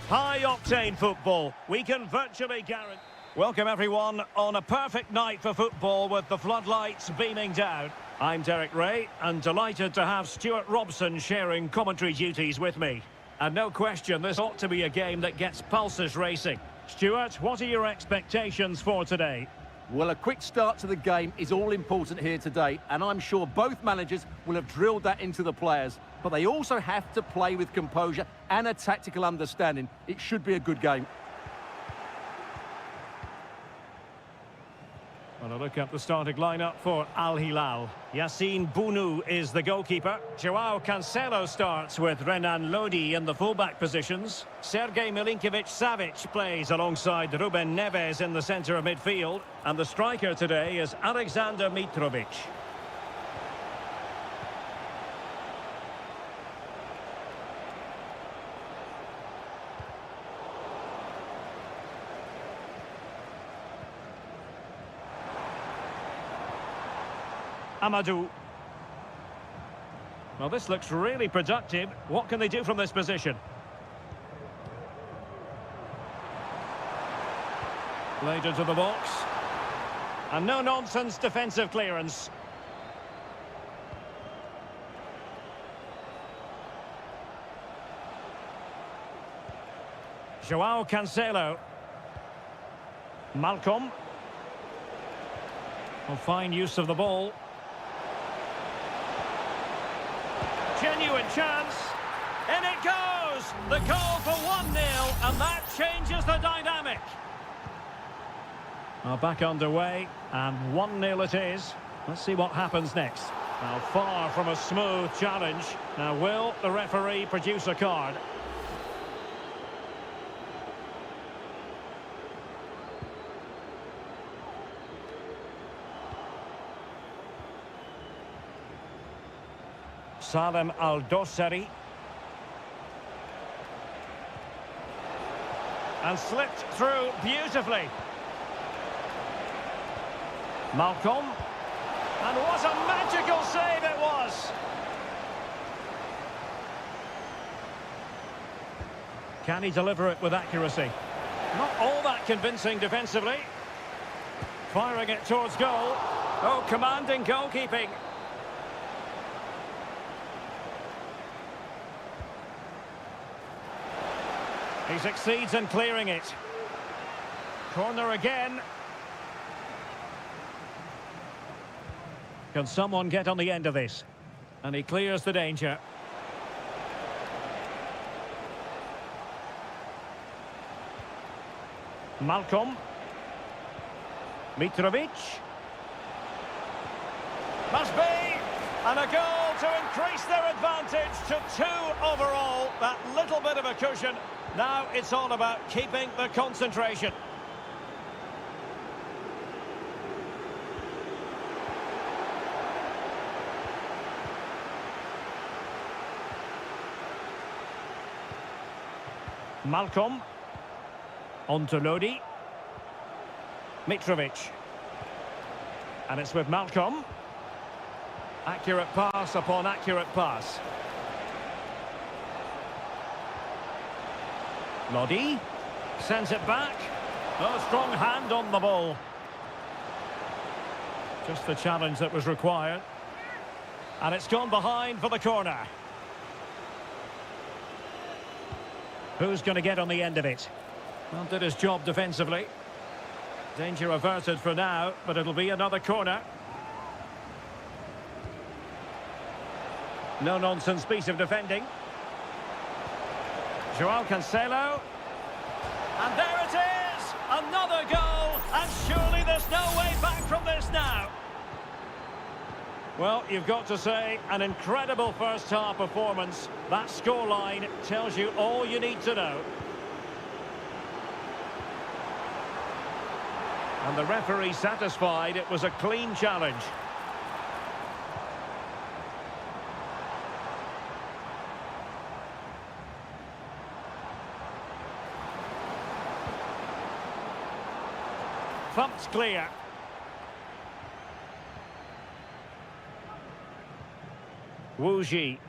High-octane football. We can virtually guarantee... Welcome, everyone, on a perfect night for football with the floodlights beaming down. I'm Derek Ray, and delighted to have Stuart Robson sharing commentary duties with me. And no question, this ought to be a game that gets pulses racing. Stuart, what are your expectations for today? Well, a quick start to the game is all important here today, and I'm sure both managers will have drilled that into the players. But they also have to play with composure and a tactical understanding. It should be a good game. Well, a look at the starting lineup for Al Hilal. Yassine Bounou is the goalkeeper. Joao Cancelo starts with Renan Lodi in the fullback positions. Sergej Milinkovic-Savic plays alongside Ruben Neves in the centre of midfield. And the striker today is Alexander Mitrovic. Amadou. Well, this looks really productive. What can they do from this position? Played into the box. And no-nonsense defensive clearance. Joao Cancelo. Malcolm. Well, fine use of the ball. Genuine chance. In it goes! The goal for 1-0, and that changes the dynamic. Now back underway, and 1-0 it is. Let's see what happens next. Now, far from a smooth challenge. Now, will the referee produce a card? Salem Al-Dossari. And slipped through beautifully. Malcolm. And what a magical save it was! Can he deliver it with accuracy? Not all that convincing defensively. Firing it towards goal. Oh, commanding goalkeeping. He succeeds in clearing it. Corner again. Can someone get on the end of this? And he clears the danger. Malcolm. Mitrovic. Must be! And a goal to increase their advantage to 2 overall. That little bit of a cushion. Now it's all about keeping the concentration. Malcolm. On to Lodi. Mitrovic. And it's with Malcolm. Accurate pass upon accurate pass. Lodi sends it back. Oh, strong hand on the ball. Just the challenge that was required. And it's gone behind for the corner. Who's going to get on the end of it? Well, did his job defensively. Danger averted for now, but it'll be another corner. No-nonsense piece of defending. Joao Cancelo. And there it is! Another goal! And surely there's no way back from this now. Well, you've got to say, an incredible first-half performance. That scoreline tells you all you need to know. And the referee satisfied it was a clean challenge. Thumped clear. Wu Ji.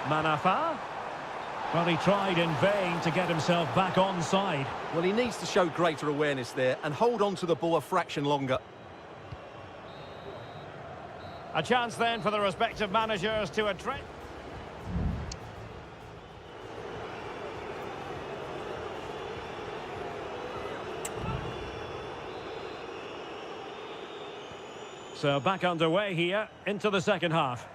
Manafa. Well, he tried in vain to get himself back onside. Well, he needs to show greater awareness there and hold on to the ball a fraction longer. A chance then for the respective managers to address. So back underway here into the second half.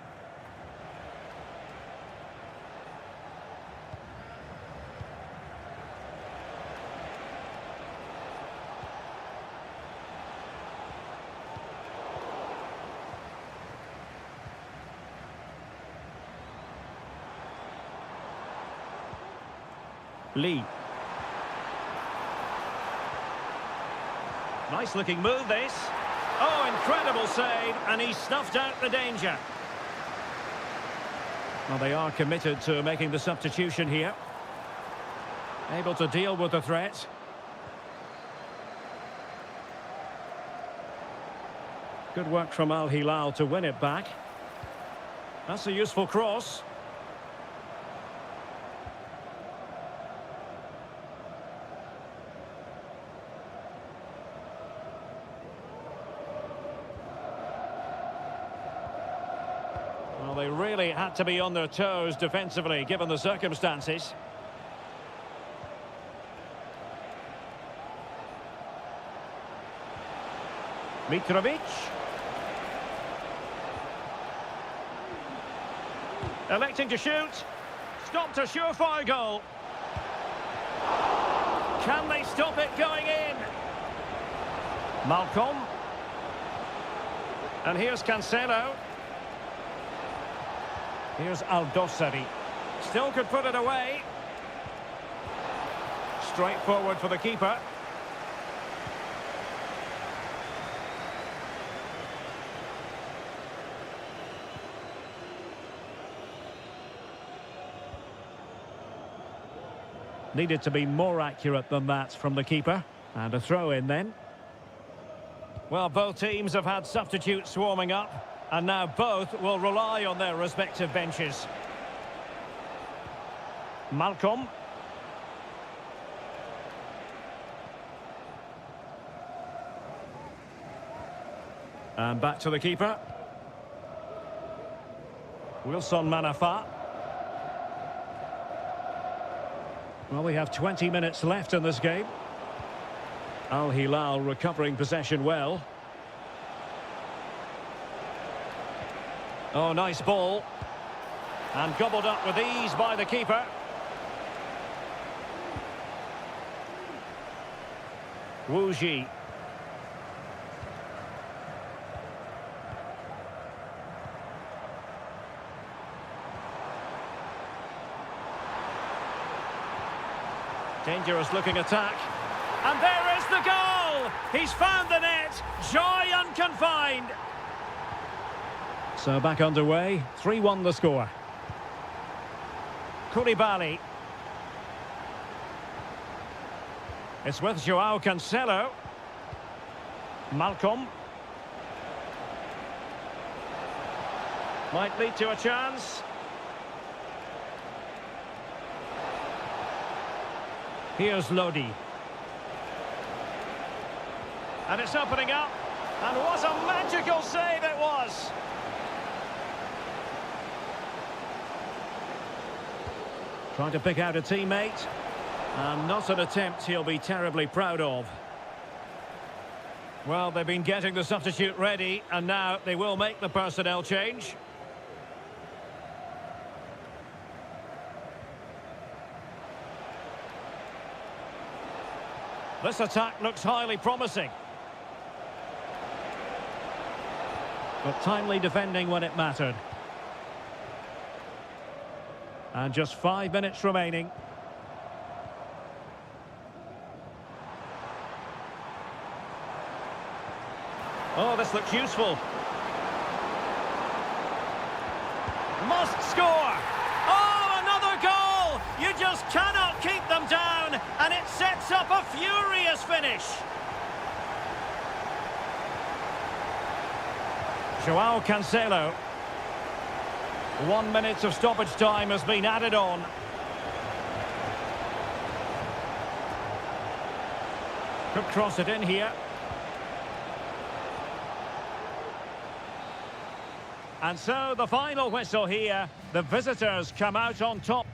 Lee. Nice looking move this. Oh, incredible save, and he snuffed out the danger. Well, they are committed to making the substitution here. Able to deal with the threat. Good work from Al Hilal to win it back. That's a useful cross. Well, they really had to be on their toes defensively, given the circumstances. Mitrovic. Electing to shoot. Stopped a surefire goal. Can they stop it going in? Malcolm. And here's Cancelo. Here's Al-Dossari. Still could put it away. Straight forward for the keeper. Needed to be more accurate than that from the keeper. And a throw in then. Well, both teams have had substitutes warming up. And now both will rely on their respective benches. Malcolm. And back to the keeper. Wilson Manafa. Well, we have 20 minutes left in this game. Al Hilal recovering possession well. Oh, nice ball. And gobbled up with ease by the keeper. Wu Ji. Dangerous looking attack. And there is the goal! He's found the net. Joy unconfined. So back underway, 3-1 the score. Koulibaly. It's with Joao Cancelo. Malcolm. Might lead to a chance. Here's Lodi. And it's opening up. And what a magical save it was! Trying to pick out a teammate. And not an attempt he'll be terribly proud of. Well, they've been getting the substitute ready, and now they will make the personnel change. This attack looks highly promising. But timely defending when it mattered. And just 5 minutes remaining. Oh, this looks useful. Must score! Oh, another goal! You just cannot keep them down, and it sets up a furious finish. Joao Cancelo. 1 minute of stoppage time has been added on. Could cross it in here. And so the final whistle here. The visitors come out on top.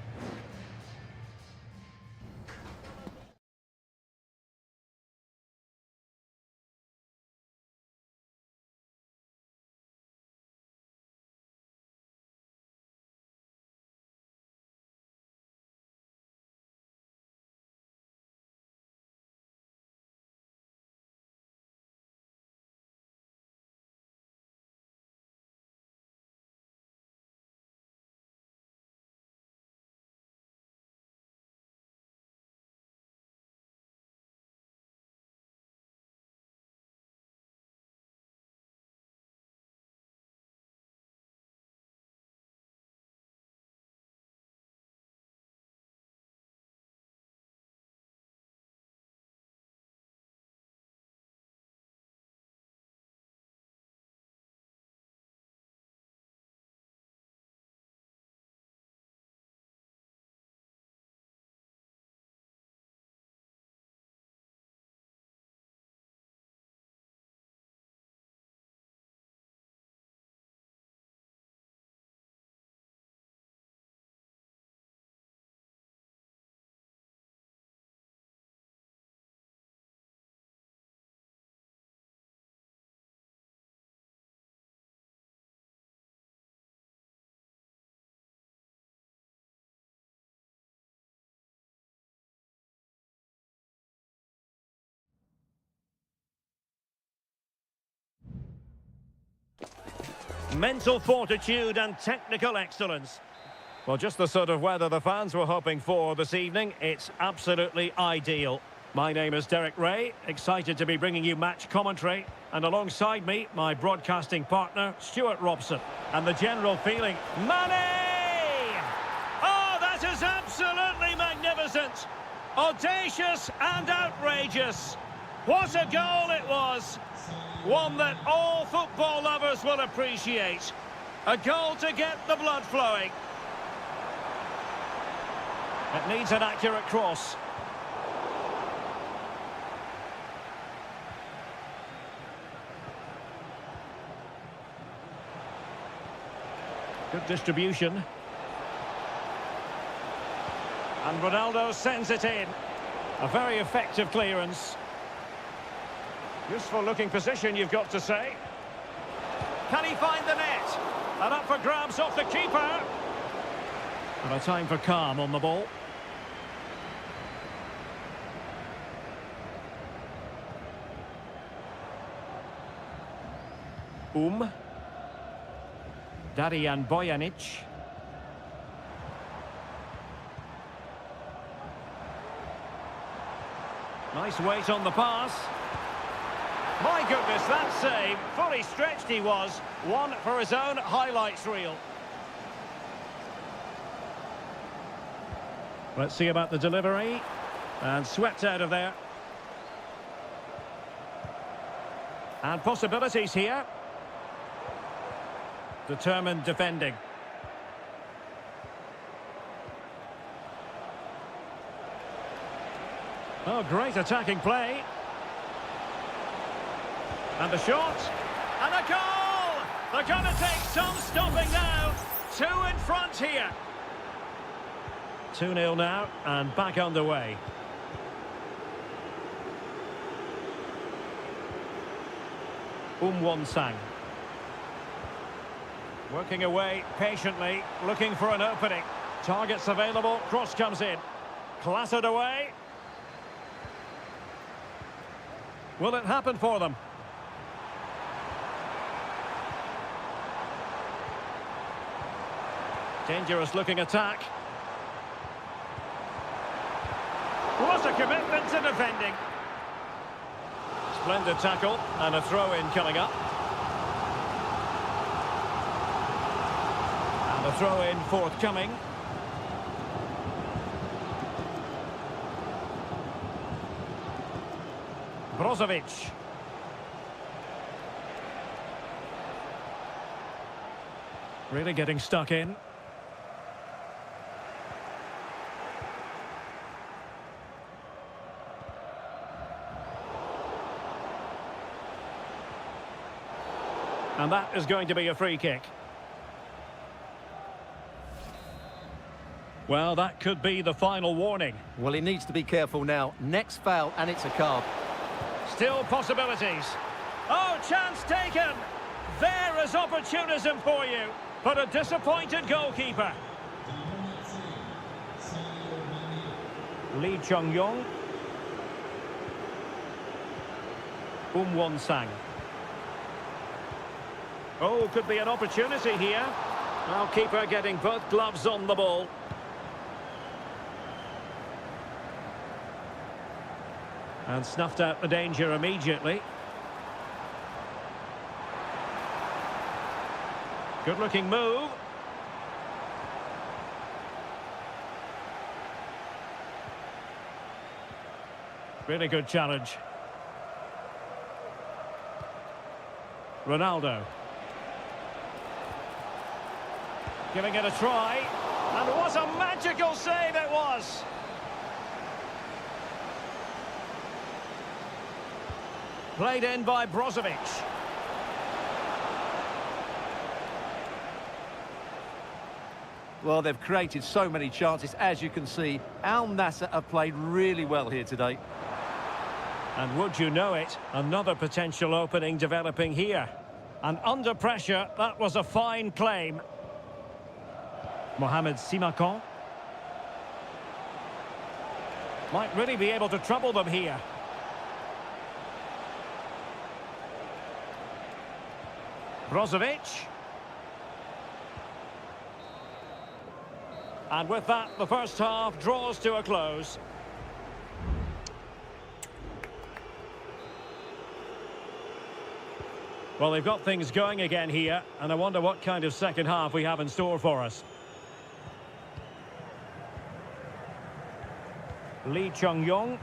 Mental fortitude and technical excellence. Well, just the sort of weather the fans were hoping for this evening. It's absolutely ideal. My name is Derek Ray, excited to be bringing you match commentary. And alongside me, my broadcasting partner, Stuart Robson. And the general feeling, Mane! Oh, that is absolutely magnificent! Audacious and outrageous. What a goal it was! One that all football lovers will appreciate. A goal to get the blood flowing. It needs an accurate cross. Good distribution. And Ronaldo sends it in. A very effective clearance. Useful looking position, you've got to say. Can he find the net? And up for grabs off the keeper. And a time for calm on the ball. Darijan Bojanic. Nice weight on the pass. My goodness, that save. Fully stretched he was. One for his own highlights reel. Let's see about the delivery. And swept out of there. And possibilities here. Determined defending. Oh, great attacking play. And the shot. And a goal! They're going to take some stopping now. 2 in front here. 2-0 now, and back underway. Won-sang. Working away patiently, looking for an opening. Targets available, cross comes in. Clattered away. Will it happen for them? Dangerous looking attack. What a commitment to defending. Splendid tackle and a throw-in coming up. And a throw-in forthcoming. Brozovic. Really getting stuck in. And that is going to be a free kick. Well, that could be the final warning. Well, he needs to be careful now. Next foul, and it's a card. Still possibilities. Oh, chance taken! There is opportunism for you, but a disappointed goalkeeper. Lee Chung-yong. Won-sang. Oh, could be an opportunity here. Now, keeper getting both gloves on the ball. And snuffed out the danger immediately. Good-looking move. Really good challenge. Ronaldo. Giving it a try. And what a magical save it was! Played in by Brozovic. Well, they've created so many chances. As you can see, Al Nassr have played really well here today. And would you know it, another potential opening developing here. And under pressure, that was a fine claim. Mohamed Simakan. Might really be able to trouble them here. Brozovic. And with that, the first half draws to a close. Well, they've got things going again here, and I wonder what kind of second half we have in store for us. Lee Chung-yong.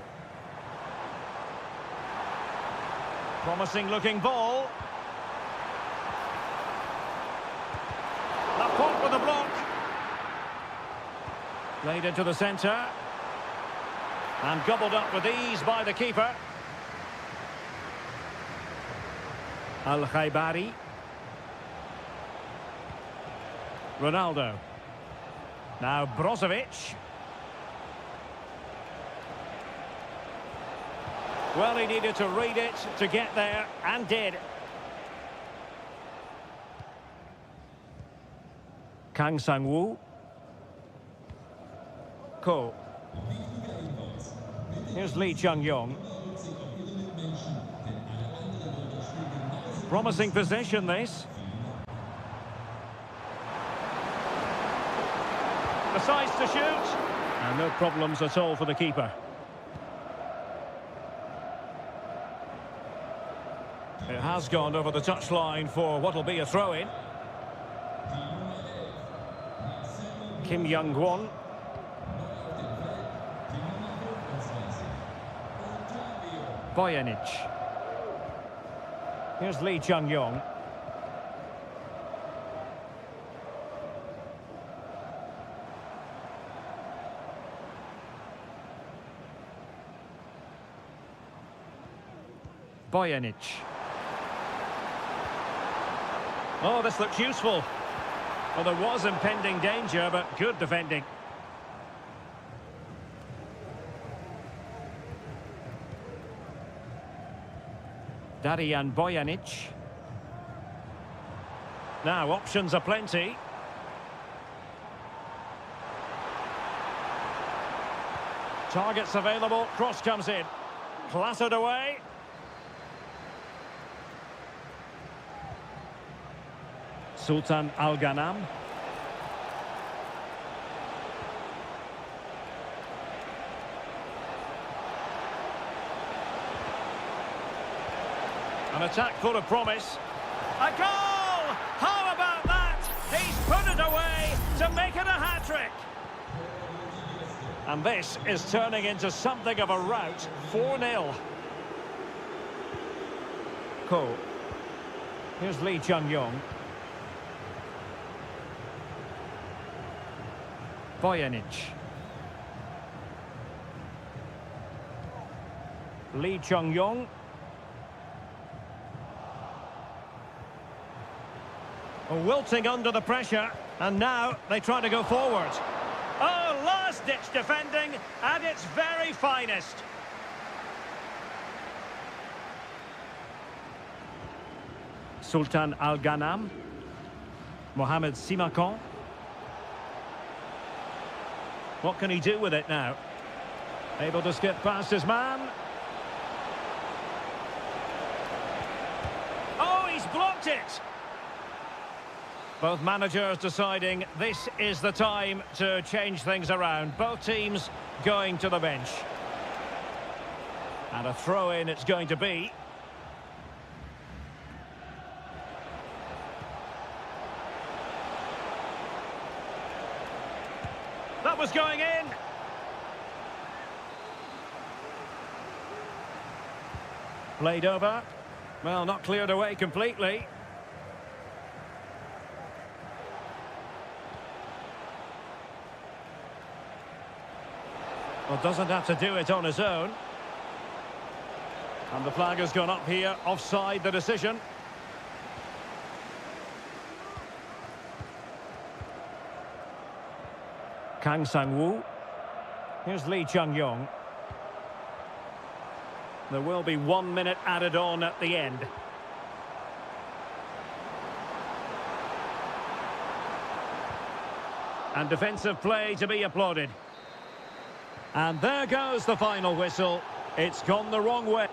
Promising looking ball. Laporte with a block. Played into the centre. And gobbled up with ease by the keeper. Al-Khaibari. Ronaldo. Now Brozovic. Well, he needed to read it to get there, and did. Kang Sang-woo. Ko. Here's Lee Chung-yong. Promising position, this. Decides to shoot. And no problems at all for the keeper. It has gone over the touchline for what will be a throw-in. Kim Young-won. Bojanic. Here's Lee Chung-yong. Bojanic. Oh, this looks useful. Well, there was impending danger, but good defending. Darian Bojanic. Now, options are plenty. Targets available, cross comes in. Clattered away. Sultan Al-Ghanam. An attack full of promise. A goal! How about that? He's put it away to make it a hat-trick. And this is turning into something of a rout. 4-0. Ko. Here's Lee Chung-yong. Bojanic. Lee Chung-yong. Wilting under the pressure, and now they try to go forward. Oh, last-ditch defending at its very finest. Sultan Al-Ghanam. Mohamed Simakan. What can he do with it now? Able to skip past his man. Oh, he's blocked it! Both managers deciding this is the time to change things around. Both teams going to the bench. And a throw-in it's going to be. That was going in. Played over. Well, not cleared away completely. Well, doesn't have to do it on his own. And the flag has gone up here, offside the decision. Kang Sang-woo. Here's Lee Chung-yong. There will be 1 minute added on at the end. And defensive play to be applauded. And there goes the final whistle. It's gone the wrong way.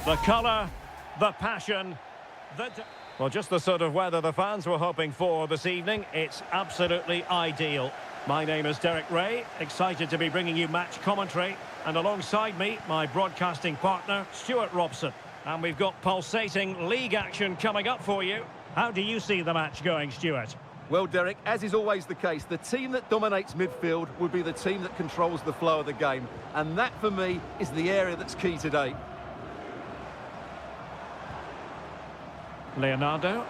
The colour, the passion, well, just the sort of weather the fans were hoping for this evening. It's absolutely ideal. My name is Derek Ray, excited to be bringing you match commentary. And alongside me, my broadcasting partner, Stuart Robson. And we've got pulsating league action coming up for you. How do you see the match going, Stuart? Well, Derek, as is always the case, the team that dominates midfield will be the team that controls the flow of the game. And that, for me, is the area that's key today. Leonardo.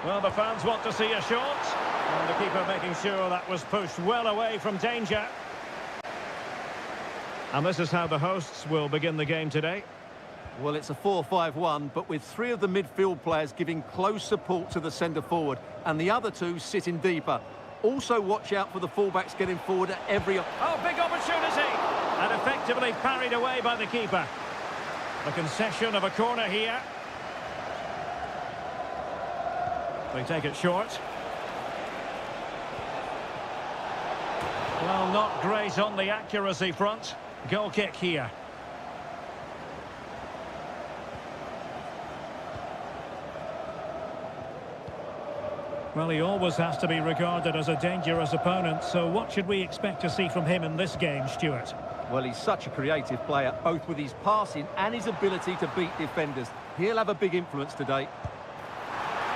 Well, the fans want to see a shot. And the keeper making sure that was pushed well away from danger. And this is how the hosts will begin the game today. Well, it's a 4-5-1, but with three of the midfield players giving close support to the centre-forward, and the other two sitting deeper. Also watch out for the fullbacks getting forward at every... Oh, big opportunity! And effectively parried away by the keeper. The concession of a corner here. They take it short. Well, not great on the accuracy front. Goal kick here. Well, he always has to be regarded as a dangerous opponent, so what should we expect to see from him in this game, Stuart? Well, he's such a creative player, both with his passing and his ability to beat defenders. He'll have a big influence today.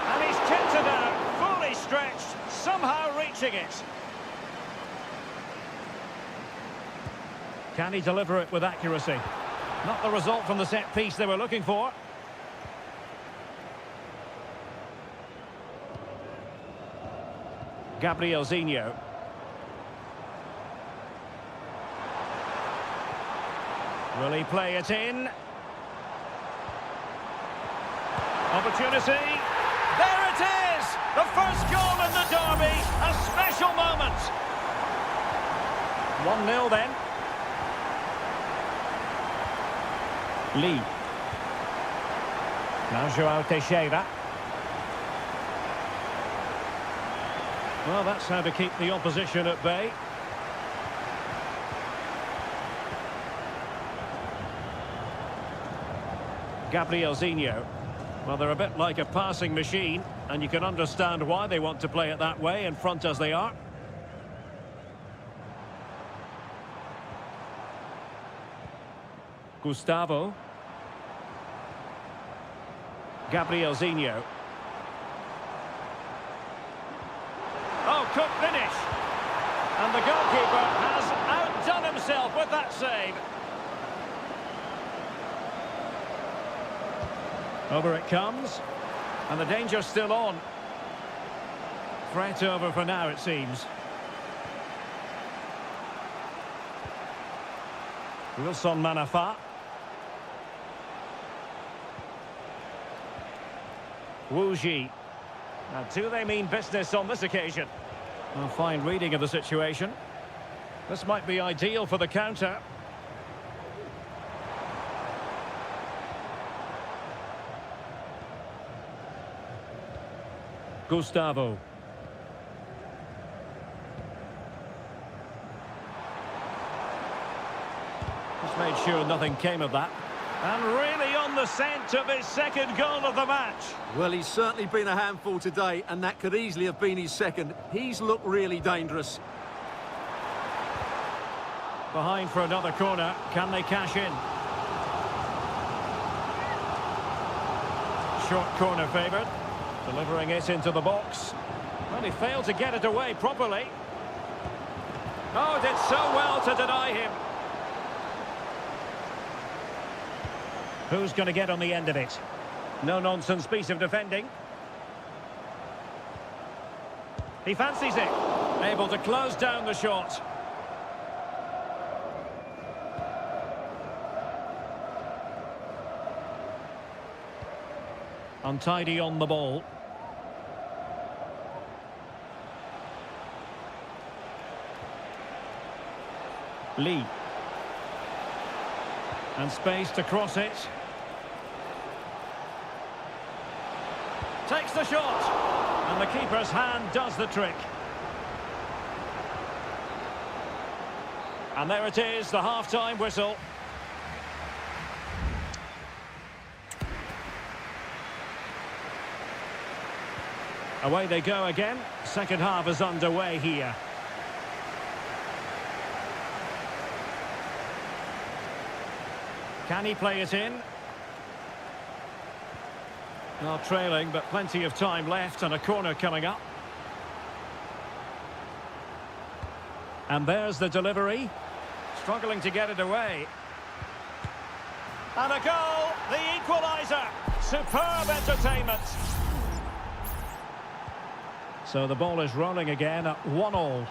And he's tipped it out, fully stretched, somehow reaching it. Can he deliver it with accuracy? Not the result from the set piece they were looking for. Gabrielzinho. Will he play it in? Opportunity. There it is! The first goal in the derby. A special moment. 1-0 then. Lee. Now João Teixeira. Well, that's how to keep the opposition at bay. Gabrielzinho. Well, they're a bit like a passing machine, and you can understand why they want to play it that way, in front as they are. Gustavo. Gabrielzinho. Oh, good finish. And the goalkeeper has outdone himself with that save. Over it comes. And the danger's still on. Threat over for now, it seems. Wilson Manafa. Wu Ji. Now, do they mean business on this occasion? A fine reading of the situation. This might be ideal for the counter. Gustavo. Just made sure nothing came of that. And really on the scent of his second goal of the match. Well, he's certainly been a handful today, and that could easily have been his second. He's looked really dangerous. Behind for another corner. Can they cash in? Short corner favoured. Delivering it into the box. Well, he failed to get it away properly. Oh, did so well to deny him. Who's going to get on the end of it? No-nonsense piece of defending. He fancies it. Able to close down the shot. Untidy on the ball. Lee. And space to cross it. Takes the shot. And the keeper's hand does the trick. And there it is, the half-time whistle. Away they go again. Second half is underway here. Can he play it in? Well, trailing, but plenty of time left and a corner coming up. And there's the delivery. Struggling to get it away. And a goal, the equaliser. Superb entertainment. So the ball is rolling again at 1-1.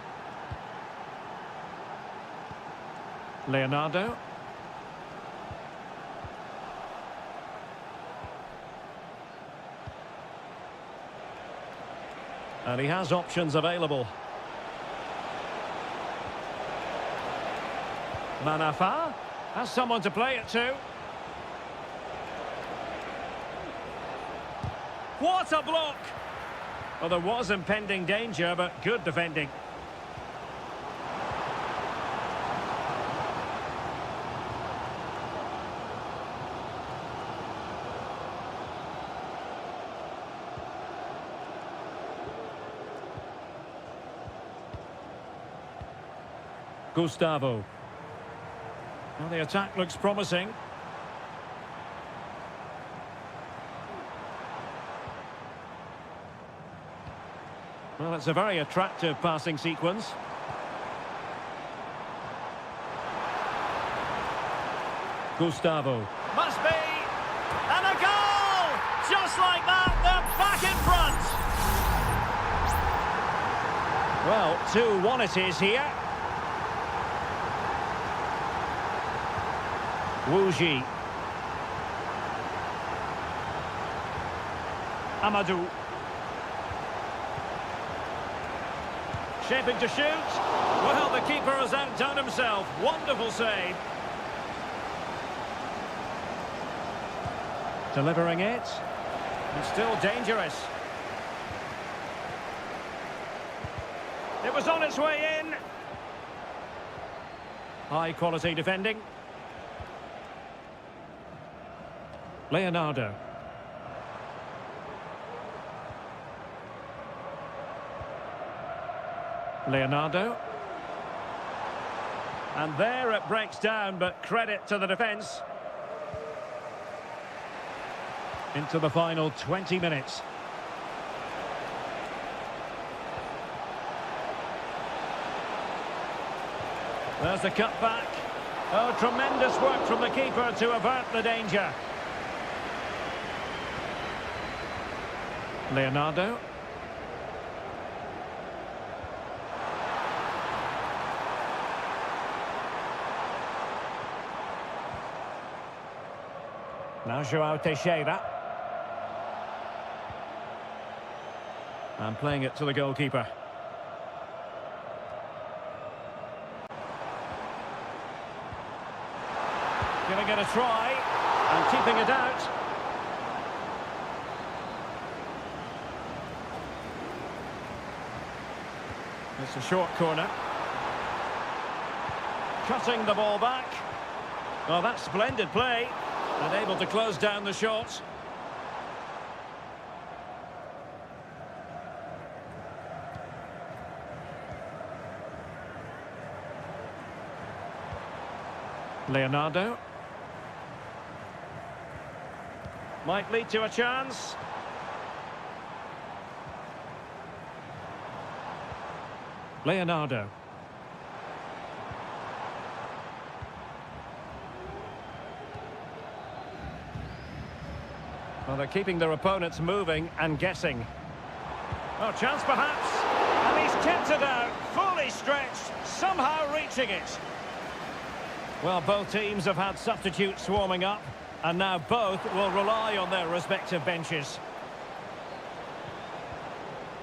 Leonardo. And he has options available. Manafa has someone to play it to. What a block! Well, there was impending danger, but good defending. Gustavo. Well, the attack looks promising. Well, it's a very attractive passing sequence. Gustavo. Must be! And a goal! Just like that, they're back in front! Well, 2-1 it is here. Wuji. Amadou. Shaping to shoot. Well, the keeper has outdone himself. Wonderful save. Delivering it. And still dangerous. It was on its way in. High quality defending. Leonardo. Leonardo. And there it breaks down, but credit to the defence. Into the final 20 minutes. There's the cut back. Oh, tremendous work from the keeper to avert the danger. Leonardo. Now João Teixeira. And playing it to the goalkeeper. Giving it a try and keeping it out. It's a short corner. Cutting the ball back. Well, that's splendid play. And able to close down the shot. Leonardo. Might lead to a chance. Leonardo. Well, they're keeping their opponents moving and guessing. Oh, chance perhaps. And he's kept it out, fully stretched, somehow reaching it. Well, both teams have had substitutes warming up, and now both will rely on their respective benches.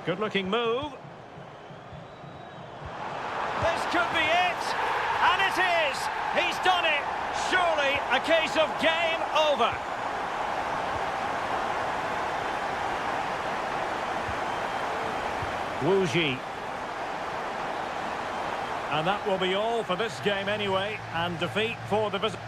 Good-looking move. This could be it, and it is. He's done it. Surely a case of game over. Wuji. And that will be all for this game anyway, and defeat for the visitors.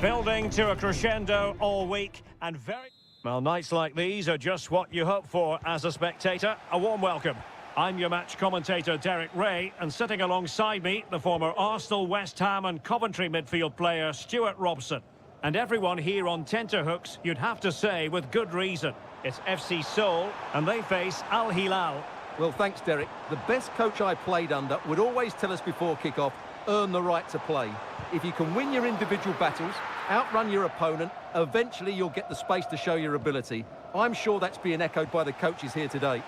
Building to a crescendo all week and very... Well, nights like these are just what you hope for as a spectator. A warm welcome. I'm your match commentator, Derek Ray, and sitting alongside me, the former Arsenal, West Ham and Coventry midfield player, Stuart Robson. And everyone here on tenterhooks, you'd have to say, with good reason. It's FC Seoul, and they face Al Hilal. Well, thanks, Derek. The best coach I played under would always tell us before kick-off, earn the right to play. If you can win your individual battles, outrun your opponent, eventually you'll get the space to show your ability. I'm sure that's being echoed by the coaches here today.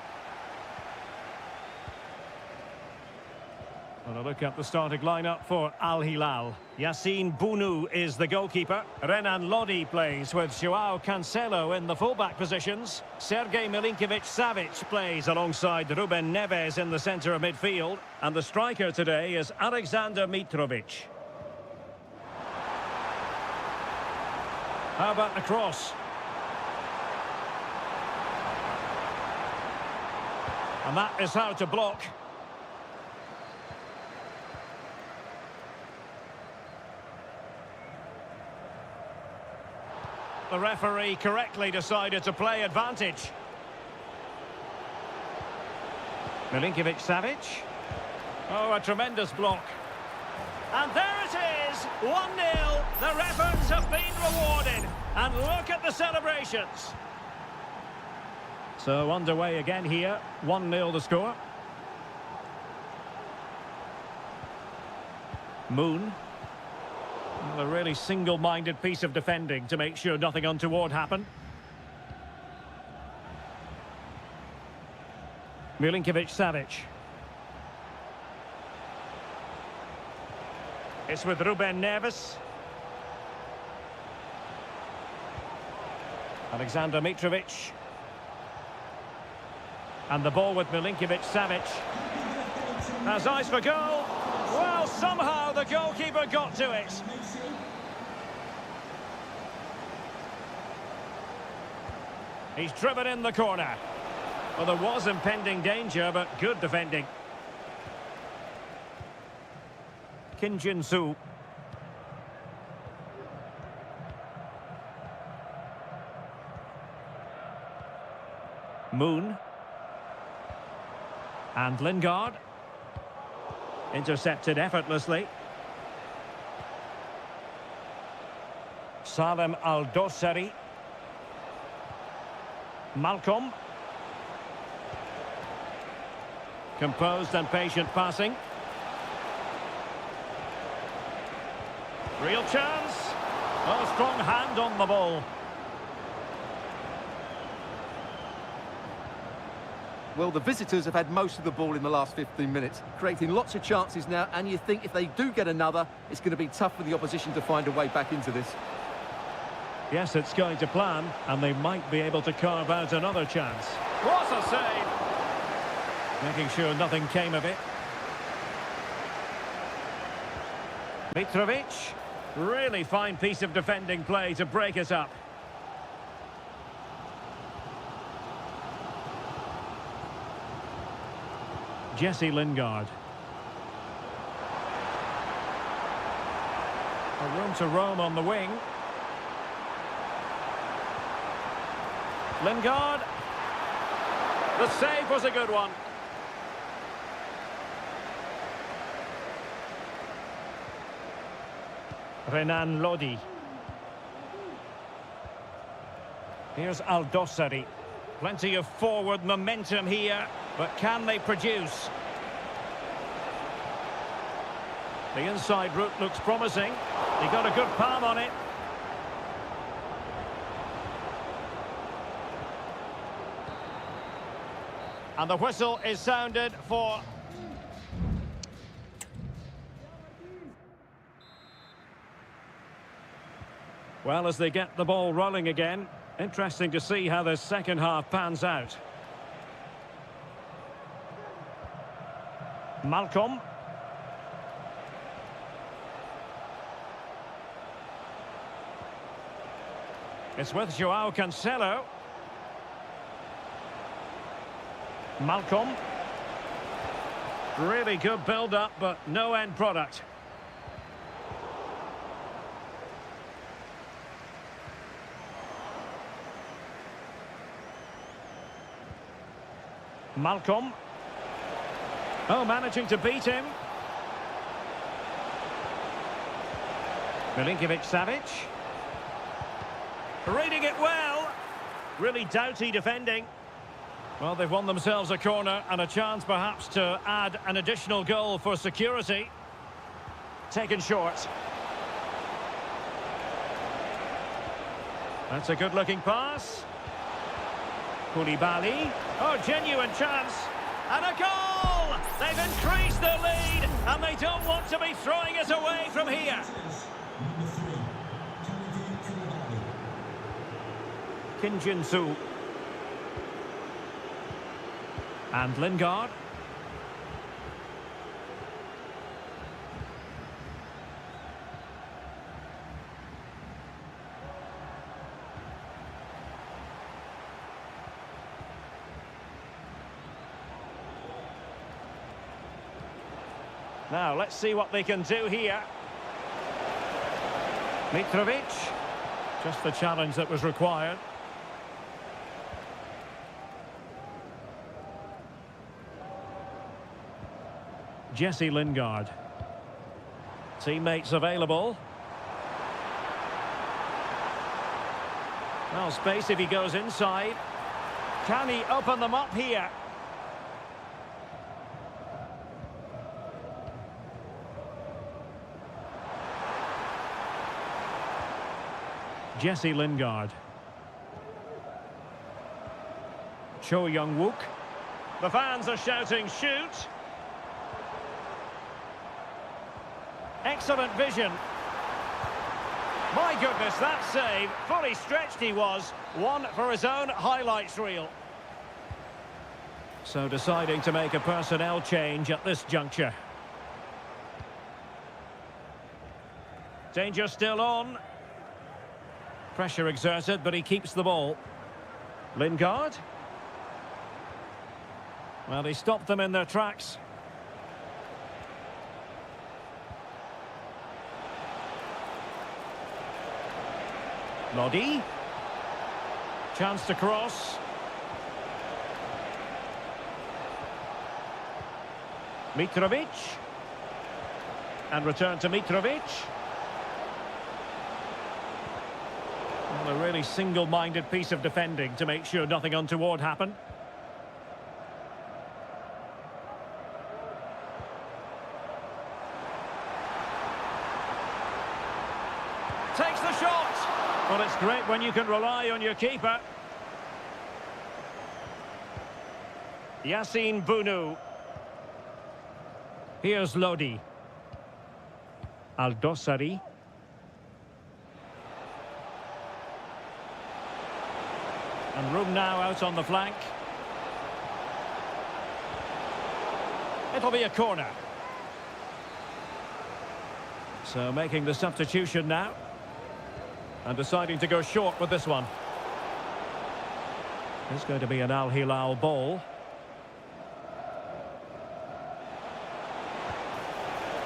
And a look at the starting lineup for Al Hilal. Yassine Bounou is the goalkeeper. Renan Lodi plays with Joao Cancelo in the fullback positions. Sergej Milinkovic-Savic plays alongside Ruben Neves in the centre of midfield. And the striker today is Alexander Mitrovic. How about the cross? And that is how to block. The referee correctly decided to play advantage. Milinkovic-Savic. Oh, a tremendous block. And there it is, 1-0. Their efforts have been rewarded. And look at the celebrations. So underway again here, 1-0 the score. Moon. A really single-minded piece of defending to make sure nothing untoward happened. Milinkovic-Savic. It's with Ruben Neves. Alexander Mitrovic. And the ball with Milinkovic-Savic. Has eyes for goal. Well, somehow the goalkeeper got to it. He's driven in the corner. Well, there was impending danger, but good defending. Kim Jin-soo. Moon. And Lingard. Intercepted effortlessly. Salem Al-Dossari. Malcolm. Composed and patient passing. Real chance. Oh, strong hand on the ball. Well, the visitors have had most of the ball in the last 15 minutes, creating lots of chances now, and you think if they do get another, it's going to be tough for the opposition to find a way back into this. Yes, it's going to plan, and they might be able to carve out another chance. What a save! Making sure nothing came of it. Mitrovic. Really fine piece of defending play to break it up. Jesse Lingard. A room to roam on the wing. Lingard. The save was a good one. Renan Lodi. Here's Al-Dossari. Plenty of forward momentum here, but can they produce? The inside route looks promising. He got a good palm on it. And the whistle is sounded for... Well, as they get the ball rolling again, interesting to see how the second half pans out. Malcolm. It's with Joao Cancelo. Malcolm. Really good build-up, but no end product. Malcolm. Oh, managing to beat him. Milinkovic-Savic. Reading it well. Really doughty defending. Well, they've won themselves a corner and a chance perhaps to add an additional goal for security. Taken short. That's a good-looking pass. Koulibaly. Oh, genuine chance. And a goal! They've increased their lead, and they don't want to be throwing it away from here. Kim Jin-soo. And Lingard. Now, let's see what they can do here. Mitrovic. Just the challenge that was required. Jesse Lingard. Teammates available. Well, space if he goes inside. Can he open them up here? Jesse Lingard. Cho Young-wook. The fans are shouting, shoot! Excellent vision. My goodness, that save. Fully stretched he was. One for his own highlights reel. So deciding to make a personnel change at this juncture. Danger still on. Pressure exerted, but he keeps the ball. Lingard. Well, he stopped them in their tracks. Lodi. Chance to cross. Mitrovic. And return to Mitrovic. Well, a really single-minded piece of defending to make sure nothing untoward happened. Takes the shot. Well, it's great when you can rely on your keeper. Yassine Bounou. Here's Lodi. Aldosari. And room now out on the flank. It'll be a corner. So making the substitution now. And deciding to go short with this one. It's going to be an Al Hilal ball.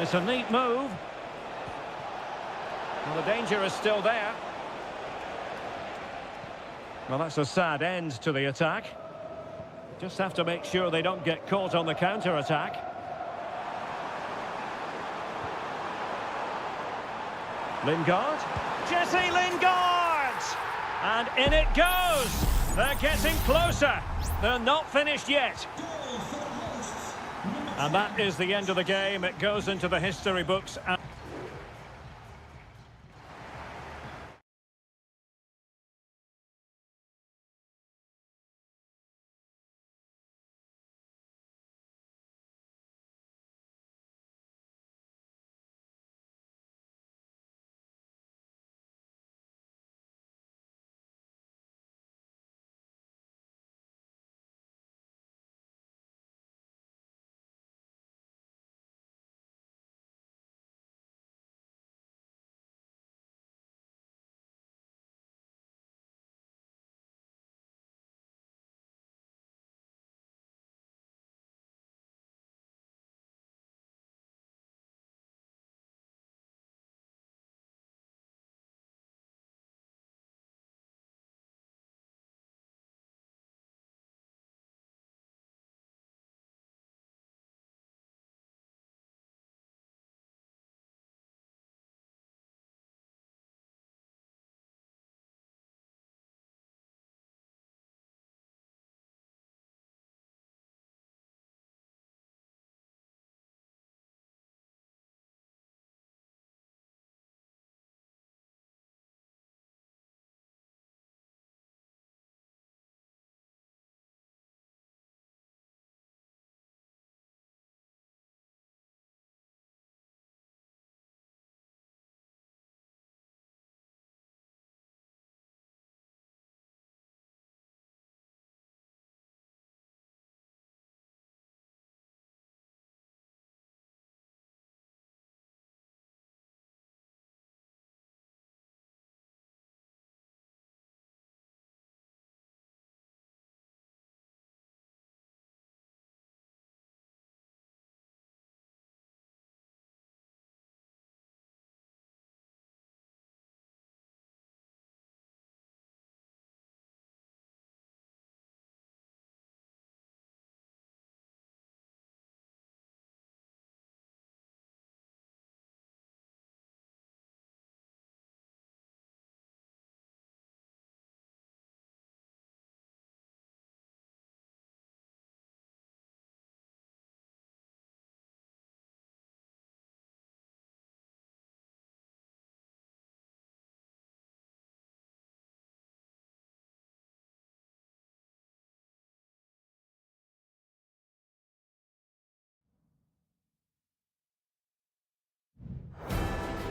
It's a neat move. Well, the danger is still there. Well, that's a sad end to the attack. Just have to make sure they don't get caught on the counter-attack. Lingard. Jesse Lingard! And in it goes! They're getting closer. They're not finished yet. And that is the end of the game. It goes into the history books.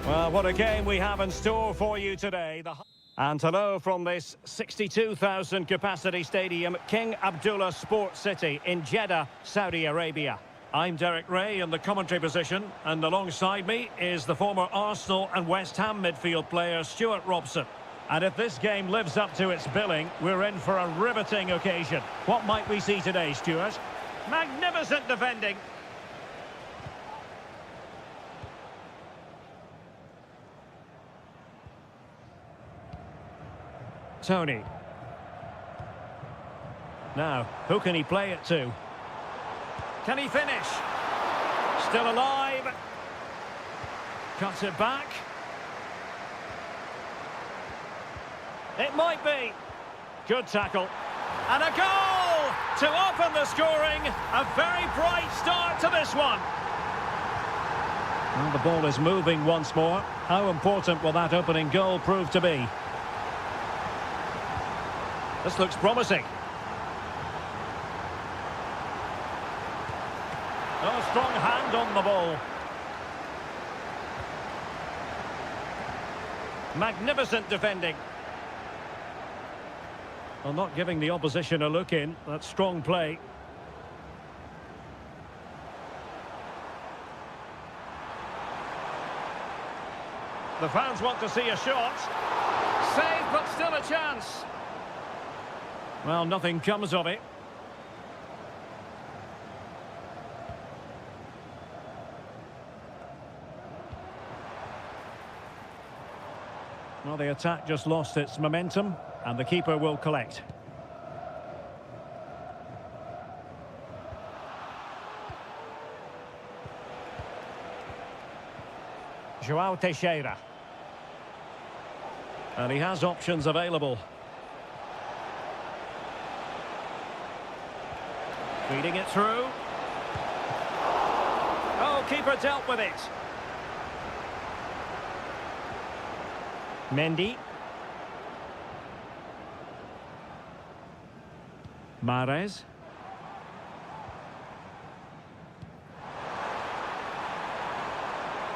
Well, what a game we have in store for you today. And hello from this 62,000 capacity stadium, King Abdullah Sports City in Jeddah, Saudi Arabia. I'm Derek Ray in the commentary position, and alongside me is the former Arsenal and West Ham midfield player Stuart Robson. And if this game lives up to its billing, we're in for a riveting occasion. What might we see today, Stuart? Magnificent defending. Tony. Now, who can he play it to? Can he finish? Still alive. Cuts it back. It might be. Good tackle. And a goal to open the scoring. A very bright start to this one. And the ball is moving once more. How important will that opening goal prove to be? This looks promising. Oh, strong hand on the ball. Magnificent defending. Well, not giving the opposition a look in. That's strong play. The fans want to see a shot. Save, but still a chance. Well, nothing comes of it. Well, the attack just lost its momentum, and the keeper will collect. João Teixeira. And he has options available. Feeding it through. Oh, keeper dealt with it. Mendy. Mahrez.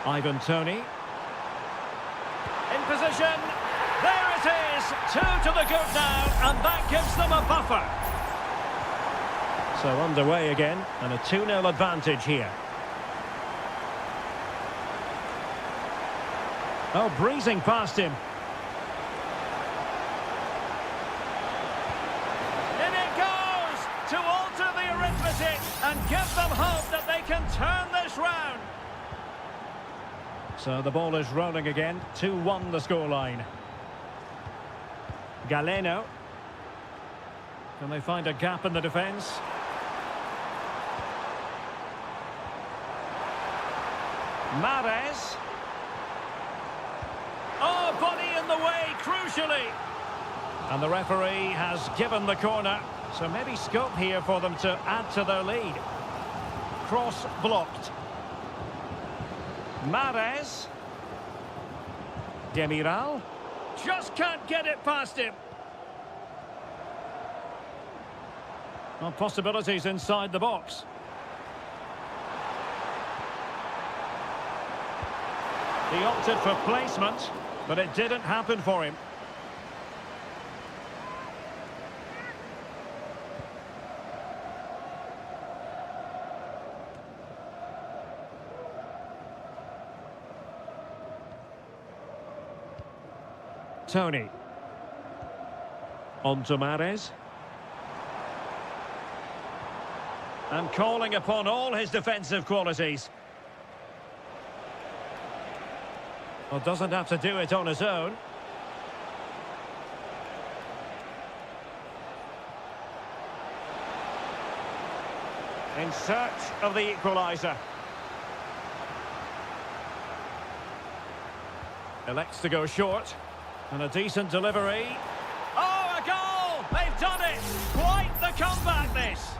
Ivan Toney. In position. There it is. 2 to the good now, and that gives them a buffer. So underway again, and a 2-0 advantage here. Oh, breezing past him. In it goes to alter the arithmetic and give them hope that they can turn this round. So the ball is rolling again. 2-1 the scoreline. Galeno. Can they find a gap in the defence? Mahrez. Oh, body in the way, crucially. And the referee has given the corner, so maybe scope here for them to add to their lead. Cross blocked. Mahrez. Demiral. Just can't get it past him. Well, possibilities inside the box. He opted for placement, but it didn't happen for him. Tony. On to Mahrez. And calling upon all his defensive qualities. Well, doesn't have to do it on his own. In search of the equaliser. Elects to go short. And a decent delivery. Oh, a goal! They've done it! Quite the comeback, this!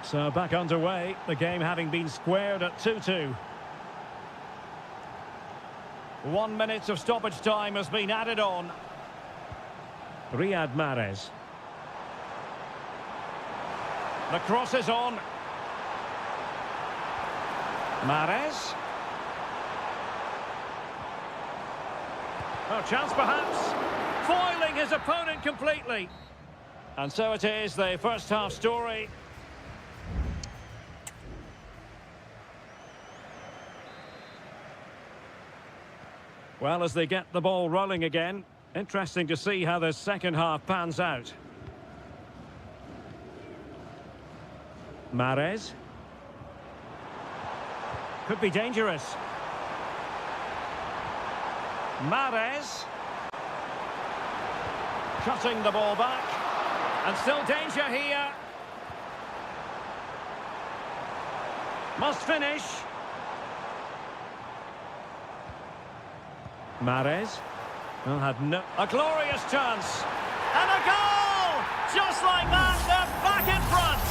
So back underway, the game having been squared at 2-2. 1 minute of stoppage time has been added on. Riyad Mahrez. The cross is on. Mahrez. Oh, chance perhaps. Foiling his opponent completely. And so it is, the first half story. Well, as they get the ball rolling again, interesting to see how the second half pans out. Mahrez. Could be dangerous. Mahrez. Cutting the ball back. And still danger here. Must finish. Mahrez. Well, had a glorious chance. And a goal! Just like that, they're back in front.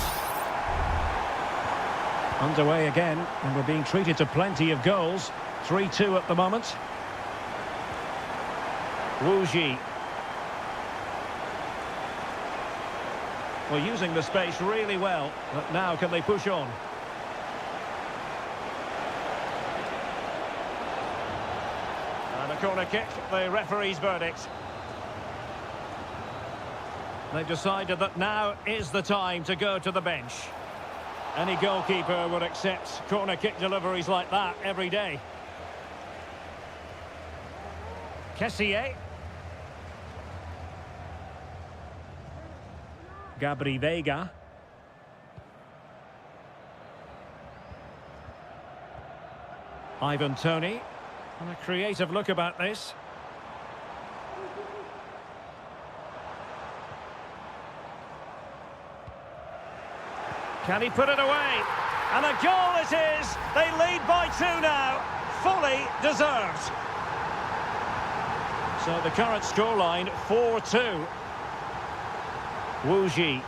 Underway again, and we're being treated to plenty of goals. 3-2 at the moment. Wuji. Well, using the space really well, but now can they push on? And a corner kick, the referee's verdict. They've decided that now is the time to go to the bench. Any goalkeeper would accept corner kick deliveries like that every day. Kessié. Gabri Veiga. Ivan Toney. And a creative look about this. Can he put it away? And a goal it is! They lead by 2 now. Fully deserved. So the current scoreline, 4-2. Wuji.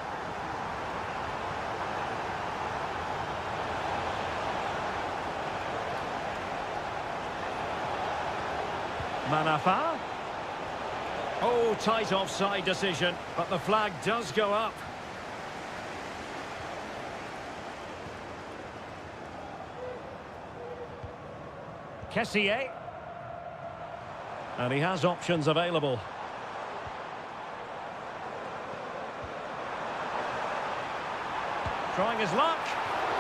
Manafa. Oh, tight offside decision, but the flag does go up. Kessié. And he has options available. Trying his luck.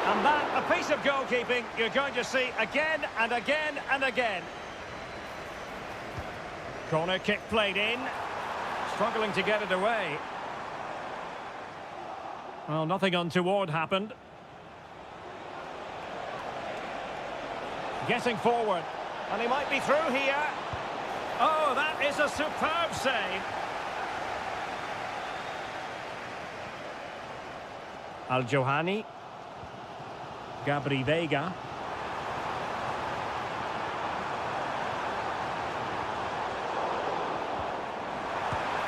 And that, a piece of goalkeeping you're going to see again and again and again. Corner kick played in. Struggling to get it away. Well, nothing untoward happened. Getting forward. And he might be through here. Oh, that is a superb save. Al-Johani. Gabri Veiga.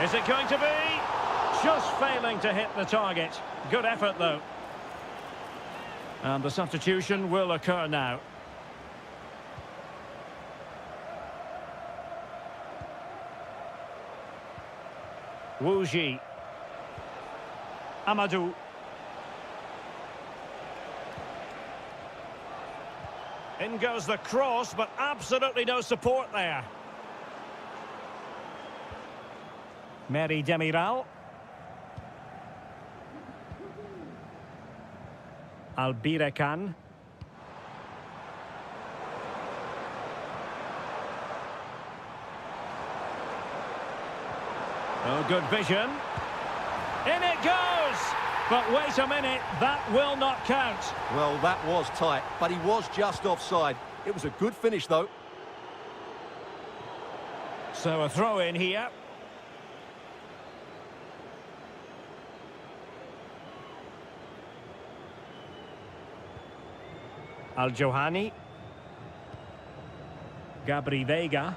Is it going to be? Just failing to hit the target. Good effort, though. And the substitution will occur now. Wuji. Amadou. In goes the cross, but absolutely no support there. Meri Demiral. Albirekan. Oh, good vision. In it goes! But wait a minute, that will not count. Well, that was tight, but he was just offside. It was a good finish, though. So a throw in here. Al-Johani. Gabri Veiga.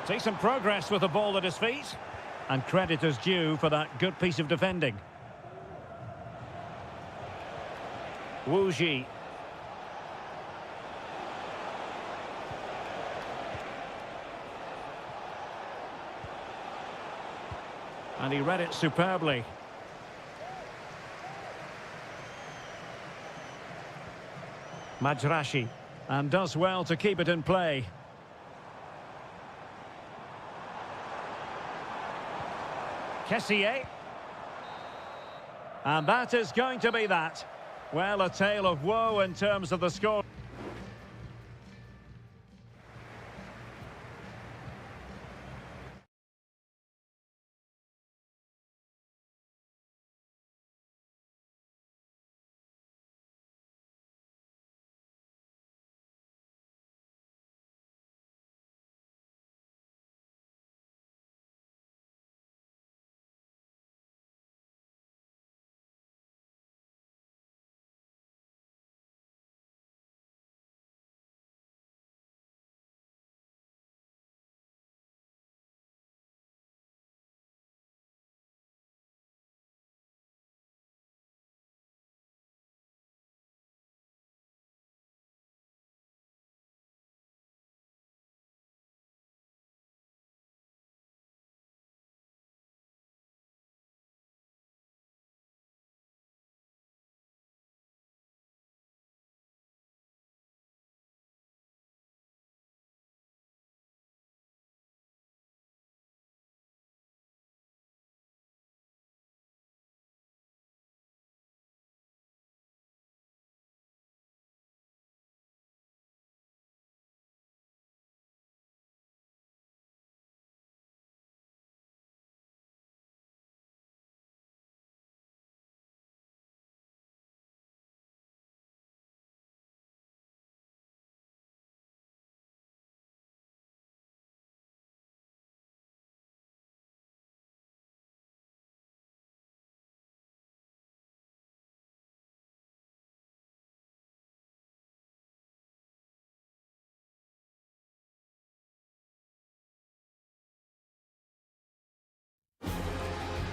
Decent progress with the ball at his feet. And credit is due for that good piece of defending. Wuji. And he read it superbly. Majrashi. And does well to keep it in play. Kessié. And that is going to be that. Well, a tale of woe in terms of the score.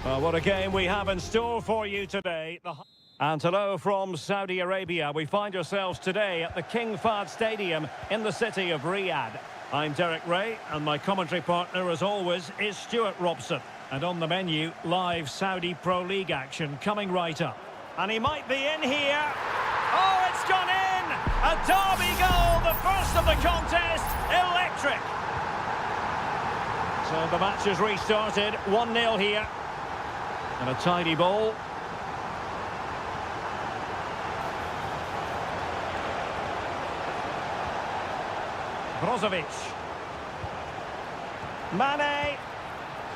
Well, what a game we have in store for you today. And hello from Saudi Arabia. We find ourselves today at the King Fahd Stadium in the city of Riyadh. I'm Derek Ray, and my commentary partner, as always, is Stuart Robson. And on the menu, live Saudi Pro League action coming right up. And he might be in here. Oh, it's gone in! A derby goal, the first of the contest, electric. So the match has restarted, 1-0 here. And a tidy ball. Brozovic. Mane.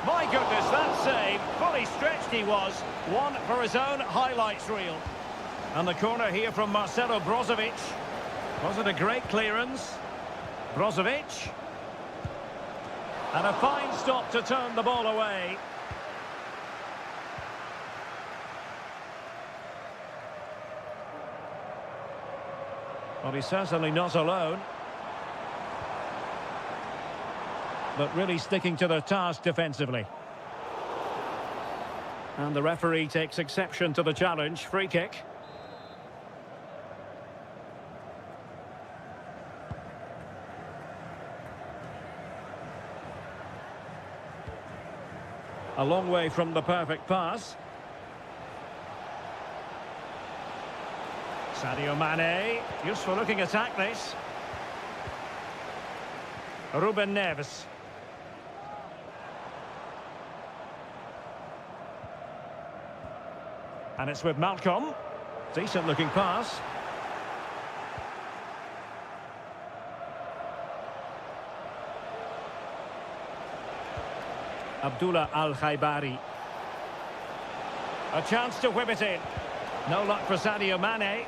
My goodness, that save. Fully stretched he was. One for his own highlights reel. And the corner here from Marcelo Brozovic. Was it a great clearance? Brozovic. And a fine stop to turn the ball away. Well, he's certainly not alone. But really sticking to their task defensively. And the referee takes exception to the challenge. Free kick. A long way from the perfect pass. Sadio Mane, useful looking attack this. Ruben Neves. And it's with Malcolm. Decent looking pass. Abdullah Al-Khaibari. A chance to whip it in. No luck for Sadio Mane.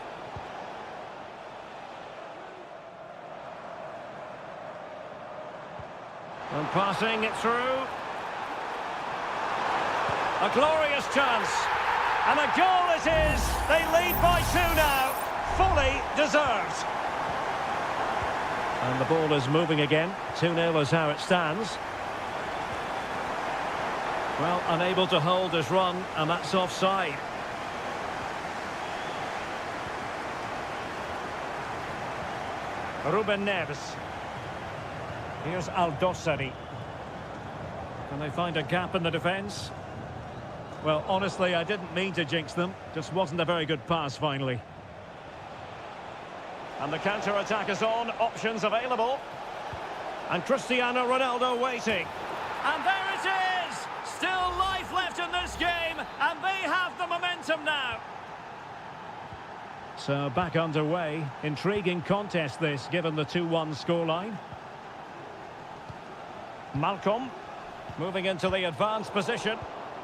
And passing it through. A glorious chance. And a goal it is. They lead by 2 now. Fully deserved. And the ball is moving again. 2-0 is how it stands. Well, unable to hold his run, and that's offside. Ruben Neves. Here's Al-Dossari. Can they find a gap in the defence? Well, honestly, I didn't mean to jinx them. Just wasn't a very good pass, finally. And the counter-attack is on. Options available. And Cristiano Ronaldo waiting. And there it is! Still life left in the And they have the momentum now. So back underway. Intriguing contest this, given the 2-1 scoreline. Malcolm moving into the advanced position.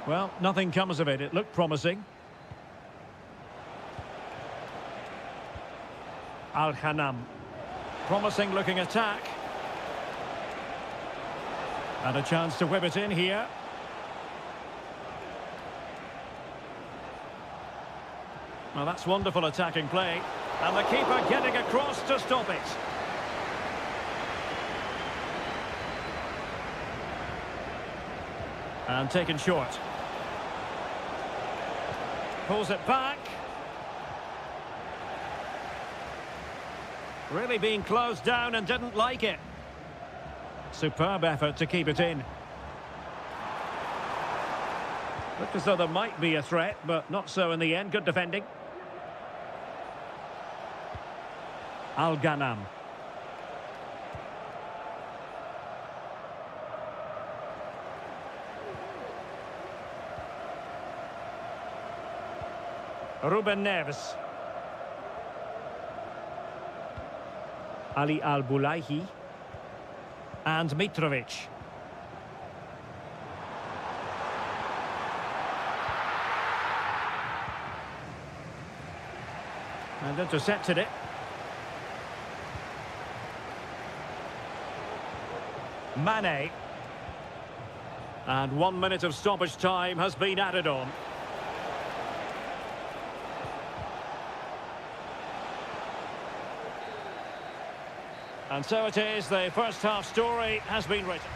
Well, nothing comes of it. It looked promising. Al-Hanam. Promising looking attack. And a chance to whip it in here. Well, that's wonderful attacking play. And the keeper getting across to stop it. And taken short. Pulls it back. Really being closed down and didn't like it. Superb effort to keep it in. Looked as though there might be a threat, but not so in the end. Good defending. Al-Ghanam. Ruben Neves. Ali Al-Bulaihi. And Mitrovic. And intercepted it. Mane. And 1 minute of stoppage time has been added on. And so it is, the first half story has been written.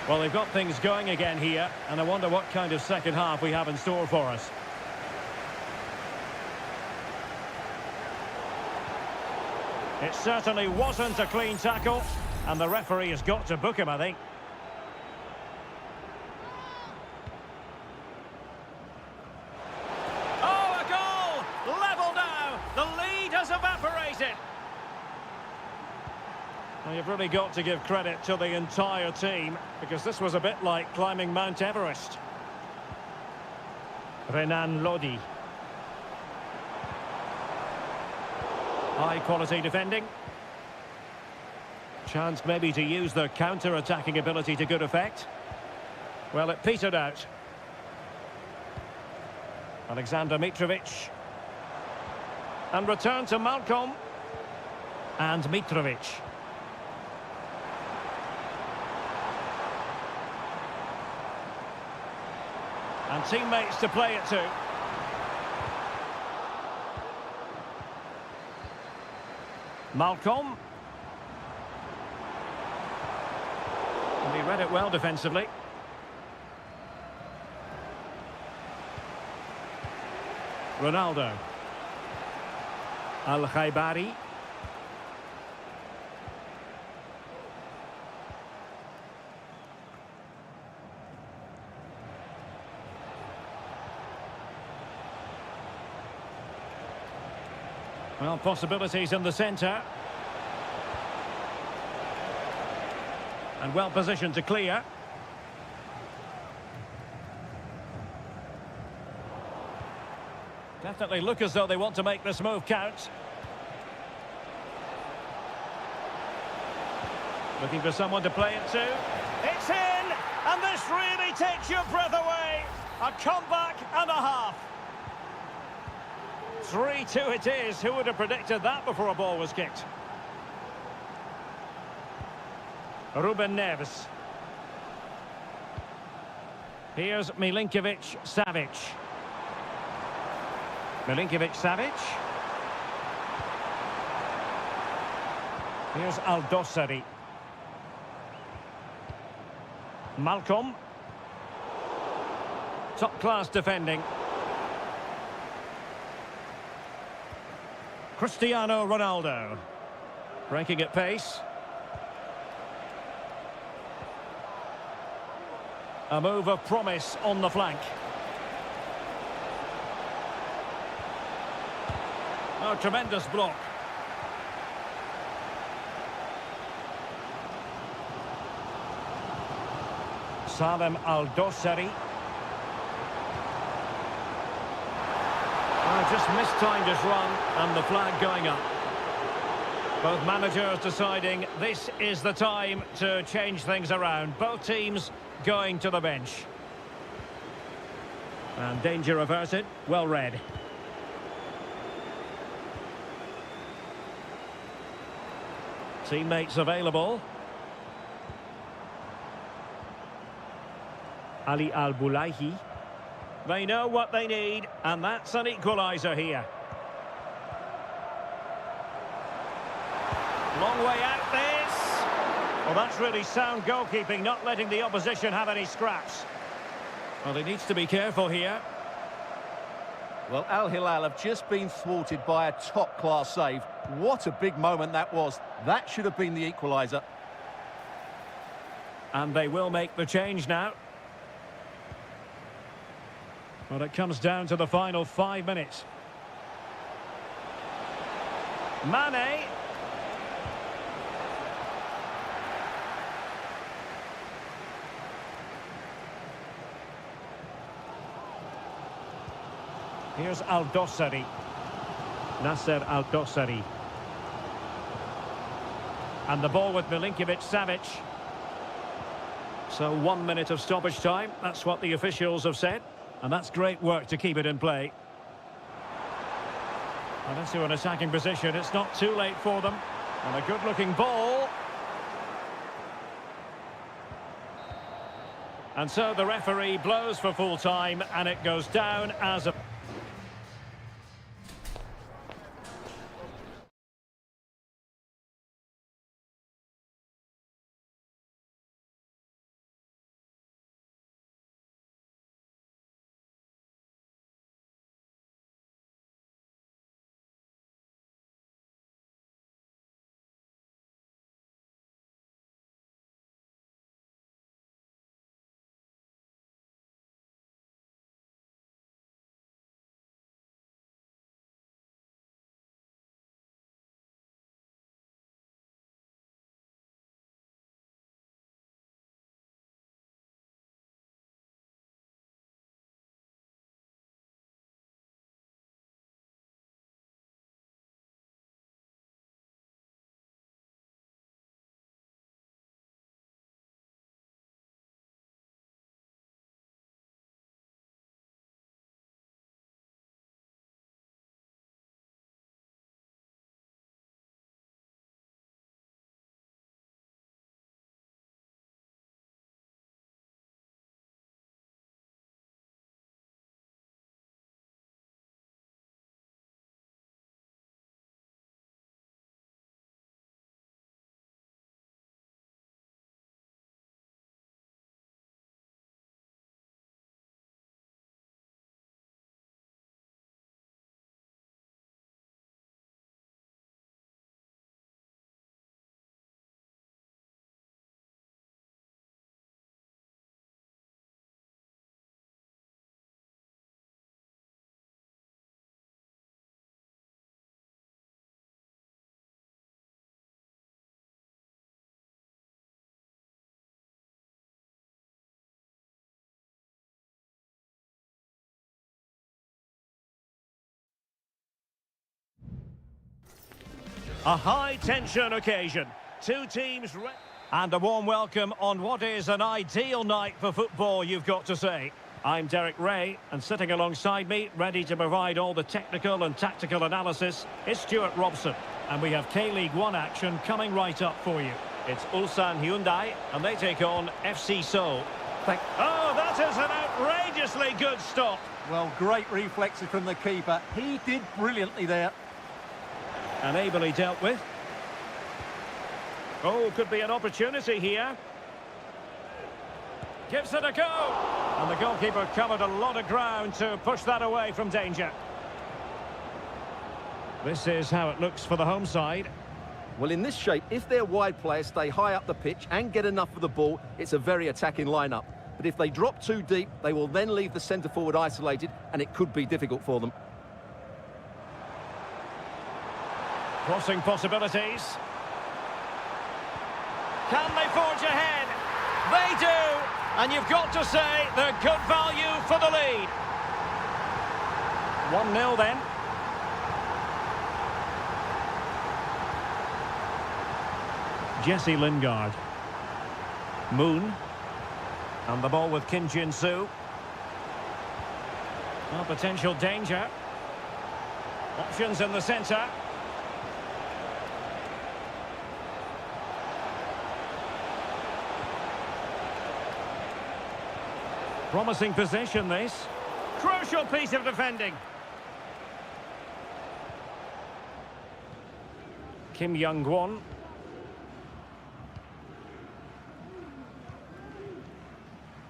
Well, they've got things going again here, and I wonder what kind of second half we have in store for us. It certainly wasn't a clean tackle, and the referee has got to book him, I think. Well, you've really got to give credit to the entire team, because this was a bit like climbing Mount Everest. Renan Lodi. High quality defending. Chance maybe to use their counter-attacking ability to good effect. Well, it petered out. Alexander Mitrovic. And return to Malcolm. And Mitrovic. And teammates to play it to. Malcolm. And he read it well defensively. Ronaldo. Al-Khaibari. Well, possibilities in the centre. And well positioned to clear. Definitely look as though they want to make this move count. Looking for someone to play it to. It's in! And this really takes your breath away. A comeback and a half. 3-2 it is. Who would have predicted that before a ball was kicked? Ruben Neves. Here's Milinkovic-Savic. Milinkovic-Savic. Here's Al-Dossari. Malcolm. Top-class defending. Cristiano Ronaldo. Breaking at pace. A move of promise on the flank. Oh, tremendous block. Salem Al-Dossari. Just mistimed his run, and the flag going up. Both managers deciding this is the time to change things around. Both teams going to the bench. And danger averted. Well read. Teammates available. Ali Al-Bulaihi. They know what they need, and that's an equaliser here. Long way out this. Well, that's really sound goalkeeping, not letting the opposition have any scraps. Well, he needs to be careful here. Well, Al Hilal have just been thwarted by a top-class save. What a big moment that was. That should have been the equaliser. And they will make the change now. Well, it comes down to the final 5 minutes. Mane. Here's Al-Dossari. Nasser Al-Dossari. And the ball with Milinkovic-Savic. So 1 minute of stoppage time. That's what the officials have said. And that's great work to keep it in play. And into an attacking position. It's not too late for them. And a good-looking ball. And so the referee blows for full time, and it goes down as a... A high-tension occasion. Two teams... And a warm welcome on what is an ideal night for football, you've got to say. I'm Derek Ray, and sitting alongside me, ready to provide all the technical and tactical analysis, is Stuart Robson. And we have K-League 1 action coming right up for you. It's Ulsan Hyundai, and they take on FC Seoul. Oh, that is an outrageously good stop. Well, great reflexes from the keeper. He did brilliantly there. And ably dealt with. Oh, could be an opportunity here. Gives it a go. And the goalkeeper covered a lot of ground to push that away from danger. This is how it looks for the home side. Well, in this shape, if their wide players stay high up the pitch and get enough of the ball, it's a very attacking lineup. But if they drop too deep, they will then leave the centre-forward isolated, and it could be difficult for them. Crossing possibilities. Can they forge ahead? They do! And you've got to say they're good value for the lead. 1-0 then. Jesse Lingard. Moon. And the ball with Kim Jin-soo. Well, potential danger. Options in the centre. Promising position, this. Crucial piece of defending. Kim Young-won.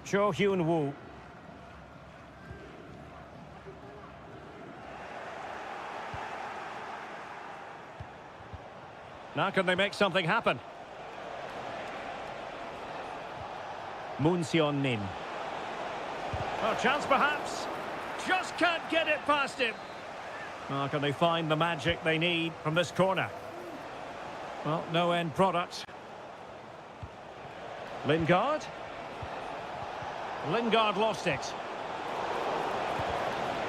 Cho Hyun-woo. Now can they make something happen? Moon Seon-min. Oh, chance perhaps. Just can't get it past him. Oh, can they find the magic they need from this corner? Well, no end product. Lingard. Lingard lost it.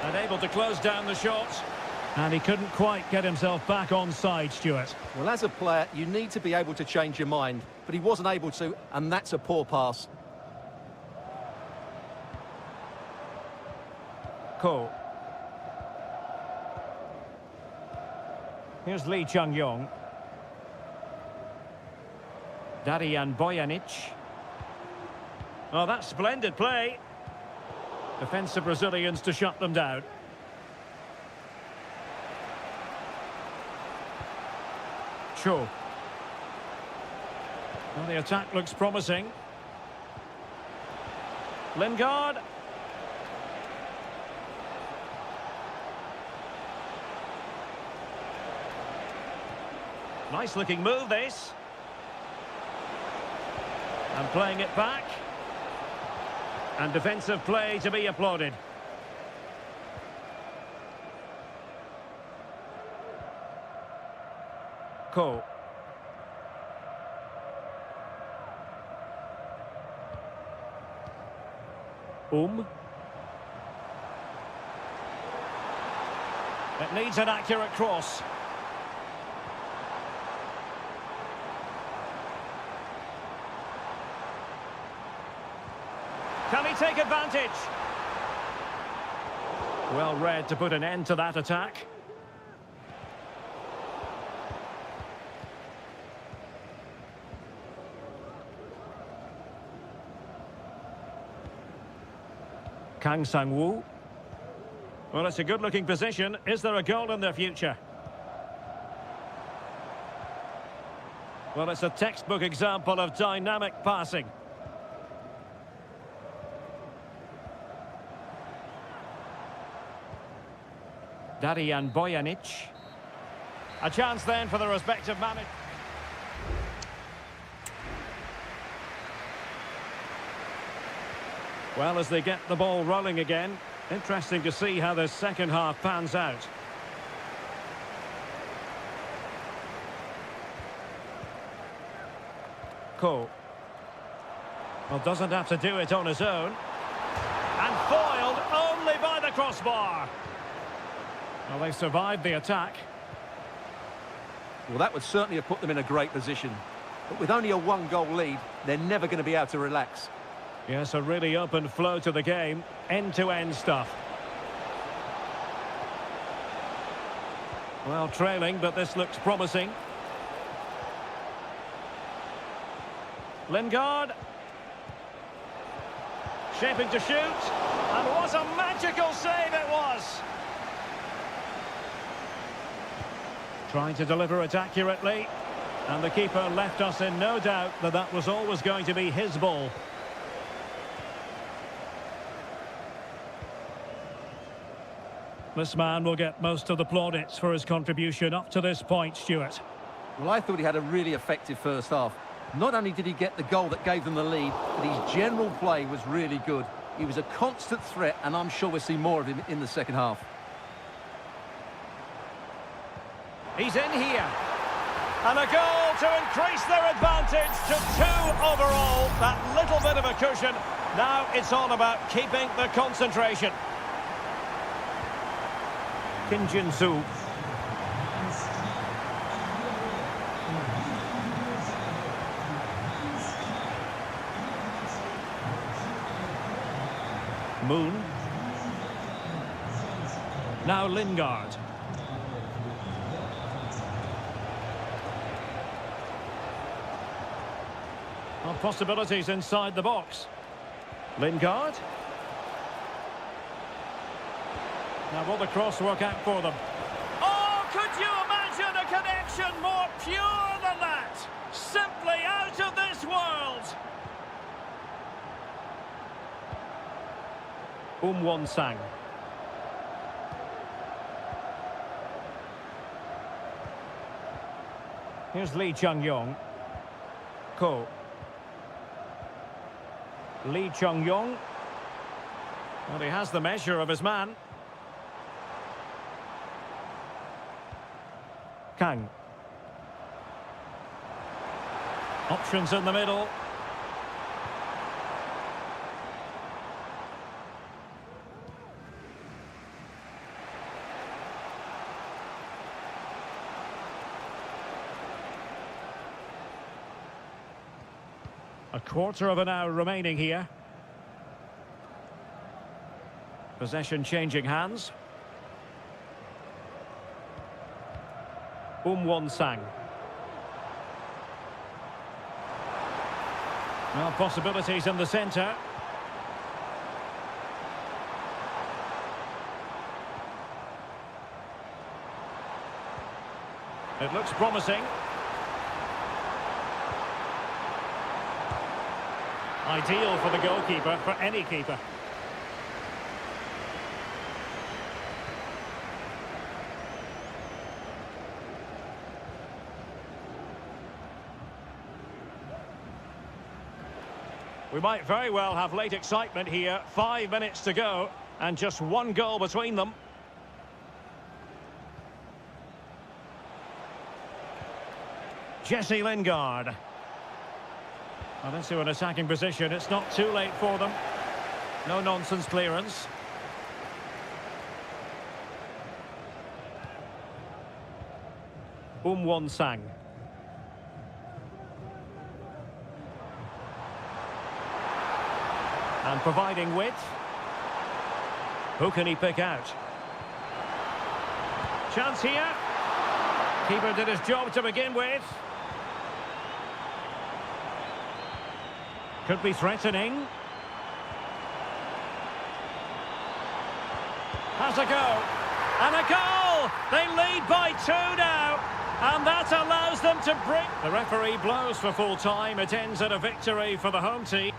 Unable to close down the shot. And he couldn't quite get himself back on side, Stuart. Well, as a player, you need to be able to change your mind. But he wasn't able to, and that's a poor pass. Ko. Here's Lee Chung-yong. Darian Bojanic. Oh, that's splendid play. Defensive Brazilians to shut them down. Cho. Well, the attack looks promising. Lingard. Nice looking move, this. And playing it back. And defensive play to be applauded. Ko. It needs an accurate cross. Can he take advantage? Well read to put an end to that attack. Kang Sang-woo. Well, it's a good-looking position. Is there a goal in their future? Well, it's a textbook example of dynamic passing. Darian Bojanic. A chance then for the respective manager. Well, as they get the ball rolling again, interesting to see how the second half pans out. Ko. Well, doesn't have to do it on his own. And foiled only by the crossbar. Well, they've survived the attack. Well, that would certainly have put them in a great position. But with only a one-goal lead, they're never going to be able to relax. Yes, a really open flow to the game. End-to-end stuff. Well, trailing, but this looks promising. Lingard. Shaping to shoot. And what a magical save it was! Trying to deliver it accurately. And the keeper left us in no doubt that that was always going to be his ball. This man will get most of the plaudits for his contribution up to this point, Stuart. Well, I thought he had a really effective first half. Not only did he get the goal that gave them the lead, but his general play was really good. He was a constant threat, and I'm sure we'll see more of him in the second half. He's in here. And a goal to increase their advantage to 2 overall. That little bit of a cushion Now it's all about keeping the concentration. Kim Jin-soo. Moon. Now Lingard. Well, possibilities inside the box. Lingard. Now will the cross work out for them? Oh, could you imagine a connection more pure than that? Simply out of this world. Won-sang. Here's Lee Chung-yong. Ko. Lee Chung-yong. Well, he has the measure of his man. Kang. Options in the middle. A quarter of an hour remaining here. Possession changing hands. Won-sang. Well, possibilities in the centre. It looks promising. Ideal for the goalkeeper, for any keeper. We might very well have late excitement here. 5 minutes to go, and just one goal between them. Jesse Lingard. Well, into an attacking position. It's not too late for them. No nonsense clearance. Won-sang. And providing width. Who can he pick out? Chance here. Keeper did his job to begin with. Could be threatening. Has a go. And a goal! They lead by 2 now. And that allows them to bring... The referee blows for full time. It ends at a victory for the home team.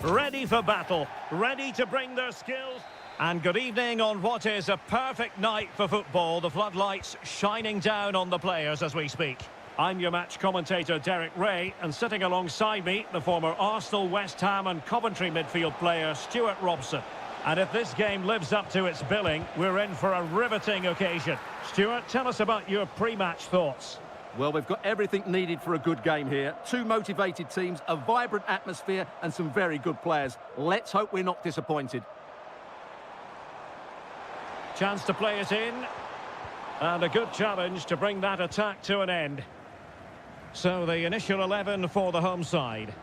ready for battle, ready to bring their skills. And good evening on what is a perfect night for football. The floodlights shining down on the players as we speak. I'm your match commentator Derek Ray, and sitting alongside me, the former Arsenal, West Ham and Coventry midfield player Stuart Robson. And if this game lives up to its billing, we're in for a riveting occasion. Stuart, tell us about your pre-match thoughts. Well, we've got everything needed for a good game here. Two motivated teams, a vibrant atmosphere and some very good players. Let's hope we're not disappointed. Chance to play it in. And a good challenge to bring that attack to an end. So the initial 11 for the home side.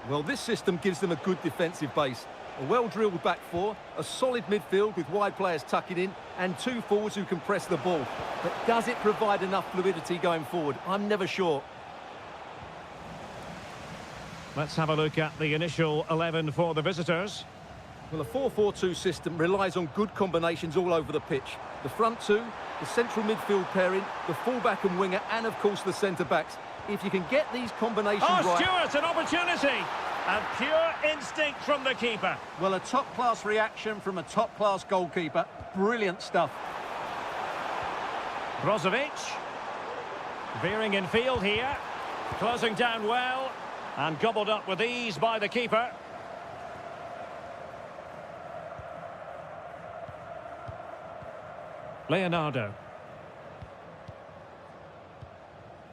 Well, this system gives them a good defensive base. A well-drilled back four, a solid midfield with wide players tucking in, and two forwards who can press the ball. But does it provide enough fluidity going forward? I'm never sure. Let's have a look at the initial 11 for the visitors. Well, a 4-4-2 system relies on good combinations all over the pitch. The front two, the central midfield pairing, the fullback and winger, and of course the centre-backs. If you can get these combinations right... Stuart, an opportunity! And pure instinct from the keeper. Well, a top-class reaction from a top-class goalkeeper. Brilliant stuff. Brozovic. Veering in field here. Closing down well. And gobbled up with ease by the keeper. Leonardo.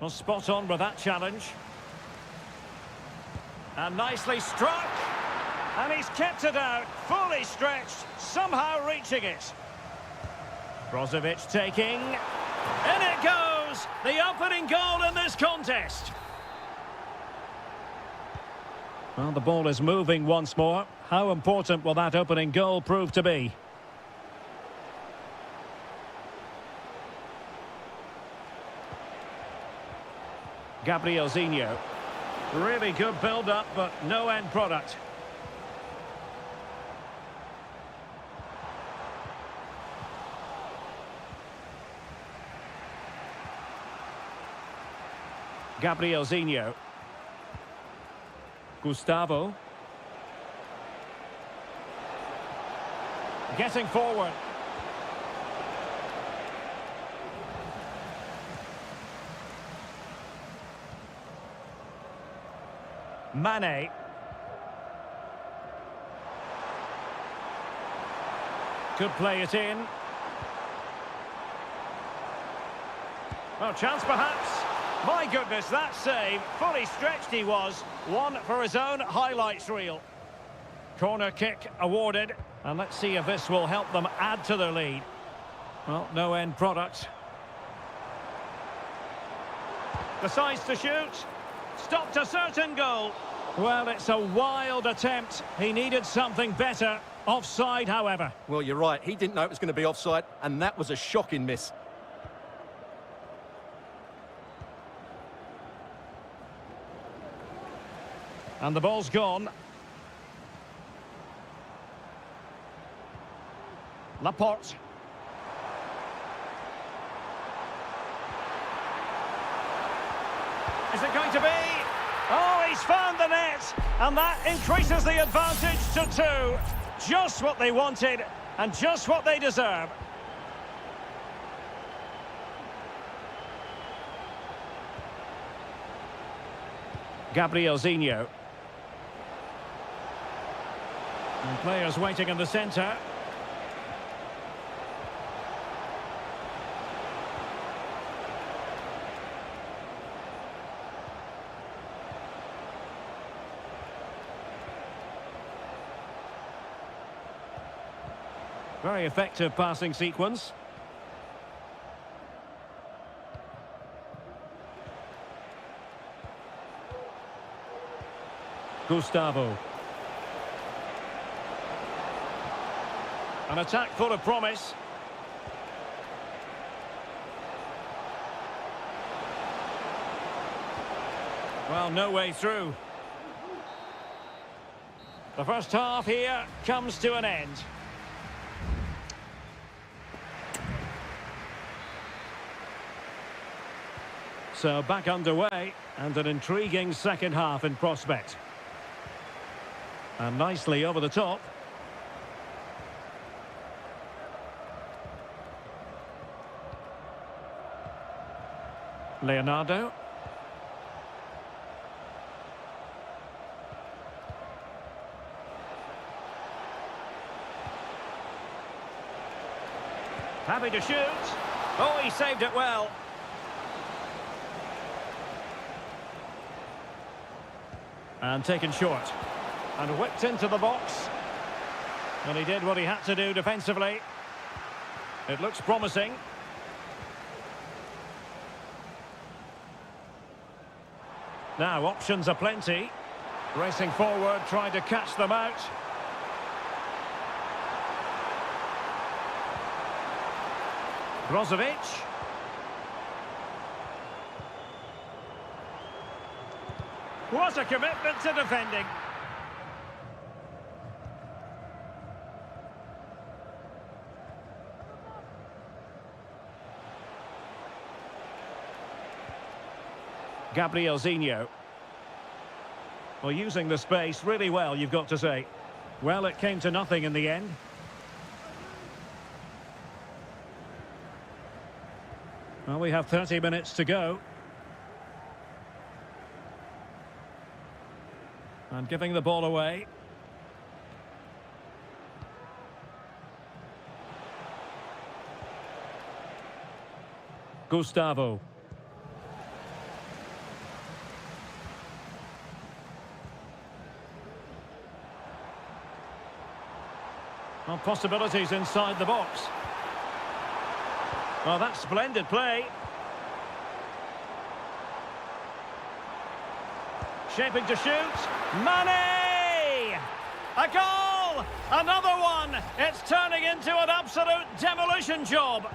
Well, spot on with that challenge. And nicely struck. And he's kept it out, fully stretched, somehow reaching it. Brozovic taking. In it goes! The opening goal in this contest. Well, the ball is moving once more. How important will that opening goal prove to be? Gabrielzinho. Really good build-up, but no end product. Gabrielzinho. Gustavo. Getting forward. Mane. Could play it in. Well, chance perhaps. My goodness, that save. Fully stretched he was. One for his own highlights reel. Corner kick awarded. And let's see if this will help them add to their lead. Well, no end product. Decides to shoot. Stopped a certain goal. Well, it's a wild attempt. He needed something better. Offside, however. Well, you're right. He didn't know it was going to be offside, and that was a shocking miss. And the ball's gone. Laporte. Is it going to be? Oh, he's found the net, and that increases the advantage to 2. Just what they wanted, and just what they deserve. Gabrielzinho. And players waiting in the centre. Very effective passing sequence. Gustavo. An attack full of promise. Well, no way through. The first half here comes to an end. So back underway, and an intriguing second half in prospect. And nicely over the top. Leonardo. Happy to shoot. Oh, he saved it well. And taken short. And whipped into the box. And he did what he had to do defensively. It looks promising. Now, options are plenty. Racing forward, trying to catch them out. Brozovic. What a commitment to defending. Gabrielzinho. Well, using the space really well, you've got to say. Well, it came to nothing in the end. Well, we have 30 minutes to go. And giving the ball away. Gustavo. Well, possibilities inside the box. Well, that's splendid play. Shaping to shoot. Mane! A goal! Another one! It's turning into an absolute demolition job.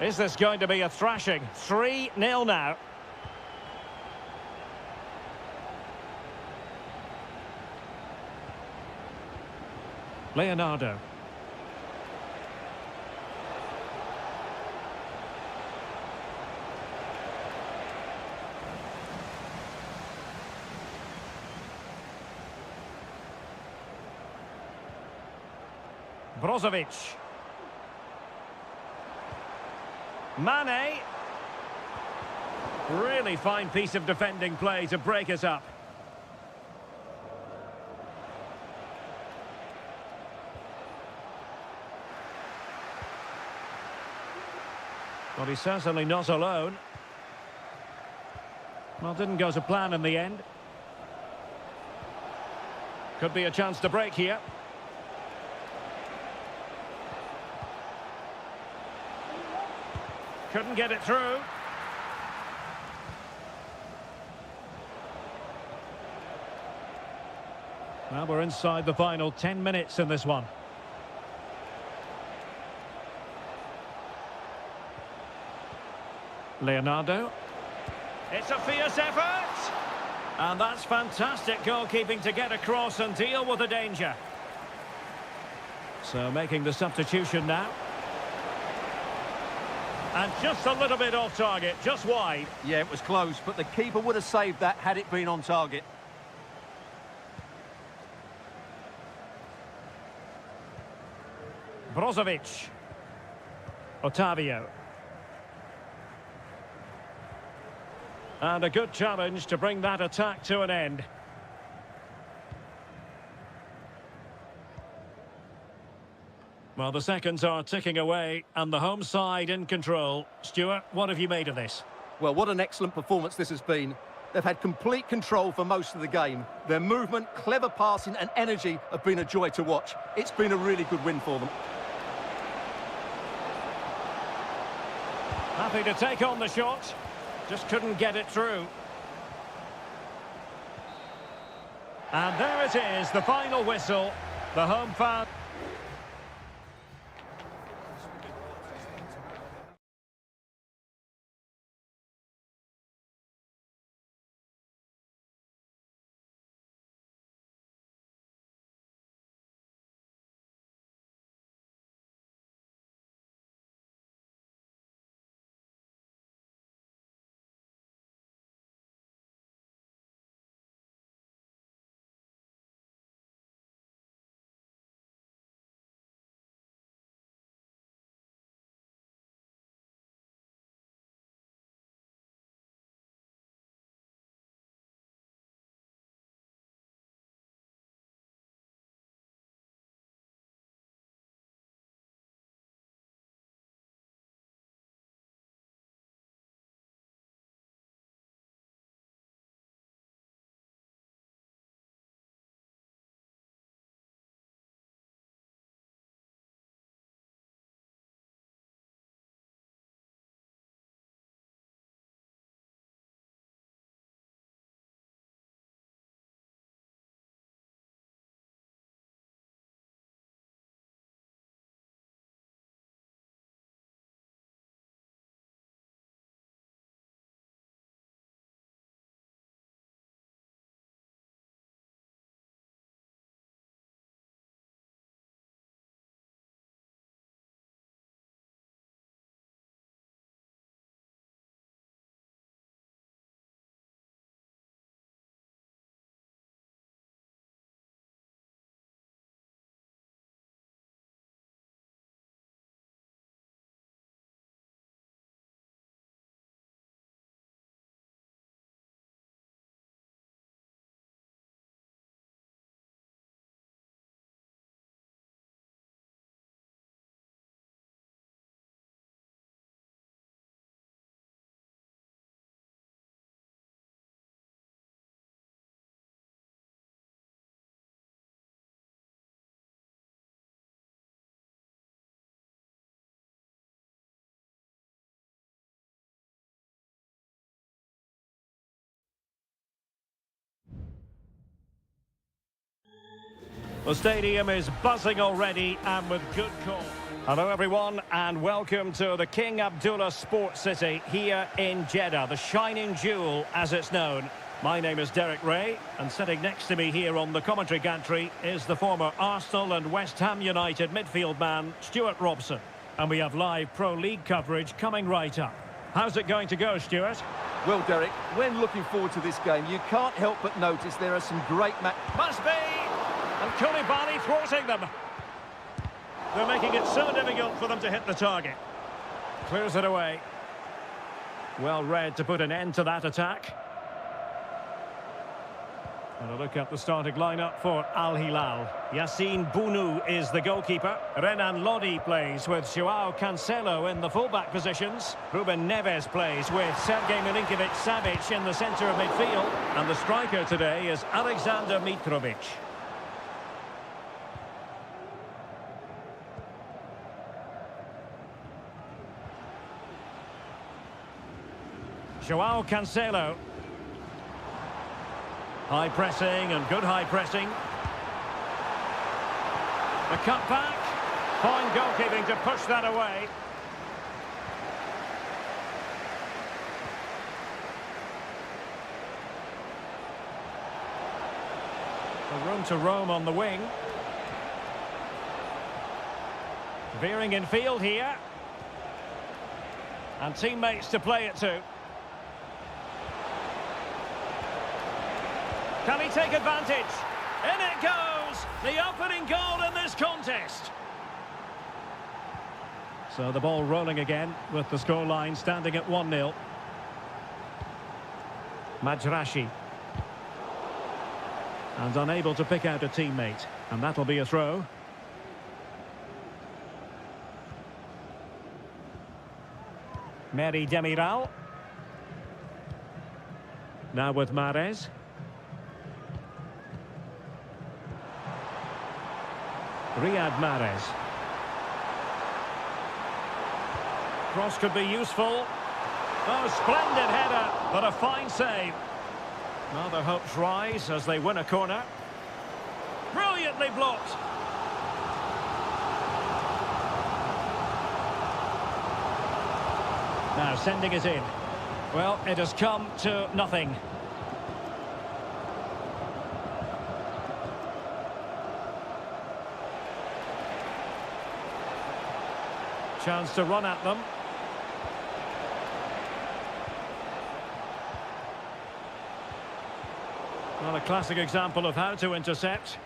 Is this going to be a thrashing? 3-0 now. Leonardo. Brozovic. Mane. Really fine piece of defending play to break us up. Well, he's certainly not alone. Well, didn't go to plan in the end. Could be a chance to break here. Couldn't get it through. Well, we're inside the final 10 minutes in this one. Leonardo. It's a fierce effort. And that's fantastic goalkeeping to get across and deal with the danger. So making the substitution now. And just a little bit off target, just wide. Yeah, it was close, but the keeper would have saved that had it been on target. Brozovic. Otavio. And a good challenge to bring that attack to an end. Well, the seconds are ticking away, and the home side in control. Stuart, what have you made of this? Well, what an excellent performance this has been. They've had complete control for most of the game. Their movement, clever passing and energy have been a joy to watch. It's been a really good win for them. Happy to take on the shot. Just couldn't get it through. And there it is, the final whistle. The home fan... The stadium is buzzing already and with good cause. Hello everyone and welcome to the King Abdullah Sports City here in Jeddah, the shining jewel as it's known. My name is Derek Ray and sitting next to me here on the commentary gantry is the former Arsenal and West Ham United midfield man Stuart Robson. And we have live Pro League coverage coming right up. How's it going to go, Stuart? Well, Derek, when looking forward to this game, you can't help but notice there are some great Must be! And Koulibaly thwarting them. They're making it so difficult for them to hit the target. Clears it away. Well read to put an end to that attack. And a look at the starting lineup for Al Hilal. Yassine Bounou is the goalkeeper. Renan Lodi plays with Joao Cancelo in the fullback positions. Ruben Neves plays with Sergej Milinkovic-Savic in the centre of midfield. And the striker today is Alexander Mitrovic. Joao Cancelo. High pressing and good high pressing. The cut back. Fine goalkeeping to push that away. The room to roam on the wing. Veering in field here. And teammates to play it to. Can he take advantage? In it goes! The opening goal in this contest. So the ball rolling again with the scoreline standing at 1-0. Majrashi. And unable to pick out a teammate. And that'll be a throw. Meri Demiral. Now with Mahrez. Riyad Mahrez. Cross could be useful. Oh, splendid header, but a fine save. Well, their hopes rise as they win a corner. Brilliantly blocked. Now sending it in. Well, it has come to nothing. Chance to run at them. Well, a classic example of how to intercept.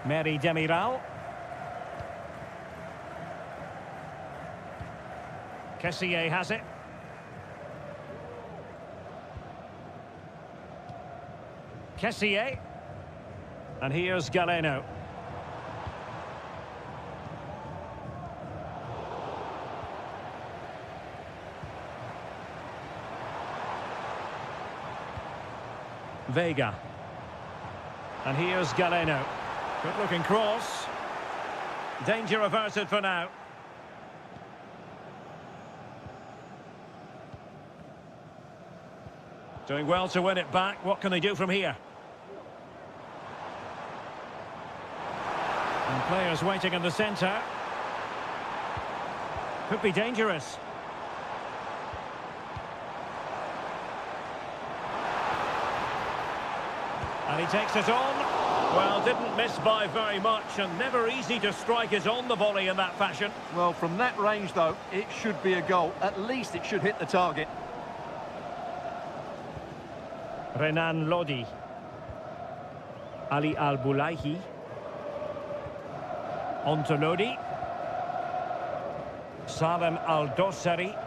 Meri Demiral. Kessié has it. Kessié. And here's Galeno. Vega. And here's Galeno. Good looking cross. Danger averted for now. Doing well to win it back. What can they do from here? And players waiting in the centre. Could be dangerous. And he takes it on. Well, didn't miss by very much and never easy to strike it on the volley in that fashion. Well, from that range, though, it should be a goal. At least it should hit the target. Renan Lodi. Ali Al-Bulaihi. On to Lodi. Salem Al-Dossari.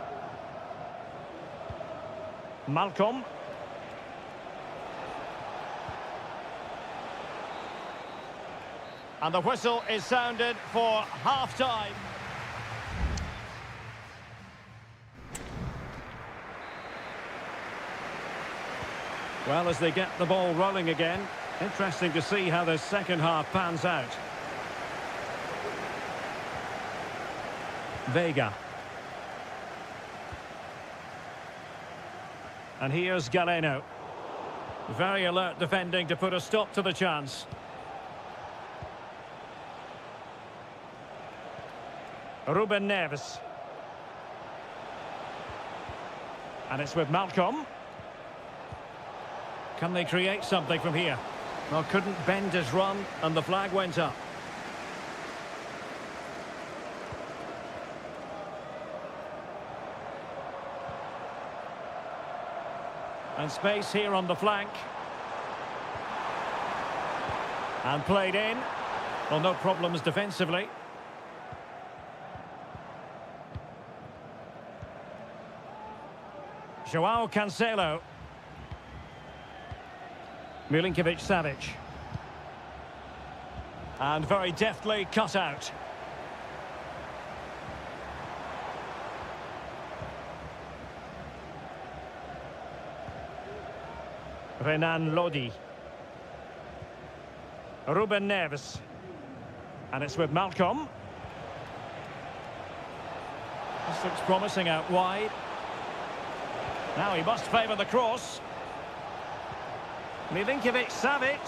Malcolm. And the whistle is sounded for half-time. Well, as they get the ball rolling again, interesting to see how the second half pans out. Vega. And here's Galeno. Very alert defending to put a stop to the chance. Ruben Neves. And it's with Malcolm. Can they create something from here? Well, couldn't bend his run, and the flag went up. And space here on the flank. And played in. Well, no problems defensively. Joao Cancelo. Milinkovic-Savic. And very deftly cut out. Renan Lodi. Ruben Neves. And it's with Malcolm. This looks promising out wide. Now he must favour the cross. Milinkovic-Savic.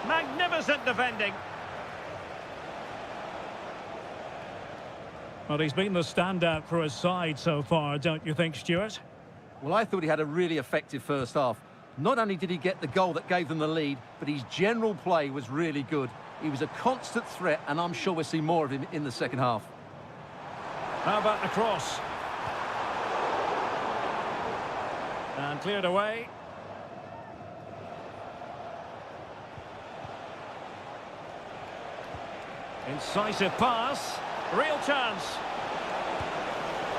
Magnificent defending. Well, he's been the standout for his side so far, don't you think, Stuart? Well, I thought he had a really effective first half. Not only did he get the goal that gave them the lead, but his general play was really good. He was a constant threat, and I'm sure we'll see more of him in the second half. How about the cross? And cleared away. Incisive pass. Real chance.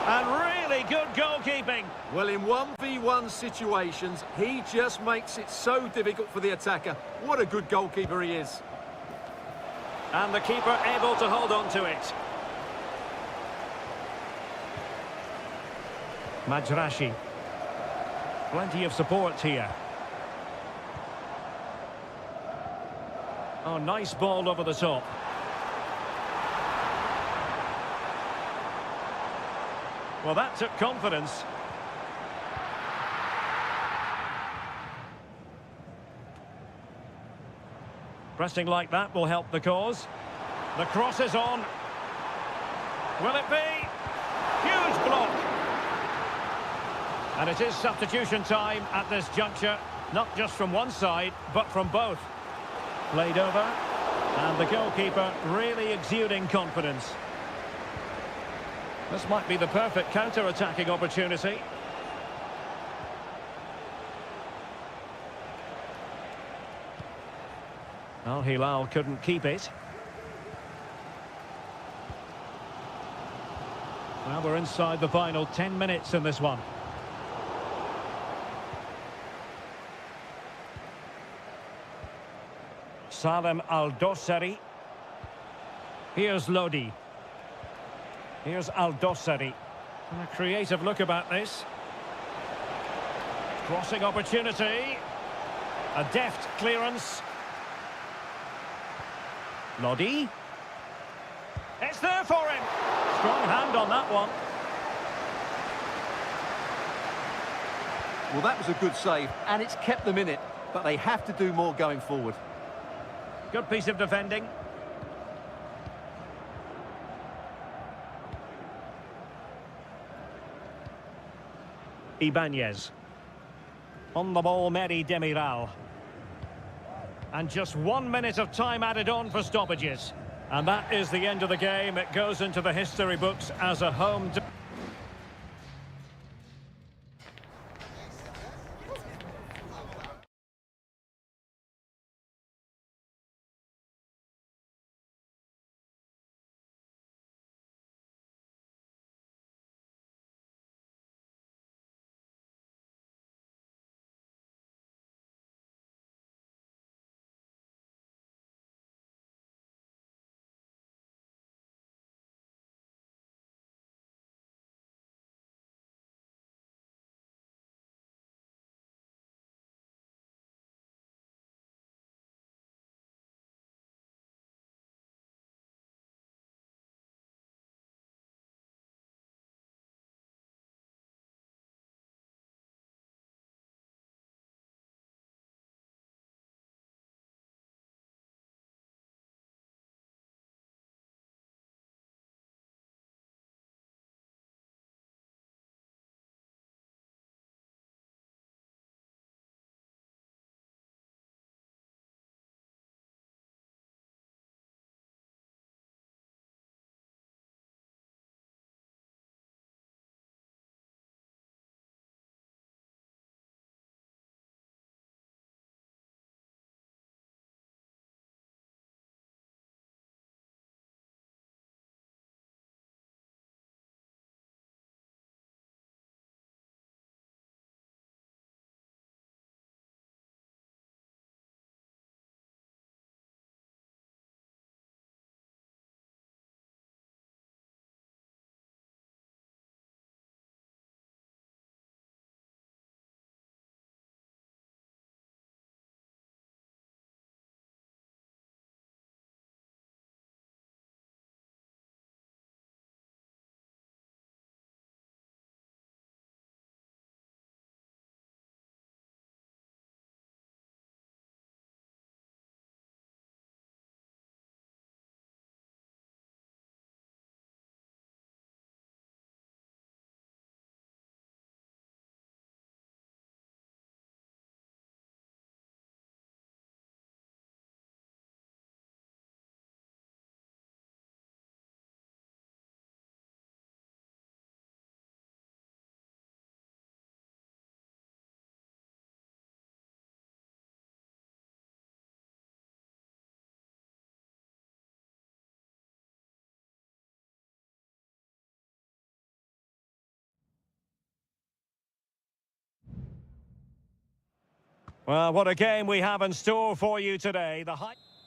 And really good goalkeeping. Well, in 1v1 situations, he just makes it so difficult for the attacker. What a good goalkeeper he is. And the keeper able to hold on to it. Majrashi. Plenty of support here. Oh, nice ball over the top. Well, that took confidence. Pressing like that will help the cause. The cross is on. Will it be? Huge block. And it is substitution time at this juncture. Not just from one side, but from both. Played over. And the goalkeeper really exuding confidence. This might be the perfect counter-attacking opportunity. Al Hilal couldn't keep it. Well, we're inside the final 10 minutes in this one. Salem Al-Dossari. Here's Lodi. Here's Al-Dossari. A creative look about this. Crossing opportunity. A deft clearance. Lodi. It's there for him. Strong hand on that one. Well, that was a good save, and it's kept them in it. But they have to do more going forward. Good piece of defending. Ibanez. On the ball, Meri Demiral. And just 1 minute of time added on for stoppages. And that is the end of the game. It goes into the history books as a home... Well, what a game we have in store for you today.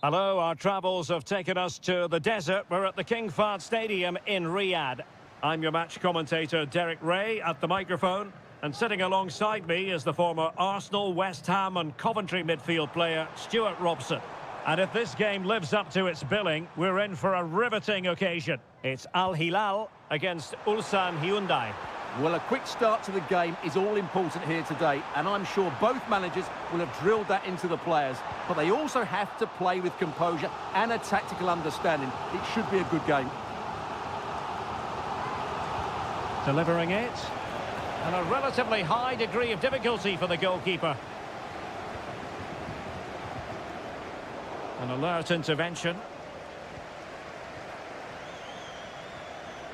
Hello, our travels have taken us to the desert. We're at the King Fahd Stadium in Riyadh. I'm your match commentator, Derek Ray, at the microphone. And sitting alongside me is the former Arsenal, West Ham and Coventry midfield player, Stuart Robson. And if this game lives up to its billing, we're in for a riveting occasion. It's Al Hilal against Ulsan Hyundai. Well, a quick start to the game is all important here today, and I'm sure both managers will have drilled that into the players. But they also have to play with composure and a tactical understanding. It should be a good game. Delivering it. And a relatively high degree of difficulty for the goalkeeper. An alert intervention.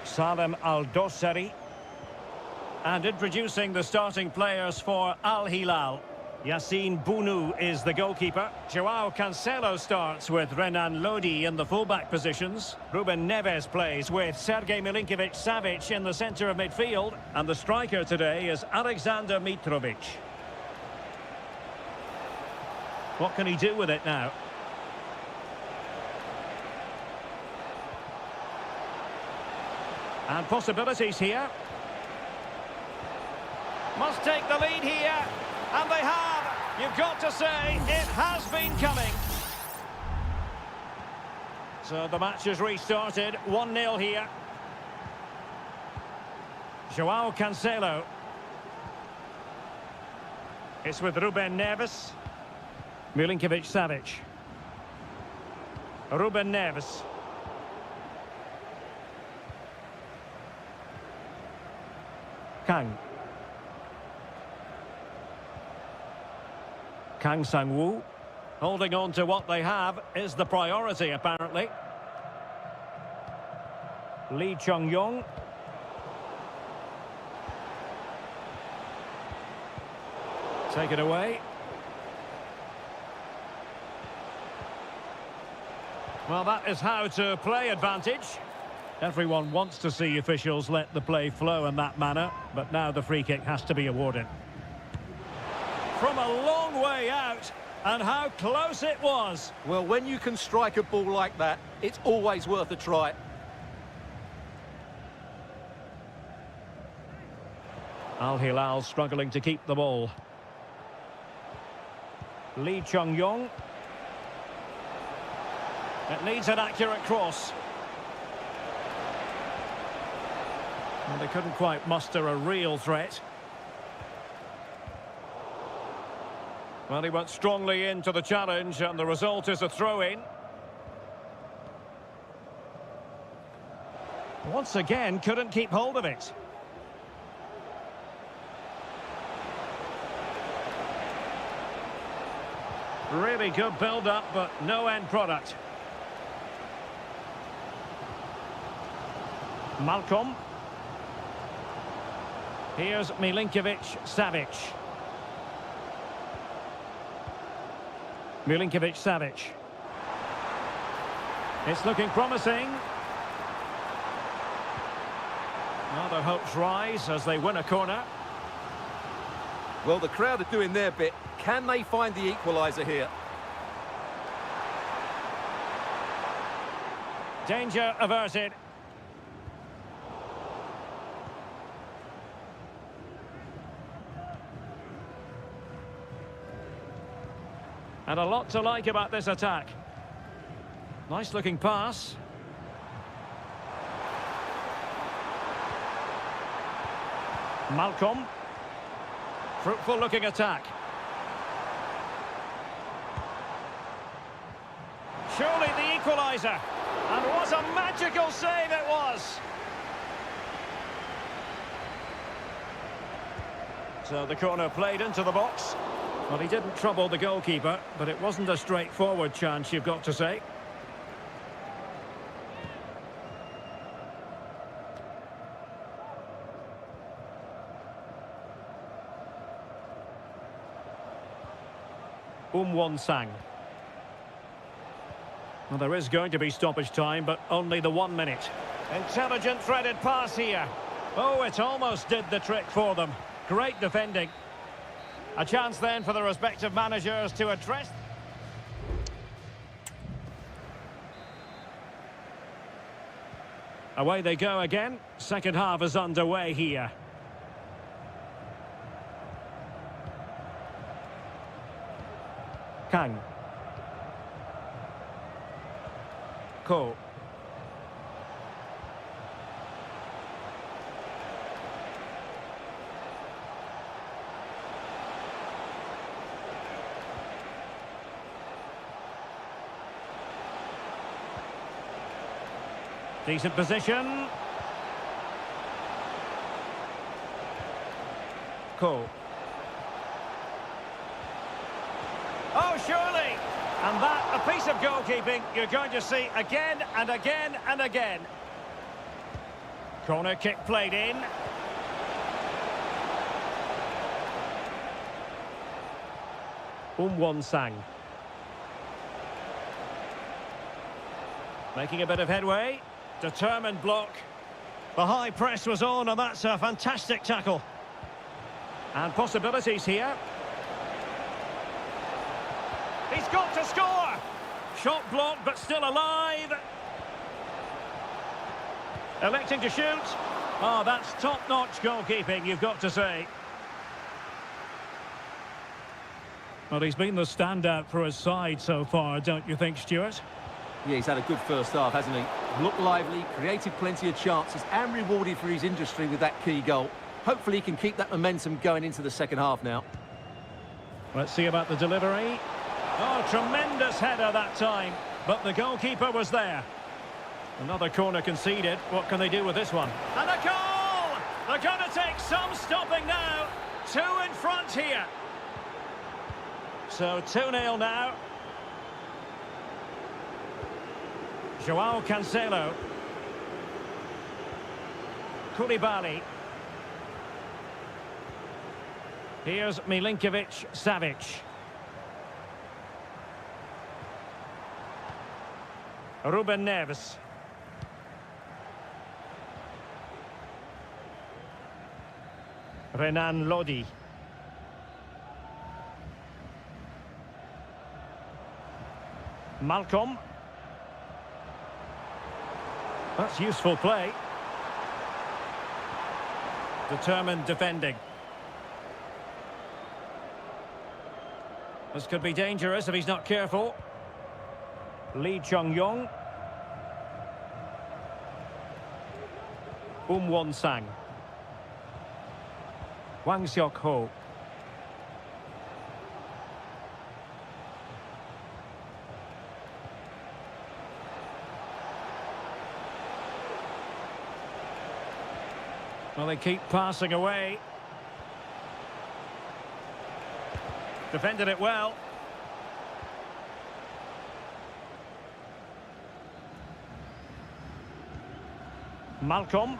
Salem Al-Dossari. And introducing the starting players for Al Hilal. Yassine Bounou is the goalkeeper. Joao Cancelo starts with Renan Lodi in the fullback positions. Ruben Neves plays with Sergej Milinkovic-Savic in the centre of midfield. And the striker today is Alexander Mitrovic. What can he do with it now? And possibilities here. Must take the lead here, and they have. You've got to say, it has been coming. So the match has restarted, 1-0 here. Joao Cancelo. It's with Ruben Neves. Milinkovic-Savic. Ruben Neves. Kang. Kang Sang-woo. Holding on to what they have is the priority, apparently. Lee Chung-yong. Take it away. Well, that is how to play advantage. Everyone wants to see officials let the play flow in that manner, but now the free kick has to be awarded. From a long way out, and how close it was. Well, when you can strike a ball like that, it's always worth a try. Al Hilal struggling to keep the ball. Lee Chung-yong. It needs an accurate cross. And they couldn't quite muster a real threat. Well, he went strongly into the challenge, and the result is a throw-in. Once again, couldn't keep hold of it. Really good build-up, but no end product. Malcolm. Here's Milinkovic-Savic. Milinkovic-Savic. It's looking promising. Well, their hopes rise as they win a corner. Well, the crowd are doing their bit. Can they find the equaliser here? Danger averted. And a lot to like about this attack. Nice looking pass. Malcolm. Fruitful looking attack. Surely the equaliser. And what a magical save it was. So the corner played into the box. Well, he didn't trouble the goalkeeper, but it wasn't a straightforward chance, you've got to say. Won-sang. Well, there is going to be stoppage time, but only the 1 minute. Intelligent threaded pass here. Oh, it almost did the trick for them. Great defending. A chance then for the respective managers to address. Away they go again. Second half is underway here. Kang. Ko. Decent position. Ko. Oh, surely! And that, a piece of goalkeeping you're going to see again and again and again. Corner kick played in. Won Sang. Making a bit of headway. Determined block. The high press was on, and that's a fantastic tackle. And possibilities here. He's got to score! Shot blocked, but still alive. Electing to shoot. Oh, that's top-notch goalkeeping, you've got to say. Well, he's been the standout for his side so far, don't you think, Stuart? Yeah, he's had a good first half, hasn't he? Looked lively, created plenty of chances, and rewarded for his industry with that key goal. Hopefully he can keep that momentum going into the second half now. Let's see about the delivery. Oh, tremendous header that time, but the goalkeeper was there. Another corner conceded. What can they do with this one? And a goal! They're going to take some stopping now. 2 in front here. So 2-0 now. Joao Cancelo. Koulibaly. Here's Milinkovic-Savic. Ruben Neves. Renan Lodi. Malcolm. That's useful play. Determined defending. This could be dangerous if he's not careful. Lee Chung-yong. Won Sang. Hwang Seok-ho. Well, they keep passing away. Defended it well. Malcolm.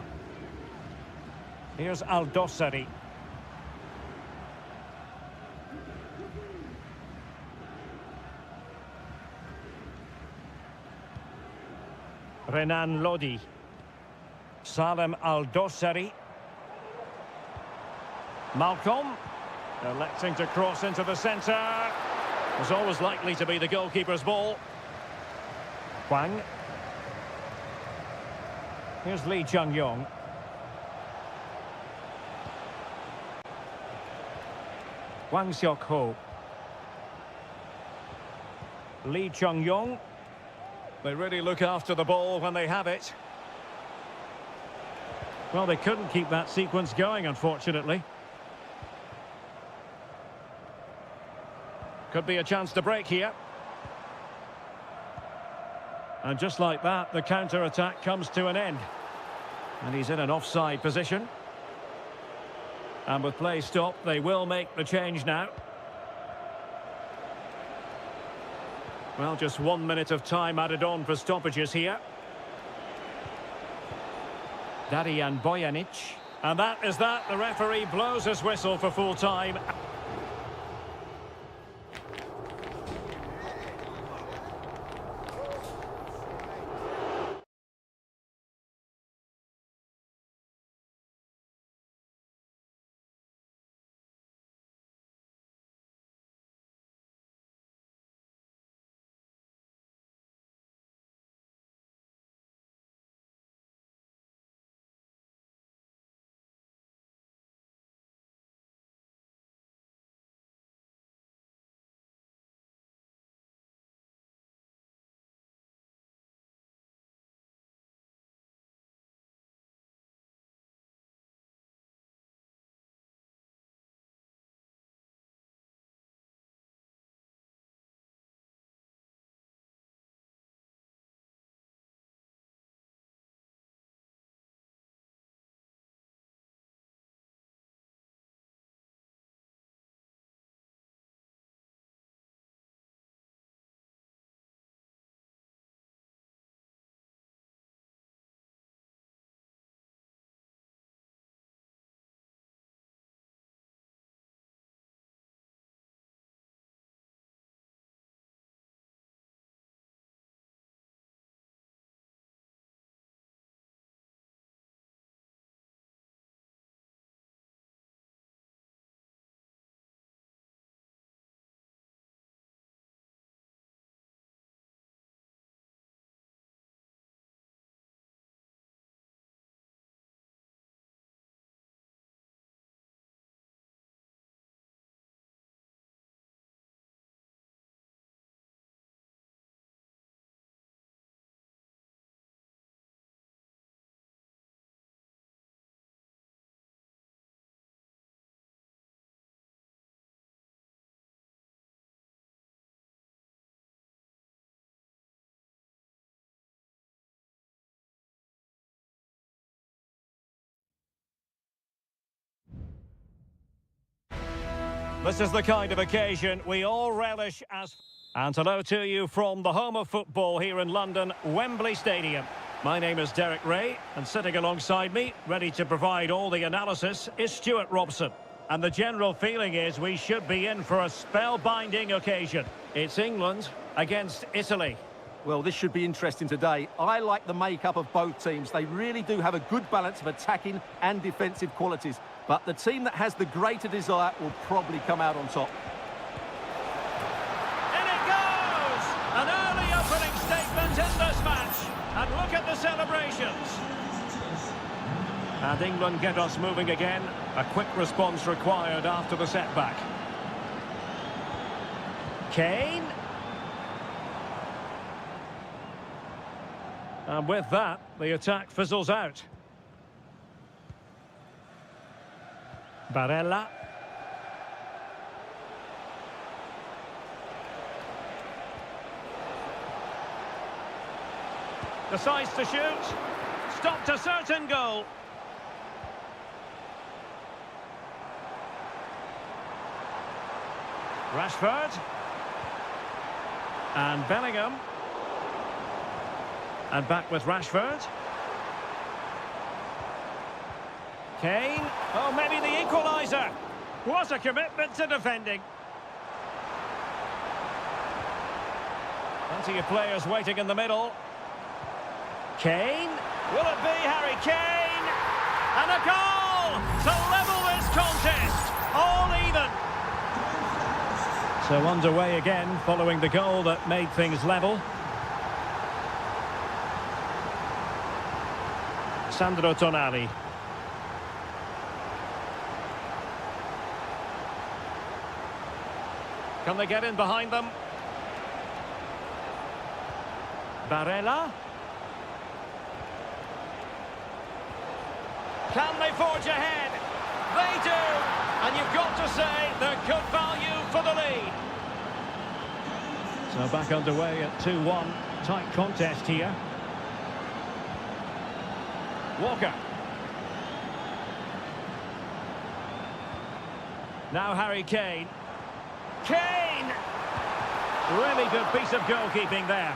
Here's Al-Dossari. Renan Lodi. Salem Al-Dossari. Malcolm. Electing to cross into the centre. Was always likely to be the goalkeeper's ball. Hwang. Here's Lee Chung-yong. Hwang Seok-ho. Lee Chung-yong. They really look after the ball when they have it. Well, they couldn't keep that sequence going, unfortunately. Could be a chance to break here. And just like that, the counter-attack comes to an end. And he's in an offside position. And with play stopped, they will make the change now. Well, just 1 minute of time added on for stoppages here. Darian Bojanic. And that is that. The referee blows his whistle for full time. This is the kind of occasion we all relish as... And hello to you from the home of football here in London, Wembley Stadium. My name is Derek Ray, and sitting alongside me, ready to provide all the analysis, is Stuart Robson. And the general feeling is we should be in for a spellbinding occasion. It's England against Italy. Well, this should be interesting today. I like the makeup of both teams. They really do have a good balance of attacking and defensive qualities. But the team that has the greater desire will probably come out on top. In it goes! An early opening statement in this match. And look at the celebrations. And England get us moving again. A quick response required after the setback. Kane. And with that, the attack fizzles out. Barella. Decides to shoot. Stopped a certain goal. Rashford. And Bellingham. And back with Rashford. Kane. Oh, maybe the equaliser. What a commitment to defending. Plenty of players waiting in the middle. Kane. Will it be Harry Kane? And a goal to level this contest. All even. So underway again following the goal that made things level. Sandro Tonali. Can they get in behind them? Barella. Can they forge ahead? They do! And you've got to say they're good value for the lead. So back underway at 2-1. Tight contest here. Walker. Now Harry Kane. Kane! Really good piece of goalkeeping there.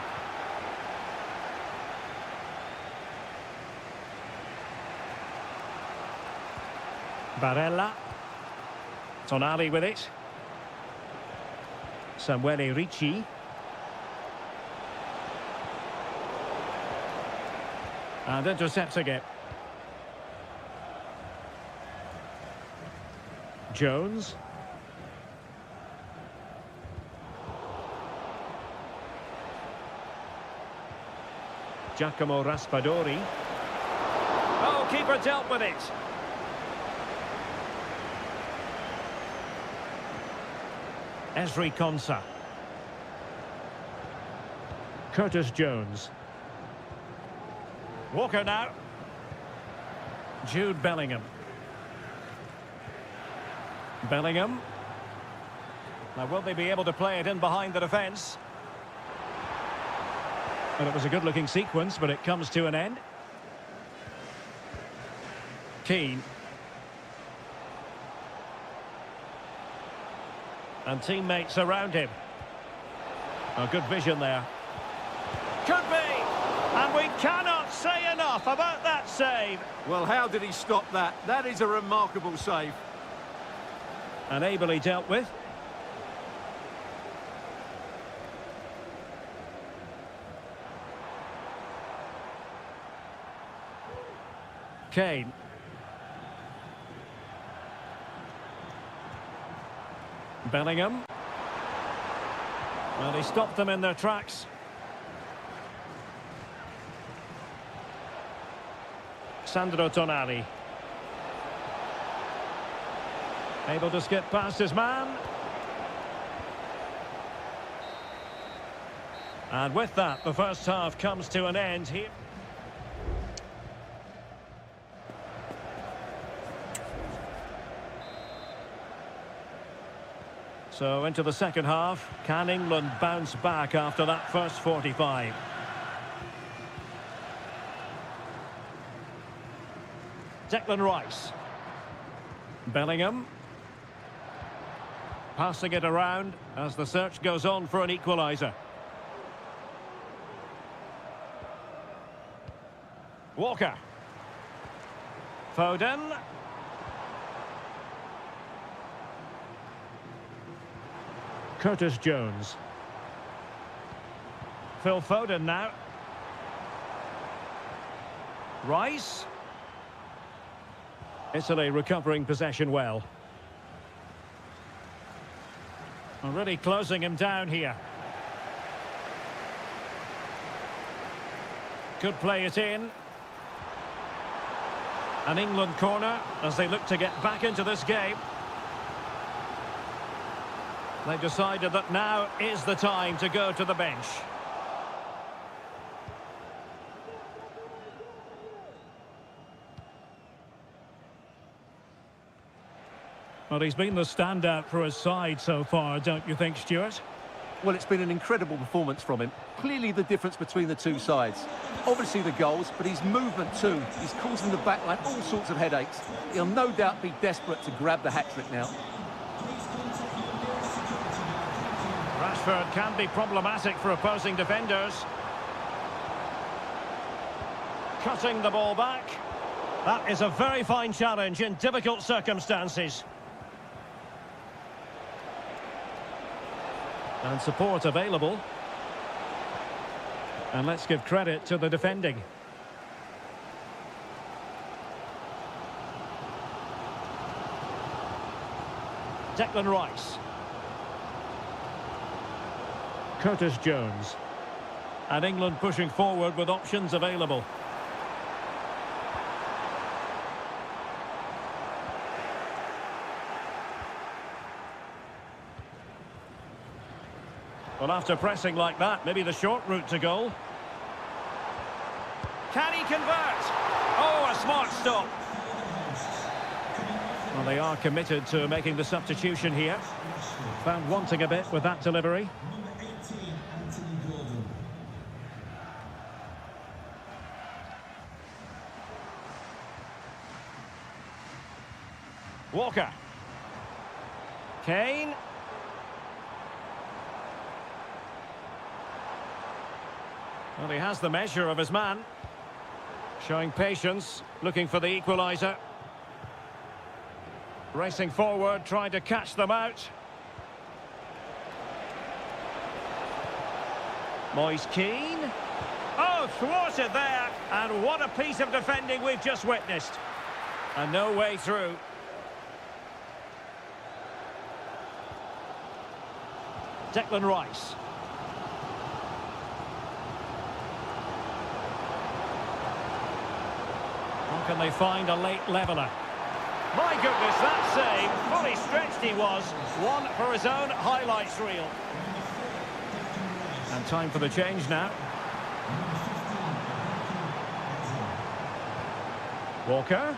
Barella. Tonali with it. Samuele Ricci. And intercepting it. Jones. Giacomo Raspadori. Oh, keeper dealt with it. Ezri Konsa. Curtis Jones. Walker now. Jude Bellingham. Bellingham. Now, will they be able to play it in behind the defence? Well, it was a good-looking sequence, but it comes to an end. Keane. And teammates around him. A good vision there. Could be! And we cannot say enough about that save. Well, how did he stop that? That is a remarkable save. And ably dealt with. Kane. Bellingham. Well, he stopped them in their tracks. Sandro Tonali. Able to skip past his man. And with that, the first half comes to an end here. So into the second half, can England bounce back after that first 45? Declan Rice. Bellingham. Passing it around as the search goes on for an equaliser. Walker. Foden. Curtis Jones. Phil Foden now. Rice. Italy recovering possession well. Already closing him down here. Could play it in. An England corner as they look to get back into this game. They've decided that now is the time to go to the bench. Well, he's been the standout for his side so far, don't you think, Stuart? Well, it's been an incredible performance from him. Clearly the difference between the two sides. Obviously the goals, but his movement too. He's causing the backline all sorts of headaches. He'll no doubt be desperate to grab the hat-trick now. Rashford can be problematic for opposing defenders. Cutting the ball back. That is a very fine challenge in difficult circumstances. And support available. And let's give credit to the defending. Declan Rice. Curtis Jones. And England pushing forward with options available. Well, after pressing like that, maybe the short route to goal. Can he convert? Oh, a smart stop. Well, they are committed to making the substitution here. Found wanting a bit with that delivery. Walker. Kane. Well, he has the measure of his man. Showing patience, looking for the equaliser. Racing forward, trying to catch them out. Moise Keane. Oh, thwarted there. And what a piece of defending we've just witnessed. And no way through. Declan Rice. How can they find a late leveller? My goodness, that save, fully stretched he was. One for his own highlights reel. And time for the change now. Walker.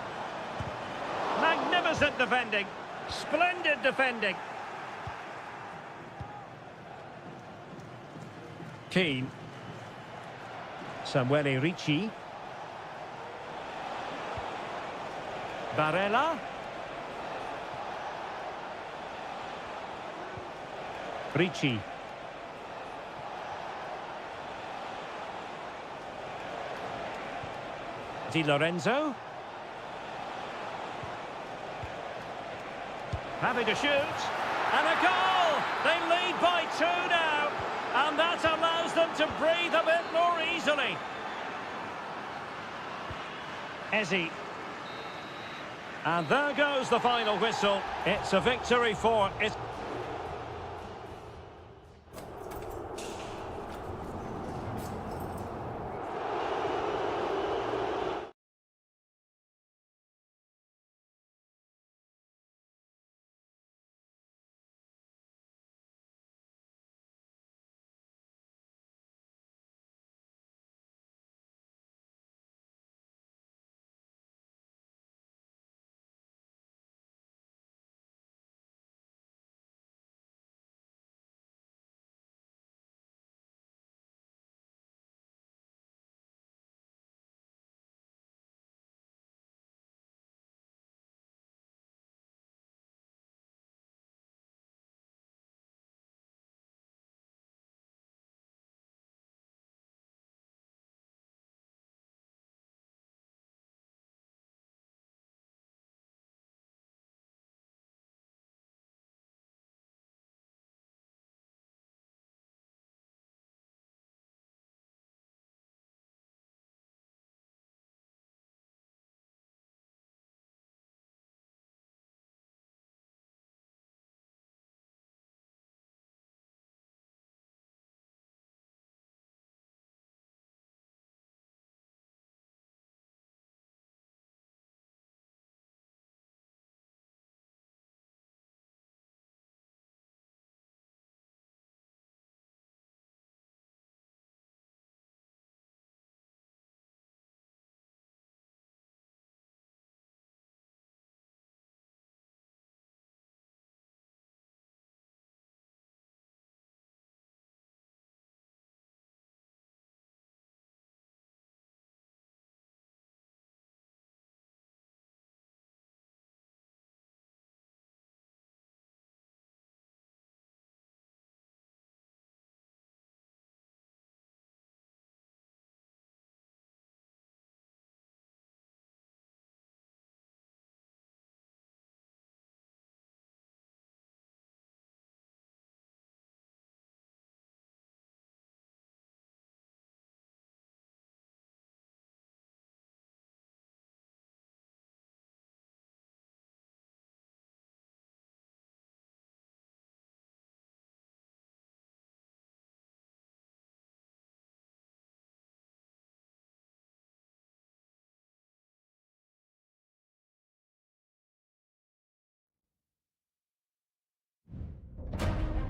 Magnificent defending. Splendid defending. Keane. Samuele Ricci. Barella. Ricci. Di Lorenzo. Happy to shoot. And a goal! They lead by 2 now. And that allows them to breathe a bit more easily. Eze. And there goes the final whistle. It's a victory for Italy.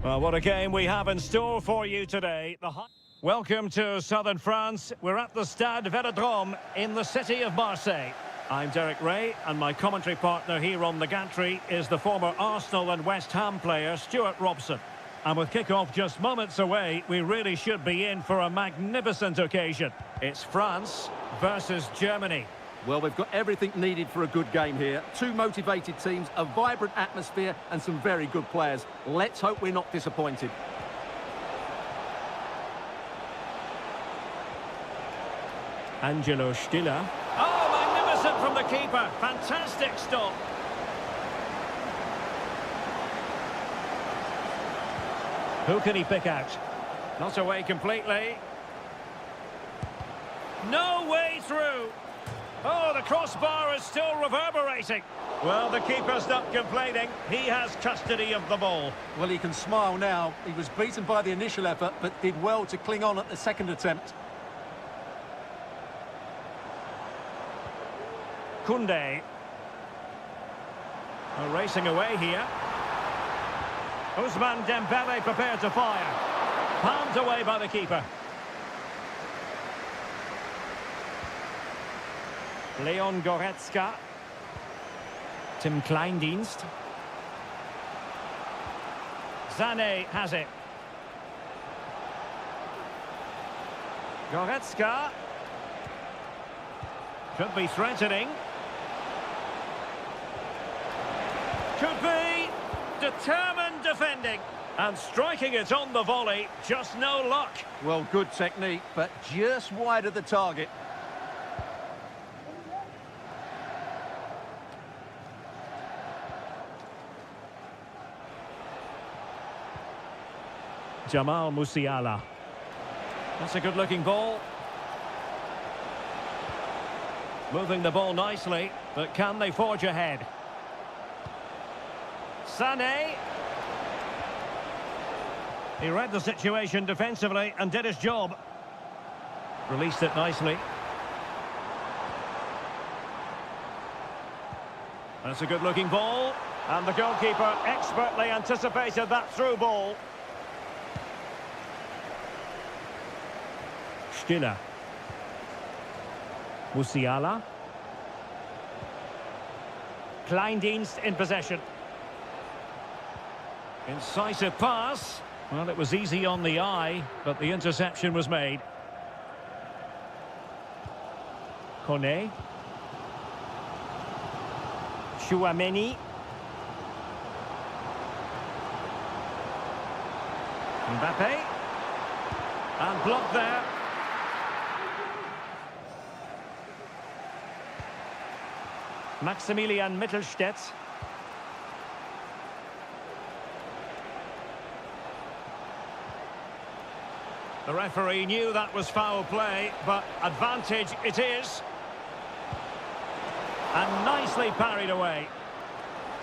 Well, what a game we have in store for you today. Welcome to southern France. We're at the Stade Vélodrome in the city of Marseille. I'm Derek Ray, and my commentary partner here on the gantry is the former Arsenal and West Ham player Stuart Robson. And with kick-off just moments away, we really should be in for a magnificent occasion. It's France versus Germany. Well, we've got everything needed for a good game here. Two motivated teams, a vibrant atmosphere and some very good players. Let's hope we're not disappointed. Angelo Stiller. Oh, magnificent from the keeper. Fantastic stop. Who can he pick out? Not away completely. No way through. Oh, the crossbar is still reverberating. Well, the keeper's not complaining. He has custody of the ball. Well, he can smile now. He was beaten by the initial effort, but did well to cling on at the second attempt. Koundé. Racing away here. Ousmane Dembele prepared to fire. Palmed away by the keeper. Leon Goretzka. Tim Kleindienst. Sané has it. Goretzka. Could be threatening. Could be. Determined defending. And striking it on the volley. Just no luck. Well, good technique, but just wide of the target. Jamal Musiala. That's a good-looking ball. Moving the ball nicely, but can they forge ahead? Sané. He read the situation defensively and did his job. Released it nicely. That's a good-looking ball. And the goalkeeper expertly anticipated that through ball. Stiller. Musiala. Kleindienst in possession. Incisive pass. Well, it was easy on the eye, but the interception was made. Koné. Chouameni. Mbappé. And blocked there. Maximilian Mittelstädt. The referee knew that was foul play, but advantage it is. And nicely parried away.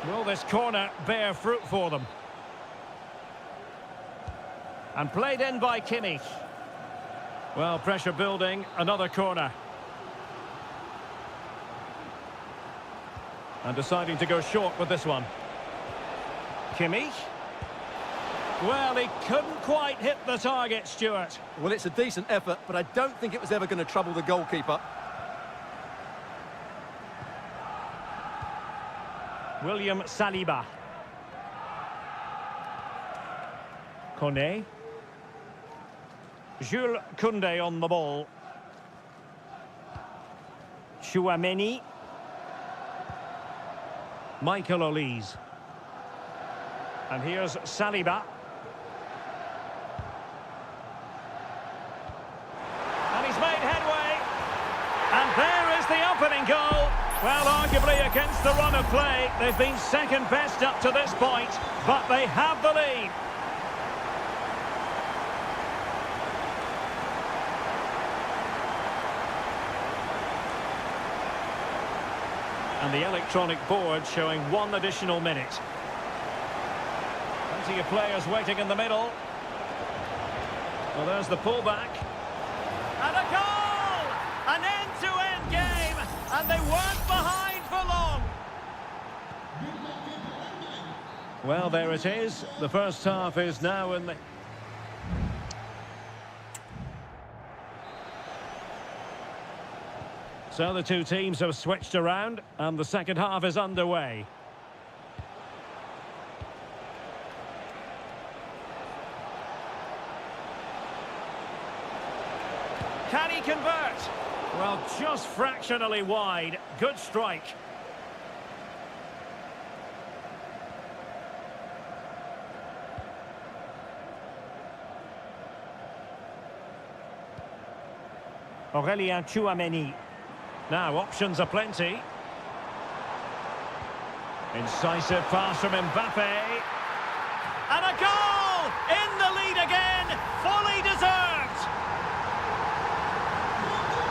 Will this corner bear fruit for them? And played in by Kimmich. Well, pressure building, another corner. And deciding to go short with this one. Kimmich. Well, he couldn't quite hit the target, Stuart. Well, it's a decent effort, but I don't think it was ever going to trouble the goalkeeper. William Saliba. Koné. Jules Koundé on the ball. Chouameni. Michael Olise. And here's Saliba. And he's made headway. And there is the opening goal. Well, arguably against the run of play, they've been second best up to this point, but they have the lead. And the electronic board showing one additional minute. Plenty of players waiting in the middle. Well, there's the pullback. And a goal! An end-to-end game, and they weren't behind for long. Well, there it is. The first half is now in the... So the two teams have switched around and the second half is underway. Can he convert? Well, just fractionally wide. Good strike. Aurélien Tchouaméni. Now, options are plenty. Incisive pass from Mbappe. And a goal! In the lead again! Fully deserved!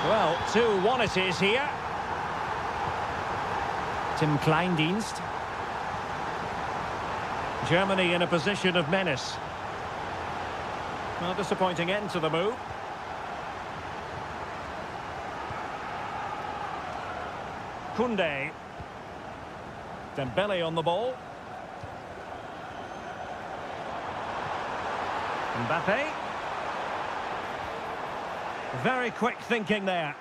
Well, 2-1 it is here. Tim Kleindienst. Germany in a position of menace. Well, disappointing end to the move. Koundé. Dembele on the ball. Mbappe. Very quick thinking there.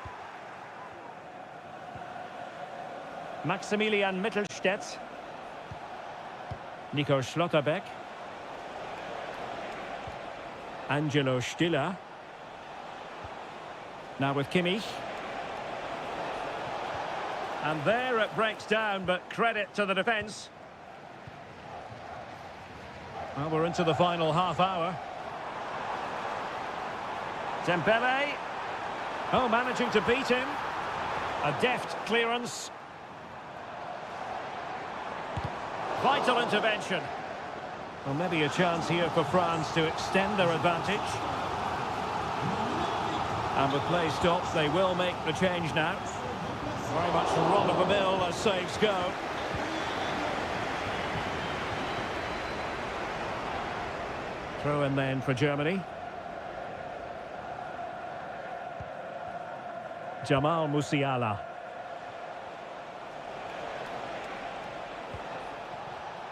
Maximilian Mittelstädt. Nico Schlotterbeck. Angelo Stiller. Now with Kimmich. And there it breaks down, but credit to the defence. Well, we're into the final half hour. Dembele. Oh, managing to beat him. A deft clearance. Vital intervention. Well, maybe a chance here for France to extend their advantage. And with play stopped, they will make the change now. Very much run of the mill as saves go. Throw in then for Germany. Jamal Musiala.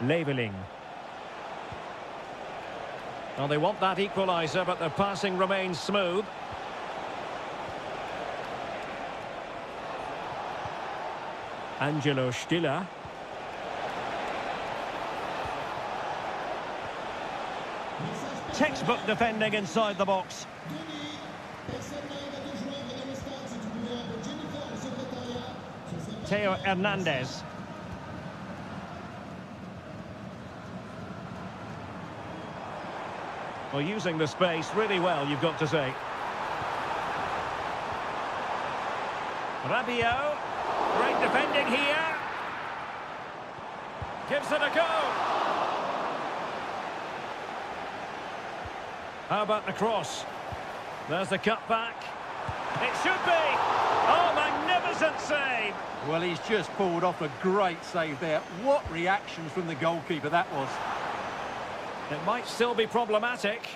Leveling. Well, they want that equaliser, but their passing remains smooth. Angelo Stiller. Textbook defending inside the box. Theo Hernandez. Well, using the space really well, you've got to say. Rabiot. Great defending here. Gives it a go. How about the cross? There's the cut back. It should be. Oh, magnificent save. Well, he's just pulled off a great save there. What reaction from the goalkeeper that was. It might still be problematic.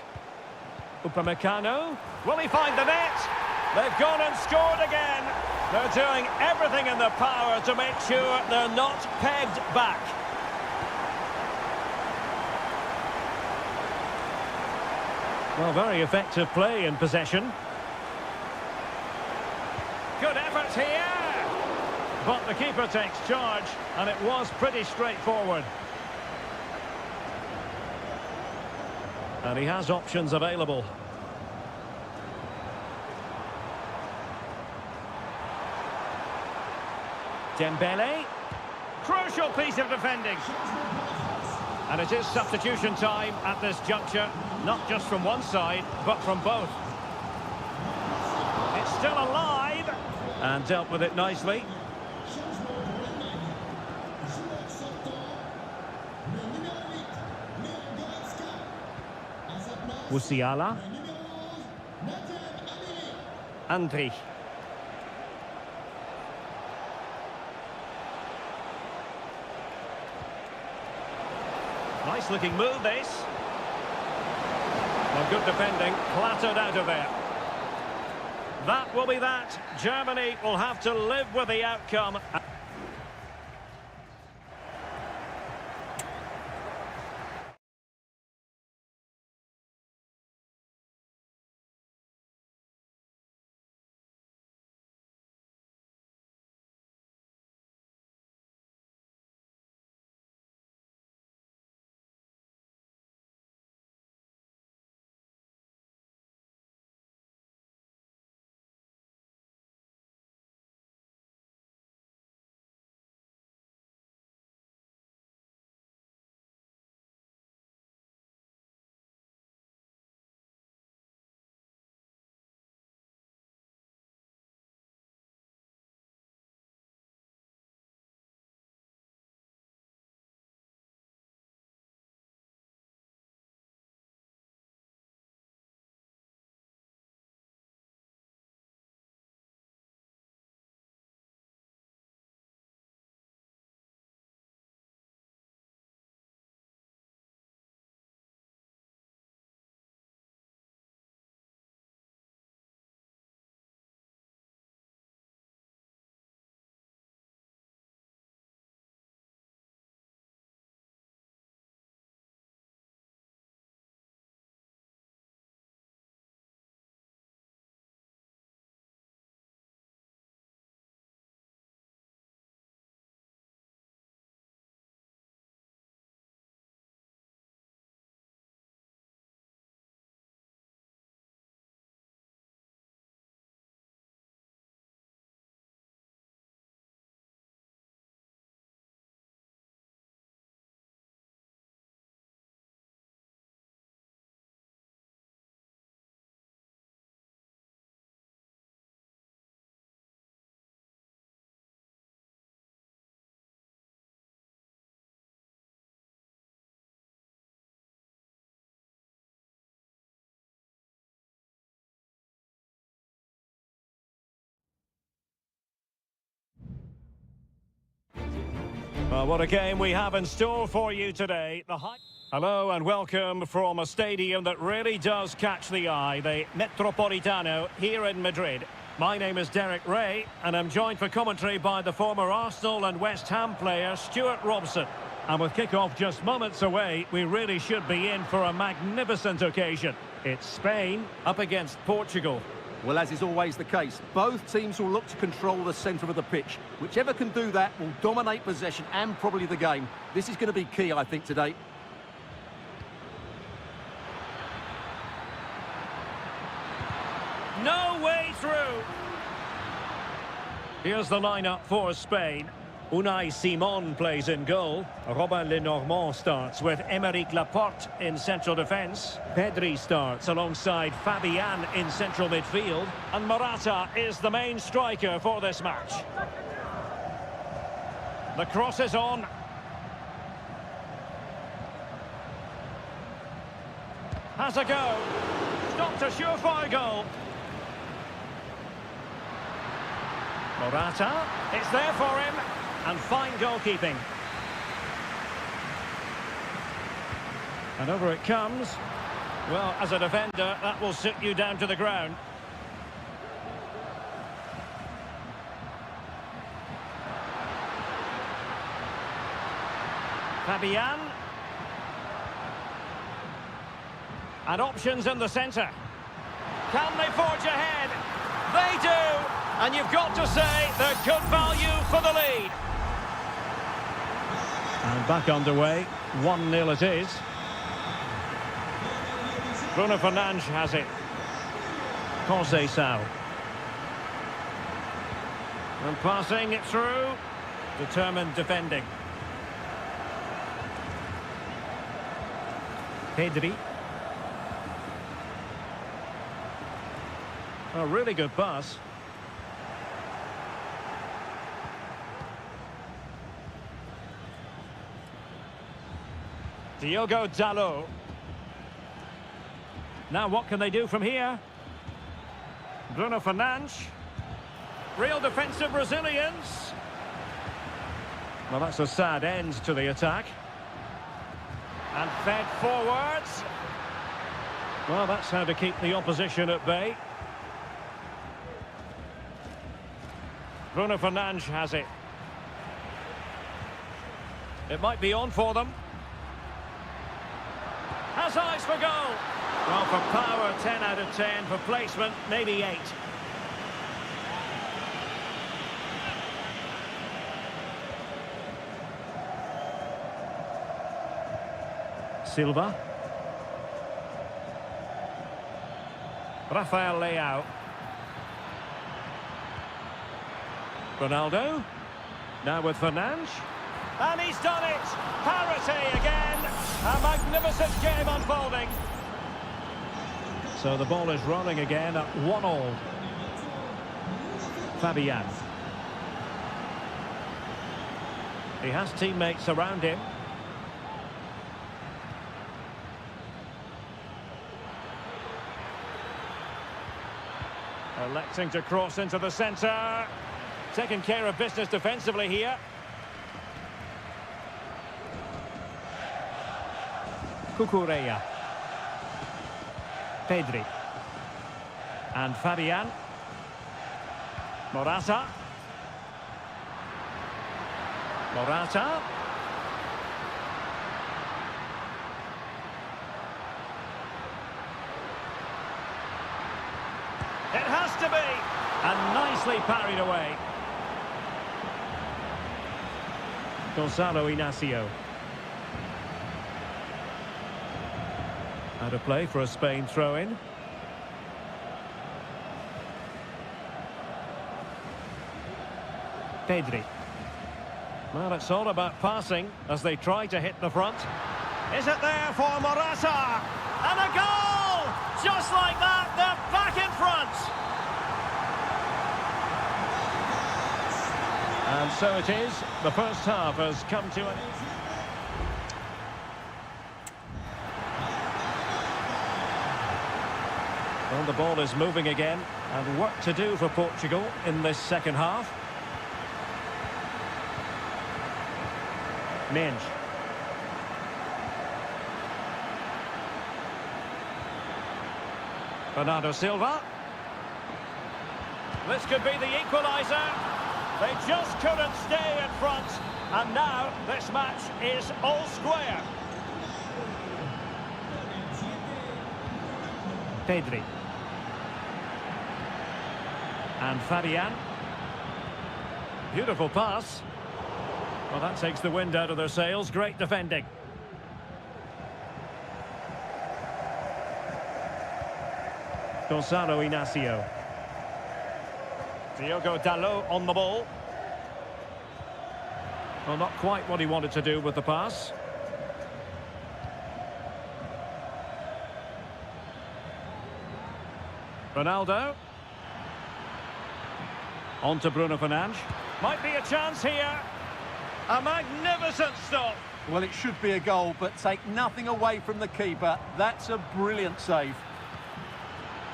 Upamecano. Will he find the net? They've gone and scored again. They're doing everything in their power to make sure they're not pegged back. Well, very effective play in possession. Good effort here. But the keeper takes charge, and it was pretty straightforward. And he has options available. Dembele. Crucial piece of defending. And it is substitution time at this juncture, not just from one side, but from both. It's still alive. And dealt with it nicely. Musiala. Andri. Nice looking move this. Well, good defending, clattered out of there. That will be that. Germany will have to live with the outcome. Well, what a game we have in store for you today. Hello and welcome from a stadium that really does catch the eye, the Metropolitano here in Madrid. My name is Derek Ray, and I'm joined for commentary by the former Arsenal and West Ham player Stuart Robson. And with kick-off just moments away, we really should be in for a magnificent occasion. It's Spain up against Portugal. Well, as is always the case, both teams will look to control the centre of the pitch. Whichever can do that will dominate possession and probably the game. This is going to be key, I think, today. No way through. Here's the lineup for Spain. Unai Simon plays in goal. Robin Lenormand starts with Aymeric Laporte in central defence. Pedri starts alongside Fabian in central midfield. And Morata is the main striker for this match. The cross is on. Has a go. Stopped a surefire goal. Morata, it's there for him. And fine goalkeeping. And over it comes. Well, as a defender, that will sit you down to the ground. Fabian. And options in the centre. Can they forge ahead? They do! And you've got to say they're good value for the lead. And back underway, 1-0 it is. Bruno Fernandes has it. Conceição. And passing it through. Determined defending. Pedri. A really good pass. Diogo Dalot. Now what can they do from here? Bruno Fernandes. Real defensive resilience. Well, that's a sad end to the attack. And fed forwards. Well, that's how to keep the opposition at bay. Bruno Fernandes has it. It might be on for them. Has eyes for goal. Well, for power, 10 out of 10. For placement, maybe 8. Silva. Rafael Leao. Ronaldo. Now with Fernandes. And he's done it! Parity again! A magnificent game unfolding. So the ball is rolling again at 1-1. Fabian. He has teammates around him. Electing to cross into the centre. Taking care of business defensively here. Cucurella. Pedri. And Fabian. Morata. Morata. It has to be. And nicely parried away. Gonzalo Inacio. Out of play for a Spain throw-in. Pedri. Well, it's all about passing as they try to hit the front. Is it there for Morata? And a goal! Just like that, they're back in front! And so it is. The first half has come to an end. Well, the ball is moving again, and work to do for Portugal in this second half. Minge. Bernardo Silva. This could be the equaliser. They just couldn't stay in front. And now this match is all square. Pedri. And Fabian. Beautiful pass. Well, that takes the wind out of their sails. Great defending. Gonzalo Inacio. Diogo Dalot on the ball. Well, not quite what he wanted to do with the pass. Ronaldo. On to Bruno Fernandes. Might be a chance here. A magnificent stop. Well, it should be a goal, but take nothing away from the keeper. That's a brilliant save.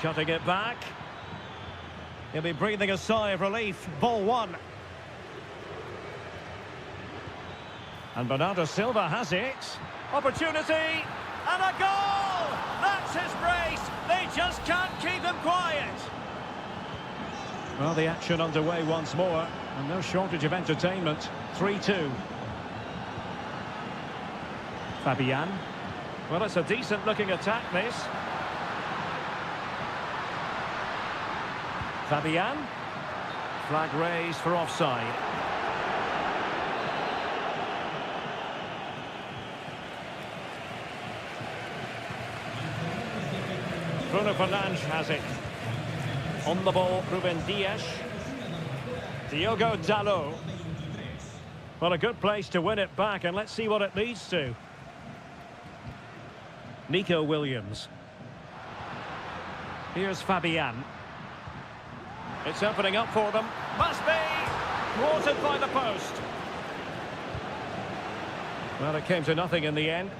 Cutting it back. He'll be breathing a sigh of relief. Ball one. And Bernardo Silva has it. Opportunity. And a goal! That's his brace. They just can't keep him quiet. Well, the action underway once more. And no shortage of entertainment. 3-2. Fabian. Well, it's a decent-looking attack, this. Fabian. Flag raised for offside. Bruno Fernandes has it. On the ball, Ruben Dias. Diogo Dalot. Well, a good place to win it back, and let's see what it leads to. Nico Williams. Here's Fabian. It's opening up for them. Must be! Thwarted by the post. Well, it came to nothing in the end.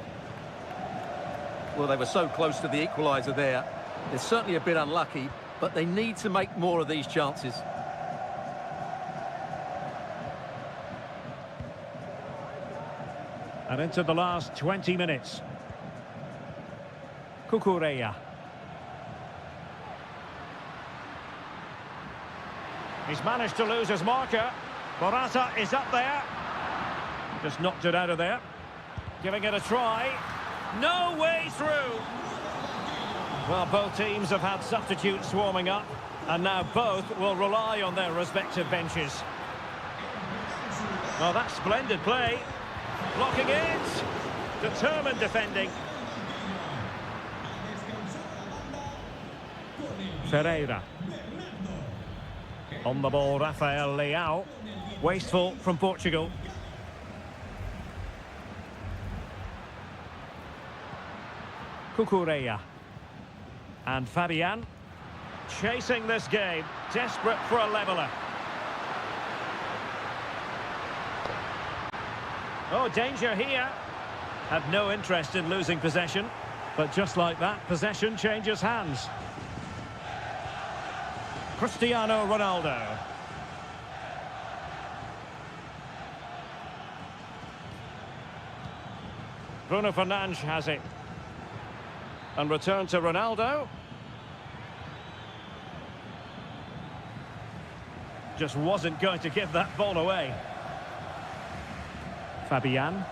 Well, they were so close to the equaliser there. They're certainly a bit unlucky, but they need to make more of these chances. And into the last 20 minutes. Cucurella. He's managed to lose his marker. Morata is up there. Just knocked it out of there. Giving it a try. No way through. Well, both teams have had substitutes warming up, and now both will rely on their respective benches. Well, that's splendid play. Blocking it. Determined defending. Ferreira. On the ball, Rafael Leao. Wasteful from Portugal. Cucurella. And Fabian. Chasing this game. Desperate for a leveller. Oh, danger here. Had no interest in losing possession. But just like that, possession changes hands. Cristiano Ronaldo. Bruno Fernandes has it. And return to Ronaldo. Just wasn't going to give that ball away. Fabian.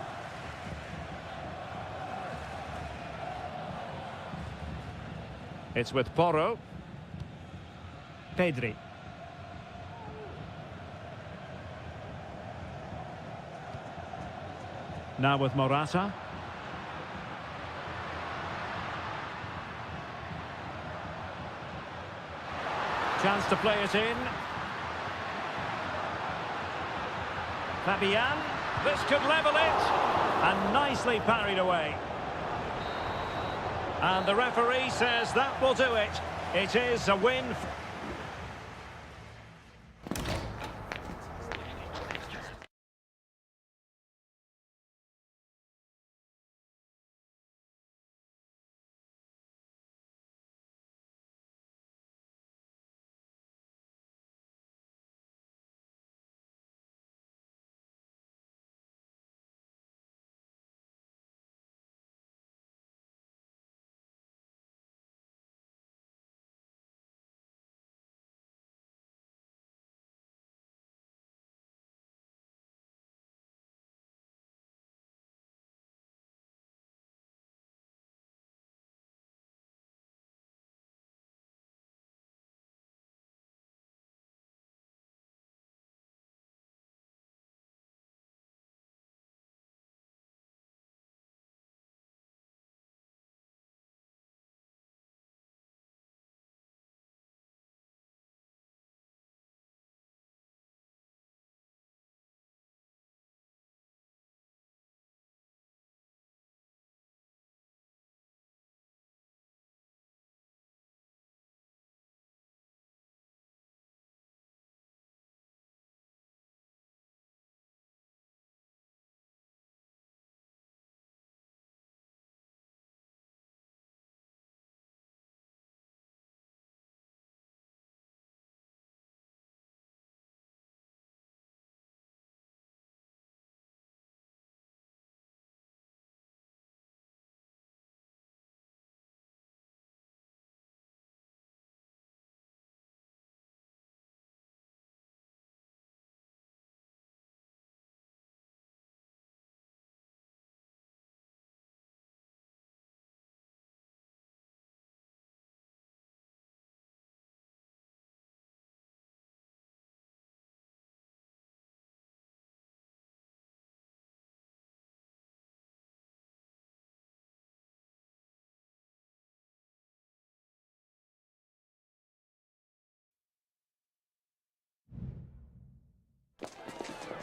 It's with Porro. Pedri. Now with Morata. Chance to play it in. Fabian. This could level it. And nicely parried away. And the referee says that will do it. It is a win.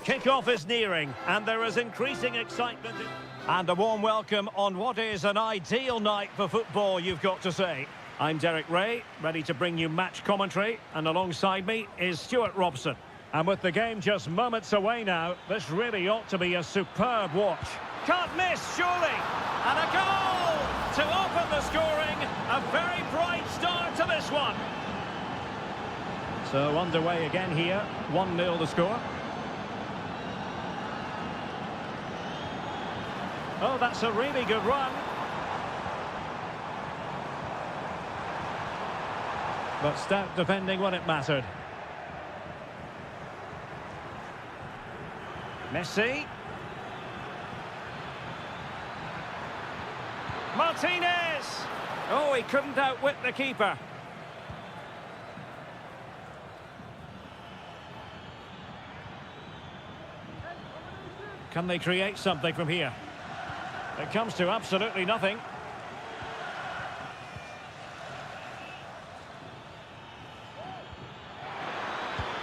Kick-off is nearing, and there is increasing excitement. And a warm welcome on what is an ideal night for football, you've got to say. I'm Derek Ray, ready to bring you match commentary, and alongside me is Stuart Robson. And with the game just moments away now, this really ought to be a superb watch. Can't miss, surely! And a goal to open the scoring. A very bright start to this one. So underway again here, 1-0 the score. Oh, that's a really good run. But stout defending when it mattered. Messi. Martinez! Oh, he couldn't outwit the keeper. Can they create something from here? It comes to absolutely nothing.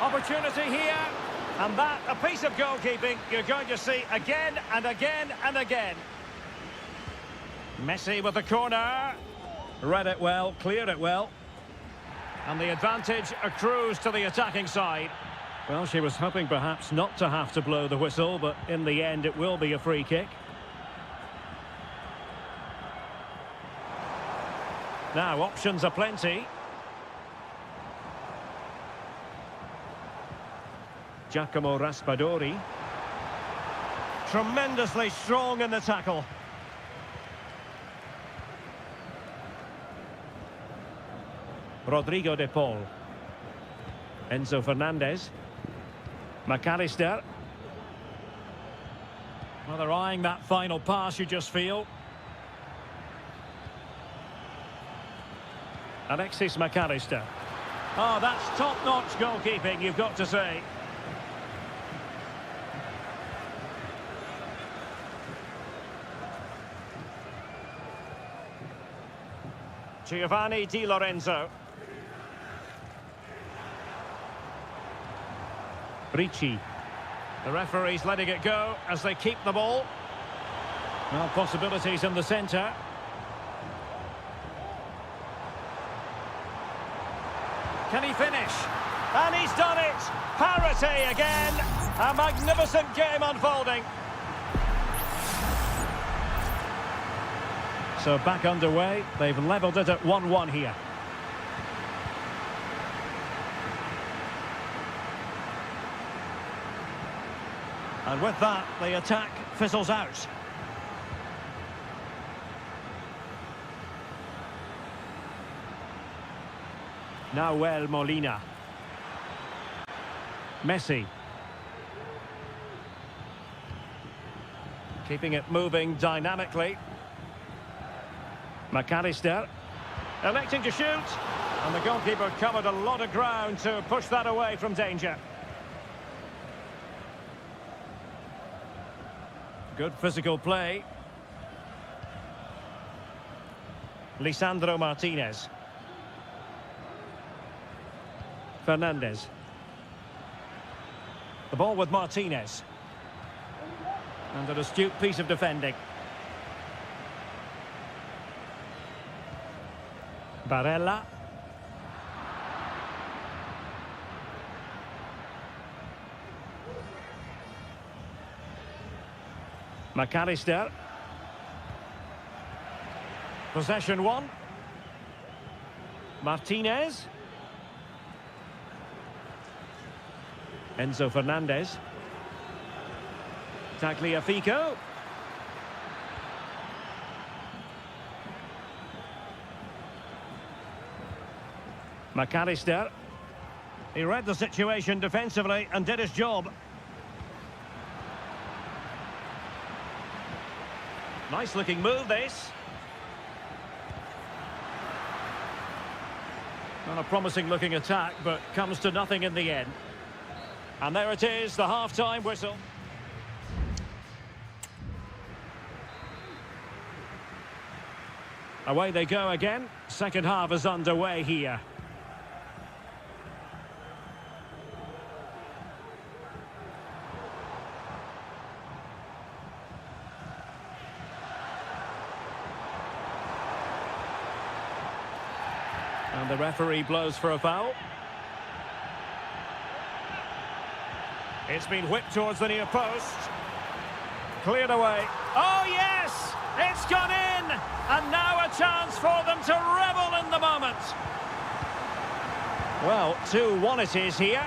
Opportunity here. And that, a piece of goalkeeping you're going to see again and again and again. Messi with the corner. Read it well, cleared it well. And the advantage accrues to the attacking side. Well, she was hoping perhaps not to have to blow the whistle, but in the end it will be a free kick. Now, options are plenty. Giacomo Raspadori. Tremendously strong in the tackle. Rodrigo de Paul. Enzo Fernandez. McAllister. Well, they're eyeing that final pass, you just feel. Alexis McAllister. Oh, that's top-notch goalkeeping, you've got to say. Giovanni Di Lorenzo. Ricci. The referee's letting it go as they keep the ball. Well, possibilities in the centre. Can he finish? And he's done it! Parity again! A magnificent game unfolding. So back underway. They've levelled it at 1-1 here. And with that, the attack fizzles out. Nahuel Molina. Messi. Keeping it moving dynamically. McAllister. Electing to shoot. And the goalkeeper covered a lot of ground to push that away from danger. Good physical play. Lisandro Martinez. Fernandez. The ball with Martinez. And an astute piece of defending. Barella. McAllister. Possession one. Martinez. Enzo Fernandez. Tagliafico. McAllister. He read the situation defensively and did his job. Nice looking move, this. Not a promising looking attack, but comes to nothing in the end. And there it is, the half-time whistle. Away they go again. Second half is underway here. And the referee blows for a foul. It's been whipped towards the near post. Cleared away. Oh, yes! It's gone in! And now a chance for them to revel in the moment. Well, 2-1 it is here.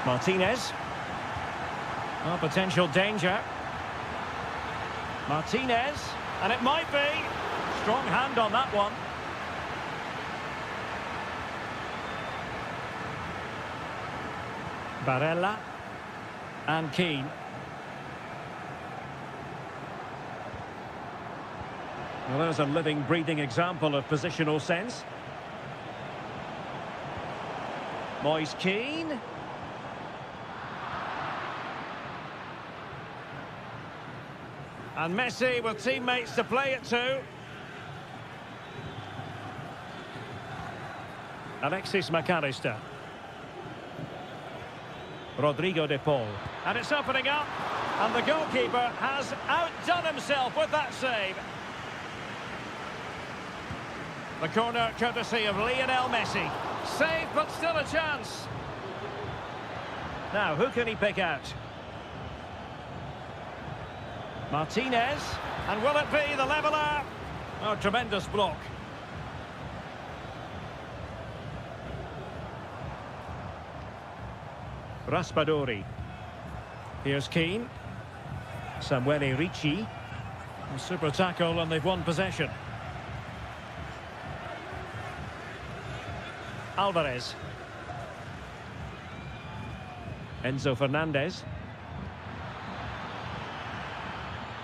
Martinez. Oh, potential danger. Martinez. And it might be. Strong hand on that one. Barella. And Keane. Well, there's a living, breathing example of positional sense. Moise Keane. And Messi with teammates to play it to. Alexis McAllister. Rodrigo de Paul. And it's opening up. And the goalkeeper has outdone himself with that save. The corner courtesy of Lionel Messi. Save, but still a chance. Now, who can he pick out? Martinez. And will it be the leveller? Oh, tremendous block. Raspadori. Here's Keane. Samuele Ricci. A super tackle and they've won possession. Alvarez. Enzo Fernandez.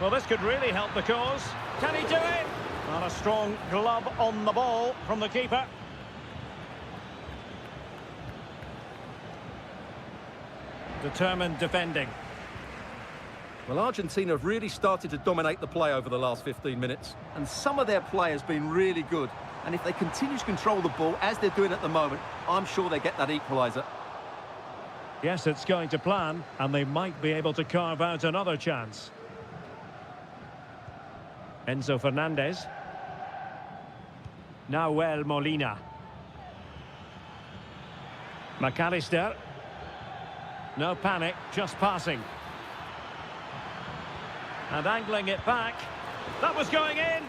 Well, this could really help the cause. Can he do it? And a strong glove on the ball from the keeper. Determined defending. Well, Argentina have really started to dominate the play over the last 15 minutes. And some of their play has been really good. And if they continue to control the ball, as they're doing at the moment, I'm sure they get that equaliser. Yes, it's going to plan, and they might be able to carve out another chance. Enzo Fernandez. Nahuel Molina. McAllister. No panic, just passing. And angling it back. That was going in!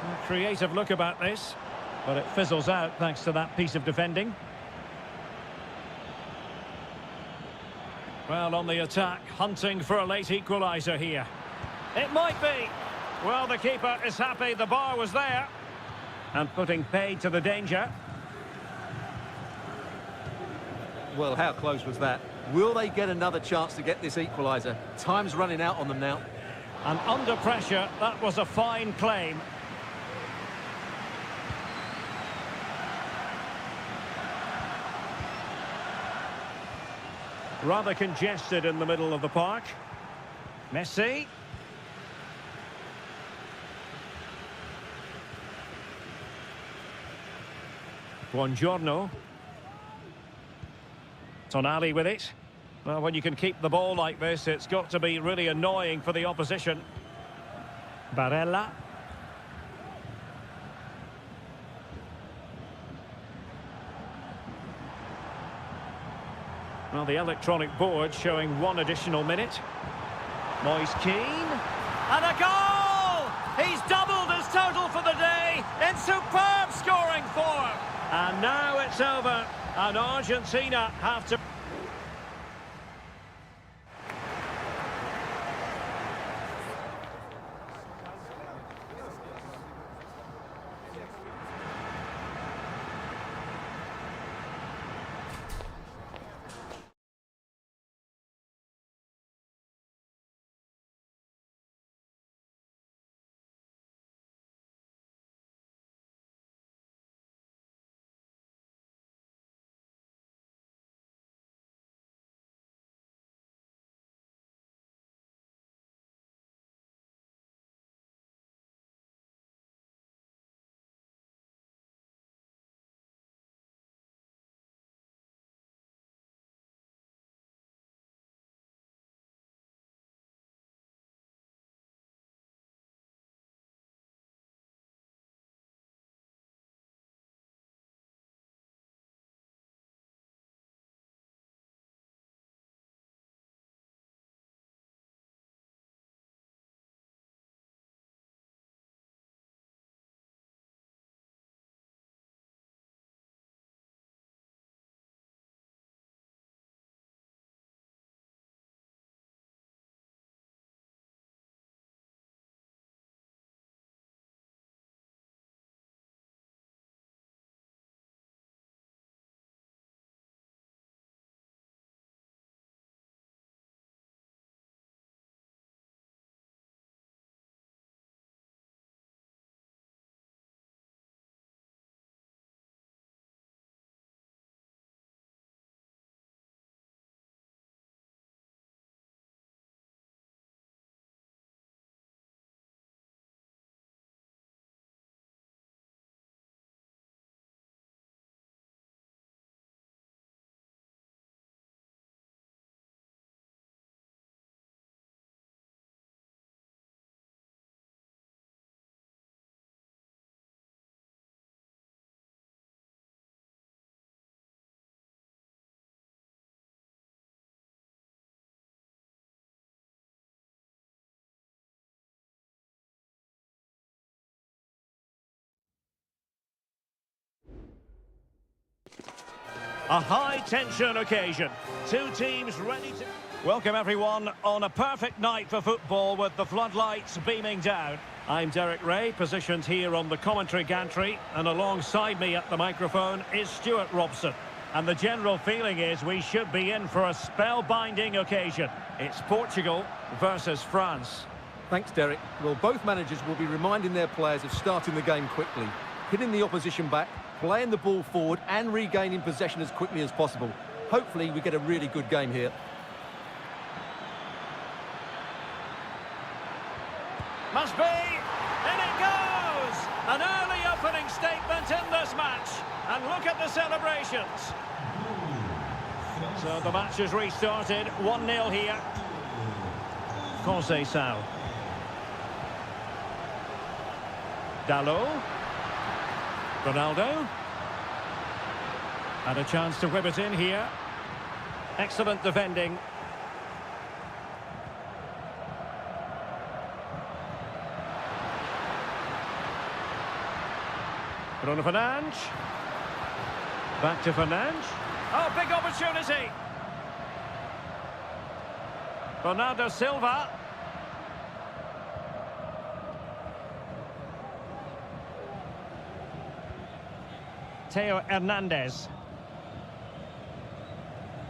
A creative look about this, but it fizzles out thanks to that piece of defending. Well, on the attack, hunting for a late equaliser here. It might be. Well, the keeper is happy the bar was there. And putting paid to the danger. Well, how close was that? Will they get another chance to get this equaliser? Time's running out on them now. And under pressure, that was a fine claim. Rather congested in the middle of the park. Messi. Buongiorno. Tonali with it. Well, when you can keep the ball like this, it's got to be really annoying for the opposition. Barella. Well, the electronic board showing one additional minute. Moise Keane. And a goal! He's doubled his total for the day in superb scoring form. And now it's over. And Argentina have to... A high-tension occasion. Two teams ready to... Welcome, everyone, on a perfect night for football with the floodlights beaming down. I'm Derek Ray, positioned here on the commentary gantry, and alongside me at the microphone is Stuart Robson. And the general feeling is we should be in for a spellbinding occasion. It's Portugal versus France. Thanks, Derek. Well, both managers will be reminding their players of starting the game quickly, hitting the opposition back, playing the ball forward and regaining possession as quickly as possible. Hopefully we get a really good game here. Must be! In it goes! An early opening statement in this match. And look at the celebrations. So the match has restarted. 1-0 here. Conceição. Dalot. Ronaldo. And a chance to whip it in here. Excellent defending. Bruno Fernandes. Back to Fernandes. Oh, big opportunity. Bernardo Silva. Theo Hernandez.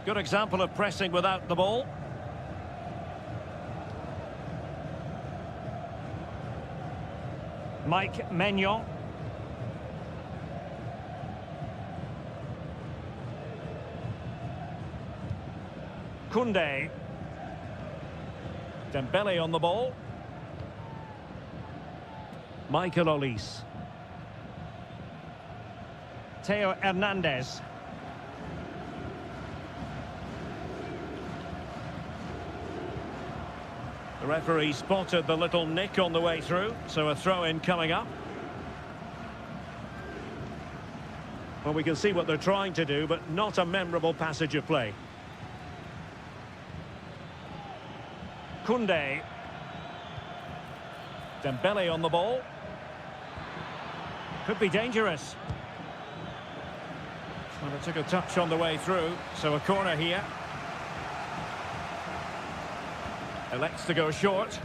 Good example of pressing without the ball. Mike Maignan. Koundé. Dembele on the ball. Michael Olise. Theo Hernandez. The referee spotted the little nick on the way through, so a throw-in coming up. Well, we can see what they're trying to do, but not a memorable passage of play. Koundé. Dembele on the ball. Could be dangerous. Well, it took a touch on the way through, so a corner here. Elects to go short.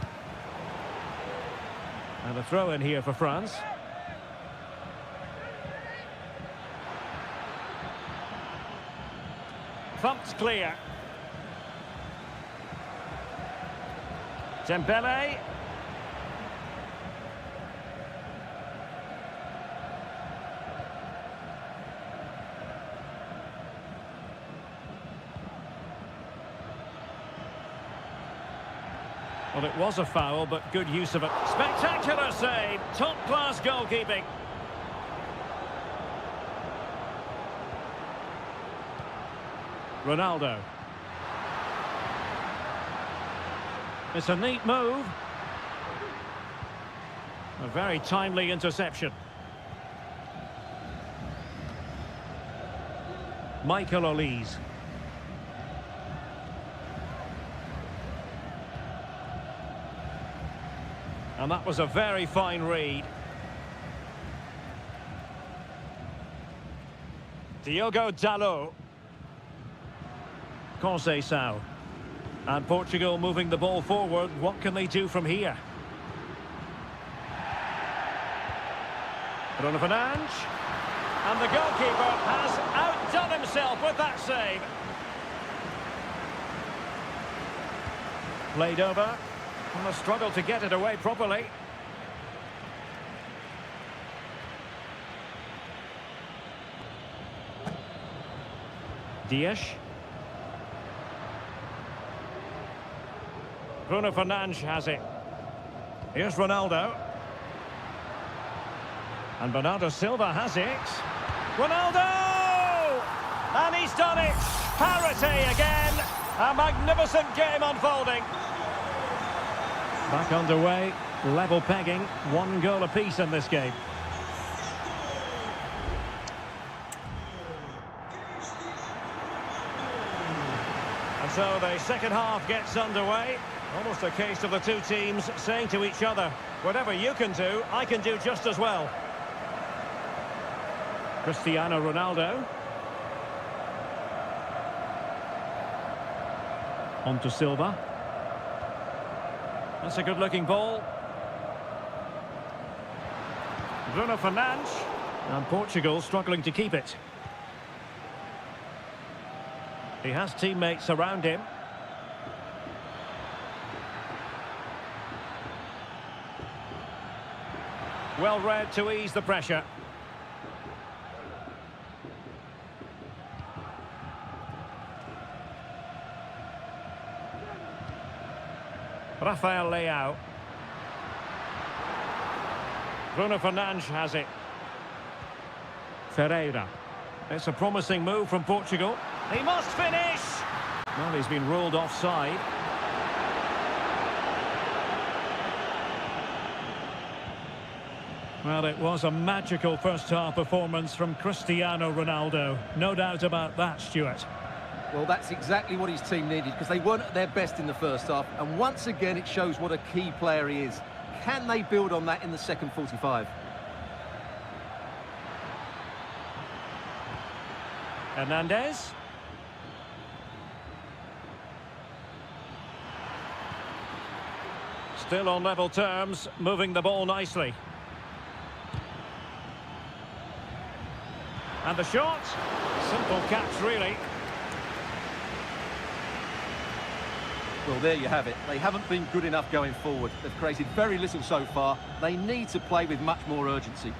And a throw in here for France. Thumped clear. Dembele. Well, it was a foul, but good use of it. Spectacular save. Top-class goalkeeping. Ronaldo. It's a neat move. A very timely interception. Michael Olise. And that was a very fine read. Diogo Dalot. Conceição. And Portugal moving the ball forward. What can they do from here? Bruno Fernandes. And the goalkeeper has outdone himself with that save. Played over. And a struggle to get it away properly. Dias. Bruno Fernandes has it. Here's Ronaldo. And Bernardo Silva has it. Ronaldo! And he's done it! Parity again! A magnificent game unfolding. Back underway, level pegging, 1 goal apiece in this game. And so the second half gets underway. Almost a case of the two teams saying to each other, whatever you can do, I can do just as well. Cristiano Ronaldo. On to Silva. That's a good-looking ball. Bruno Fernandes. And Portugal struggling to keep it. He has teammates around him. Well read to ease the pressure. Rafael Leao. Bruno Fernandes has it. Ferreira. It's a promising move from Portugal. He must finish! Well, he's been ruled offside. Well, it was a magical first-half performance from Cristiano Ronaldo. No doubt about that, Stuart. Well, that's exactly what his team needed, because they weren't at their best in the first half. And once again, it shows what a key player he is. Can they build on that in the second 45? Hernandez. Still on level terms, moving the ball nicely. And the shot. Simple catch, really. Well, there you have it. They haven't been good enough going forward. They've created very little so far. They need to play with much more urgency.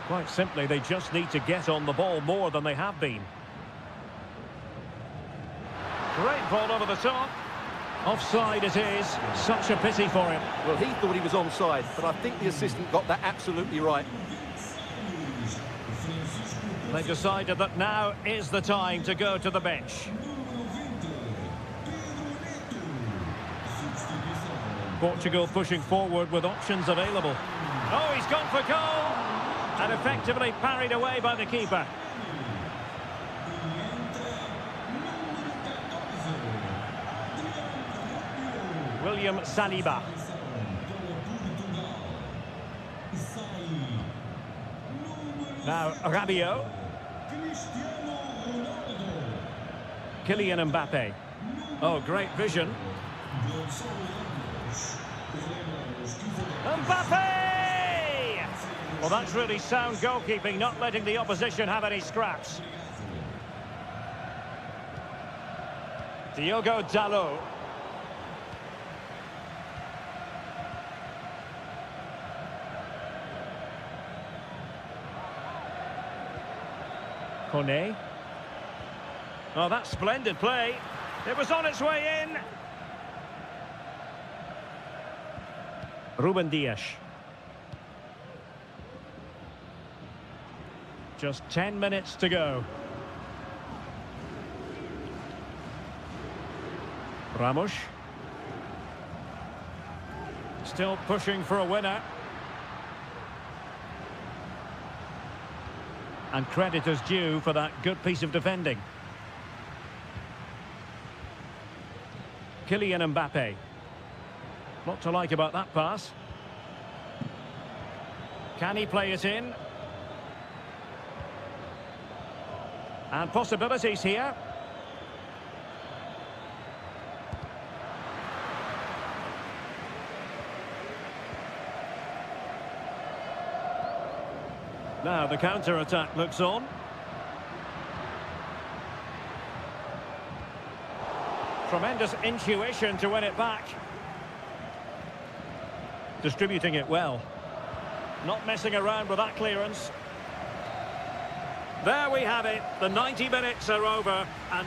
Quite simply, they just need to get on the ball more than they have been. Great ball over the top. Offside it is. Such a pity for him. Well, he thought he was onside, but I think the assistant got that absolutely right. They decided that now is the time to go to the bench. Portugal pushing forward with options available. Oh, he's gone for goal! And effectively parried away by the keeper. William Saliba. Now Rabiot. Kylian Mbappe. Oh, great vision. Mbappe! Well, that's really sound goalkeeping, not letting the opposition have any scraps. Diogo Dalot. Kone. Oh, that's splendid play. It was on its way in. Ruben Dias. Just 10 minutes to go. Ramos. Still pushing for a winner. And credit is due for that good piece of defending. Kylian Mbappe. What to like about that pass? Can he play it in? And possibilities here. Now the counter-attack looks on. Tremendous intuition to win it back. Distributing it well. Not messing around with that clearance. There we have it. The 90 minutes are over and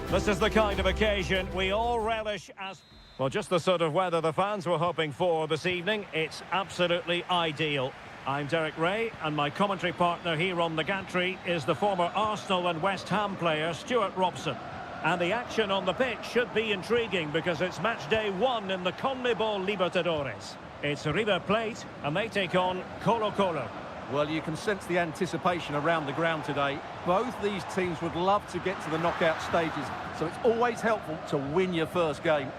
This is the kind of occasion we all relish as... Well, just the sort of weather the fans were hoping for this evening. It's absolutely ideal. I'm Derek Ray, and my commentary partner here on the gantry is the former Arsenal and West Ham player, Stuart Robson. And the action on the pitch should be intriguing because it's match day 1 in the CONMEBOL Libertadores. It's River Plate, and they take on Colo-Colo. Well, you can sense the anticipation around the ground today. Both these teams would love to get to the knockout stages, so it's always helpful to win your first game.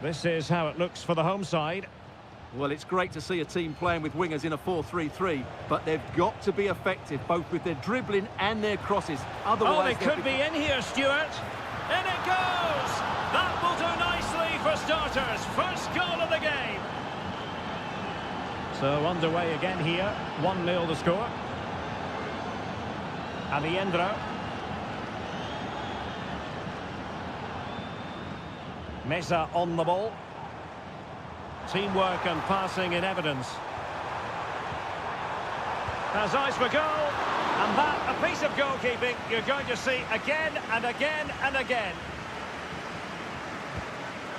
This is how it looks for the home side. Well, it's great to see a team playing with wingers in a 4-3-3, but they've got to be effective, both with their dribbling and their crosses. Otherwise, oh, they could be in here, Stuart. In it goes! That will do nicely for starters. First goal of the game. So underway again here. 1-0 the score. Aliendro. Mesa on the ball. Teamwork and passing in evidence. Has eyes for goal. And that, a piece of goalkeeping you're going to see again and again and again.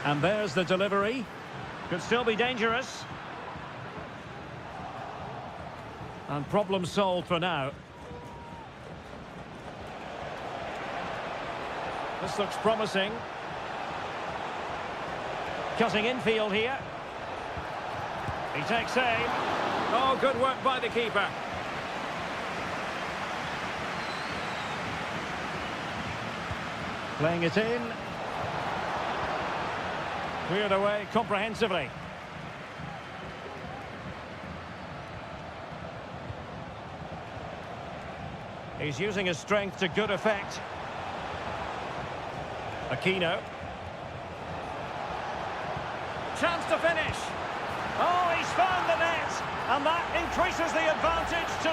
And there's the delivery. Could still be dangerous. And problem solved for now. This looks promising. Cutting infield here. He takes aim. Oh, good work by the keeper. Playing it in. Cleared away comprehensively. He's using his strength to good effect. Aquino. Chance to finish. Oh, he's found the net. And that increases the advantage to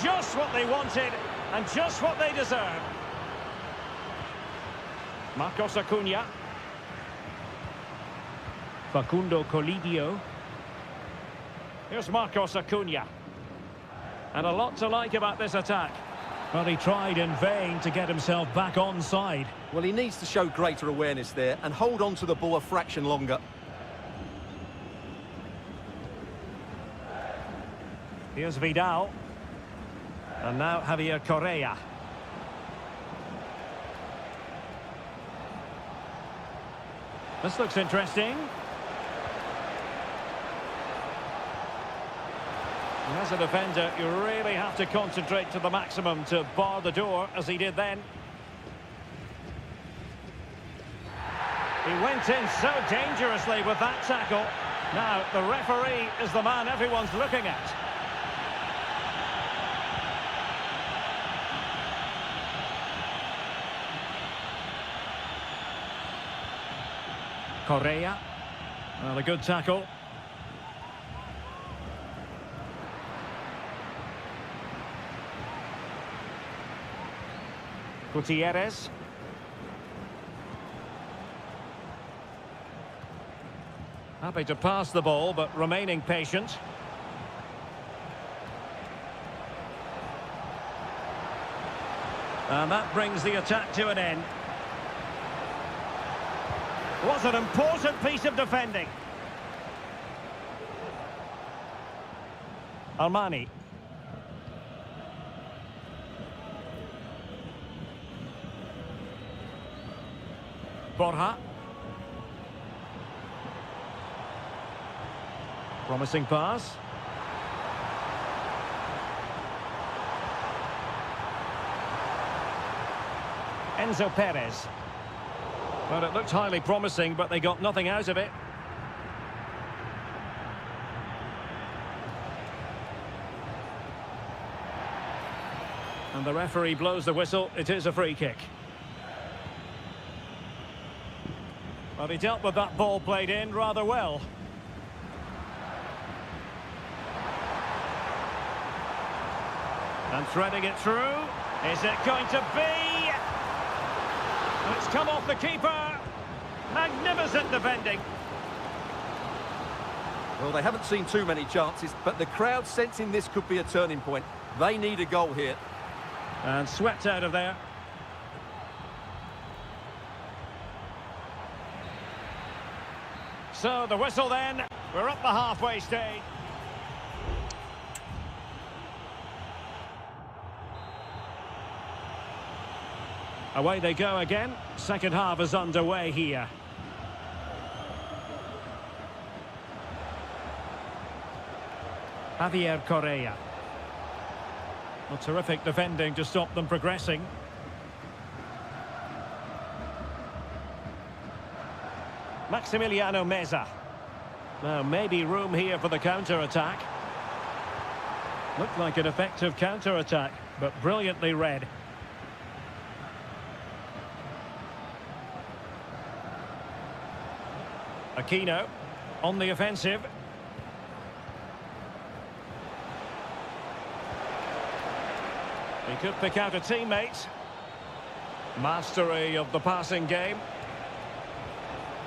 2. Just what they wanted and just what they deserve. Marcos Acuna. Facundo Colidio. Here's Marcos Acuna. And a lot to like about this attack. Well, he tried in vain to get himself back onside. Well, he needs to show greater awareness there and hold on to the ball a fraction longer. Here's Vidal. And now Javier Correa. This looks interesting. And as a defender, you really have to concentrate to the maximum to bar the door, as he did then. He went in so dangerously with that tackle. Now, the referee is the man everyone's looking at. Correa. Well, a good tackle. Gutierrez. Happy to pass the ball, but remaining patient. And that brings the attack to an end. Was an important piece of defending. Armani. Borja. Promising pass. Enzo Perez. Well, it looked highly promising, but they got nothing out of it. And the referee blows the whistle. It is a free kick. Well, he dealt with that ball played in rather well. And threading it through. Is it going to be? It's come off the keeper. Magnificent defending. Well, they haven't seen too many chances, but the crowd sensing this could be a turning point. They need a goal here. And swept out of there. So the whistle then. We're up the halfway stage. Away they go again. Second half is underway here. Javier Correa. Well, terrific defending to stop them progressing. Maximiliano Meza. Now, maybe room here for the counter-attack. Looked like an effective counter-attack, but brilliantly read. Aquino on the offensive. He could pick out a teammate. Mastery of the passing game.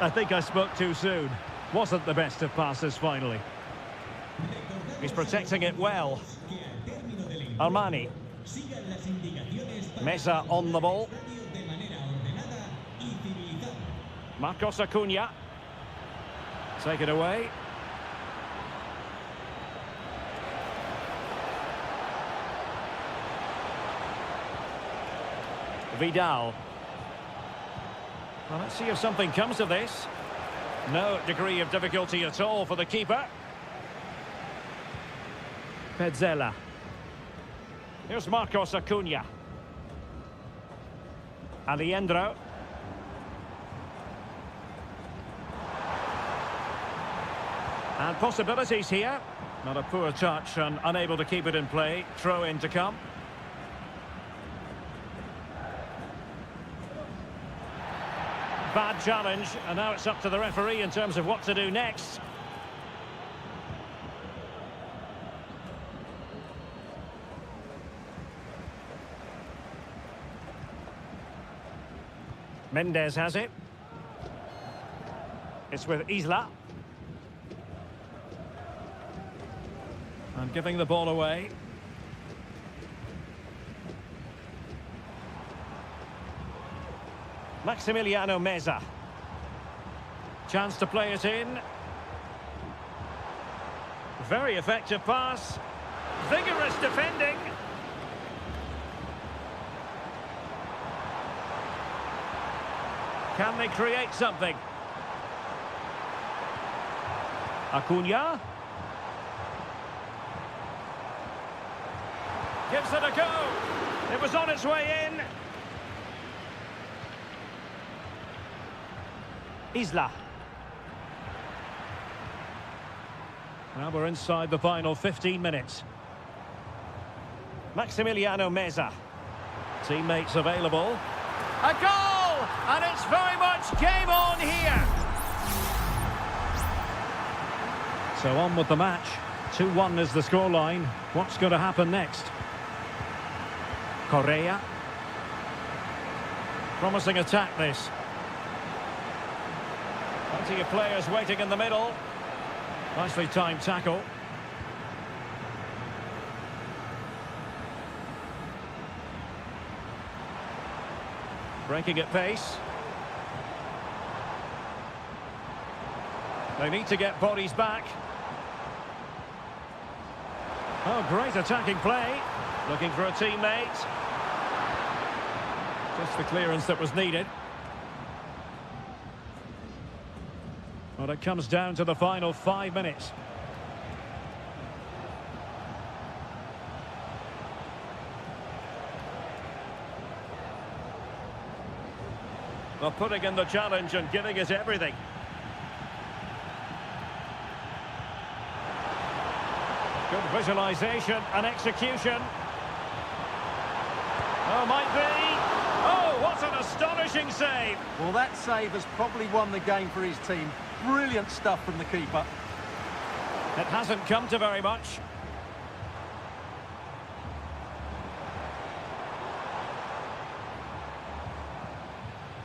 I think I spoke too soon. Wasn't the best of passes finally. He's protecting it well. Armani. Meza on the ball. Marcos Acuna. Take it away. Vidal. Well, let's see if something comes of this. No degree of difficulty at all for the keeper. Pezzella. Here's Marcos Acuna. Alejandro. And possibilities here. Not a poor touch and unable to keep it in play. Throw in to come. Bad challenge, and now it's up to the referee in terms of what to do next. Mendes has it. It's with Isla. And giving the ball away. Maximiliano Meza. Chance to play it in. Very effective pass. Vigorous defending. Can they create something? Acuna. Gives it a go. It was on its way in. Isla. Now we're inside the final 15 minutes. Maximiliano Meza. Teammates available. A goal! And it's very much game on here. So on with the match. 2-1 is the scoreline. What's going to happen next? Correa. Promising attack this. Plenty of players waiting in the middle. Nicely timed tackle. Breaking at pace. They need to get bodies back. Oh, great attacking play. Looking for a teammate. Just the clearance that was needed. Well, it comes down to the final 5 minutes. Well, putting in the challenge and giving it everything. Good visualization and execution. Oh, might be. Oh, what an astonishing save. Well, that save has probably won the game for his team. Brilliant stuff from the keeper. It hasn't come to very much.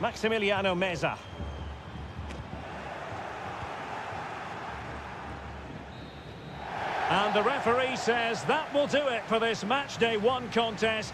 Maximiliano Meza. And the referee says that will do it for this match day 1 contest.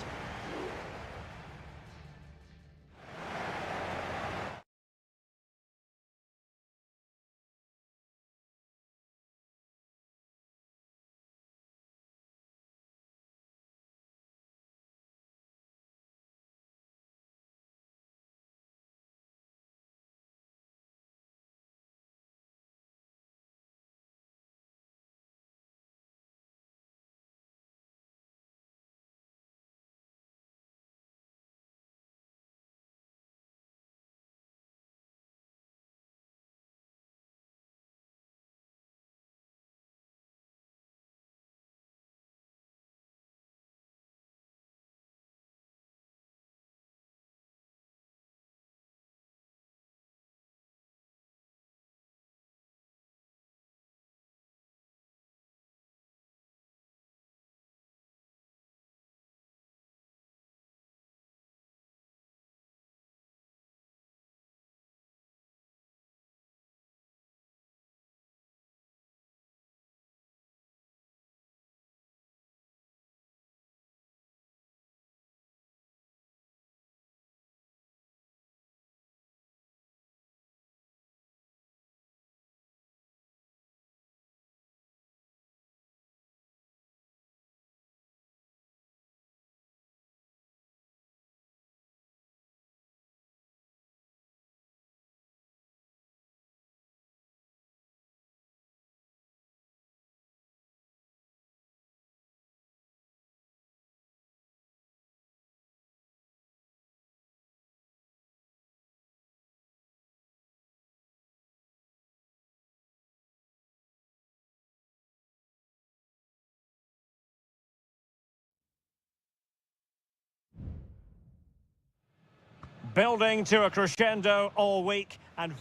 Building to a crescendo all week and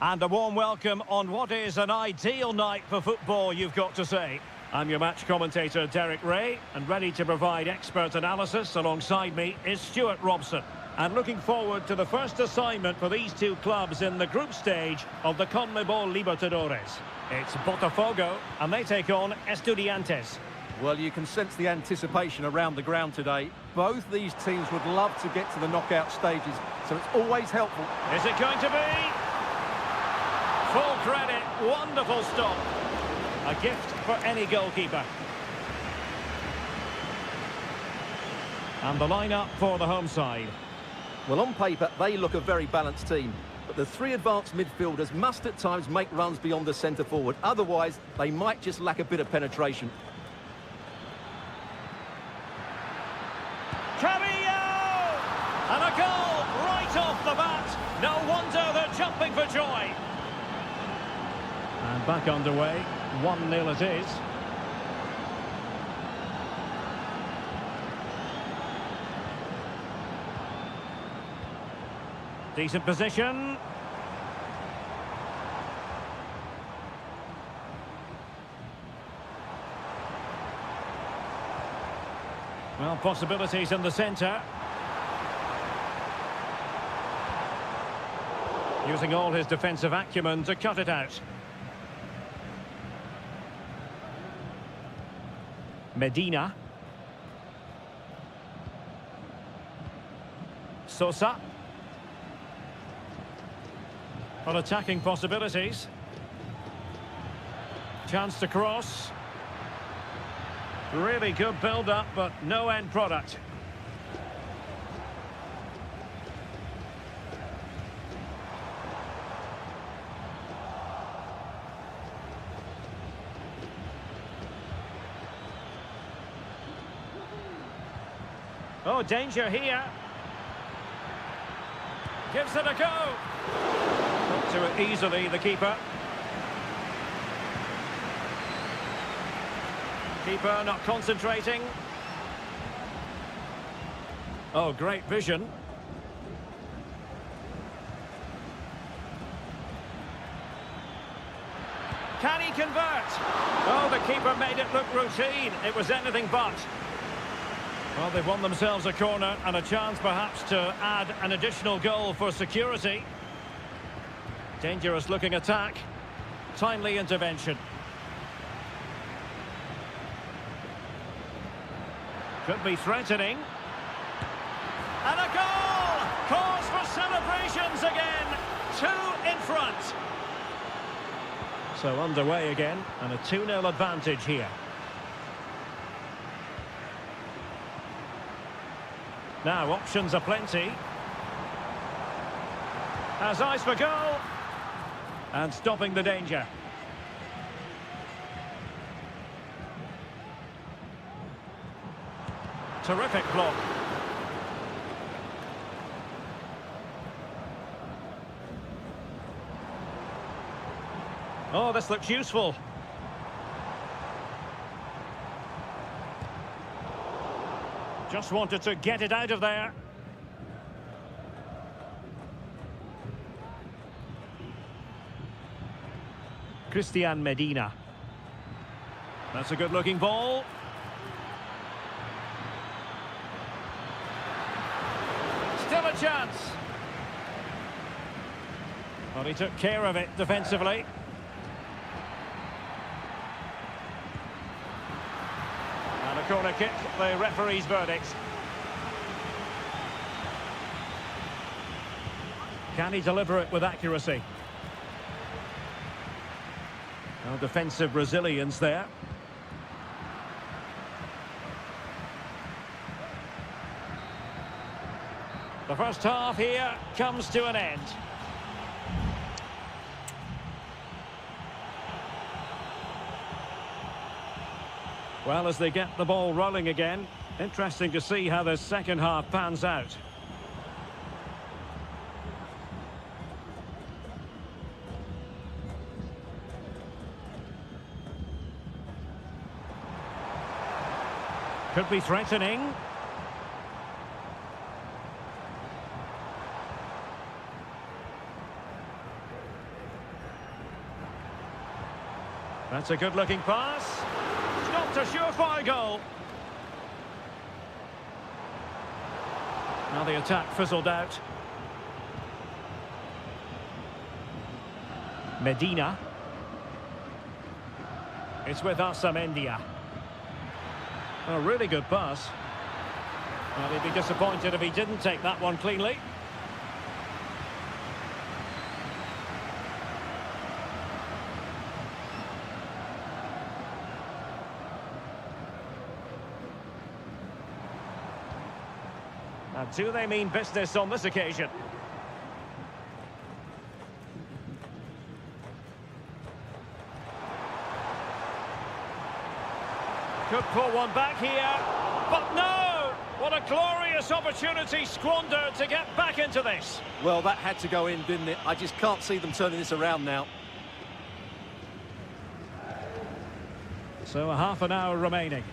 a warm welcome on what is an ideal night for football, you've got to say. I'm your match commentator, Derek Ray, and ready to provide expert analysis alongside me is Stuart Robson. And looking forward to the first assignment for these two clubs in the group stage of the CONMEBOL Libertadores. It's Botafogo, and they take on Estudiantes. Well, you can sense the anticipation around the ground today. Both these teams would love to get to the knockout stages, so it's always helpful. Is it going to be? Full credit, wonderful stop. A gift for any goalkeeper. And the lineup for the home side. Well, on paper, they look a very balanced team. But the three advanced midfielders must at times make runs beyond the centre forward. Otherwise, they might just lack a bit of penetration. Cavillo! And a goal right off the bat. No wonder they're jumping for joy. And back underway. 1-0 it is. Decent position. Well, possibilities in the centre. Using all his defensive acumen to cut it out. Medina. Sosa. On attacking possibilities. Chance to cross. Really good build-up, but no end product. Oh, danger here. Gives it a go. Not to it easily, the keeper. Keeper not concentrating. Oh, great vision. Can he convert? Oh, the keeper made it look routine. It was anything but. Well, they've won themselves a corner and a chance perhaps to add an additional goal for security. Dangerous looking attack. Timely intervention. Could be threatening. And a goal! Cause for celebrations again. 2 in front. So underway again, and a 2-0 advantage here. Now, options are plenty. Has eyes for goal. And stopping the danger. Terrific block. Oh, this looks useful. Just wanted to get it out of there. Christian Medina. That's a good-looking ball. Still a chance. Well, he took care of it defensively. And a corner kick, the referee's verdict. Can he deliver it with accuracy? Well, defensive resilience there. The first half here comes to an end. Well, as they get the ball rolling again, interesting to see how the second half pans out. Could be threatening. That's a good-looking pass. Stopped a surefire goal. Now the attack fizzled out. Medina. It's with Asamendia. A really good pass. Well, he'd be disappointed if he didn't take that one cleanly. And do they mean business on this occasion? Could pull one back here, but no! What a glorious opportunity squandered to get back into this. Well, that had to go in, didn't it? I just can't see them turning this around now. So a half an hour remaining.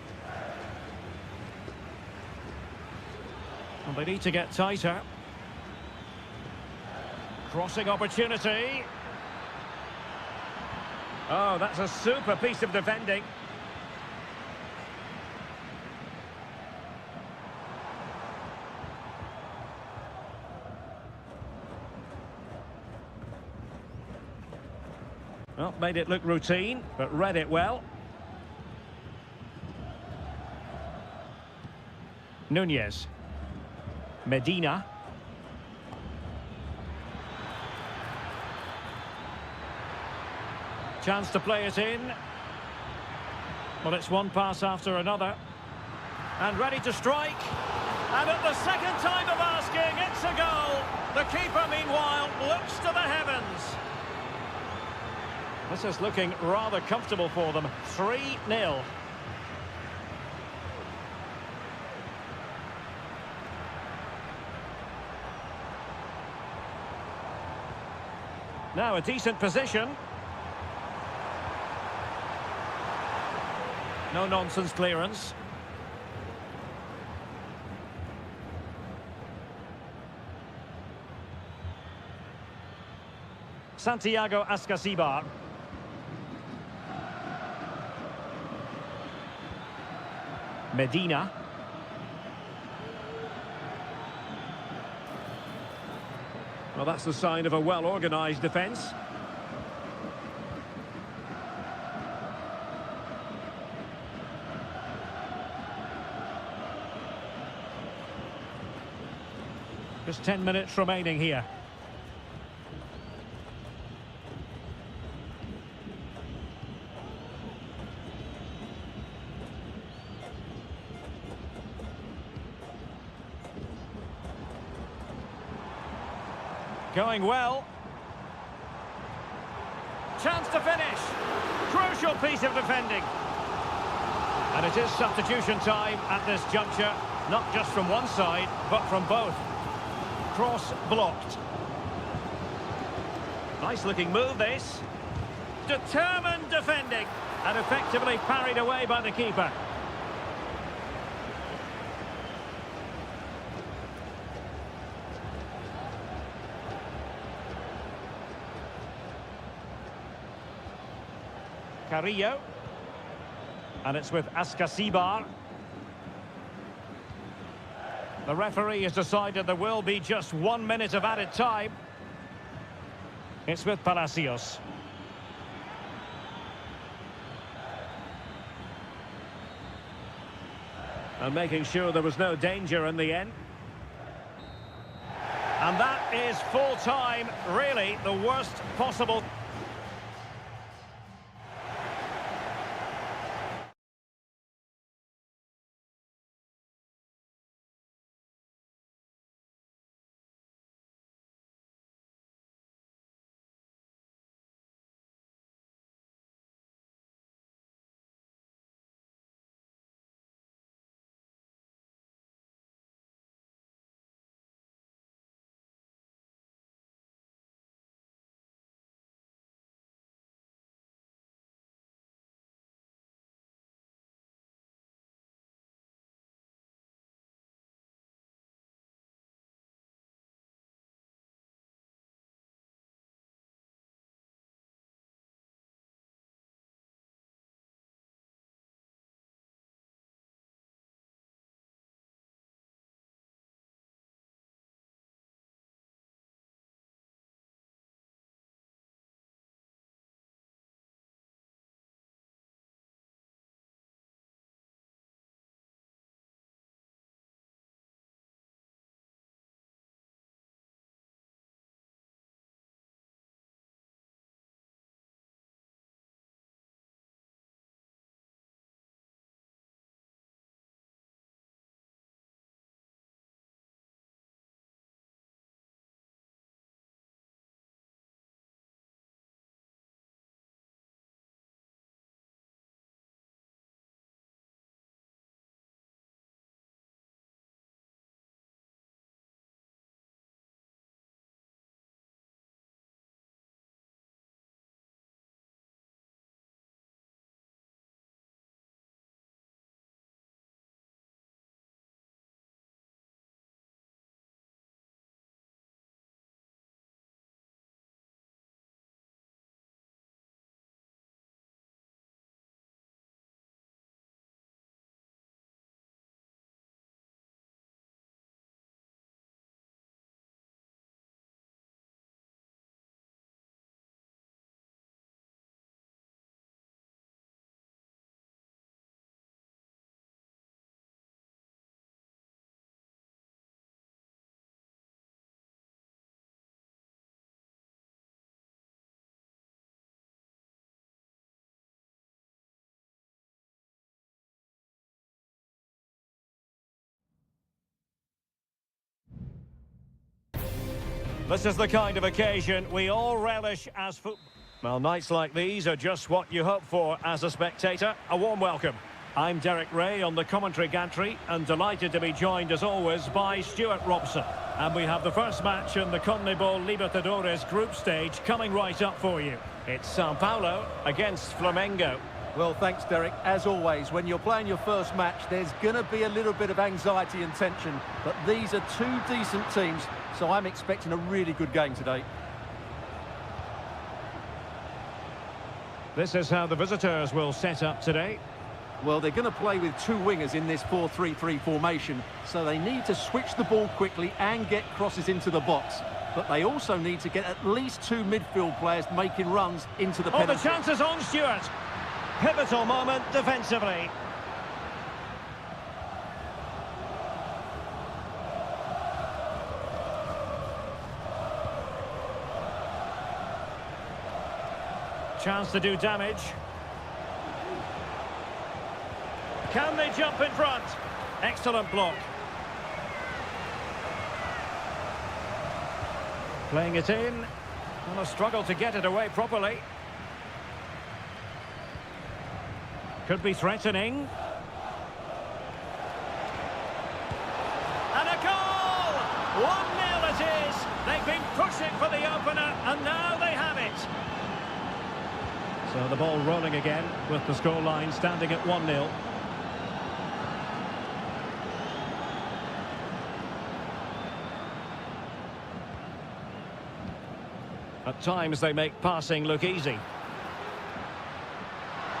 And they need to get tighter. Crossing opportunity. Oh, that's a super piece of defending. Well, made it look routine, but read it well. Nunez. Medina. Chance to play it in. Well, it's one pass after another. And ready to strike. And at the second time of asking, it's a goal. The keeper, meanwhile, looks to the heavens. This is looking rather comfortable for them. 3-0. Now a decent position. No nonsense clearance. Santiago Ascasibar. Medina. Well, that's the sign of a well-organised defence. Just 10 minutes remaining here. Going well. Chance to finish. Crucial piece of defending. And it is substitution time at this juncture. Not just from one side, but from both. Cross blocked. Nice looking move this. Determined defending. And effectively parried away by the keeper. Carrillo. And it's with Ascasibar. The referee has decided there will be just 1 minute of added time. It's with Palacios. And making sure there was no danger in the end. And that is full time, really the worst possible. This is the kind of occasion we all relish as football. Well, nights like these are just what you hope for as a spectator. A warm welcome. I'm Derek Ray on the commentary gantry and delighted to be joined as always by Stuart Robson. And we have the first match in the CONMEBOL Libertadores group stage coming right up for you. It's Sao Paulo against Flamengo. Well, thanks, Derek. As always, when you're playing your first match, there's going to be a little bit of anxiety and tension. But these are two decent teams, so I'm expecting a really good game today. This is how the visitors will set up today. Well, they're going to play with two wingers in this 4-3-3 formation, so they need to switch the ball quickly and get crosses into the box. But they also need to get at least two midfield players making runs into the penalty. Oh, the chance is on, Stuart. Pivotal moment defensively. Chance to do damage. Can they jump in front? Excellent block. Playing it in. And a struggle to get it away properly. Could be threatening. And a goal! 1-0 it is. They've been pushing for the opener, and now they have it. So the ball rolling again, with the scoreline standing at 1-0. At times they make passing look easy.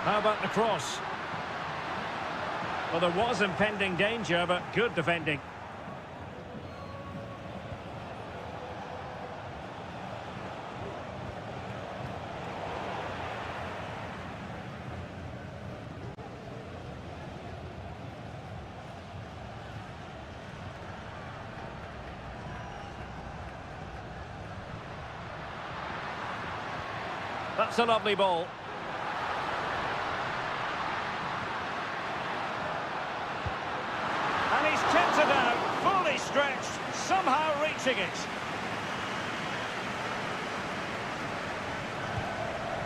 How about the cross? Well, there was impending danger, but good defending. That's a lovely ball. And he's kept it out, fully stretched, somehow reaching it.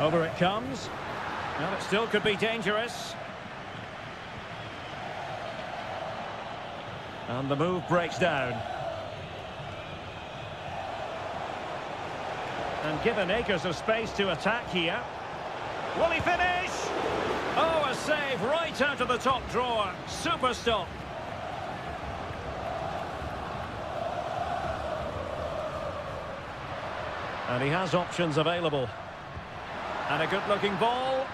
Over it comes. And it still could be dangerous. And the move breaks down. And given acres of space to attack here. Will he finish? Oh, a save right out of the top drawer. Super stop. And he has options available. And a good-looking ball.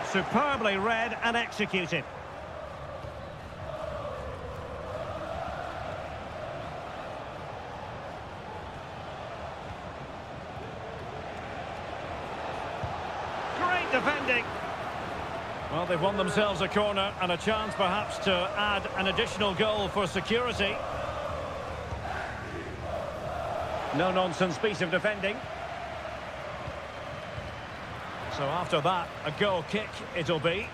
Superbly read and executed. Great defending. Well, they've won themselves a corner and a chance perhaps to add an additional goal for security. No-nonsense piece of defending. So after that, a goal kick it'll be.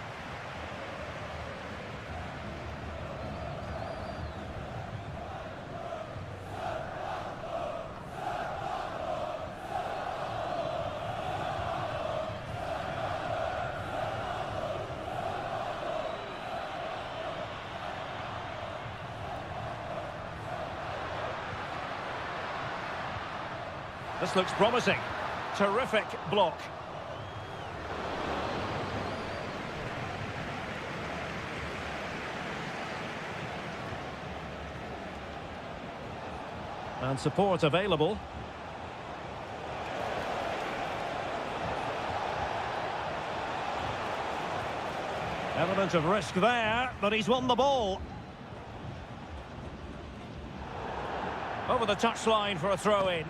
This looks promising. Terrific block. And support available. Element of risk there, but he's won the ball. Over the touchline for a throw-in.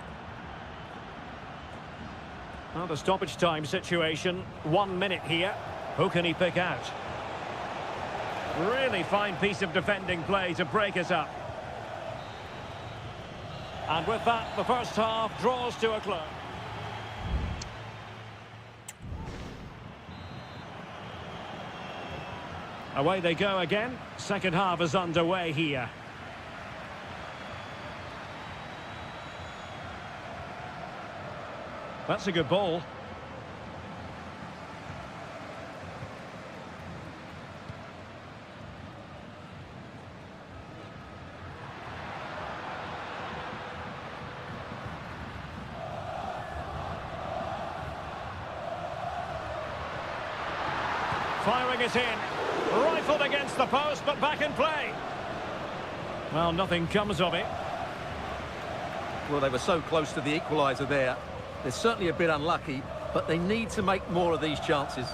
Well, the stoppage time situation, 1 minute here. Who can he pick out? Really fine piece of defending play to break us up. And with that, the first half draws to a close. Away they go again. Second half is underway here. That's a good ball. Firing it in. Rifled against the post, but back in play. Well, nothing comes of it. Well, they were so close to the equaliser there. They're certainly a bit unlucky, but they need to make more of these chances.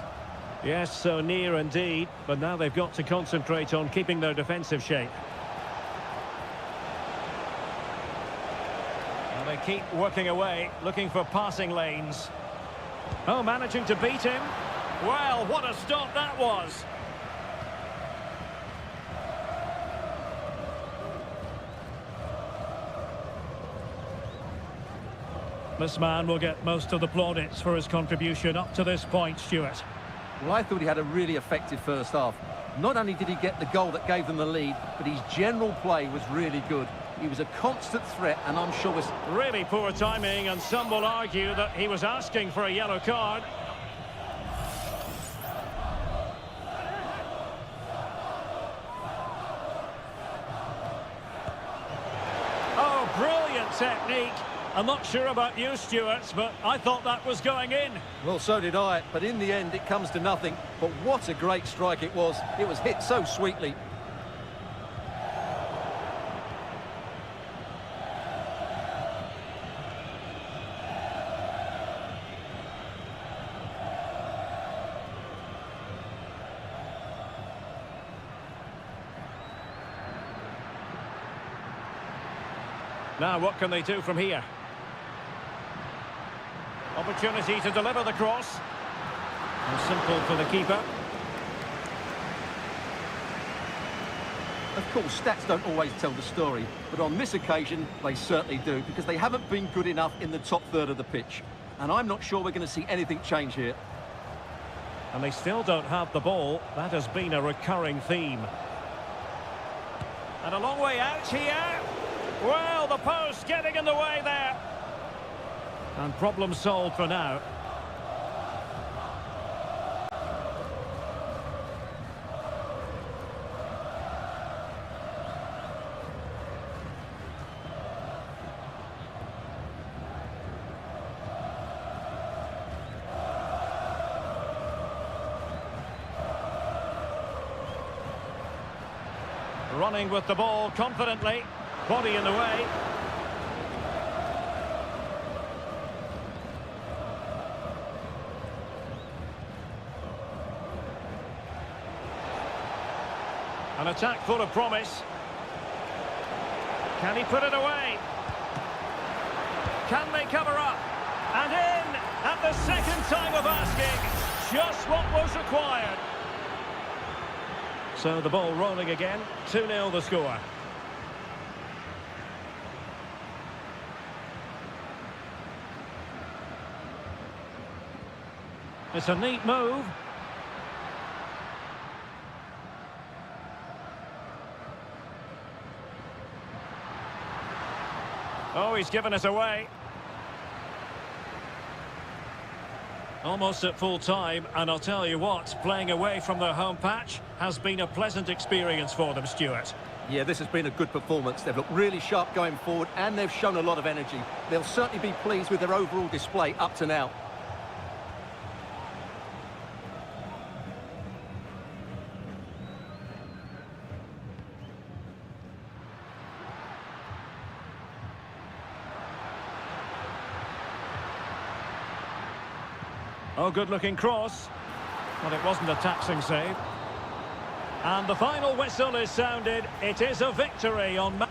Yes, so near indeed, but now they've got to concentrate on keeping their defensive shape. And they keep working away, looking for passing lanes. Oh, managing to beat him. Well, what a stop that was. This man will get most of the plaudits for his contribution up to this point, Stuart. Well, I thought he had a really effective first half. Not only did he get the goal that gave them the lead, but his general play was really good. He was a constant threat, and I'm sure was... Really poor timing, and some will argue that he was asking for a yellow card. Oh, brilliant technique. I'm not sure about you, Stuart, but I thought that was going in. Well, so did I, but in the end it comes to nothing. But what a great strike it was. It was hit so sweetly. Now, what can they do from here? Opportunity to deliver the cross. And simple for the keeper. Of course, stats don't always tell the story, but on this occasion, they certainly do, because they haven't been good enough in the top third of the pitch. And I'm not sure we're going to see anything change here. And they still don't have the ball. That has been a recurring theme. And a long way out here. Well, the post getting in the way there. And problem solved for now. Running with the ball confidently. Body in the way. An attack full of promise. Can he put it away? Can they cover up? And in at the second time of asking. Just what was required. So the ball rolling again. 2-0 the score. It's a neat move. Oh, he's given it away. Almost at full time, and I'll tell you what, playing away from their home patch has been a pleasant experience for them, Stuart. Yeah, this has been a good performance. They've looked really sharp going forward, and they've shown a lot of energy. They'll certainly be pleased with their overall display up to now. Oh, good-looking cross. But it wasn't a taxing save. And the final whistle is sounded. It is a victory on...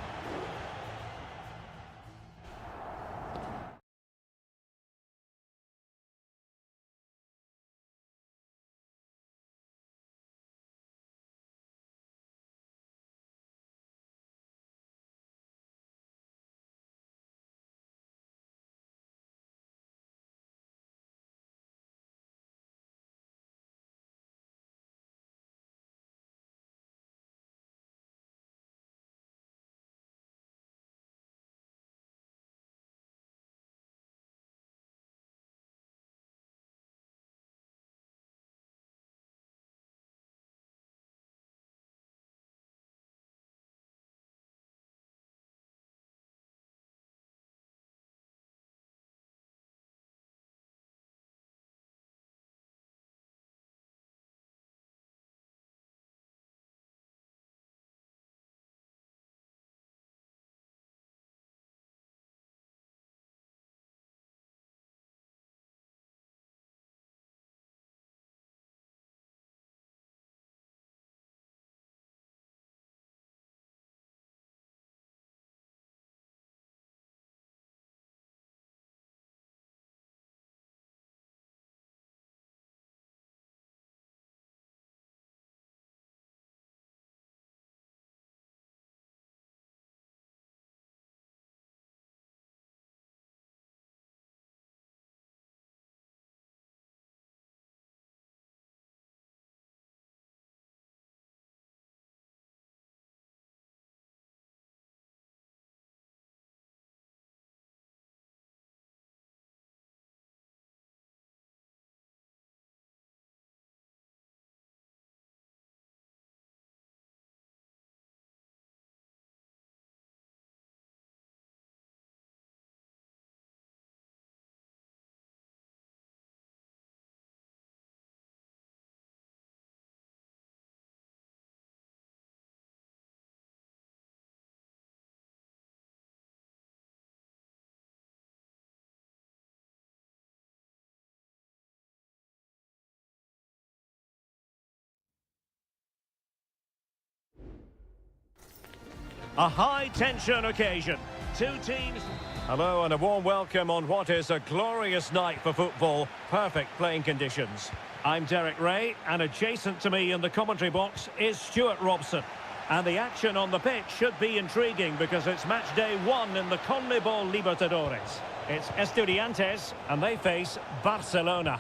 A high-tension occasion. Two teams... Hello and a warm welcome on what is a glorious night for football. Perfect playing conditions. I'm Derek Ray, and adjacent to me in the commentary box is Stuart Robson. And the action on the pitch should be intriguing because it's match day 1 in the CONMEBOL Libertadores. It's Estudiantes, and they face Barcelona.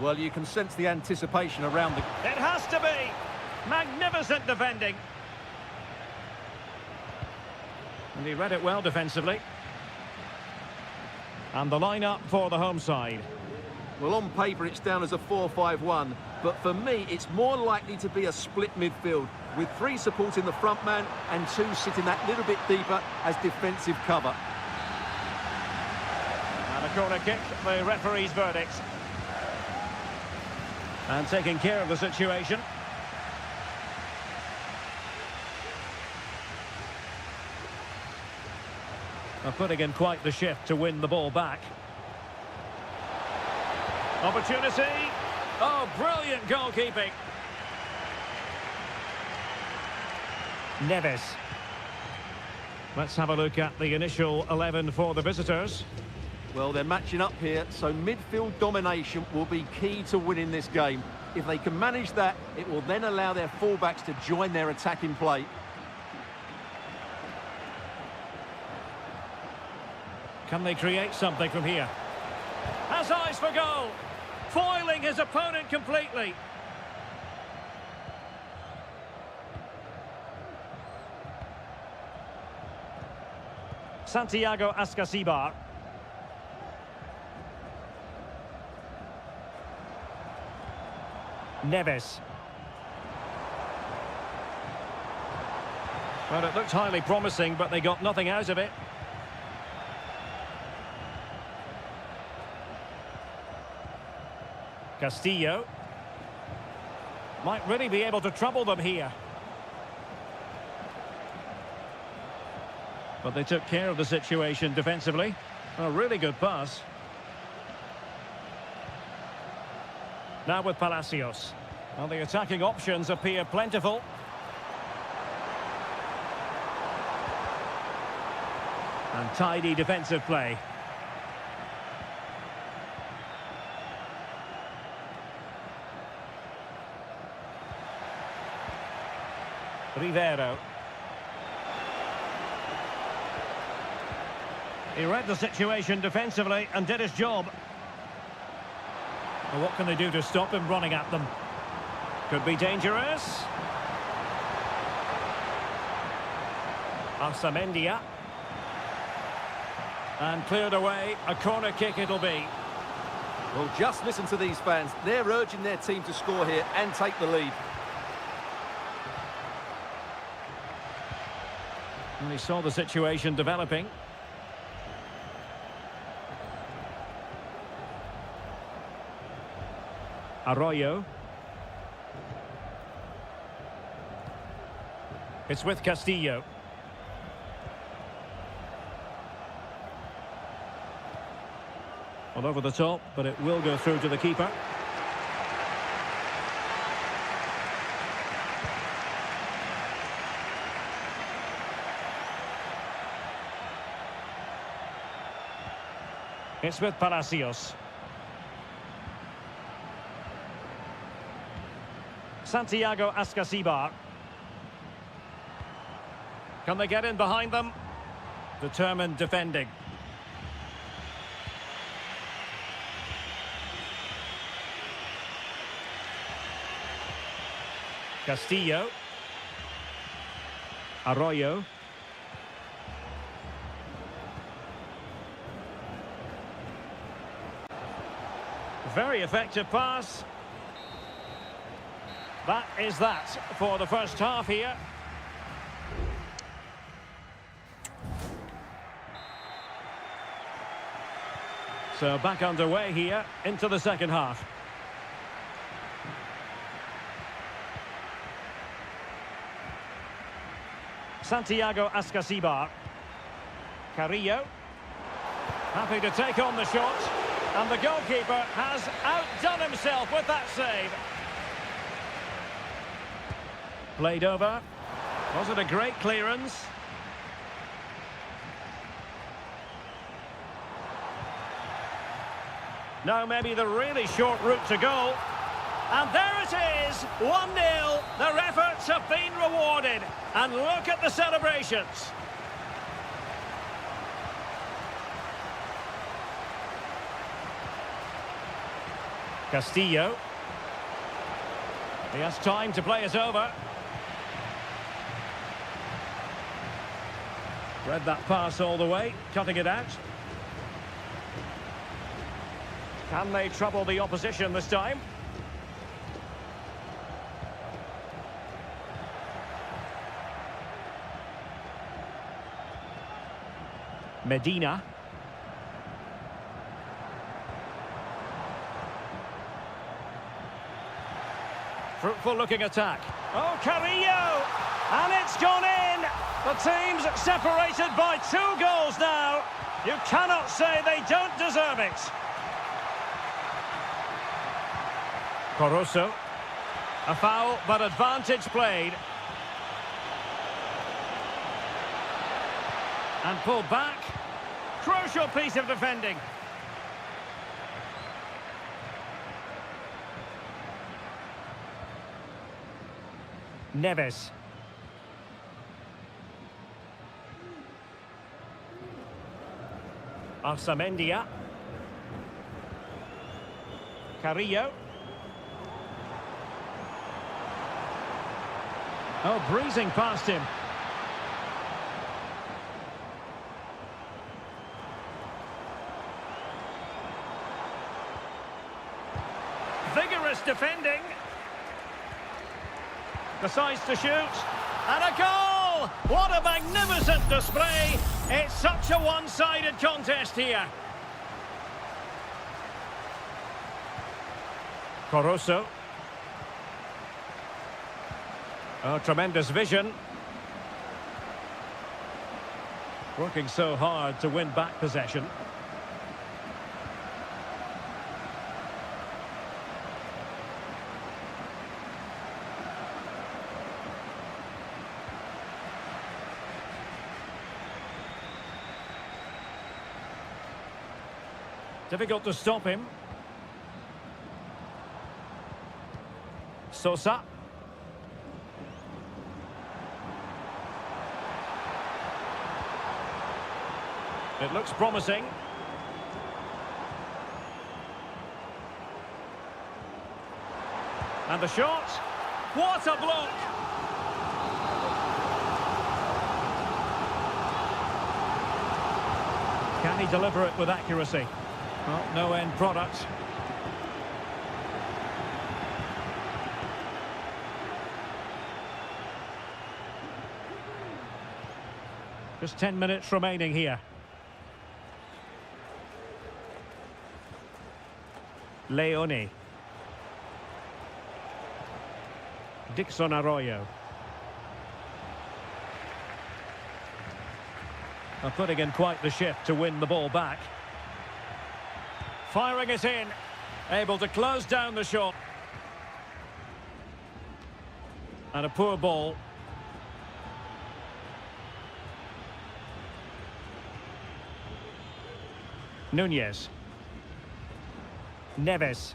Well, you can sense the anticipation around the... It has to be! Magnificent defending. And he read it well defensively. And the lineup for the home side. Well, on paper it's down as a 4-5-1, but for me it's more likely to be a split midfield, with 3 supporting the front man and 2 sitting that little bit deeper as defensive cover. And a corner kick, the referee's verdict. And taking care of the situation. Putting in quite the shift to win the ball back. Opportunity. Oh, brilliant goalkeeping. Neves. Let's have a look at the initial 11 for the visitors. Well, they're matching up here, so midfield domination will be key to winning this game. If they can manage that, it will then allow their fullbacks to join their attacking play. Can they create something from here? Has eyes for goal. Foiling his opponent completely. Santiago Ascasibar. Neves. Well, it looked highly promising, but they got nothing out of it. Castillo. Might really be able to trouble them here. But they took care of the situation defensively. A really good pass. Now with Palacios. Well, the attacking options appear plentiful. And tidy defensive play. Rivero. He read the situation defensively and did his job. Well, what can they do to stop him running at them? Could be dangerous. Arsamendia. And cleared away. A corner kick it'll be. Well, just listen to these fans. They're urging their team to score here and take the lead. And he saw the situation developing. Arroyo. It's with Castillo. All over the top, but it will go through to the keeper. It's with Palacios. Santiago Ascasibar. Can they get in behind them? Determined defending. Castillo. Arroyo. Very effective pass. That is that for the first half here. So back underway here into the second half. Santiago Ascasibar. Carrillo. Happy to take on the shot. And the goalkeeper has outdone himself with that save. Played over. Was it a great clearance? Now maybe the really short route to go. And there it is, 1-0. Their efforts have been rewarded. And look at the celebrations. Castillo. He has time to play it over. Read that pass all the way, cutting it out. Can they trouble the opposition this time? Medina. Fruitful looking attack. Oh, Carrillo! And it's gone in! The team's separated by 2 goals now. You cannot say they don't deserve it. Corosso. A foul, but advantage played. And pulled back. Crucial piece of defending. Neves. Arsamendia. Carrillo. Oh, breezing past him. Vigorous defending. Decides to shoot. And a goal! What a magnificent display. It's such a one-sided contest here. Corosso. Oh, tremendous vision. Working so hard to win back possession. Difficult to stop him. Sosa. It looks promising. And the shot. What a block! Can he deliver it with accuracy? Well, no end product. Just 10 minutes remaining here. Leone. Dixon Arroyo. Are putting in quite the shift to win the ball back. Firing it in. Able to close down the shot. And a poor ball. Nunez. Neves.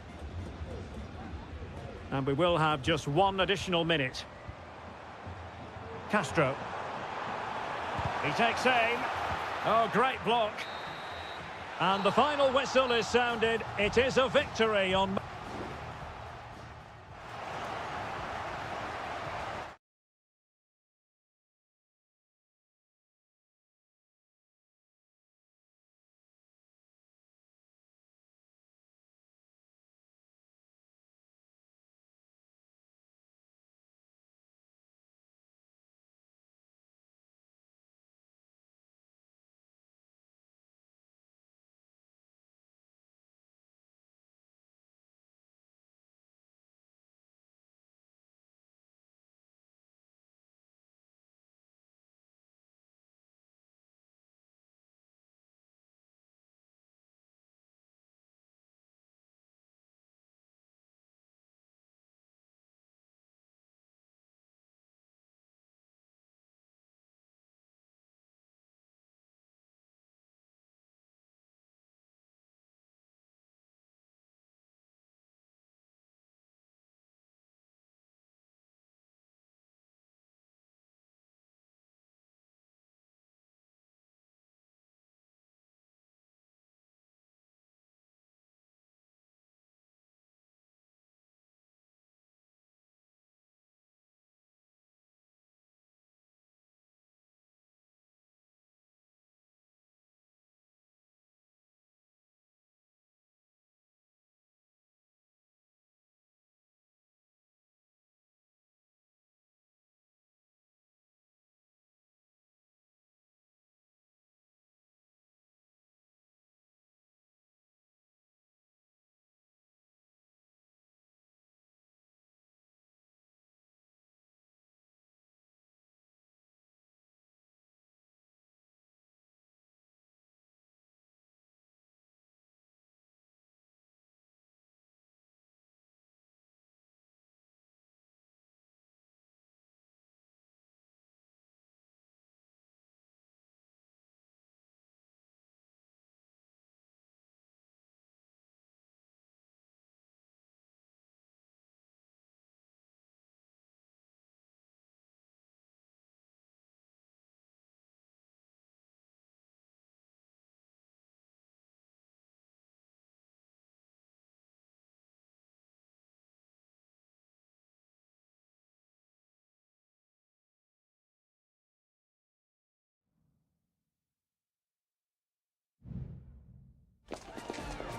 And we will have just 1 additional minute. Castro. He takes aim. Oh, great block. And the final whistle is sounded. It is a victory on...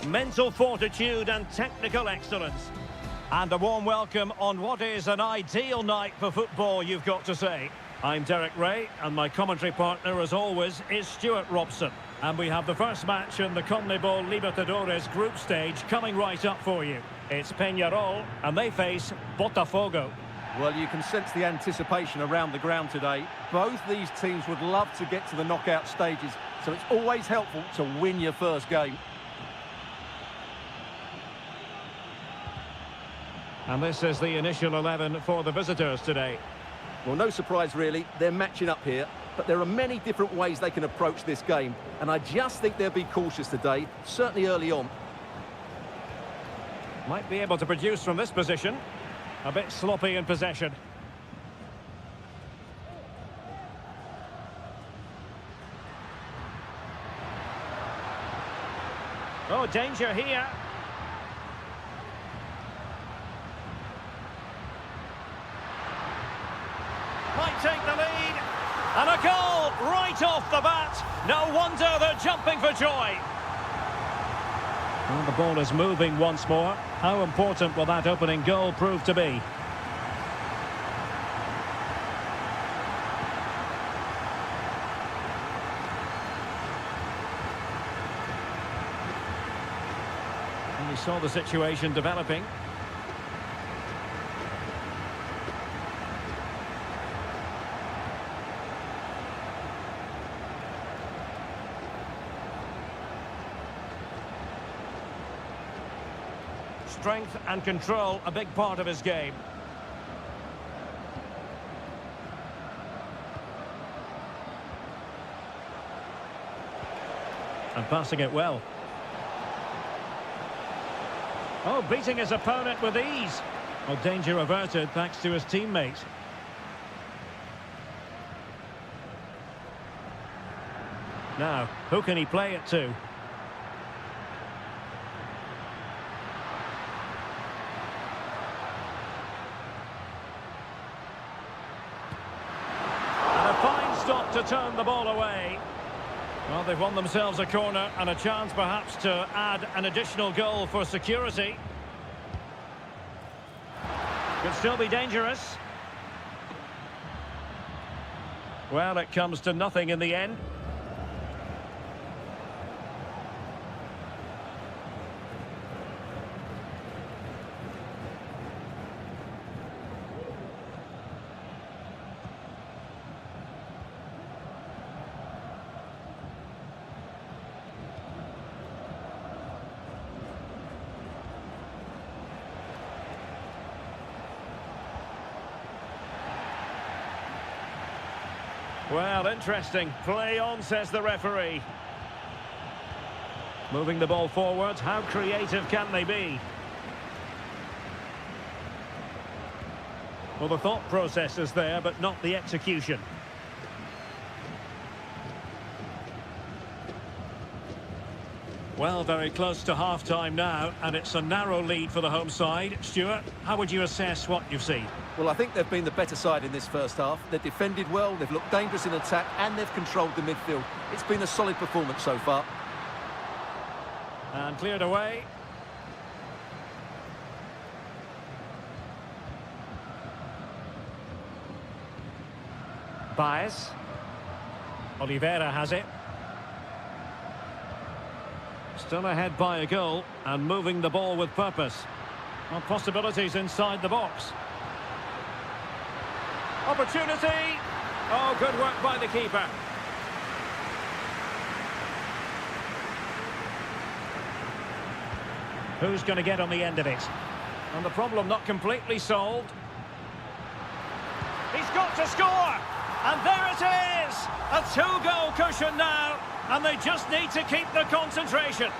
mental fortitude and technical excellence. And a warm welcome on what is an ideal night for football, you've got to say. I'm Derek Ray, and my commentary partner, as always, is Stuart Robson. And we have the first match in the CONMEBOL Libertadores group stage coming right up for you. It's Peñarol, and they face Botafogo. Well, you can sense the anticipation around the ground today. Both these teams would love to get to the knockout stages, so it's always helpful to win your first game. And this is the initial 11 for the visitors today. Well, no surprise really, they're matching up here, but there are many different ways they can approach this game, and I just think they'll be cautious today, certainly early on. Might be able to produce from this position. A bit sloppy in possession. Oh, danger here. Might take the lead. And a goal right off the bat. No wonder they're jumping for joy. Well, the ball is moving once more. How important will that opening goal prove to be? And we saw the situation developing. Strength and control, a big part of his game. And passing it well. Oh, beating his opponent with ease. Well, danger averted thanks to his teammate. Now, who can he play it to? Stop to turn the ball away. Well, they've won themselves a corner and a chance perhaps to add an additional goal for security. Could still be dangerous. Well, it comes to nothing in the end. Well, interesting. Play on, says the referee. Moving the ball forward. How creative can they be? Well, the thought process is there, but not the execution. Well, very close to half-time now, and it's a narrow lead for the home side. Stuart, how would you assess what you've seen? Well, I think they've been the better side in this first half. They've defended well, they've looked dangerous in attack, and they've controlled the midfield. It's been a solid performance so far. And cleared away. Baez. Oliveira has it. Still ahead by a goal and moving the ball with purpose. Well, possibilities inside the box. Opportunity. Oh, good work by the keeper. Who's going to get on the end of it? And the problem not completely solved. He's got to score! And there it is! A two-goal cushion now, and they just need to keep the concentration.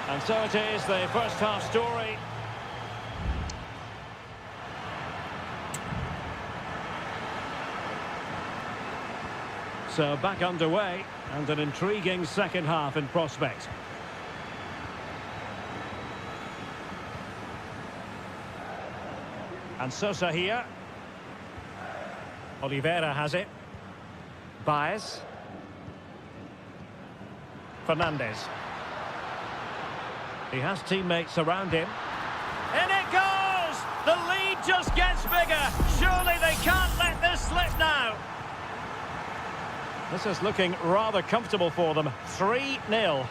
And so it is, the first half story. So back underway, and an intriguing second half in prospect. And Sosa here. Oliveira has it. Baez. Fernandes. He has teammates around him. In it goes! The lead just gets bigger. Surely they can't let this slip now. This is looking rather comfortable for them. 3-0.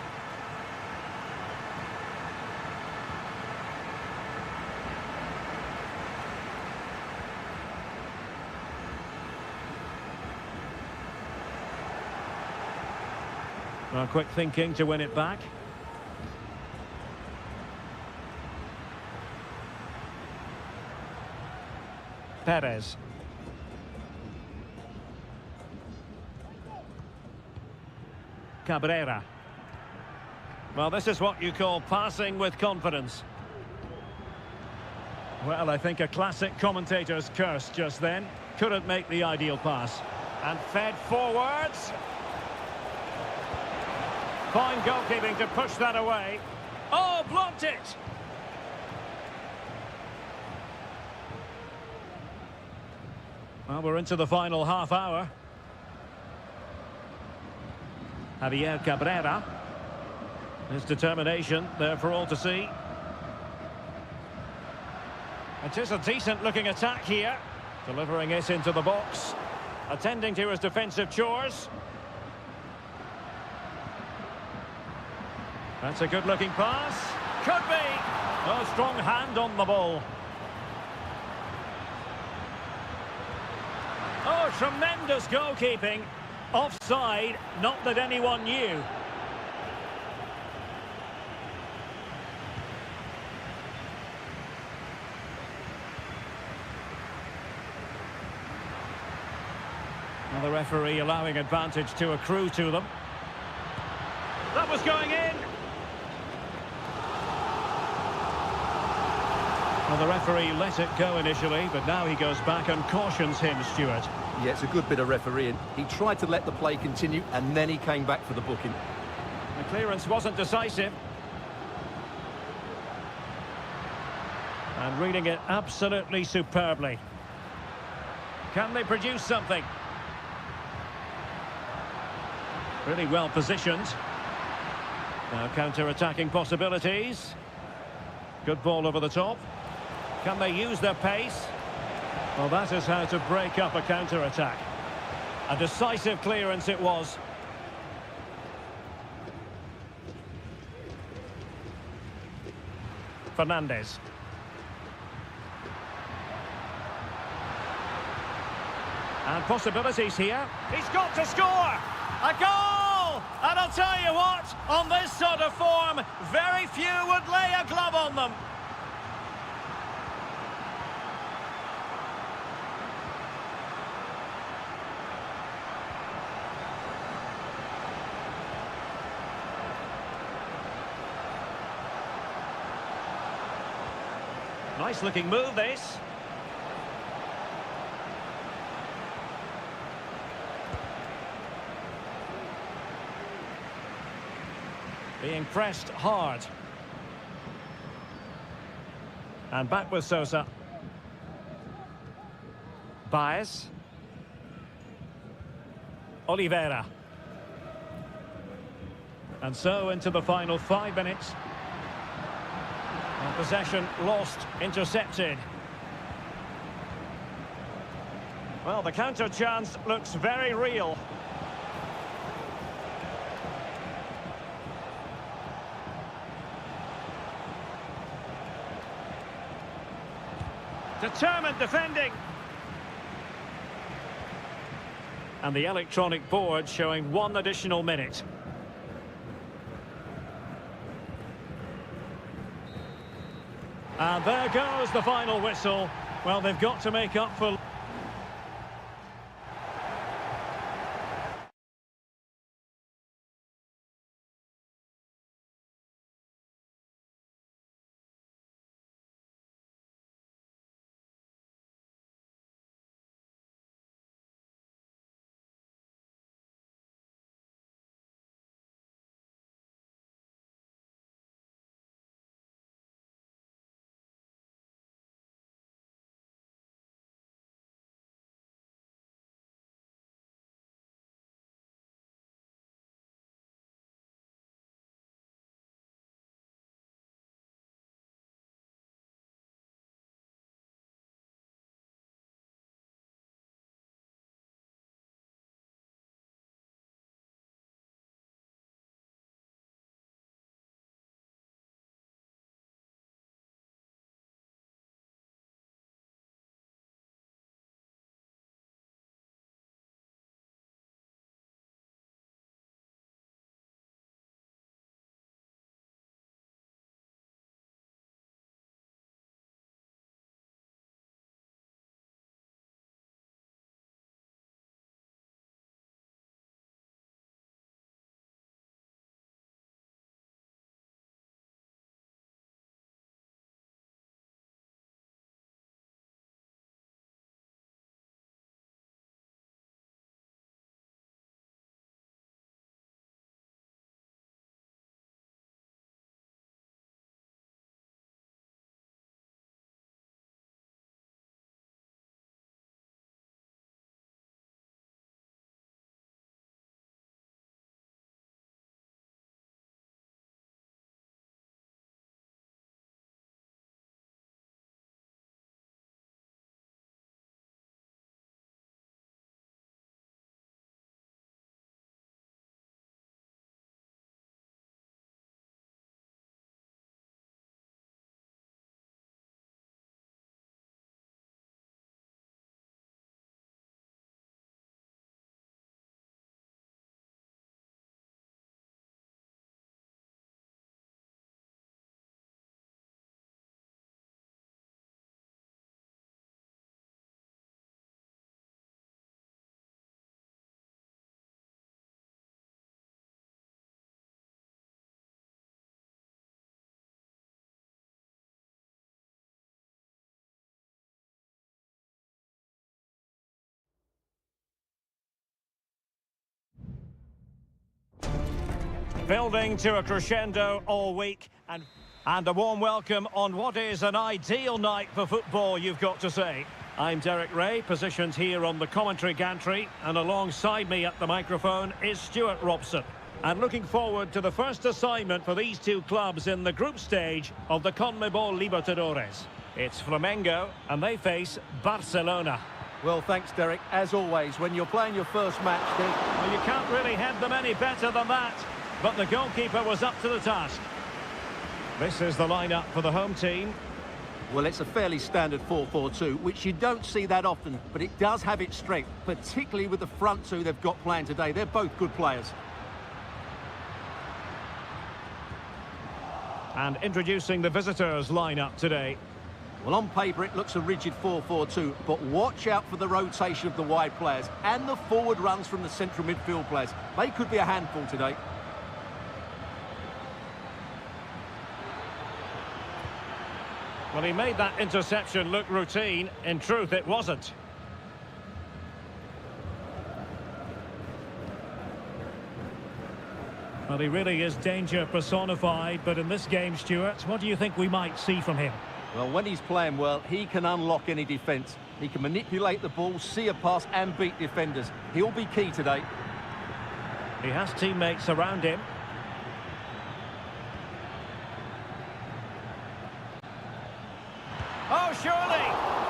Well, quick thinking to win it back. Perez. Cabrera. Well, this is what you call passing with confidence. Well, I think a classic commentator's curse just then. Couldn't make the ideal pass. And fed forwards. Fine goalkeeping to push that away. Oh, blocked it! Well, we're into the final half hour. Javier Cabrera. His determination there for all to see. It is a decent-looking attack here. Delivering it into the box. Attending to his defensive chores. That's a good-looking pass. Could be. Oh, strong hand on the ball. Oh, tremendous goalkeeping. Offside, not that anyone knew. And the referee allowing advantage to accrue to them. That was going in. Well, the referee let it go initially, but now he goes back and cautions him, Stuart. Yeah, it's a good bit of refereeing. He tried to let the play continue, and then he came back for the booking. The clearance wasn't decisive. And reading it absolutely superbly. Can they produce something? Really well positioned. Now counter-attacking possibilities. Good ball over the top. Can they use their pace? Well, that is how to break up a counter-attack. A decisive clearance it was. Fernandes. And possibilities here. He's got to score! A goal! And I'll tell you what, on this sort of form, very few would lay a glove on them. Nice looking move, this. Being pressed hard. And back with Sosa. Baez. Oliveira. And so into the final 5 minutes. And possession lost, intercepted. Well, the counter chance looks very real. Determined defending. And the electronic board showing 1 additional minute. And there goes the final whistle. Well, they've got to make up for... Building to a crescendo all week, and a warm welcome on what is an ideal night for football, you've got to say. I'm Derek Ray, positioned here on the commentary gantry, and alongside me at the microphone is Stuart Robson. And looking forward to the first assignment for these two clubs in the group stage of the CONMEBOL Libertadores. It's Flamengo, and they face Barcelona. Well, thanks, Derek. As always, when you're playing your first match, Well, you can't really head them any better than that. But the goalkeeper was up to the task. This is the lineup for the home team. well, it's a fairly standard 4-4-2, which you don't see that often, but it does have its strength, particularly with the front two they've got playing today. They're both good players. And introducing the visitors' lineup today. Well, on paper, it looks a rigid 4-4-2, but watch out for the rotation of the wide players and the forward runs from the central midfield players. They could be a handful today. Well, he made that interception look routine. In truth, it wasn't. Well, he really is danger personified, but in this game, Stuart, what do you think we might see from him? Well, when he's playing well, he can unlock any defence. He can manipulate the ball, see a pass and beat defenders. He'll be key today. He has teammates around him. Oh, surely!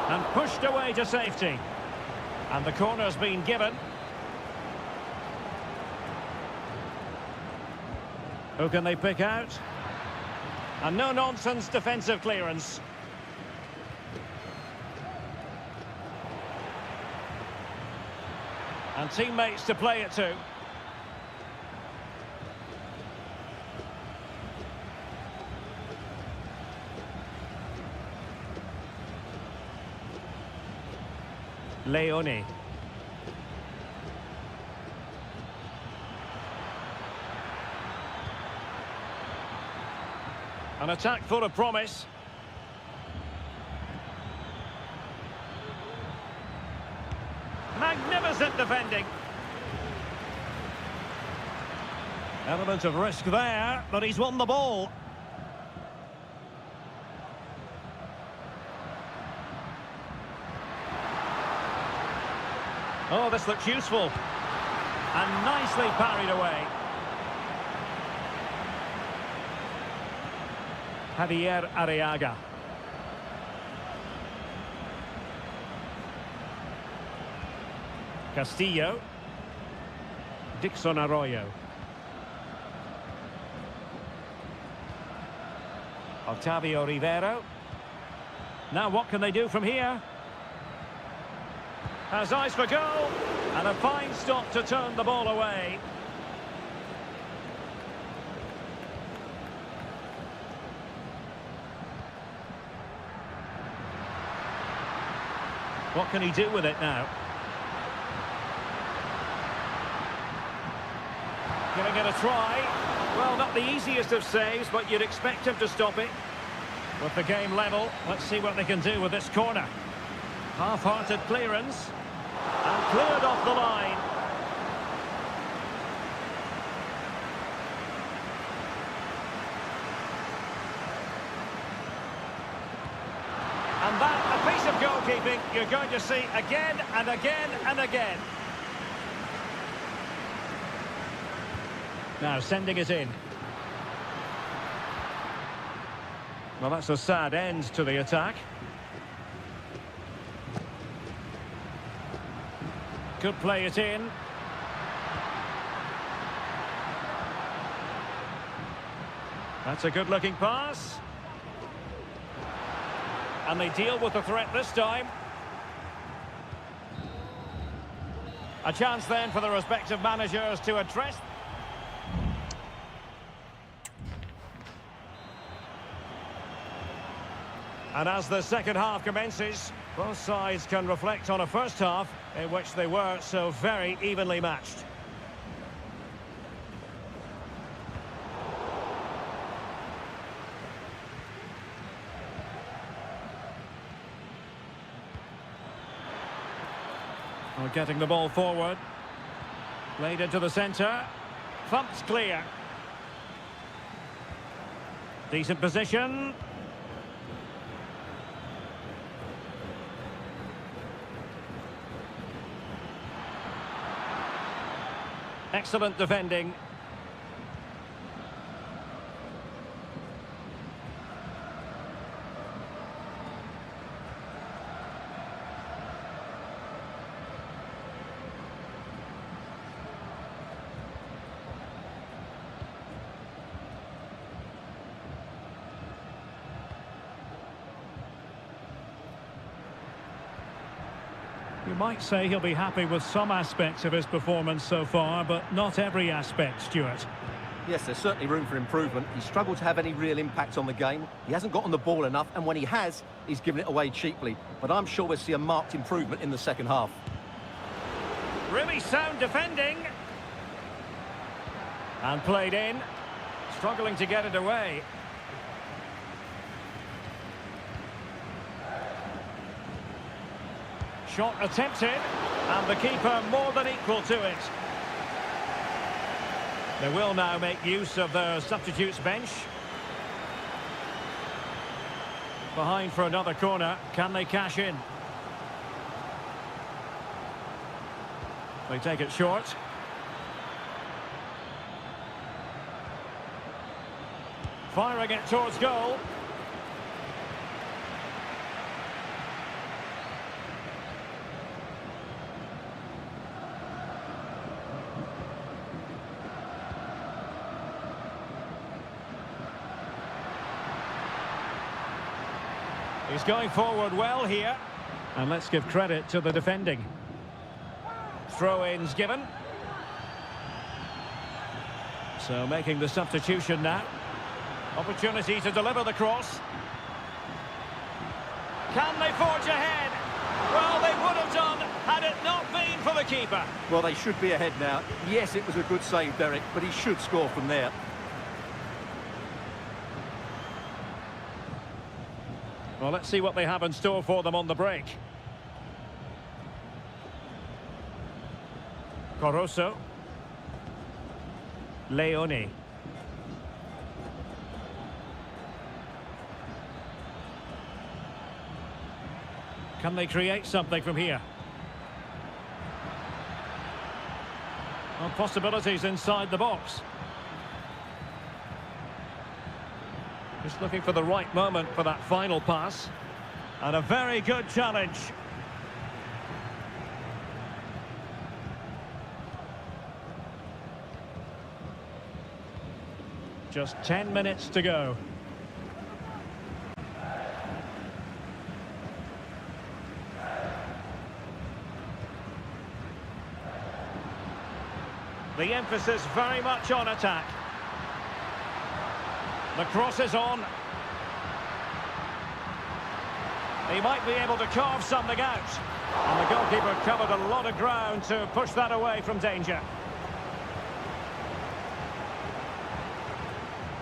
And pushed away to safety. And the corner's been given. Who can they pick out? And no-nonsense defensive clearance. And teammates to play it to. Leone. An attack full of promise. Magnificent defending. Element of risk there, but he's won the ball. Oh, this looks useful. And nicely parried away. Javier Arriaga. Castillo. Dixon Arroyo. Octavio Rivero. Now what can they do from here? Has eyes for goal. And a fine stop to turn the ball away. What can he do with it now? Giving it a try. Well, not the easiest of saves, but you'd expect him to stop it. With the game level, let's see what they can do with this corner. Half-hearted clearance. And cleared off the line. And that, a piece of goalkeeping you're going to see again and again and again. Now sending it in. Well, that's a sad end to the attack. Could play it in. That's a good-looking pass. And they deal with the threat this time. A chance then for the respective managers to address. And as the second half commences, both sides can reflect on a first half in which they were so very evenly matched. We're getting the ball forward. Played into the centre. Thumped clear. Decent position. Excellent defending. You might say he'll be happy with some aspects of his performance so far, but not every aspect, Stuart. Yes, there's certainly room for improvement. He's struggled to have any real impact on the game. He hasn't got on the ball enough, and when he has, he's given it away cheaply. But I'm sure we'll see a marked improvement in the second half. Really sound defending. And played in. Struggling to get it away. Shot attempted, and the keeper more than equal to it. They will now make use of their substitutes bench. Behind for another corner. Can they cash in? They take it short. Firing it towards goal. He's going forward well here. And let's give credit to the defending. Throw-ins given. So making the substitution now. Opportunity to deliver the cross. Can they forge ahead? Well, they would have done had it not been for the keeper. Well, they should be ahead now. Yes, it was a good save, Derek, but he should score from there. Well, let's see what they have in store for them on the break. Corosso. Leone. Can they create something from here? Well, possibilities inside the box. Just looking for the right moment for that final pass. And a very good challenge. Just 10 minutes to go. The emphasis very much on attack. The cross is on. He might be able to carve something out. And the goalkeeper covered a lot of ground to push that away from danger.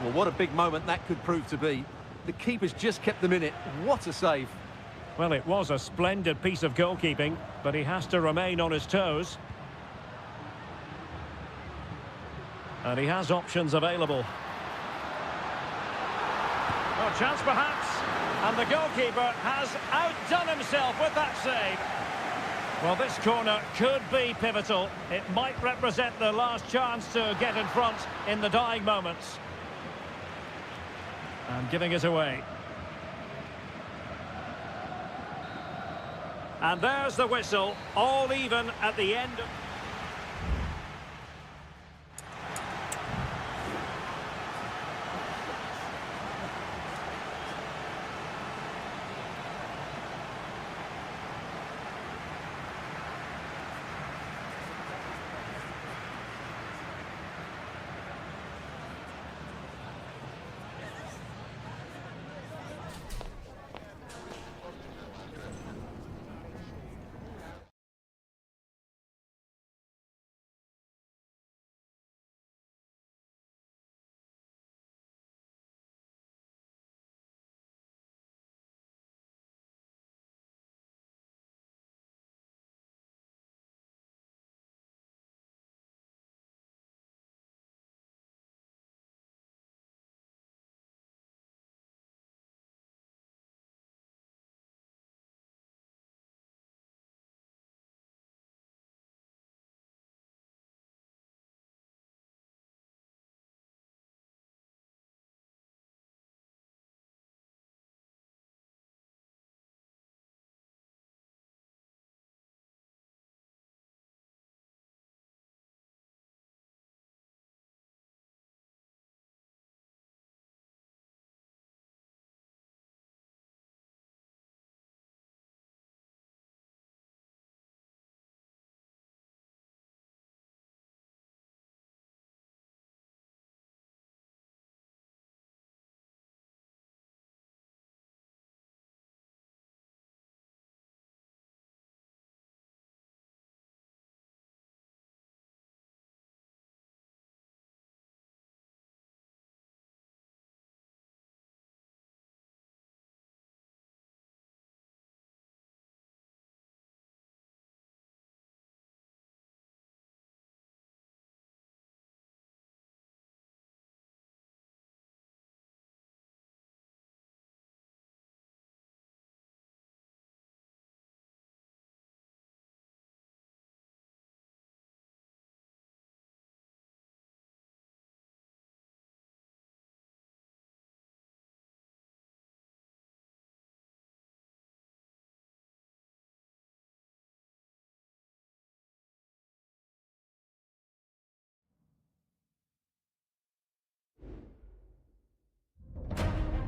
Well, what a big moment that could prove to be. The keeper's just kept them in it. What a save. Well, it was a splendid piece of goalkeeping, but he has to remain on his toes. And he has options available. Oh, chance perhaps. And the goalkeeper has outdone himself with that save. Well, this corner could be pivotal. It might represent the last chance to get in front in the dying moments. And giving it away. And there's the whistle, all even at the end of...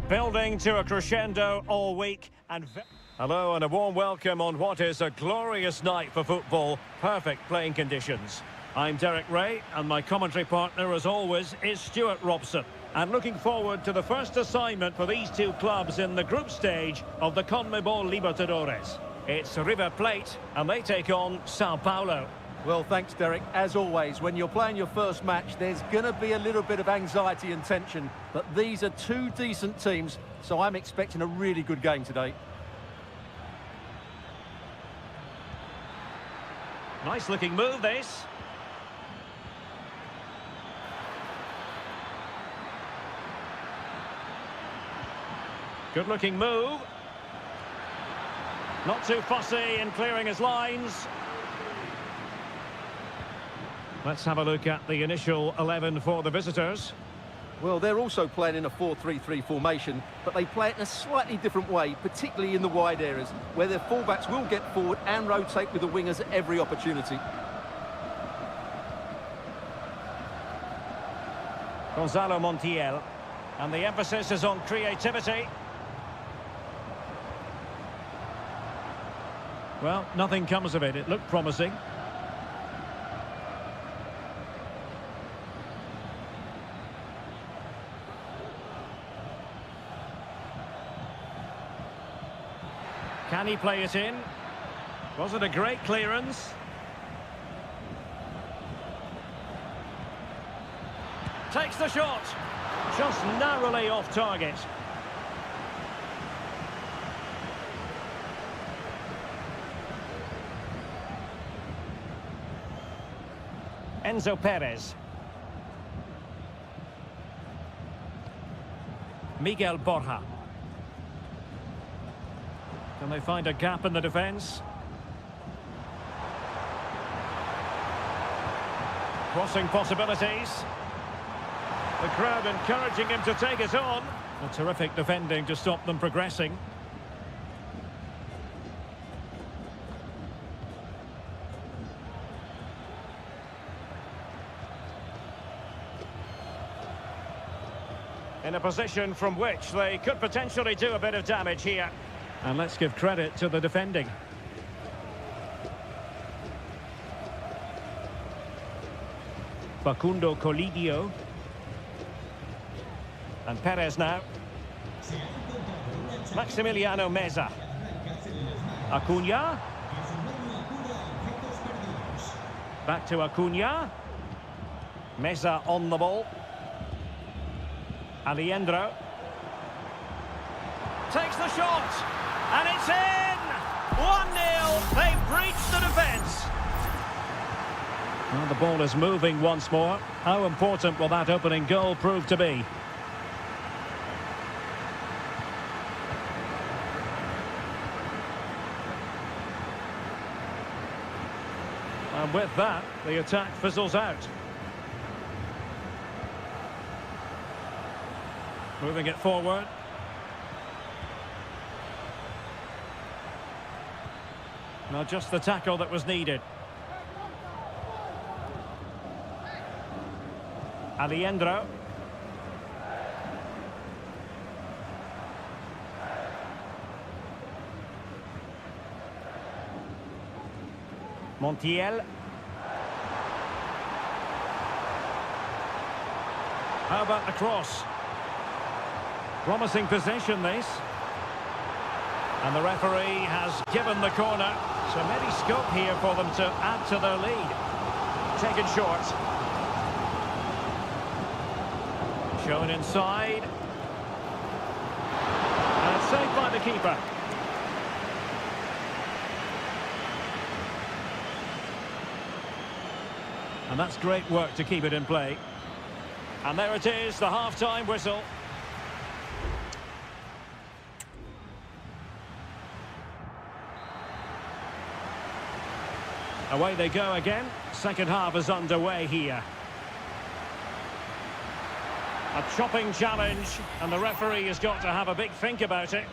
Building to a crescendo all week and... Hello and a warm welcome on what is a glorious night for football. Perfect playing conditions. I'm Derek Ray and my commentary partner as always is Stuart Robson. And looking forward to the first assignment for these two clubs in the group stage of the CONMEBOL Libertadores. It's River Plate and they take on Sao Paulo. Well, thanks, Derek. As always, when you're playing your first match, there's going to be a little bit of anxiety and tension. But these are two decent teams, so I'm expecting a really good game today. Nice looking move, this. Good looking move. Not too fussy in clearing his lines. Let's have a look at the initial 11 for the visitors. Well, they're also playing in a 4-3-3 formation, but they play it in a slightly different way, particularly in the wide areas, where their fullbacks will get forward and rotate with the wingers at every opportunity. Gonzalo Montiel. And the emphasis is on creativity. Well, nothing comes of it. It looked promising. Can he play it in? Was it a great clearance? Takes the shot. Just narrowly off target. Enzo Perez. Miguel Borja. Can they find a gap in the defence? Crossing possibilities. The crowd encouraging him to take it on. A terrific defending to stop them progressing. In a position from which they could potentially do a bit of damage here. And let's give credit to the defending. Facundo Colidio. And Perez now. Maximiliano Meza. Acuna. Back to Acuna. Meza on the ball. Aliendro. Takes the shot. And it's in! 1-0. They've breached the defence. Well, the ball is moving once more. How important will that opening goal prove to be? And with that, the attack fizzles out. Moving it forward. Not just the tackle that was needed. Aliendro. Montiel. How about the cross? Promising possession, this. And the referee has given the corner. So maybe scope here for them to add to their lead. Taken short. Shown inside. And saved by the keeper. And that's great work to keep it in play. And there it is, the half-time whistle. Away they go again. Second half is underway here. A chopping challenge, and the referee has got to have a big think about it.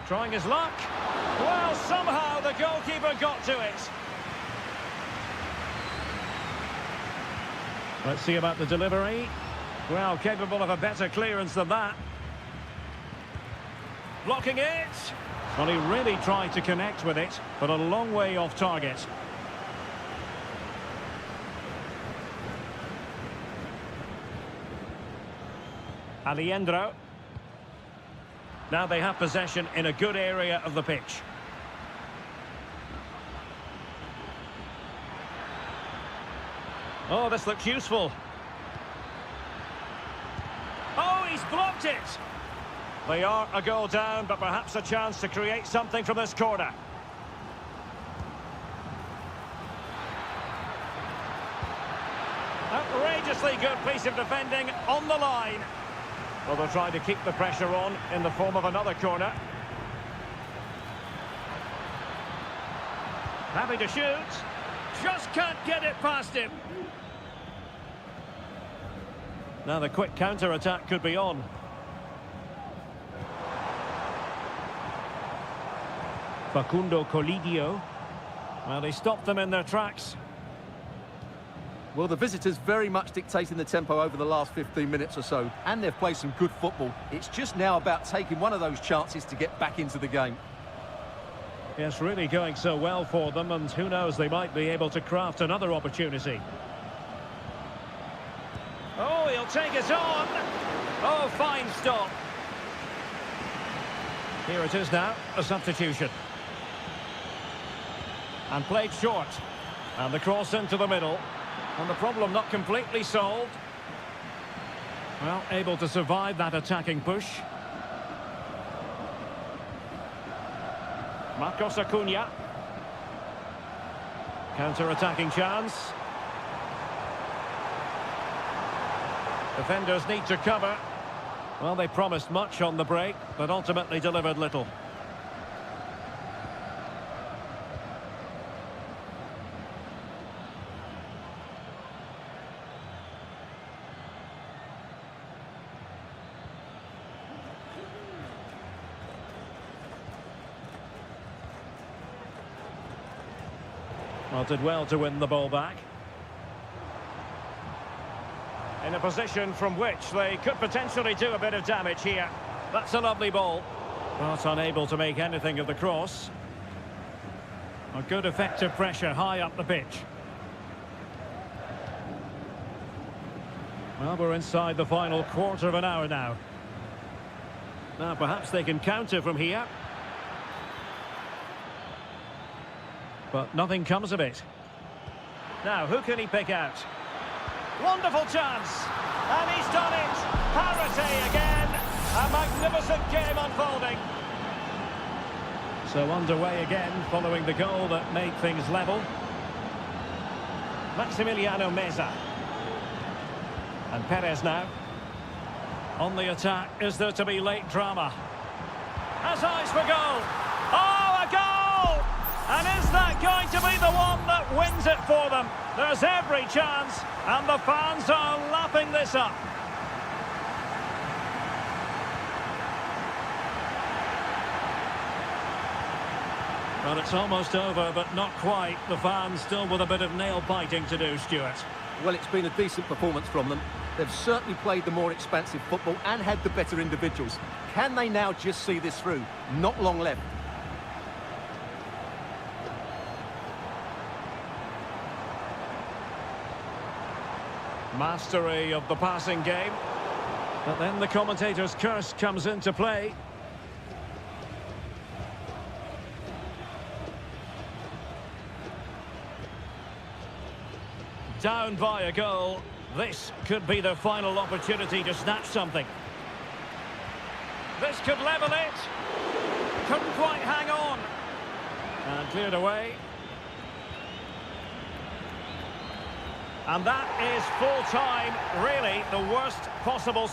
Trying his luck. Well, somehow the goalkeeper got to it. Let's see about the delivery. Well, capable of a better clearance than that. Blocking it. Well, he really tried to connect with it, but a long way off target. Alejandro. Now they have possession in a good area of the pitch. Oh, this looks useful. Oh, he's blocked it. They are a goal down, but perhaps a chance to create something from this corner. Outrageously good piece of defending on the line. Well, they're trying to keep the pressure on in the form of another corner. Happy to shoot. Just can't get it past him. Now the quick counter-attack could be on. Facundo Colidio. Well, he stopped them in their tracks. Well, the visitors very much dictating the tempo over the last 15 minutes or so, and they've played some good football. It's just now about taking one of those chances to get back into the game. Yes, really going so well for them, and who knows, they might be able to craft another opportunity. Oh, he'll take it on. Oh, fine stop. Here it is now, a substitution. And played short. And the cross into the middle. And the problem not completely solved. Well, able to survive that attacking push. Marcos Acuna. Counter-attacking chance. Defenders need to cover. Well, they promised much on the break, but ultimately delivered little. Well, did well to win the ball back. In a position from which they could potentially do a bit of damage here. That's a lovely ball. But unable to make anything of the cross. A good effective pressure high up the pitch. Well, we're inside the final quarter of an hour now. Now, perhaps they can counter from here. But nothing comes of it. Now, who can he pick out? Wonderful chance. And he's done it. Parity again. A magnificent game unfolding. So underway again following the goal that made things level. Maximiliano Meza. And Perez now. On the attack, is there to be late drama? Has eyes for goal. Oh, a goal! And is that going to be the one that wins it for them? There's every chance, and the fans are lapping this up. Well, it's almost over, but not quite. The fans still with a bit of nail-biting to do, Stuart. Well, it's been a decent performance from them. They've certainly played the more expansive football and had the better individuals. Can they now just see this through? Not long left. Mastery of the passing game. But then the commentator's curse comes into play. Down by a goal. This could be their final opportunity to snatch something. This could level it. Couldn't quite hang on. And cleared away. And that is full time, really the worst possible.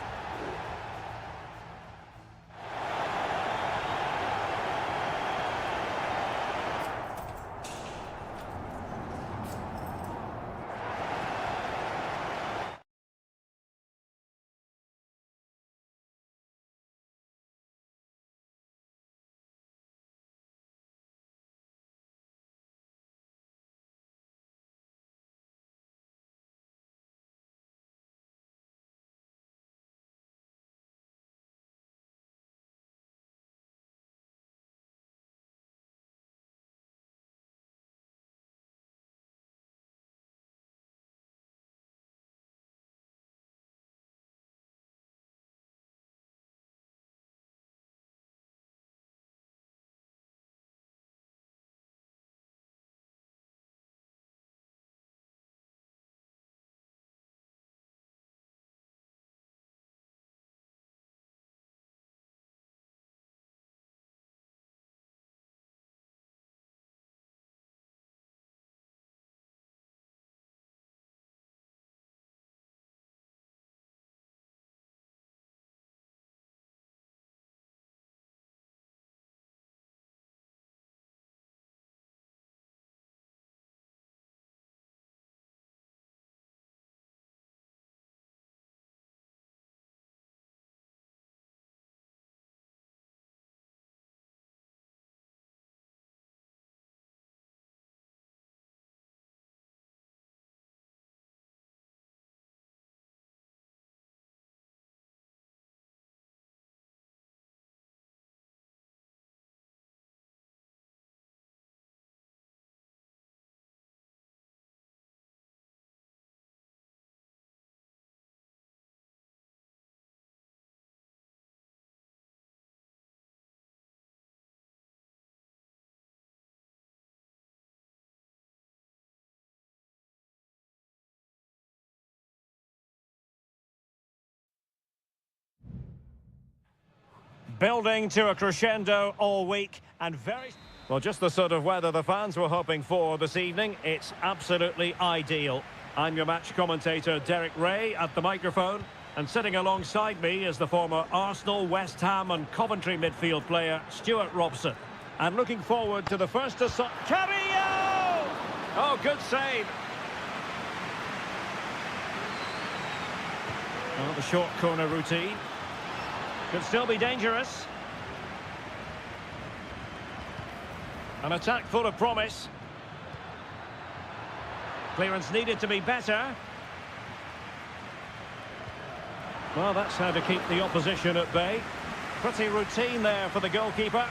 Building to a crescendo all week and very... Well, just the sort of weather the fans were hoping for this evening. It's absolutely ideal. I'm your match commentator, Derek Ray, at the microphone. And sitting alongside me is the former Arsenal, West Ham and Coventry midfield player, Stuart Robson. And looking forward to the first assault... Carrillo! Oh, good save. Oh, the short corner routine. Could still be dangerous. An attack full of promise. Clearance needed to be better. Well, that's how to keep the opposition at bay. Pretty routine there for the goalkeeper.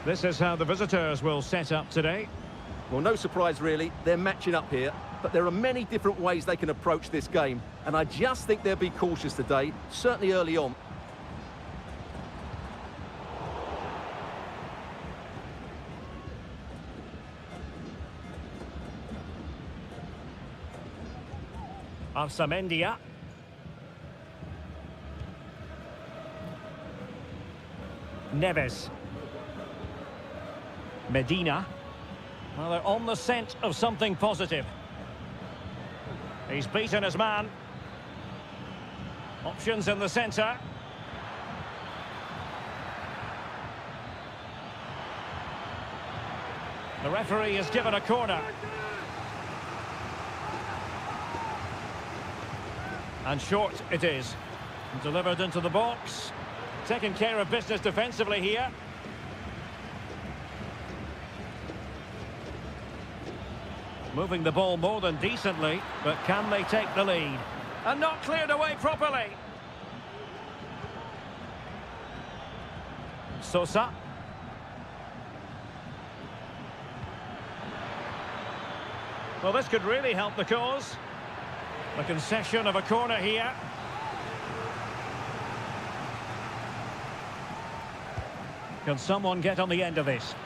This is how the visitors will set up today. Well, no surprise really, they're matching up here, but there are many different ways they can approach this game, and I just think they'll be cautious today, certainly early on. Arsamendia. Neves. Medina. Well, they're on the scent of something positive. He's beaten his man. Options in the centre. The referee has given a corner. And short it is. Delivered into the box. Taking care of business defensively here. Moving the ball more than decently, but can they take the lead? And not cleared away properly. Sosa. Well, this could really help the cause. The concession of a corner here. Can someone get on the end of this?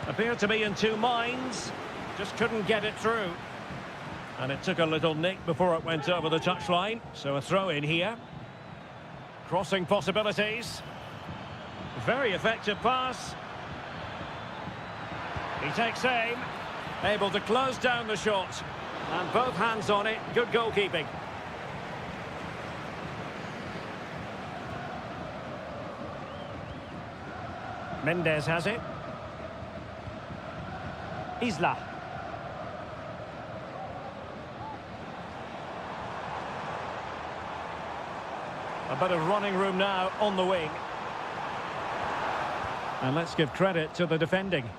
Appeared to be in two minds. Just couldn't get it through. And it took a little nick before it went over the touchline. So a throw in here. Crossing possibilities. Very effective pass. He takes aim. Able to close down the shot. And both hands on it. Good goalkeeping. Mendes has it. Isla. A bit of running room now on the wing. And let's give credit to the defending.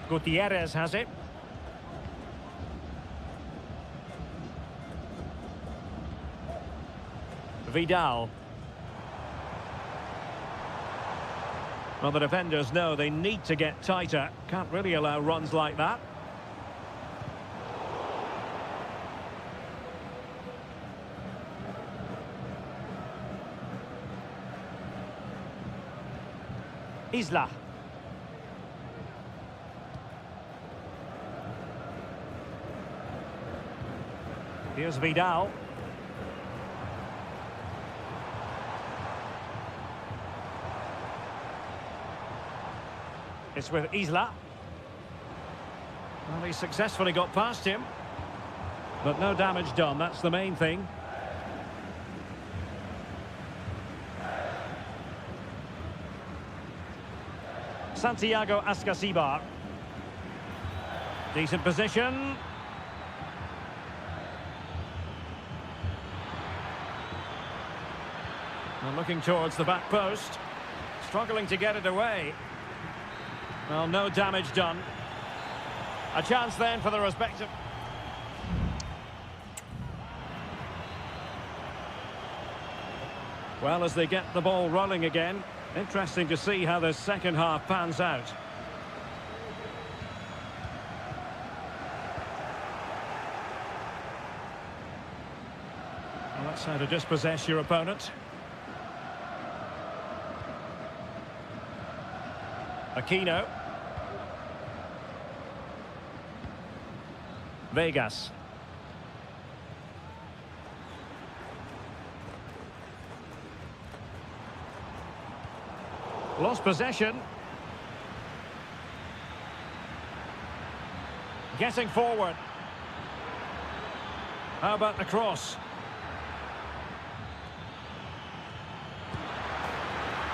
Gutierrez has it. Vidal. Well, the defenders know they need to get tighter. Can't really allow runs like that. Isla. Here's Vidal. It's with Isla. Well, he successfully got past him. But no damage done, that's the main thing. Santiago Ascasibar. Decent position. And looking towards the back post. Struggling to get it away. Well, no damage done. A chance then for the respective... Well, as they get the ball rolling again, interesting to see how the second half pans out. Well, that's how to dispossess your opponent. Aquino. Vegas. Lost possession. Getting forward. How about the cross?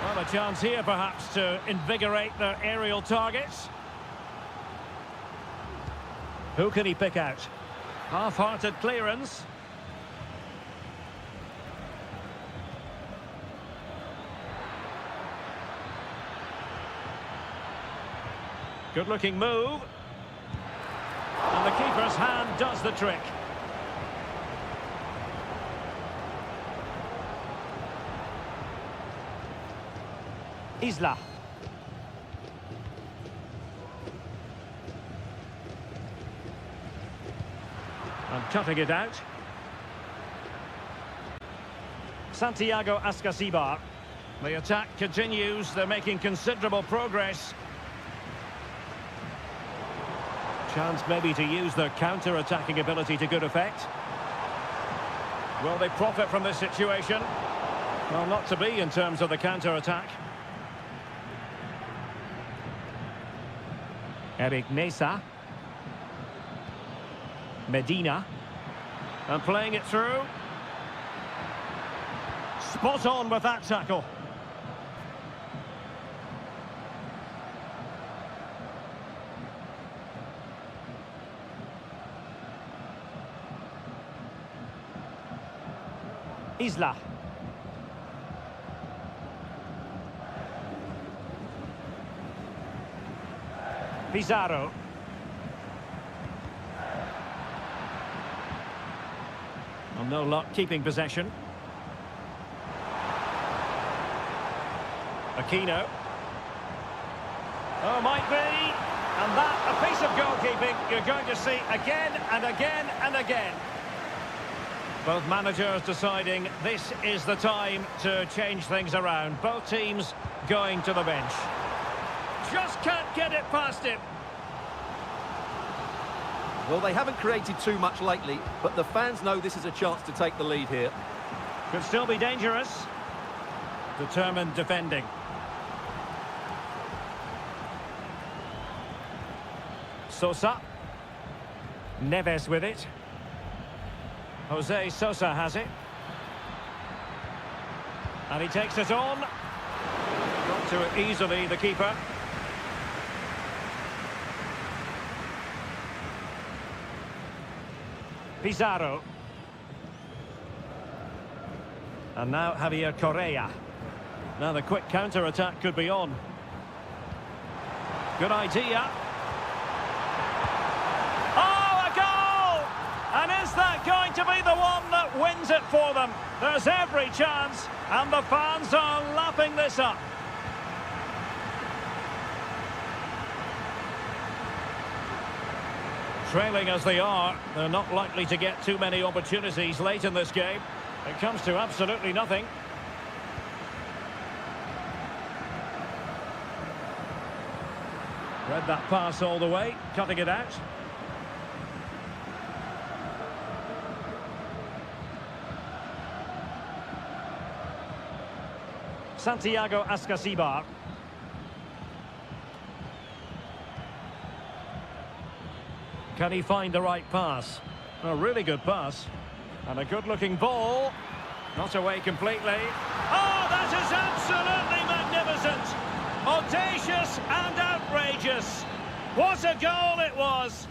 Well, a chance here perhaps to invigorate their aerial targets. Who can he pick out? Half-hearted clearance. Good-looking move. And the keeper's hand does the trick. Isla. And cutting it out. Santiago Ascasibar. The attack continues. They're making considerable progress. Chance maybe to use their counter-attacking ability to good effect. Will they profit from this situation? Well, not to be in terms of the counter-attack. Eric Mesa. Medina. And playing it through. Spot on with that tackle. Isla. Pizarro. Well, no luck keeping possession. Aquino. Oh, might be. And that, a piece of goalkeeping you're going to see again and again and again. Both managers deciding this is the time to change things around. Both teams going to the bench. Just can't get it past him. Well, they haven't created too much lately, but the fans know this is a chance to take the lead here. Could still be dangerous. Determined defending. Sosa. Neves with it. Jose Sosa has it. And he takes it on. Got to it easily, the keeper. Pizarro. And now Javier Correa. Now the quick counter-attack could be on. Good idea. Oh, a goal! And is that going to be the one that wins it for them? There's every chance, and the fans are lapping this up. Trailing as they are, they're not likely to get too many opportunities late in this game. It comes to absolutely nothing. Read that pass all the way, cutting it out. Santiago Ascasibar. Can he find the right pass? A really good pass. And a good-looking ball. Not away completely. Oh, that is absolutely magnificent! Audacious and outrageous. What a goal it was!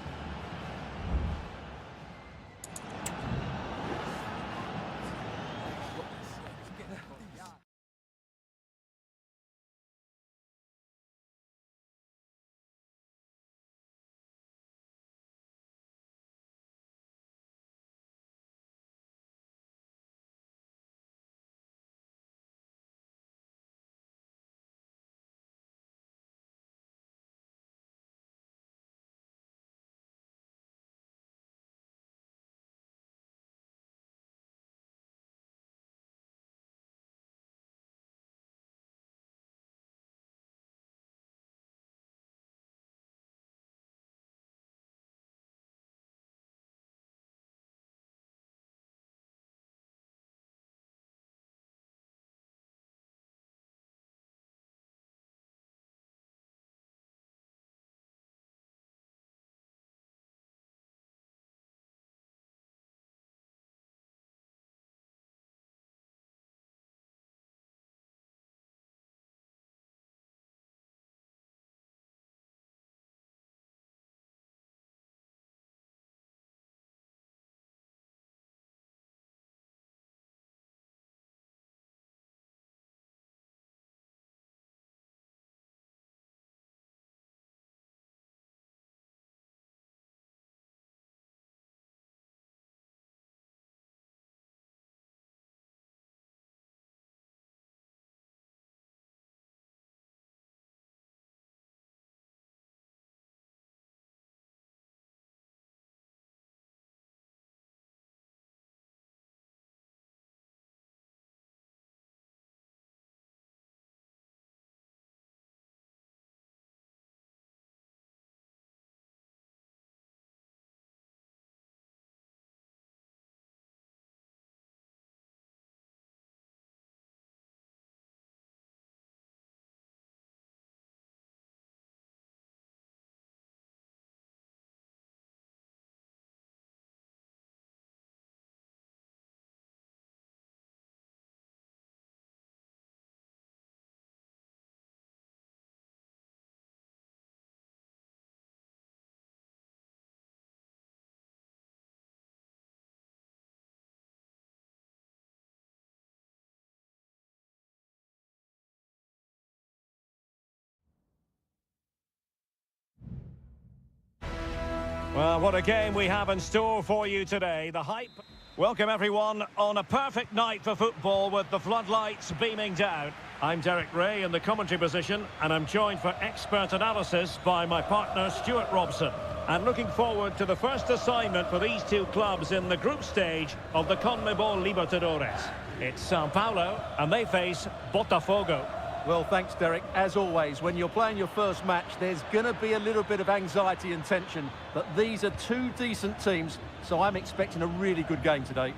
Well, what a game we have in store for you today. The hype. Welcome, everyone, on a perfect night for football with the floodlights beaming down. I'm Derek Ray in the commentary position, and I'm joined for expert analysis by my partner, Stuart Robson. And looking forward to the first assignment for these two clubs in the group stage of the CONMEBOL Libertadores. It's Sao Paulo, and they face Botafogo. Well, thanks, Derek. As always, when you're playing your first match, there's going to be a little bit of anxiety and tension. But these are two decent teams, so I'm expecting a really good game today.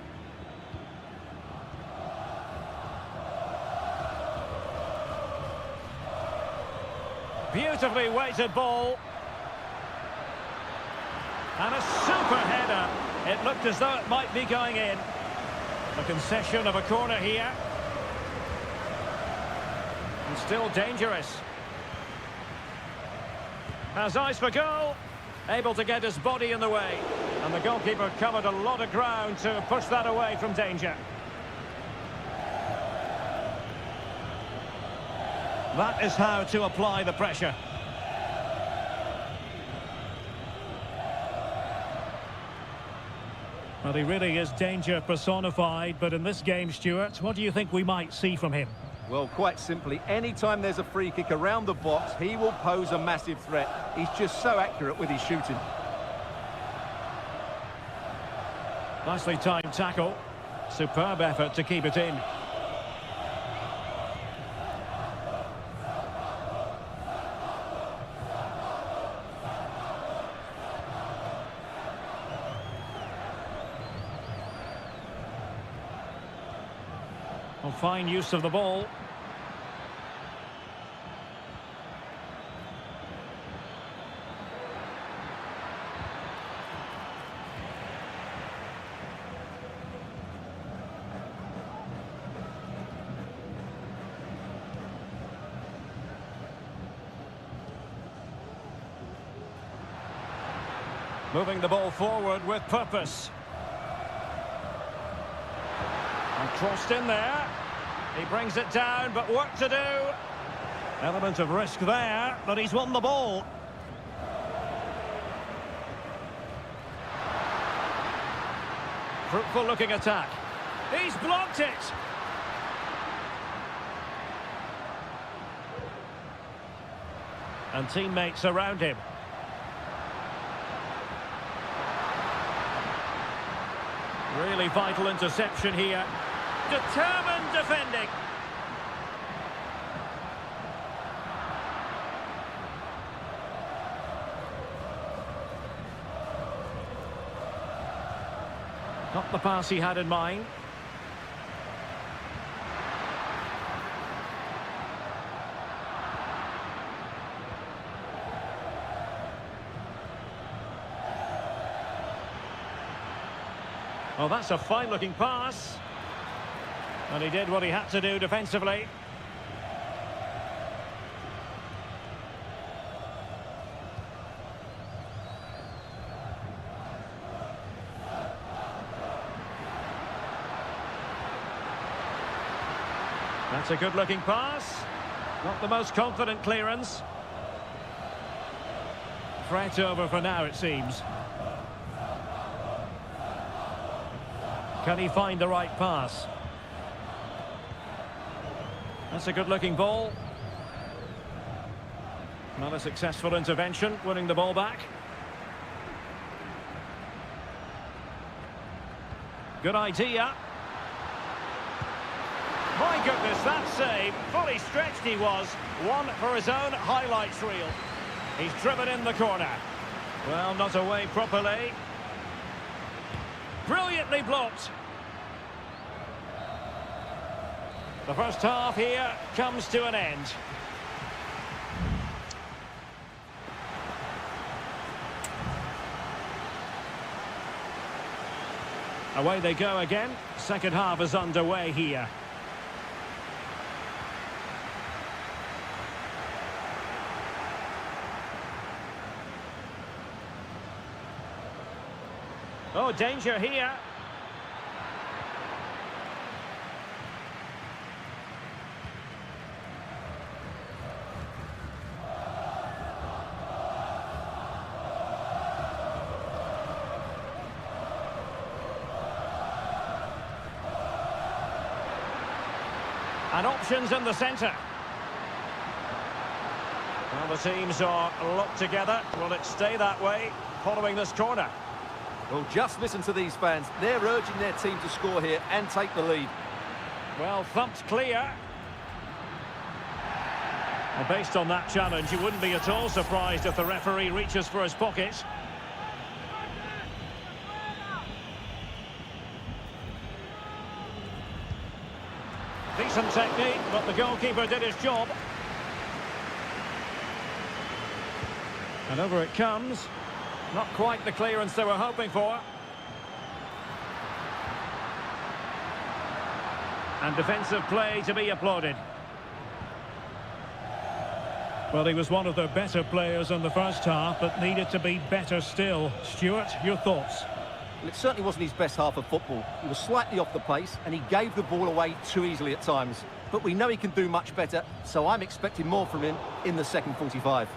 Beautifully weighted ball. And a super header. It looked as though it might be going in. A concession of a corner here. And still dangerous. Has eyes for goal. Able to get his body in the way. And the goalkeeper covered a lot of ground to push that away from danger. That is how to apply the pressure. Well, he really is danger personified, but in this game, Stuart, what do you think we might see from him? Well, quite simply, anytime there's a free kick around the box, he will pose a massive threat. He's just so accurate with his shooting. Nicely timed tackle. Superb effort to keep it in. Well, fine use of the ball. Moving the ball forward with purpose. And crossed in there. He brings it down, but work to do. Element of risk there, but he's won the ball. Fruitful looking attack. He's blocked it. And teammates around him. Really vital interception here. Determined defending. Not the pass he had in mind. Well, that's a fine-looking pass. And he did what he had to do defensively. That's a good-looking pass. Not the most confident clearance. Threat over for now, it seems. Can he find the right pass? That's a good-looking ball. Not a successful intervention, winning the ball back. Good idea. My goodness, that save. Fully stretched he was. One for his own highlights reel. He's driven in the corner. Well, not away properly. Brilliantly blocked. The first half here comes to an end. Away they go again. Second half is underway here. Oh, danger here. And options in the centre. Well, the teams are locked together. Will it stay that way following this corner? Well, just listen to these fans. They're urging their team to score here and take the lead. Well, thumped clear. Well, based on that challenge, you wouldn't be at all surprised if the referee reaches for his pocket. Decent technique, but the goalkeeper did his job. And over it comes. Not quite the clearance they were hoping for. And defensive play to be applauded. Well, he was one of their better players in the first half, but needed to be better still. Stuart, your thoughts? Well, it certainly wasn't his best half of football. He was slightly off the pace and he gave the ball away too easily at times. But we know he can do much better, so I'm expecting more from him in the second 45.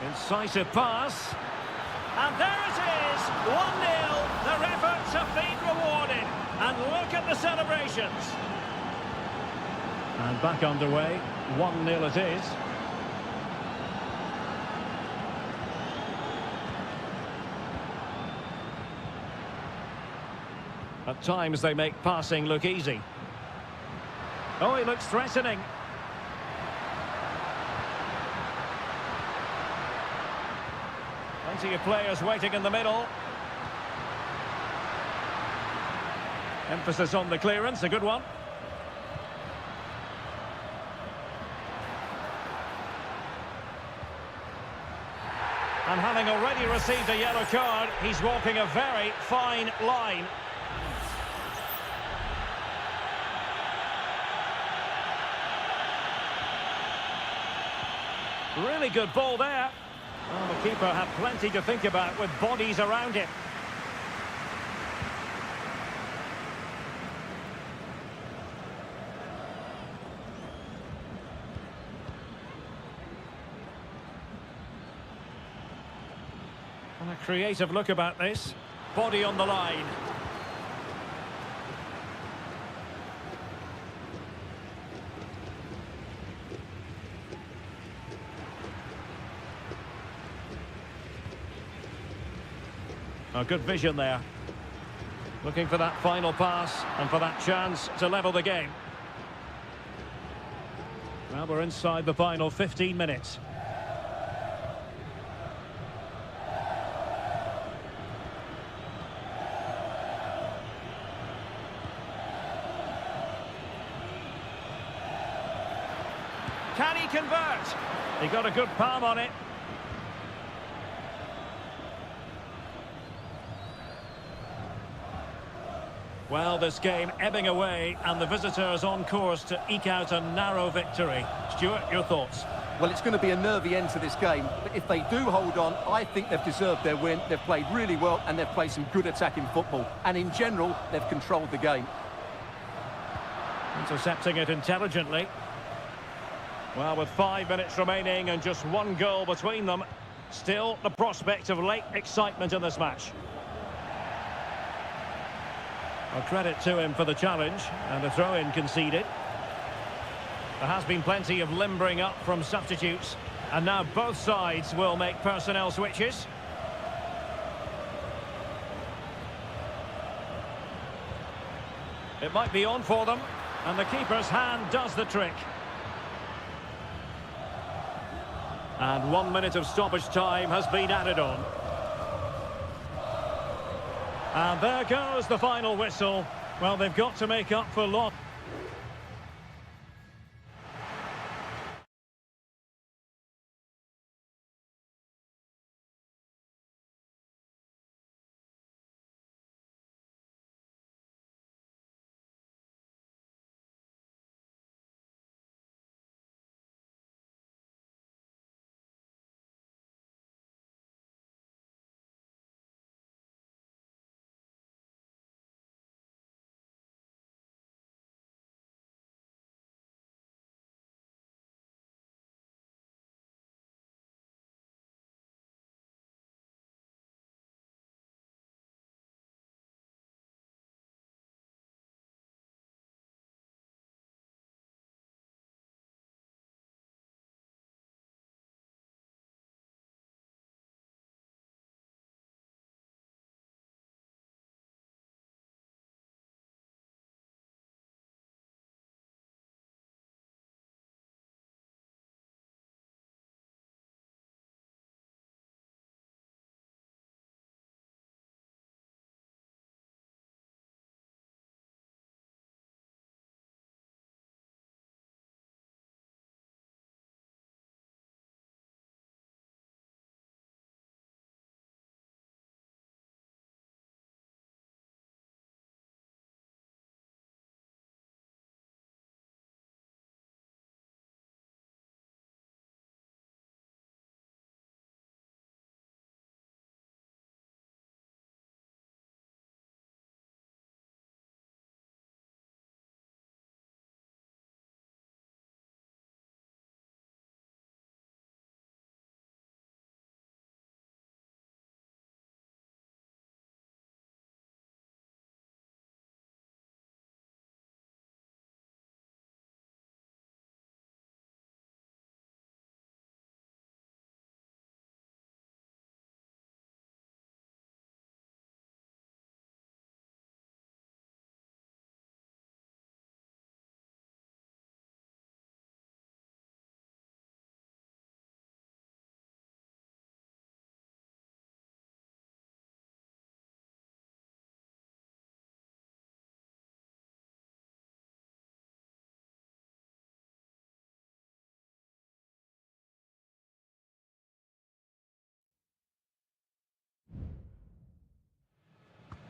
Incisive pass. And there it is! 1-0. Their efforts have been rewarded. And look at the celebrations. And back underway. 1-0 it is. At times they make passing look easy. Oh, he looks threatening. Plenty of players waiting in the middle. Emphasis on the clearance, a good one. And having already received a yellow card, he's walking a very fine line. Really good ball there. Well, the keeper had plenty to think about with bodies around him. And a creative look about this. Body on the line. Oh, good vision there. Looking for that final pass and for that chance to level the game. Well, we're inside the final 15 minutes. Can he convert? He got a good palm on it. Well, this game ebbing away, and the visitors on course to eke out a narrow victory. Stuart, your thoughts? Well, it's going to be a nervy end to this game, but if they do hold on, I think they've deserved their win. They've played really well, and they've played some good attacking football. And in general, they've controlled the game. Intercepting it intelligently. Well, with 5 minutes remaining and just one goal between them, still the prospect of late excitement in this match. Well, credit to him for the challenge, and the throw-in conceded. There has been plenty of limbering up from substitutes, and now both sides will make personnel switches. It might be on for them, and the keeper's hand does the trick. And 1 minute of stoppage time has been added on. And there goes the final whistle. Well, they've got to make up for loss.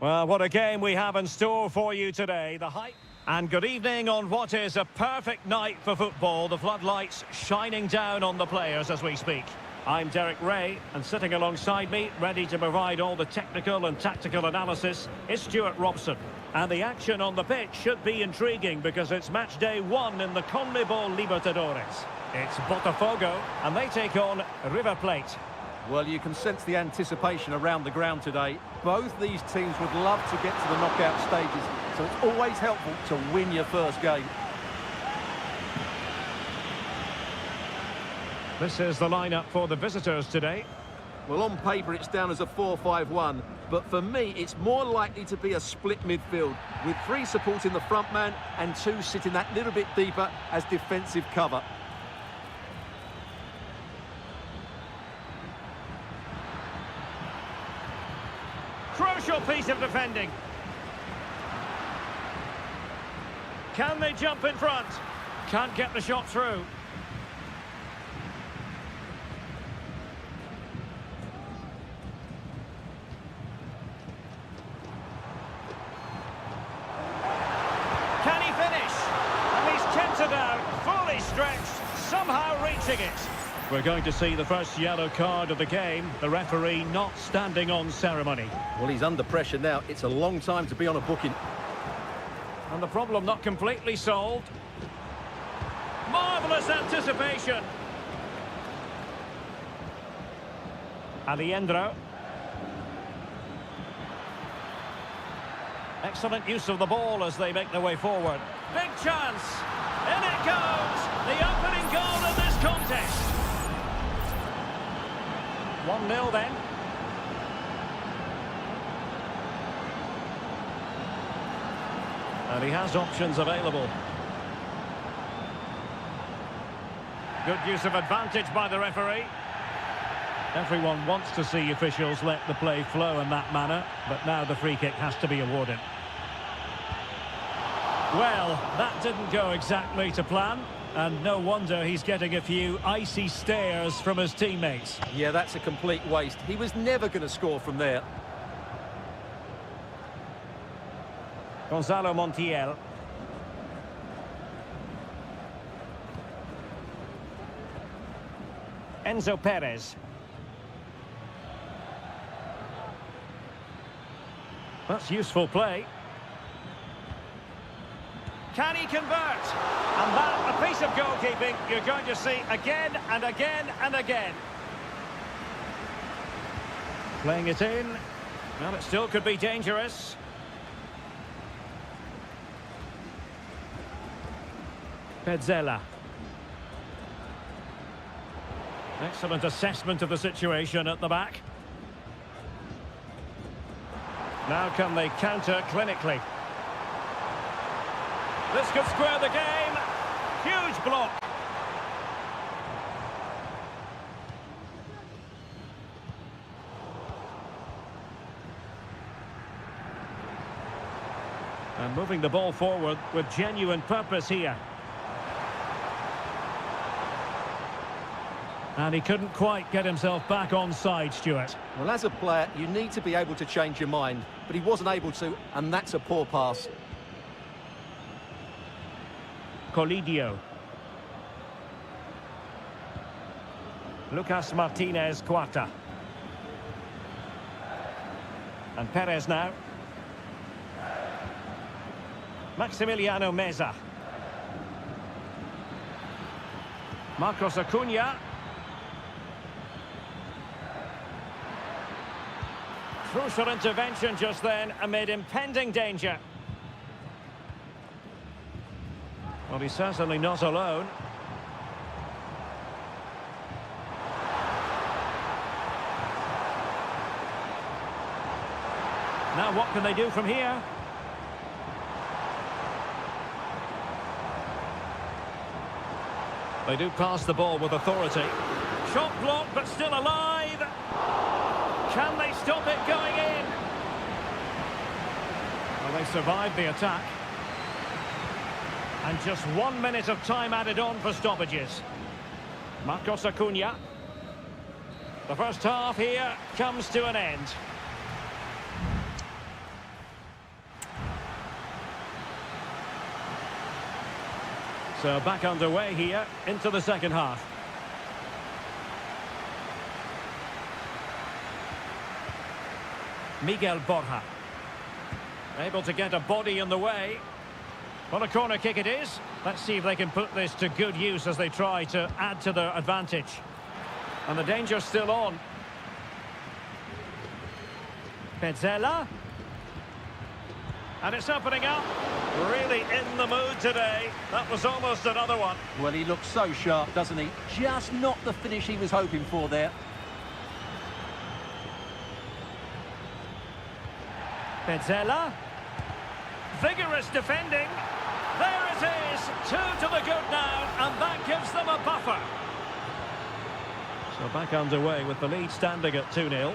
Well, what a game we have in store for you today. The hype. And good evening on what is a perfect night for football. The floodlights shining down on the players as we speak. I'm Derek Ray, and sitting alongside me, ready to provide all the technical and tactical analysis, is Stuart Robson. And the action on the pitch should be intriguing because it's match day 1 in the CONMEBOL Libertadores. It's Botafogo, and they take on River Plate. Well, you can sense the anticipation around the ground today. Both these teams would love to get to the knockout stages, so it's always helpful to win your first game. This is the lineup for the visitors today. Well, on paper it's down as a 4-5-1, but for me it's more likely to be a split midfield, with 3 supporting the front man and 2 sitting that little bit deeper as defensive cover. Crucial piece of defending. Can they jump in front? Can't get the shot through. Can he finish? And he's kept it out, fully stretched, somehow reaching it. We're going to see the first yellow card of the game. The referee not standing on ceremony. Well, he's under pressure now. It's a long time to be on a booking. And the problem not completely solved. Marvellous anticipation. Aliendro. Excellent use of the ball as they make their way forward. Big chance. In it goes. The opening goal in this contest. 1-0 then. And he has options available. Good use of advantage by the referee. Everyone wants to see officials let the play flow in that manner, but now the free kick has to be awarded. Well, that didn't go exactly to plan, and no wonder he's getting a few icy stares from his teammates. Yeah, that's a complete waste. He was never going to score from there. Gonzalo Montiel. Enzo Perez. That's useful play. Can he convert? And that, a piece of goalkeeping you're going to see again and again and again. Playing it in. Well, it still could be dangerous. Petzela. Excellent assessment of the situation at the back. Now can they counter clinically? This could square the game. Huge block. And moving the ball forward with genuine purpose here. And he couldn't quite get himself back on side, Stuart. Well, as a player, you need to be able to change your mind, but he wasn't able to, and that's a poor pass. Colidio. Lucas Martinez Cuarta. And Perez now. Maximiliano Meza. Marcos Acuna. Crucial intervention just then amid impending danger. Well, he's certainly not alone. Now what can they do from here? They do pass the ball with authority. Shot blocked but still alive. Can they stop it going in? Well, they survived the attack. And just 1 minute of time added on for stoppages. Marcos Acuna. The first half here comes to an end. So back underway here into the second half. Miguel Borja. Able to get a body in the way. Well, a corner kick it is. Let's see if they can put this to good use as they try to add to their advantage. And the danger's still on. Pezzella. And it's opening up. Really in the mood today. That was almost another one. Well, he looks so sharp, doesn't he? Just not the finish he was hoping for there. Pezzella. Vigorous defending. There it is. 2 to the good now, and that gives them a buffer. So back underway with the lead standing at 2-0.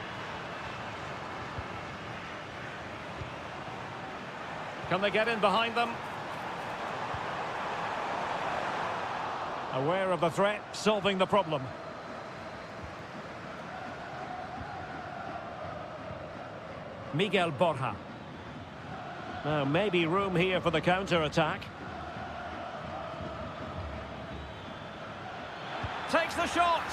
Can they get in behind them? Aware of the threat, solving the problem. Miguel Borja. Now, maybe room here for the counter-attack. Takes the shot,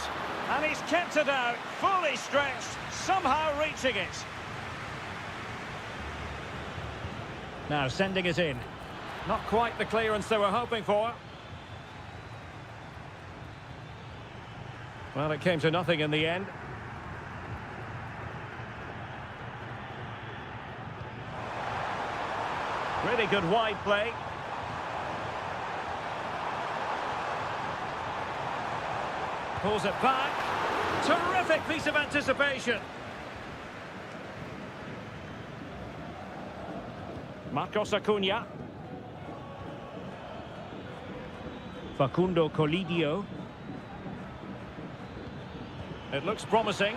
and he's kept it out, fully stretched, somehow reaching it. Now sending it in. Not quite the clearance they were hoping for. Well, it came to nothing in the end. Really good wide play. Pulls it back. Terrific piece of anticipation. Marcos Acuna. Facundo Colidio. It looks promising.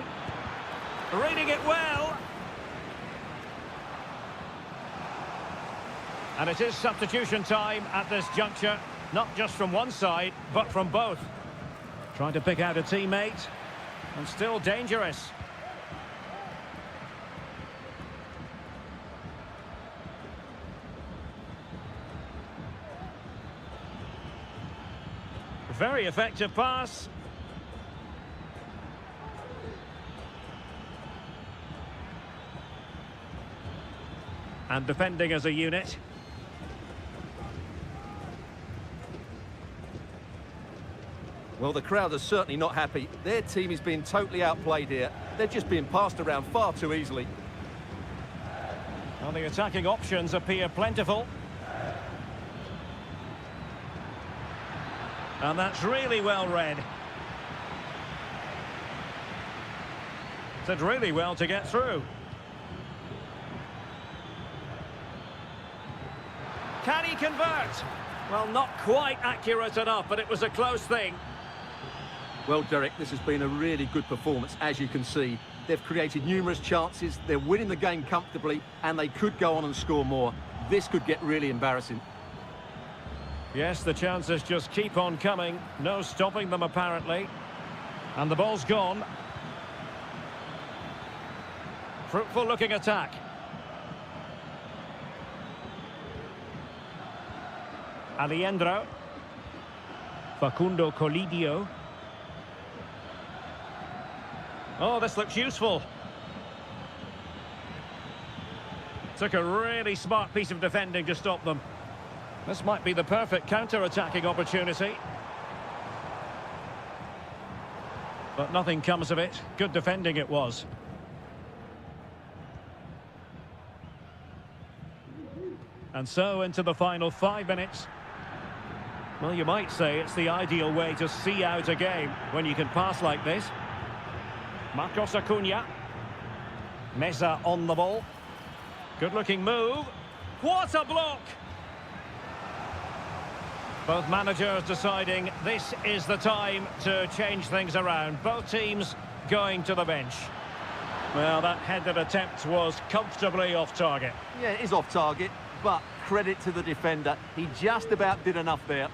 Reading it well. And it is substitution time at this juncture. Not just from one side, but from both. Trying to pick out a teammate. And still dangerous. Very effective pass. And defending as a unit. Well, the crowd are certainly not happy. Their team is being totally outplayed here. They're just being passed around far too easily. Well, the attacking options appear plentiful. And that's really well read. Did really well to get through. Can he convert? Well, not quite accurate enough, but it was a close thing. Well, Derek, this has been a really good performance, as you can see. They've created numerous chances, they're winning the game comfortably, and they could go on and score more. This could get really embarrassing. Yes, the chances just keep on coming. No stopping them, apparently. And the ball's gone. Fruitful-looking attack. Aliendro. Facundo Colidio. Oh, this looks useful. Took a really smart piece of defending to stop them. This might be the perfect counter-attacking opportunity. But nothing comes of it. Good defending it was. And so into the final 5 minutes. Well, you might say it's the ideal way to see out a game when you can pass like this. Marcos Acuna. Meza on the ball. Good-looking move. What a block! Both managers deciding this is the time to change things around. Both teams going to the bench. Well, that headed attempt was comfortably off target. Yeah, it is off target, but credit to the defender. He just about did enough there.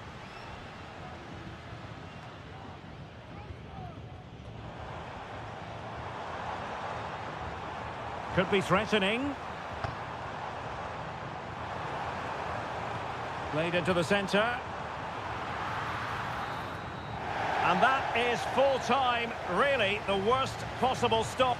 Could be threatening. Played into the centre. And that is full time, really the worst possible stop.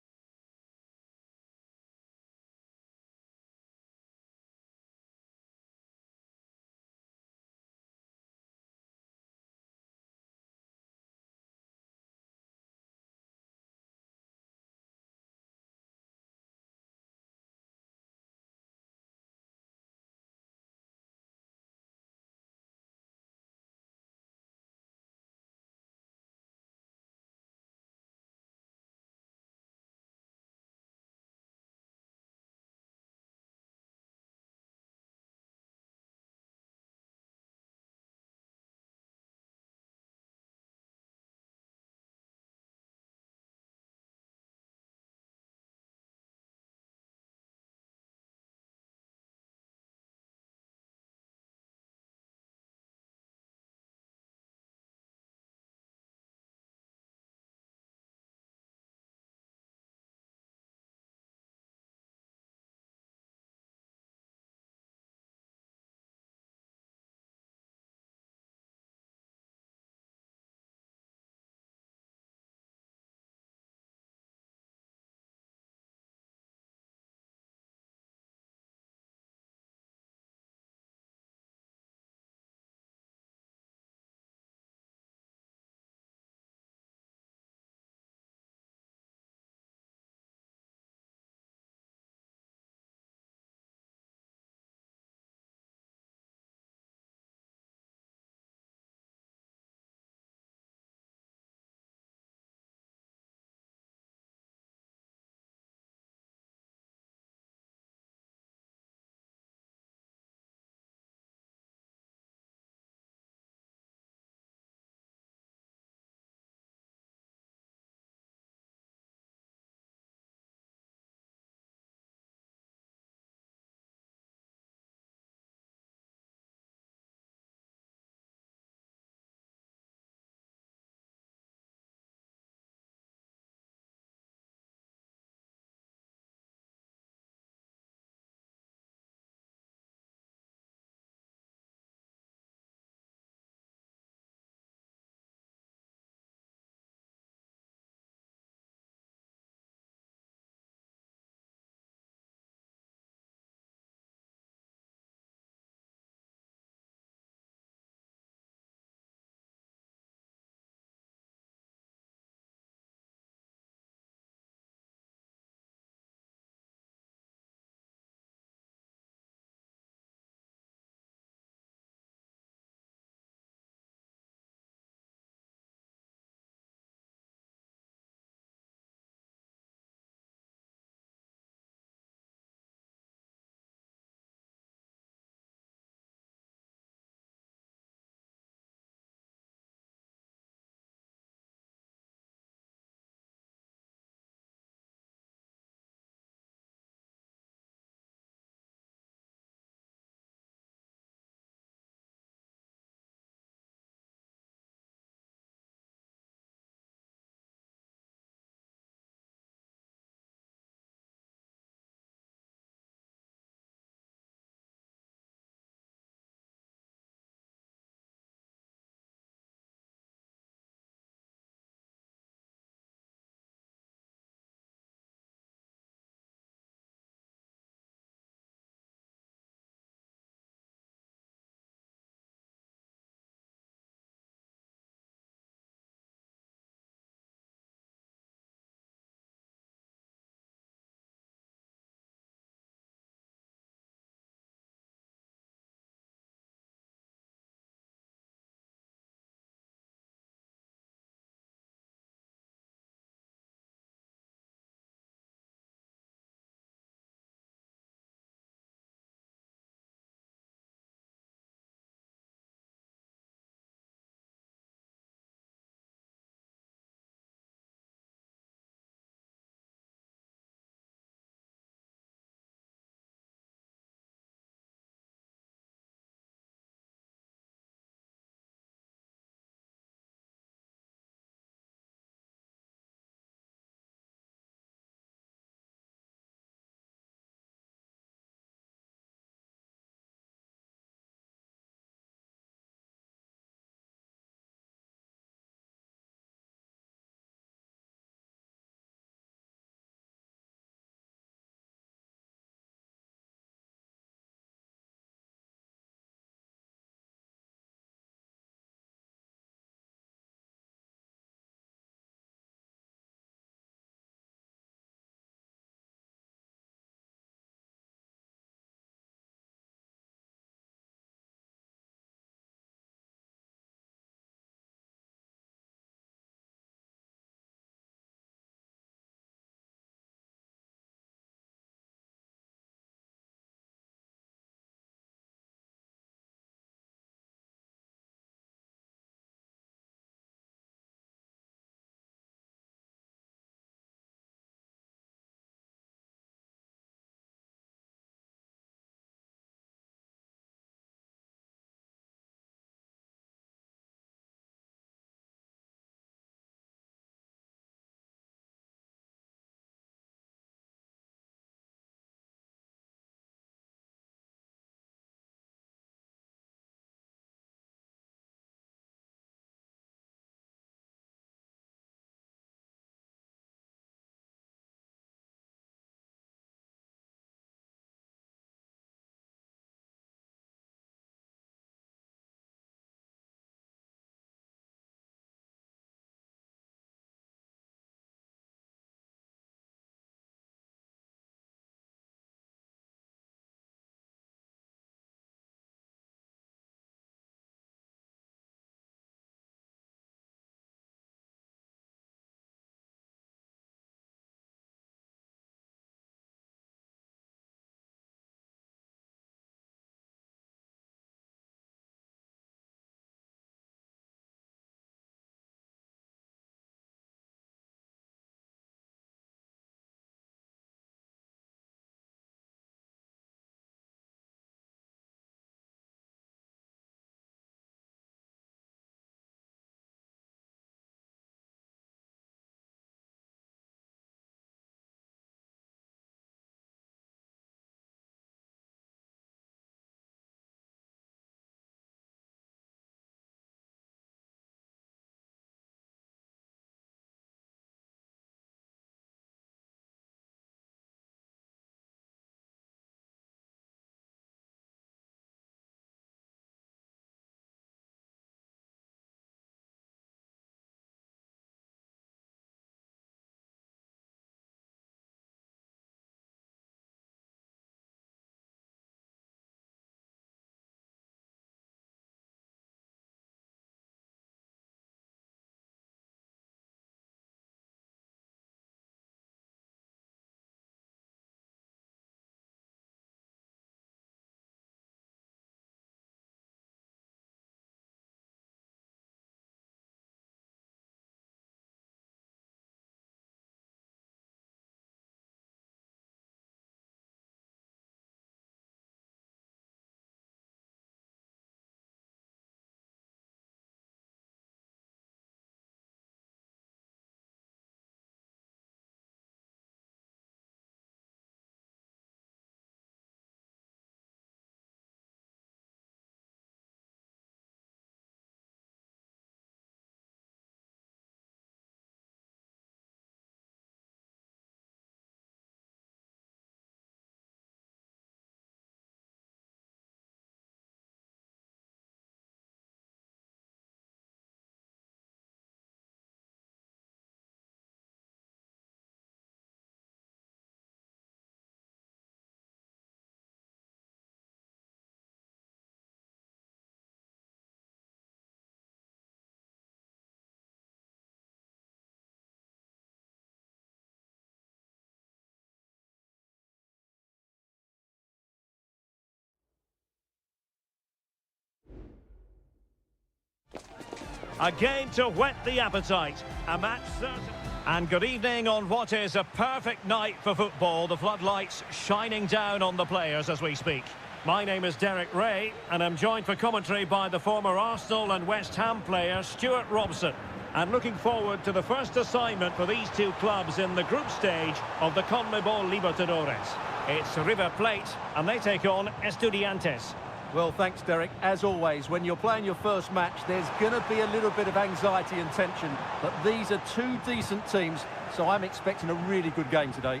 A game to whet the appetite. A match certain. And good evening on what is a perfect night for football. The floodlights shining down on the players as we speak. My name is Derek Ray, and I'm joined for commentary by the former Arsenal and West Ham player Stuart Robson. And looking forward to the first assignment for these two clubs in the group stage of the CONMEBOL Libertadores. It's River Plate, and they take on Estudiantes. Well, thanks, Derek. As always, when you're playing your first match, there's going to be a little bit of anxiety and tension. But these are two decent teams, so I'm expecting a really good game today.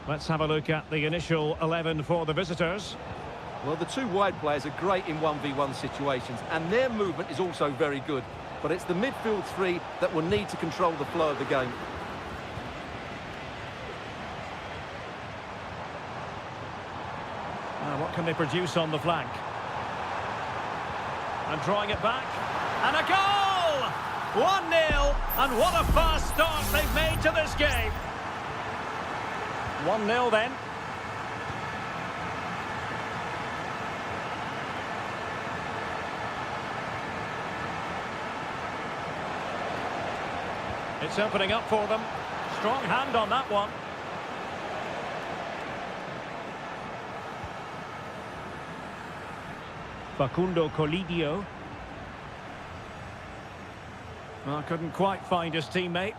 Let's have a look at the initial 11 for the visitors. Well, the two wide players are great in 1v1 situations, and their movement is also very good. But it's the midfield three that will need to control the flow of the game. What can they produce on the flank? And drawing it back. And a goal! 1-0. And what a fast start they've made to this game. 1-0 then. It's opening up for them. Strong hand on that one. Facundo Colidio. Well, couldn't quite find his teammate.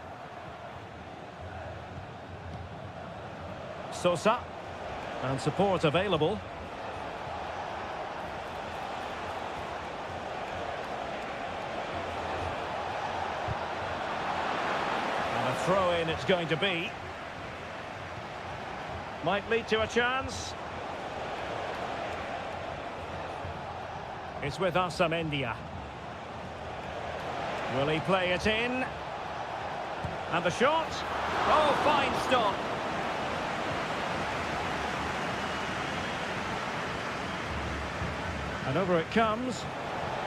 Sosa. And support available. And a throw-in it's going to be. Might lead to a chance. It's with Amendia. Will he play it in? And the shot. Oh, fine stop. And over it comes.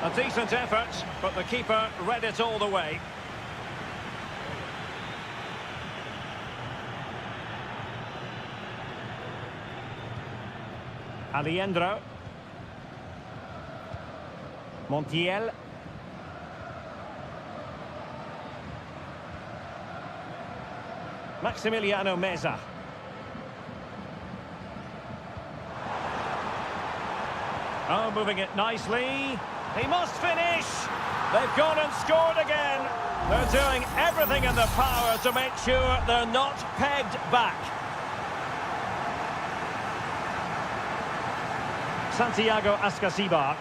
A decent effort, but the keeper read it all the way. Aliendro. Montiel. Maximiliano Meza. Oh, moving it nicely. He must finish. They've gone and scored again. They're doing everything in their power to make sure they're not pegged back. Santiago Ascasibar.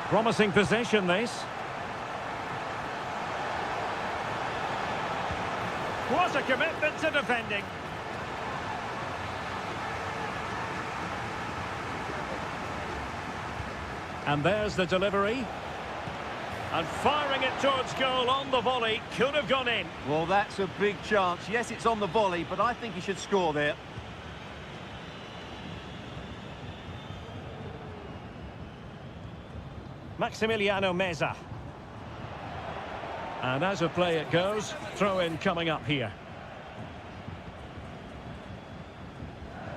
Promising possession, this. What a commitment to defending. And there's the delivery. And firing it towards goal on the volley. Could have gone in. Well, that's a big chance. Yes, it's on the volley, but I think he should score there. Maximiliano Meza. And as a play it goes, throw-in coming up here.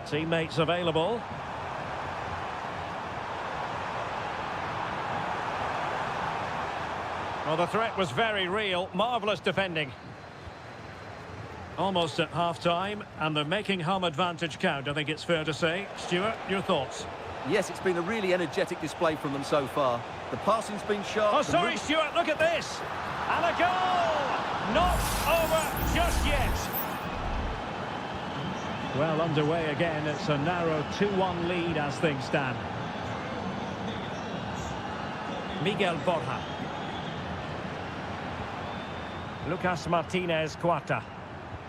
Teammates available. Well, the threat was very real. Marvellous defending. Almost at half-time, and they're making home advantage count, I think it's fair to say. Stuart, your thoughts? Yes, it's been a really energetic display from them so far. The passing's been sharp. Oh, sorry, Stuart, look at this. And a goal! Not over just yet. Well, underway again. It's a narrow 2-1 lead as things stand. Miguel Borja. Lucas Martinez Quarta.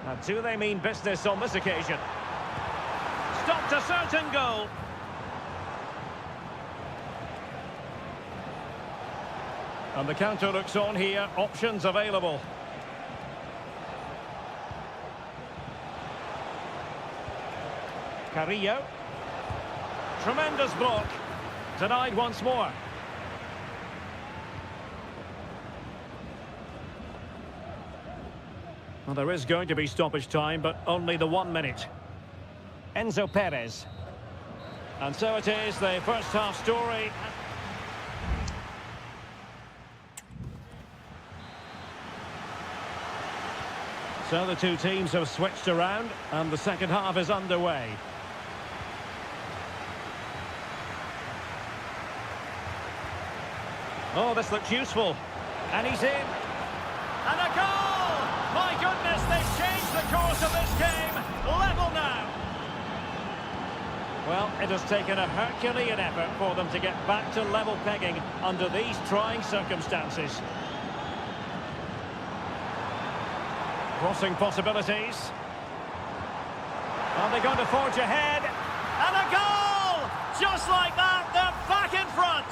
Now, do they mean business on this occasion? Stopped a certain goal. And the counter looks on here. Options available. Carrillo. Tremendous block. Denied once more. Well, there is going to be stoppage time, but only the 1 minute. Enzo Perez. And so it is, the first half story. So the two teams have switched around and the second half is underway. Oh, this looks useful. And he's in. And a goal! My goodness, they've changed the course of this game. Level now. Well, it has taken a Herculean effort for them to get back to level pegging under these trying circumstances. Crossing possibilities. Are they going to forge ahead? And a goal! Just like that, they're back in front.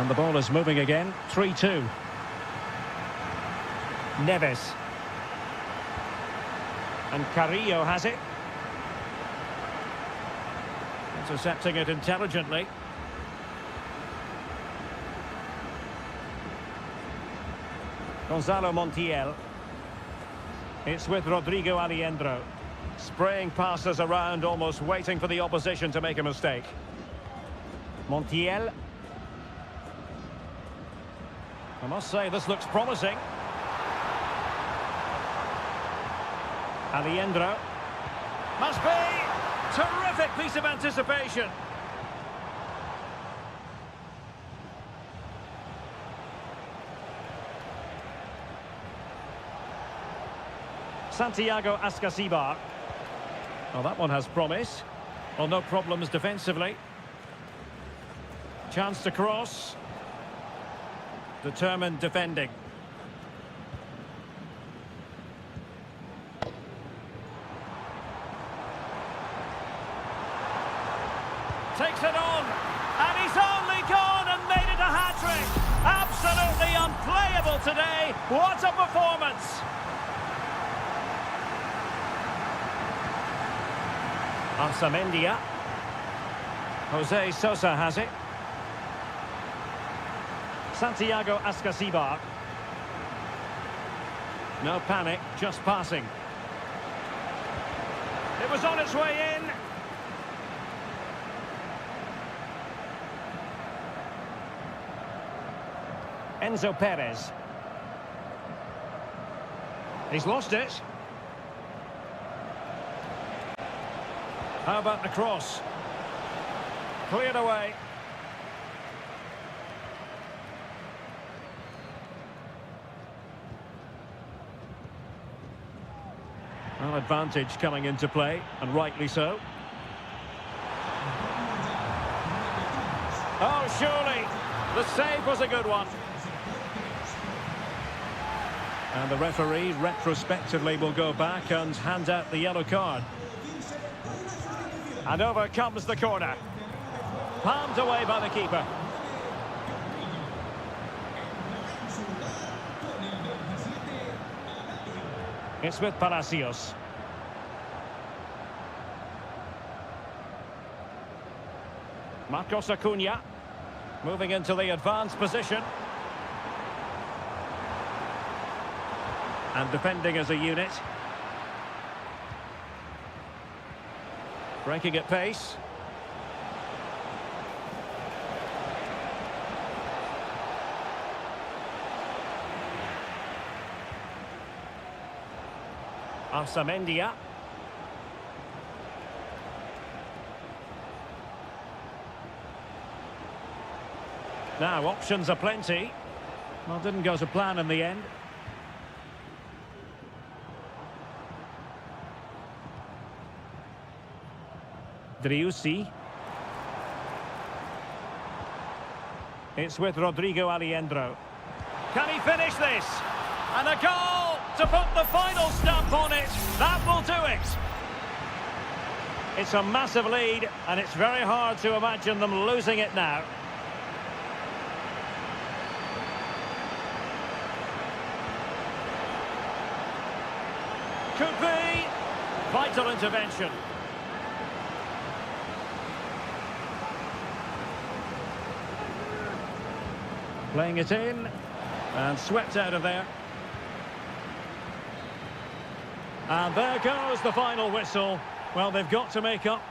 And the ball is moving again. 3-2. Neves. And Carrillo has it. Intercepting it intelligently. Gonzalo Montiel. It's with Rodrigo Aliendro. Spraying passes around, almost waiting for the opposition to make a mistake. Montiel. I must say, this looks promising. Aliendro. Must be! Terrific piece of anticipation. Santiago Ascasibar. Oh, that one has promise. Well, no problems defensively. Chance to cross. Determined defending. Takes it on, and he's only gone and made it a hat-trick. Absolutely unplayable today. What a performance. Arsamendia. Jose Sosa has it. Santiago Ascasibar. No panic, just passing. It was on its way in. Enzo Perez. He's lost it. How about the cross? Cleared away. Well, advantage coming into play, and rightly so. Oh, surely. The save was a good one. And the referee retrospectively will go back and hand out the yellow card. And over comes the corner. Palmed away by the keeper. It's with Palacios. Marcos Acuna. Moving into the advanced position. And defending as a unit. Breaking at pace. Arsamendia. Now, options are plenty. Well, didn't go to plan in the end. Driussi. It's with Rodrigo Aliendro. Can he finish this? And a goal to put the final stamp on it. That will do it. It's a massive lead, and it's very hard to imagine them losing it now. Could be. Vital intervention. Playing it in, and swept out of there. And there goes the final whistle. Well, they've got to make up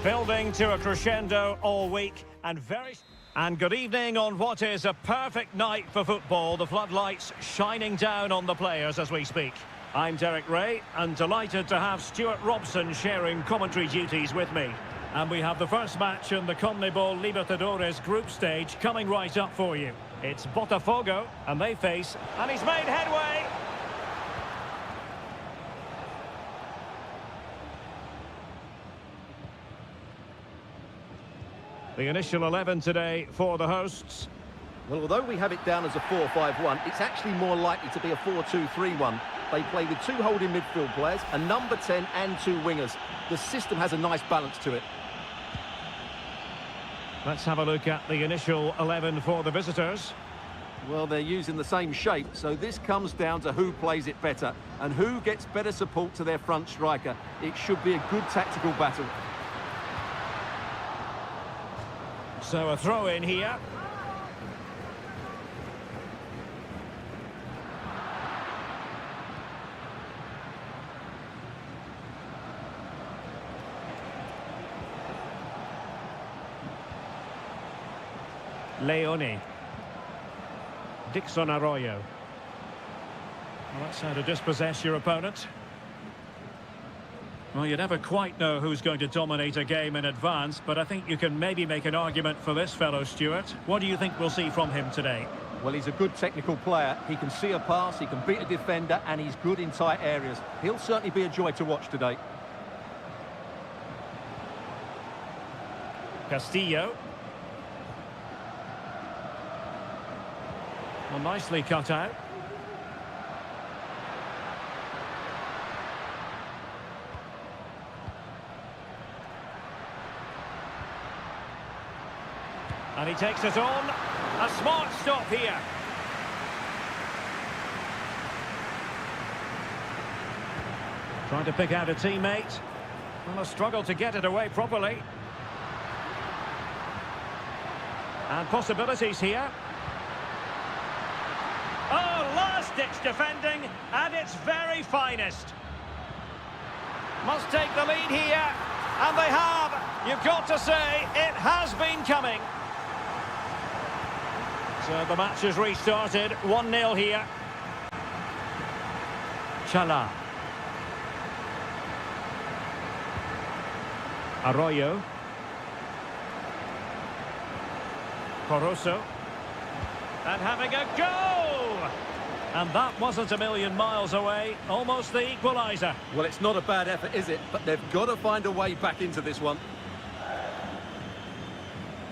Building to a crescendo all week and good evening on what is a perfect night for football. The floodlights shining down on the players as we speak. I'm Derek Ray and delighted to have Stuart Robson sharing commentary duties with me. And we have the first match in the CONMEBOL Libertadores group stage coming right up for you. It's Botafogo and they face, and he's made headway. The initial 11 today for the hosts. Well, although we have it down as a 4-5-1, it's actually more likely to be a 4-2-3-1. They play with two holding midfield players, a number 10 and two wingers. The system has a nice balance to it. Let's have a look at the initial 11 for the visitors. Well, they're using the same shape, so this comes down to who plays it better and who gets better support to their front striker. It should be a good tactical battle. So a throw in here. Leone. Dixon Arroyo. Well, that's how to dispossess your opponent. Well, you never quite know who's going to dominate a game in advance, but I think you can maybe make an argument for this fellow, Stuart. What do you think we'll see from him today? Well, he's a good technical player. He can see a pass, he can beat a defender, and he's good in tight areas. He'll certainly be a joy to watch today. Castillo. Well, nicely cut out. And he takes it on. A smart stop here. Trying to pick out a teammate. Well, a struggle to get it away properly. And possibilities here. Oh, last-ditch defending at its very finest. Must take the lead here. And they have. You've got to say, it has been coming. So the match has restarted, 1-0 here. Chala. Arroyo. Corozo. And having a go! And that wasn't a million miles away, almost the equaliser. Well, it's not a bad effort, is it? But they've got to find a way back into this one.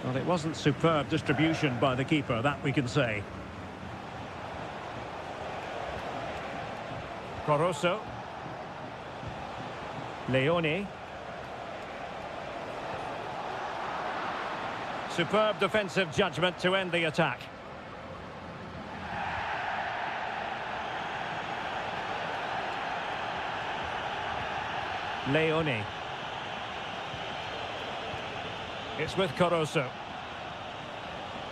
Well, it wasn't superb distribution by the keeper, that we can say. Corozo. Leone. Superb defensive judgment to end the attack. Leone. It's with Corozo.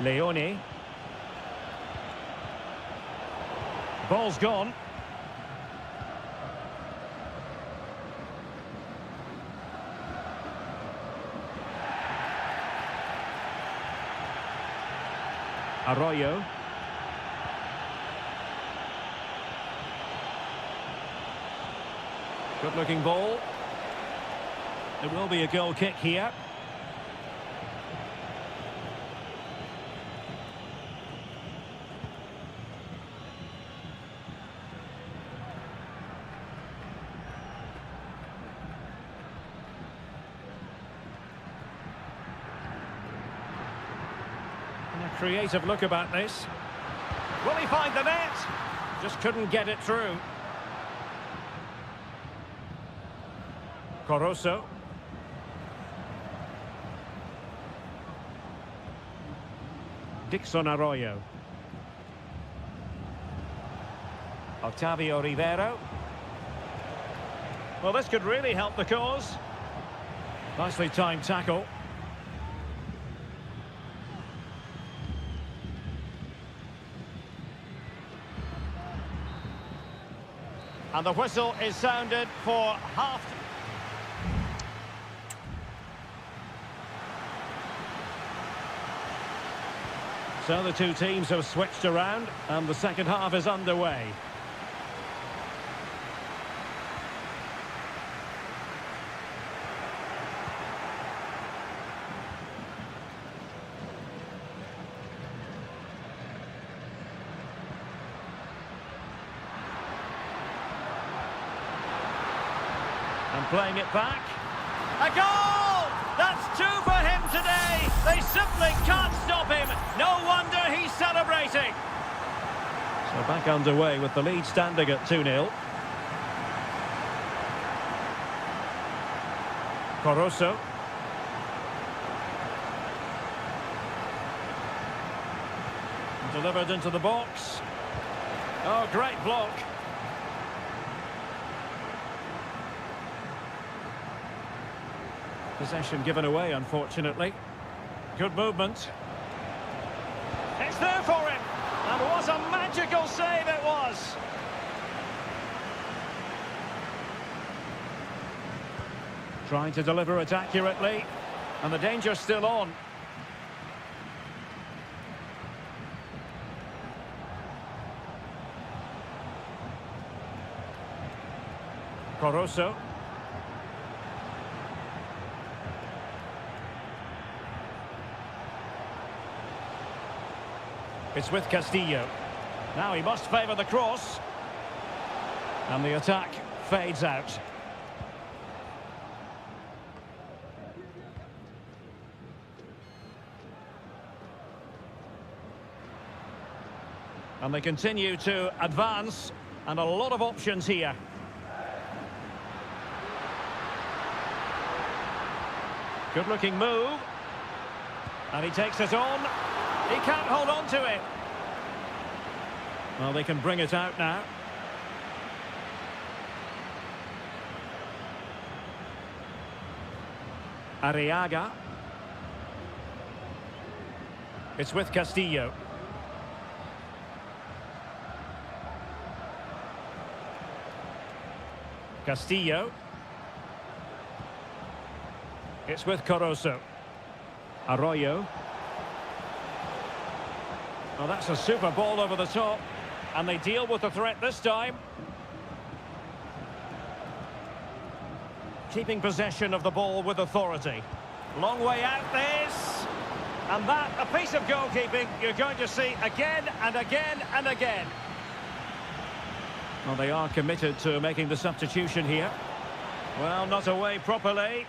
Leone. Ball's gone. Arroyo. Good-looking ball. There will be a goal kick here. Creative look about this. Will he find the net? Just couldn't get it through. Corozo. Dixon Arroyo. Octavio Rivero. Well, this could really help the cause. Nicely timed tackle. And the whistle is sounded for half. So the two teams have switched around and the second half is underway. And playing it back. A goal! That's two for him today. They simply can't stop him. No wonder he's celebrating. So back underway with the lead standing at 2-0. Corosso. Delivered into the box. Oh, great block. Possession given away, unfortunately. Good movement. It's there for him. And what a magical save it was. Trying to deliver it accurately. And the danger's still on. Corosso. It's with Castillo. Now he must favour the cross. And the attack fades out. And they continue to advance. And a lot of options here. Good-looking move. And he takes it on. He can't hold on to it. Well, they can bring it out now. Arriaga. It's with Castillo. Castillo. It's with Corosso. Arroyo. Well, that's a super ball over the top. And they deal with the threat this time. Keeping possession of the ball with authority. Long way out this. And that, a piece of goalkeeping you're going to see again and again and again. Well, they are committed to making the substitution here. Well, not away properly.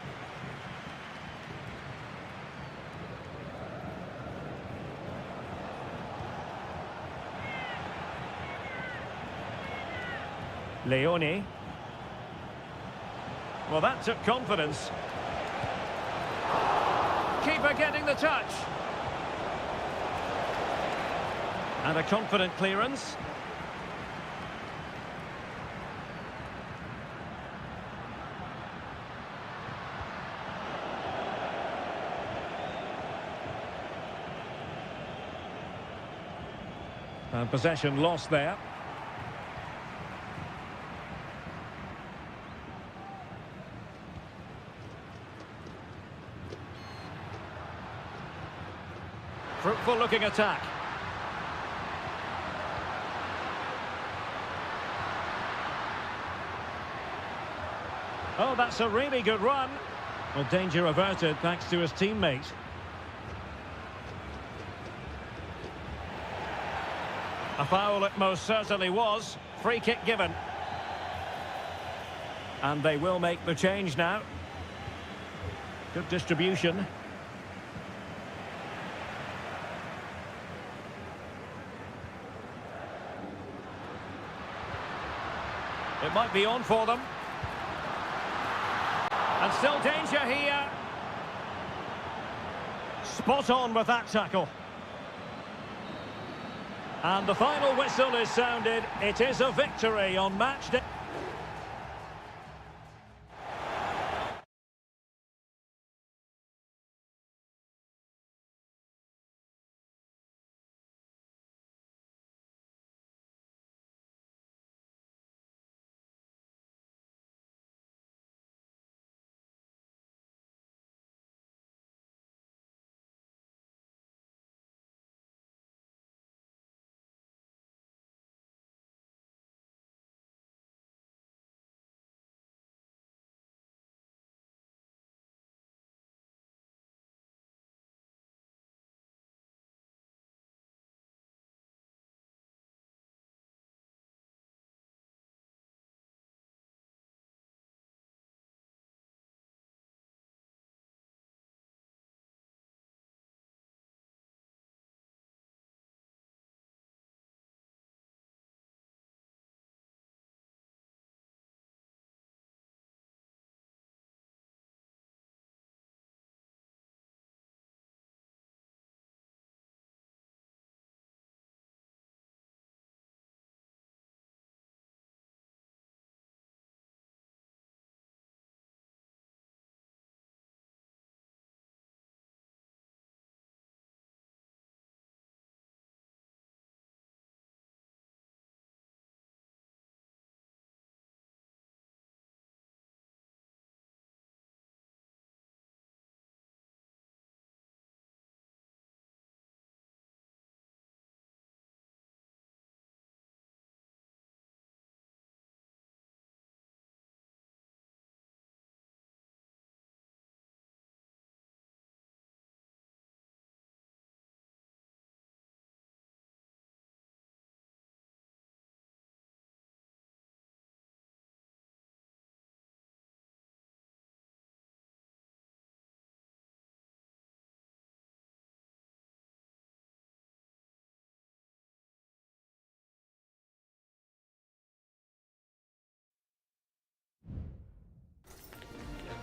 Leone. Well, that took confidence. Keeper getting the touch. And a confident clearance. And possession lost there. Fruitful looking attack. Oh, that's a really good run. Well, danger averted thanks to his teammate. A foul it most certainly was. Free kick given. And they will make the change now. Good distribution. It might be on for them. And still danger here. Spot on with that tackle. And the final whistle is sounded. It is a victory on match day.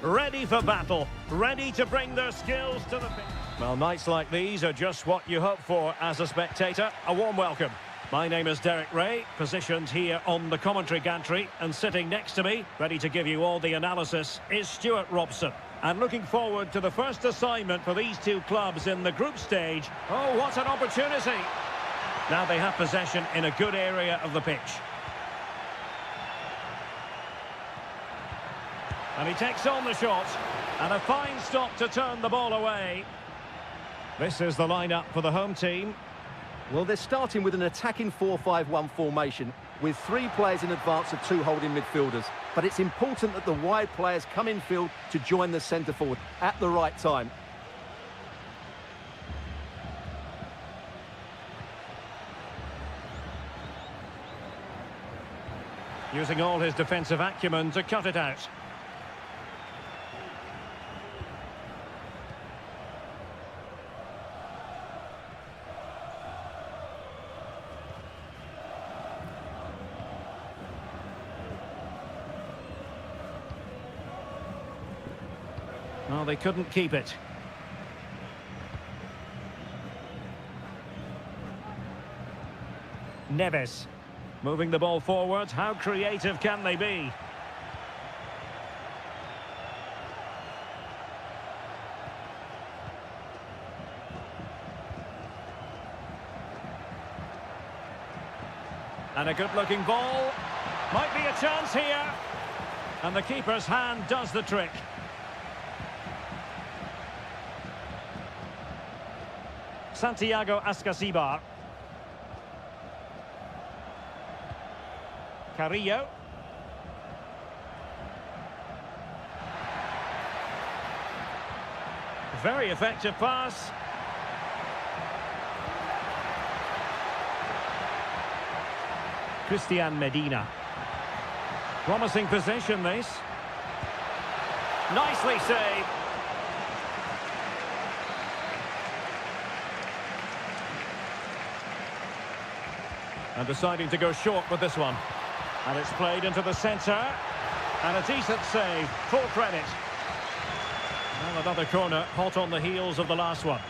ready for battle, ready to bring their skills to the pitch. Well, nights like these are just what you hope for as a spectator. A warm welcome. My name is Derek Ray, positioned here on the commentary gantry, and sitting next to me, ready to give you all the analysis, is Stuart Robson. And looking forward to the first assignment for these two clubs in the group stage. Oh, what an opportunity! Now they have possession in a good area of the pitch. And he takes on the shot, and a fine stop to turn the ball away. This is the lineup for the home team. Well, they're starting with an attacking 4-5-1 formation with 3 players in advance of 2 holding midfielders. But it's important that the wide players come in field to join the centre forward at the right time. Using all his defensive acumen to cut it out. Well, they couldn't keep it. Neves. Moving the ball forward. How creative can they be? And a good-looking ball. Might be a chance here. And the keeper's hand does the trick. Santiago Ascasibar. Carrillo. Very effective pass. Christian Medina. Promising possession, this. Nicely saved. And deciding to go short with this one. And it's played into the centre. And a decent save. Full credit. Well, another corner, hot on the heels of the last one.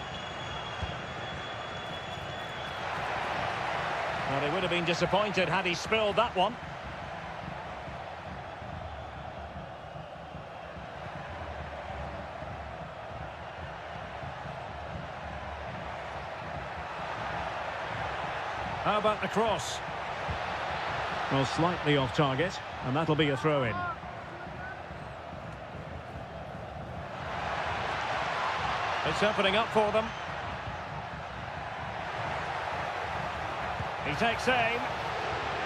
Well, he would have been disappointed had he spilled that one. How about the cross? Well, slightly off target, and that'll be a throw-in. It's opening up for them. He takes aim,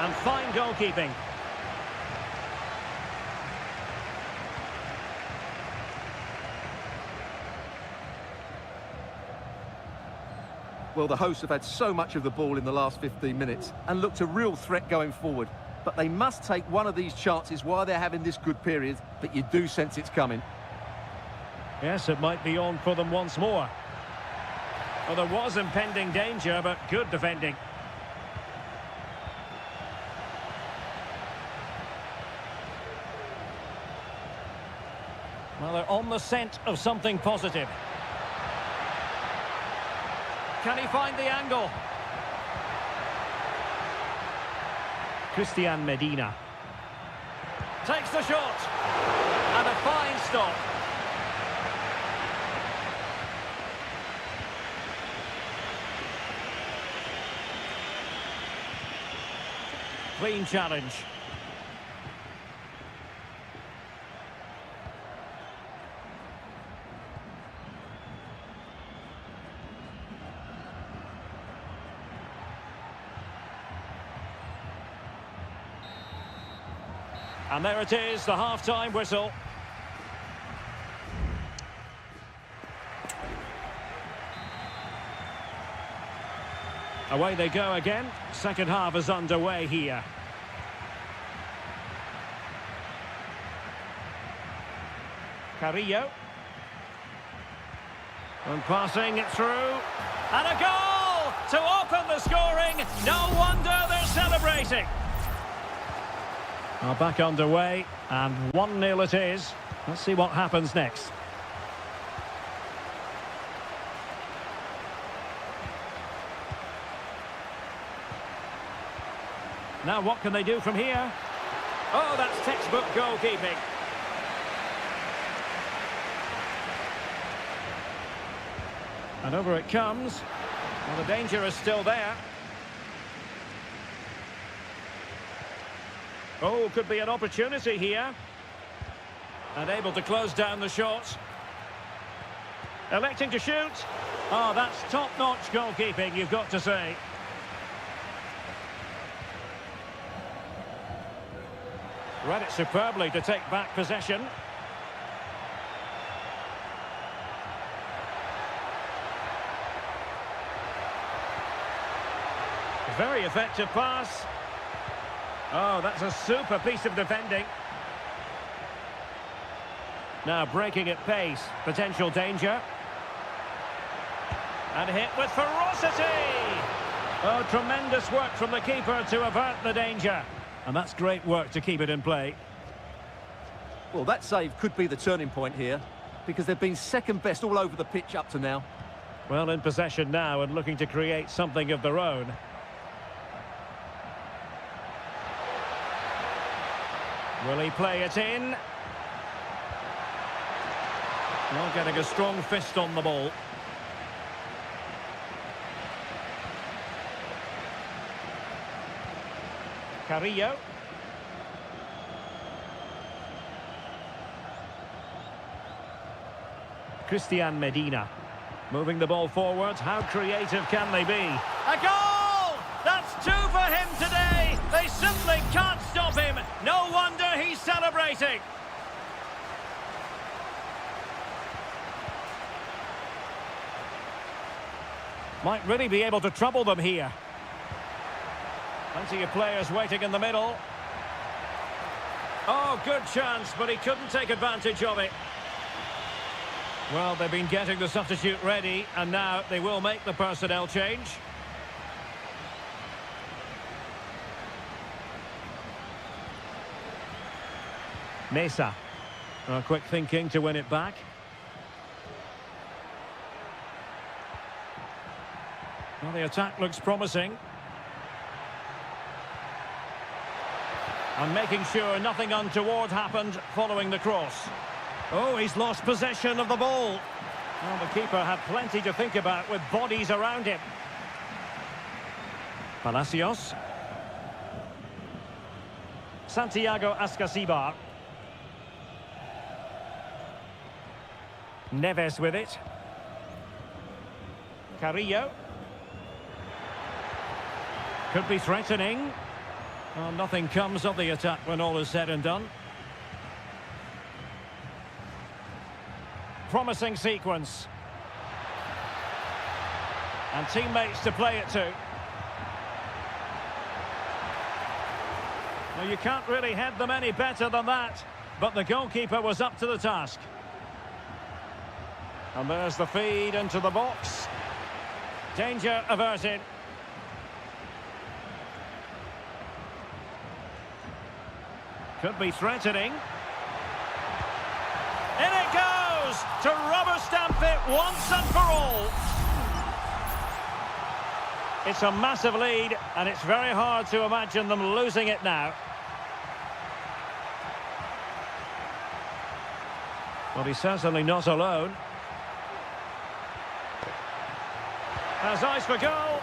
and fine goalkeeping. Well, the hosts have had so much of the ball in the last 15 minutes and looked a real threat going forward. But they must take one of these chances while they're having this good period, but you do sense it's coming. Yes, it might be on for them once more. Well, there was impending danger, but good defending. Well, they're on the scent of something positive. Can he find the angle? Christian Medina. Takes the shot. And a fine stop. Clean challenge. And there it is, the half-time whistle. Away they go again. Second half is underway here. Carrillo. And passing it through. And a goal to open the scoring. No wonder they're celebrating. Well, back underway, and 1-0 it is. Let's see what happens next. Now what can they do from here? Oh, that's textbook goalkeeping. And over it comes. Well, the danger is still there. Oh, could be an opportunity here. And able to close down the shots. Electing to shoot. Oh, that's top-notch goalkeeping, you've got to say. Read it superbly to take back possession. Very effective pass. Oh, that's a super piece of defending. Now breaking at pace. Potential danger. And hit with ferocity. Oh, tremendous work from the keeper to avert the danger. And that's great work to keep it in play. Well, that save could be the turning point here, because they've been second best all over the pitch up to now. Well, in possession now and looking to create something of their own. Will he play it in? Well, getting a strong fist on the ball. Carrillo. Christian Medina. Moving the ball forward. How creative can they be? A goal! That's two for him today! They simply can't stop him. No wonder he's celebrating. Might really be able to trouble them here. Plenty of players waiting in the middle. Oh, good chance, but he couldn't take advantage of it. Well, they've been getting the substitute ready, and now they will make the personnel change. Mesa. Quick thinking to win it back. Well, the attack looks promising. And making sure nothing untoward happened following the cross. Oh, he's lost possession of the ball. Well, the keeper had plenty to think about with bodies around him. Palacios. Santiago Ascasibar. Neves with it. Carrillo. Could be threatening. Well, nothing comes of the attack when all is said and done. Promising sequence. And teammates to play it to. Well, you can't really head them any better than that. But the goalkeeper was up to the task. And there's the feed into the box. Danger averted. Could be threatening. In it goes! To rubber stamp it once and for all. It's a massive lead, and it's very hard to imagine them losing it now. Well, he's certainly not alone. Has eyes for goal,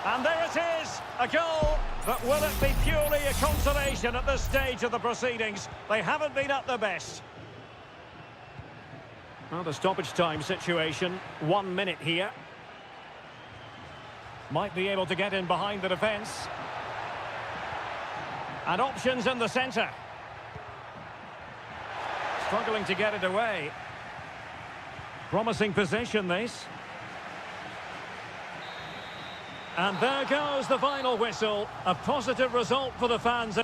and there it is, a goal. But will it be purely a consolation at this stage of the proceedings? They haven't been at their best. Well, the stoppage time situation, 1 minute here. Might be able to get in behind the defence. And options in the centre. Struggling to get it away. Promising position, this. And there goes the final whistle. A positive result for the fans.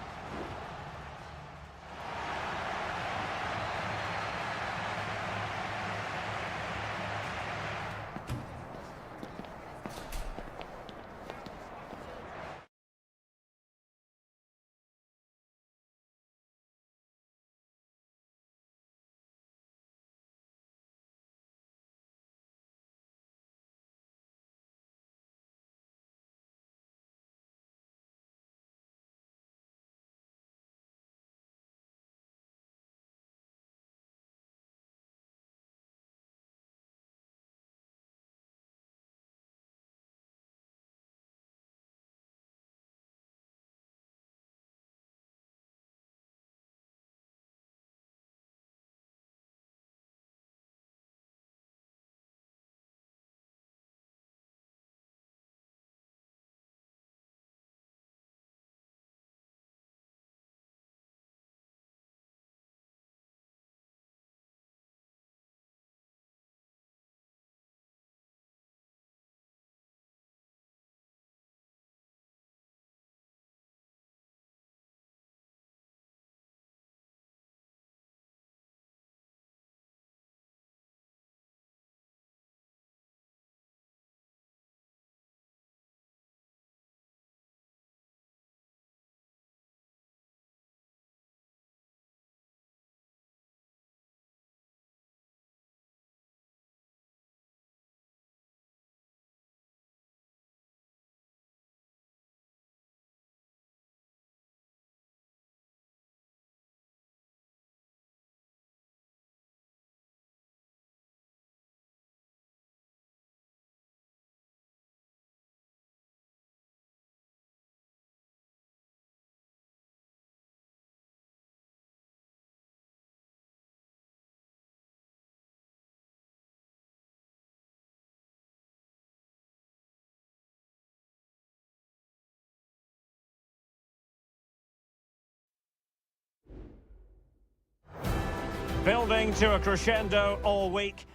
Building to a crescendo all week.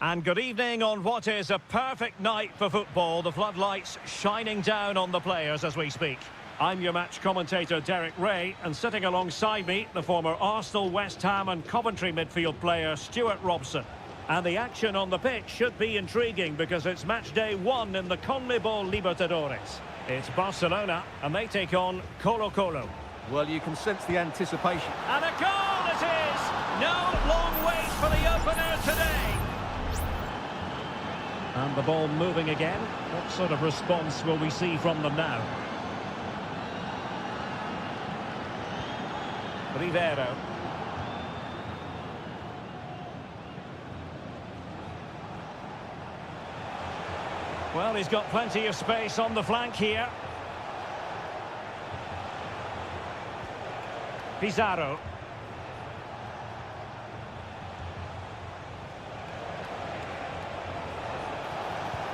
And good evening on what is a perfect night for football. The floodlights shining down on the players as we speak. I'm your match commentator Derek Ray, and sitting alongside me, the former Arsenal, West Ham and Coventry midfield player Stuart Robson. And the action on the pitch should be intriguing because it's match day 1 in the CONMEBOL Libertadores. It's Barcelona and they take on Colo-Colo. Well, you can sense the anticipation. And a goal it is! No long wait for the opener today. And the ball moving again. What sort of response will we see from them now? Rivero. Well, he's got plenty of space on the flank here. Pizarro.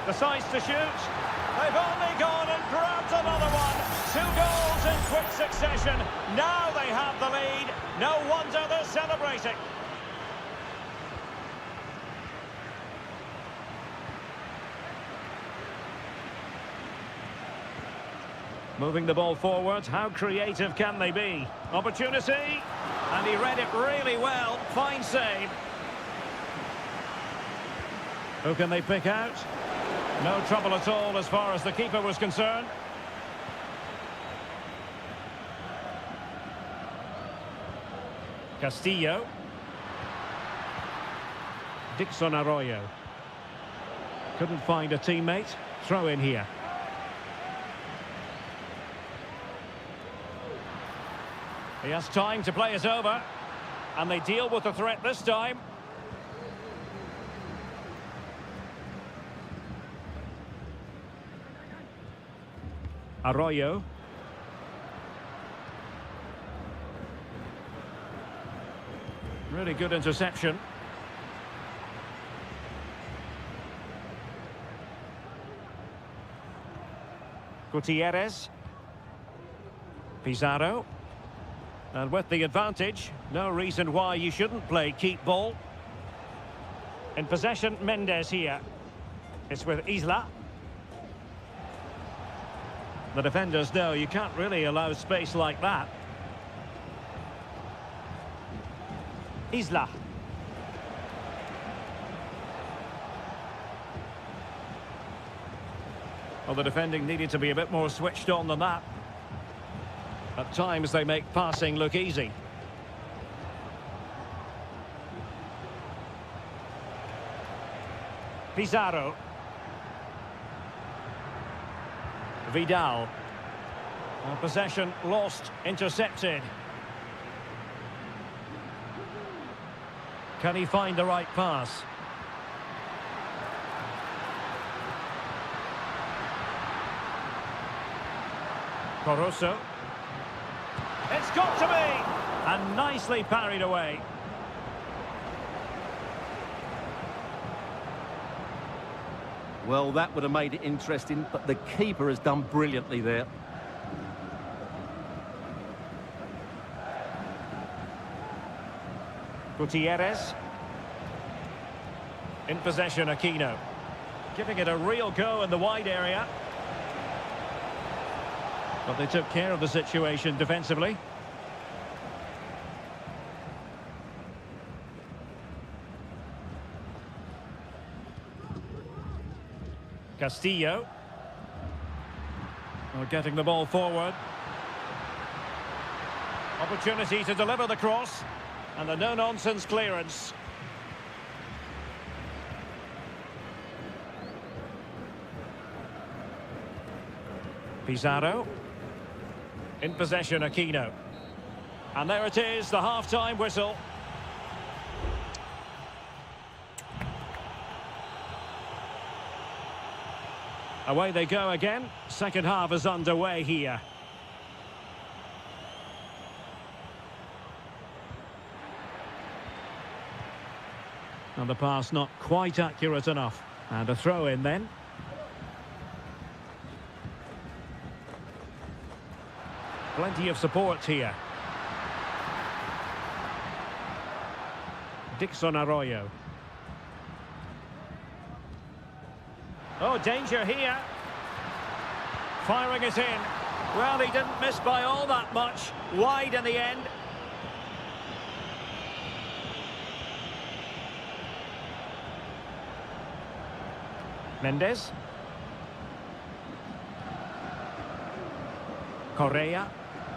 Decides to shoot. They've only gone and grabbed another one. 2 goals in quick succession. Now they have the lead. No wonder they're celebrating. Moving the ball forward. How creative can they be? Opportunity. And he read it really well. Fine save. Who can they pick out? No trouble at all as far as the keeper was concerned. Castillo. Dixon Arroyo. Couldn't find a teammate. Throw in here. He has time to play it over. And they deal with the threat this time. Arroyo. Really good interception. Gutierrez. Pizarro. And with the advantage, no reason why you shouldn't play keep ball. In possession, Mendes here. It's with Isla. The defenders know you can't really allow space like that. Isla. Well, the defending needed to be a bit more switched on than that. At times they make passing look easy. Pizarro. Vidal. Possession lost, intercepted. Can he find the right pass? Caruso. It's got to be! And nicely parried away. Well, that would have made it interesting, but the keeper has done brilliantly there. Gutierrez. In possession, Aquino. Giving it a real go in the wide area. But they took care of the situation defensively. Castillo. Well, getting the ball forward. Opportunity to deliver the cross. And a no-nonsense clearance. Pizarro. In possession, Aquino. And there it is, the half-time whistle. Away they go again. Second half is underway here. And the pass not quite accurate enough. And a throw in then. Plenty of support here. Dixon Arroyo. Oh, danger here. Firing it in. Well, he didn't miss by all that much. Wide in the end. Mendes. Correa.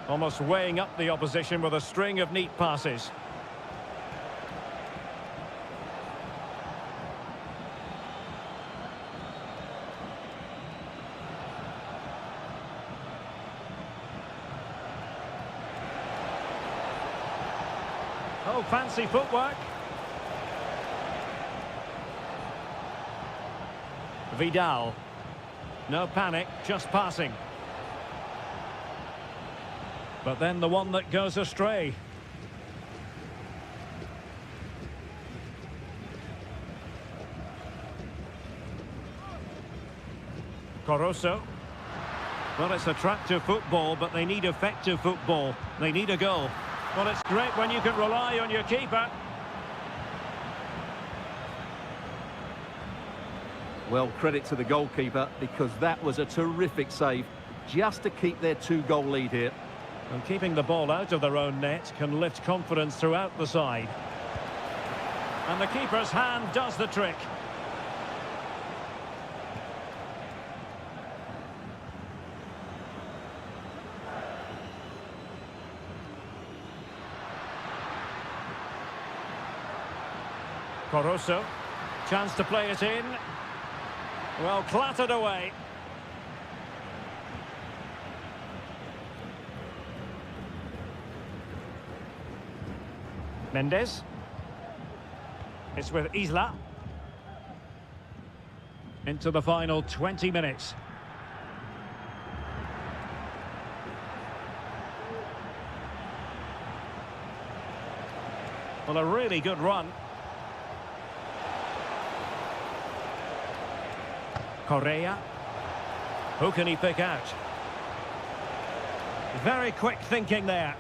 Almost weighing up the opposition with a string of neat passes. Oh, fancy footwork. Vidal. No panic, just passing. But then the one that goes astray. Caruso. Well, it's attractive football, but they need effective football. They need a goal. Well, it's great when you can rely on your keeper. Well, credit to the goalkeeper, because that was a terrific save, just to keep their 2-goal lead here. And keeping the ball out of their own net can lift confidence throughout the side. And the keeper's hand does the trick. Caruso. Chance to play it in. Well, clattered away. Mendes. It's with Isla. Into the final 20 minutes. Well, a really good run. Correa. Who can he pick out? Very quick thinking there.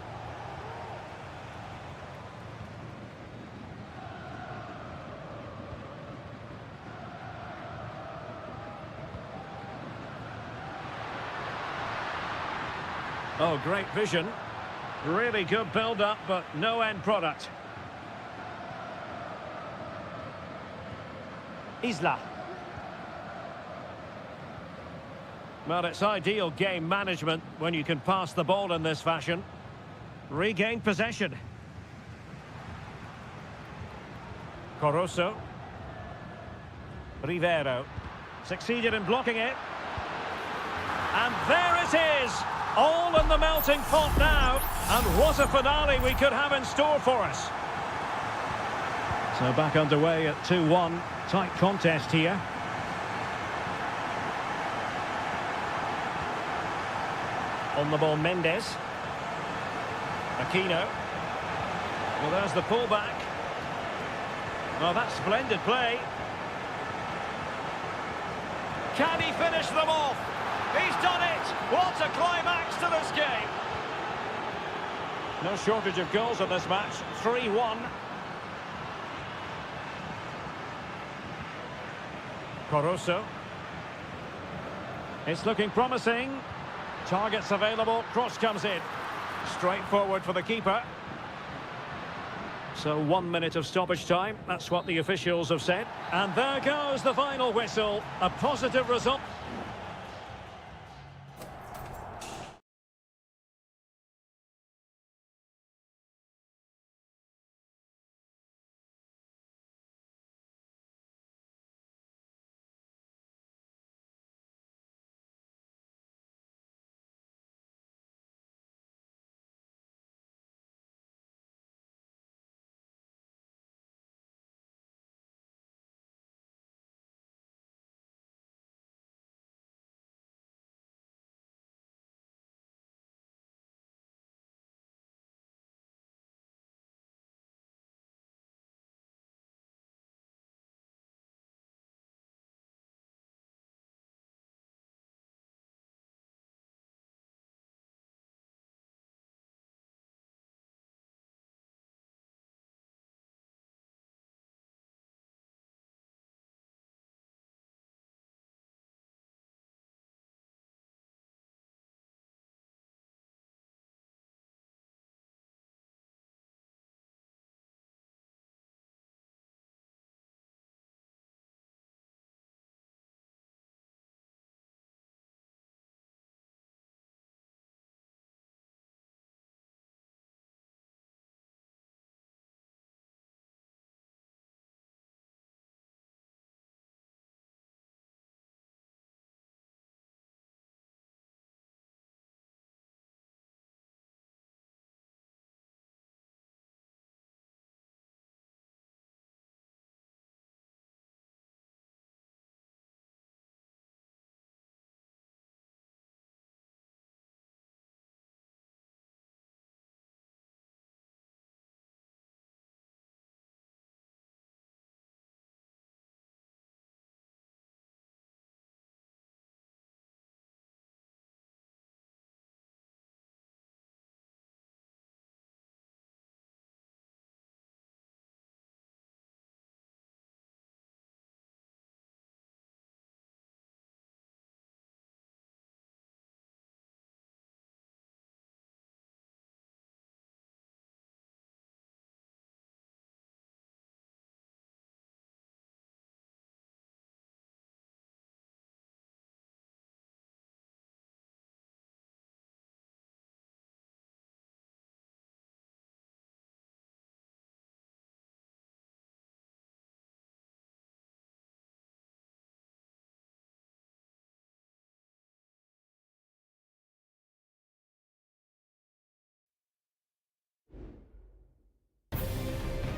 Oh, great vision. Really good build-up, but no end product. Isla. Well, it's ideal game management when you can pass the ball in this fashion. Regain possession. Caruso. Rivero. Succeeded in blocking it. And there it is! All in the melting pot now. And what a finale we could have in store for us. So back underway at 2-1. Tight contest here. On the ball, Mendes. Aquino. Well, there's the pullback. Oh, that's splendid play. Can he finish them off? He's done it! What a climax to this game! No shortage of goals in this match. 3-1. Caruso. It's looking promising. Targets available, cross comes in. Straightforward for the keeper. So 1 minute of stoppage time, that's what the officials have said. And there goes the final whistle. A positive result.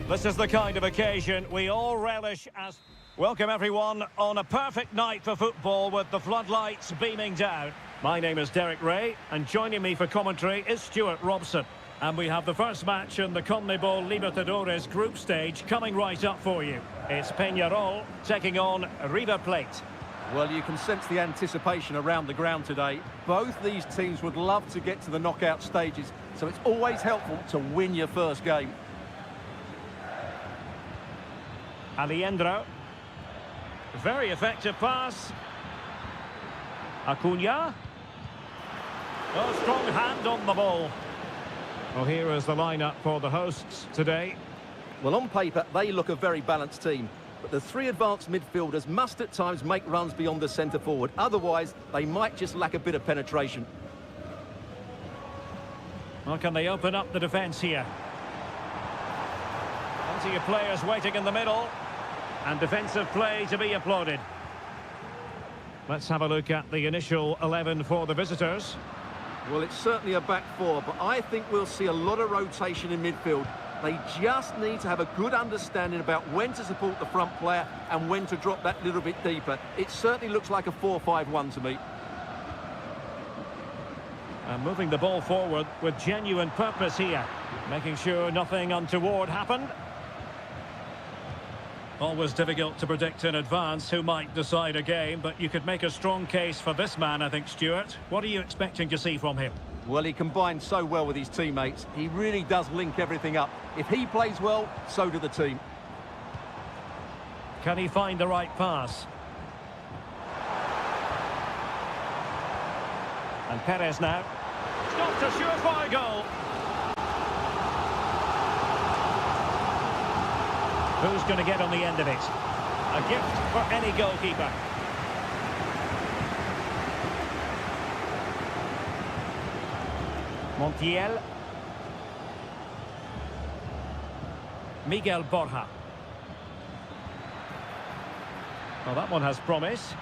This is the kind of occasion we all relish as... Welcome everyone on a perfect night for football with the floodlights beaming down. My name is Derek Ray and joining me for commentary is Stuart Robson. And we have the first match in the CONMEBOL Libertadores group stage coming right up for you. It's Peñarol taking on River Plate. Well, you can sense the anticipation around the ground today. Both these teams would love to get to the knockout stages, so it's always helpful to win your first game. Aliendro. Very effective pass. Acuna. Oh, strong hand on the ball. Well, here is the lineup for the hosts today. Well, on paper, they look a very balanced team. But the three advanced midfielders must at times make runs beyond the centre forward. Otherwise, they might just lack a bit of penetration. Well, can they open up the defence here? Plenty of players waiting in the middle. And defensive play to be applauded. Let's have a look at the initial 11 for the visitors. Well, it's certainly a back four, but I think we'll see a lot of rotation in midfield. They just need to have a good understanding about when to support the front player and when to drop that little bit deeper. It certainly looks like a 4-5-1 to me. And moving the ball forward with genuine purpose here. Making sure nothing untoward happened. Always difficult to predict in advance who might decide a game, but you could make a strong case for this man, I think, Stuart. What are you expecting to see from him? Well, he combines so well with his teammates. He really does link everything up. If he plays well, so do the team. Can he find the right pass? And Perez now. Stopped a surefire goal. Who's going to get on the end of it? A gift for any goalkeeper. Montiel. Miguel Borja. Well, that one has promise.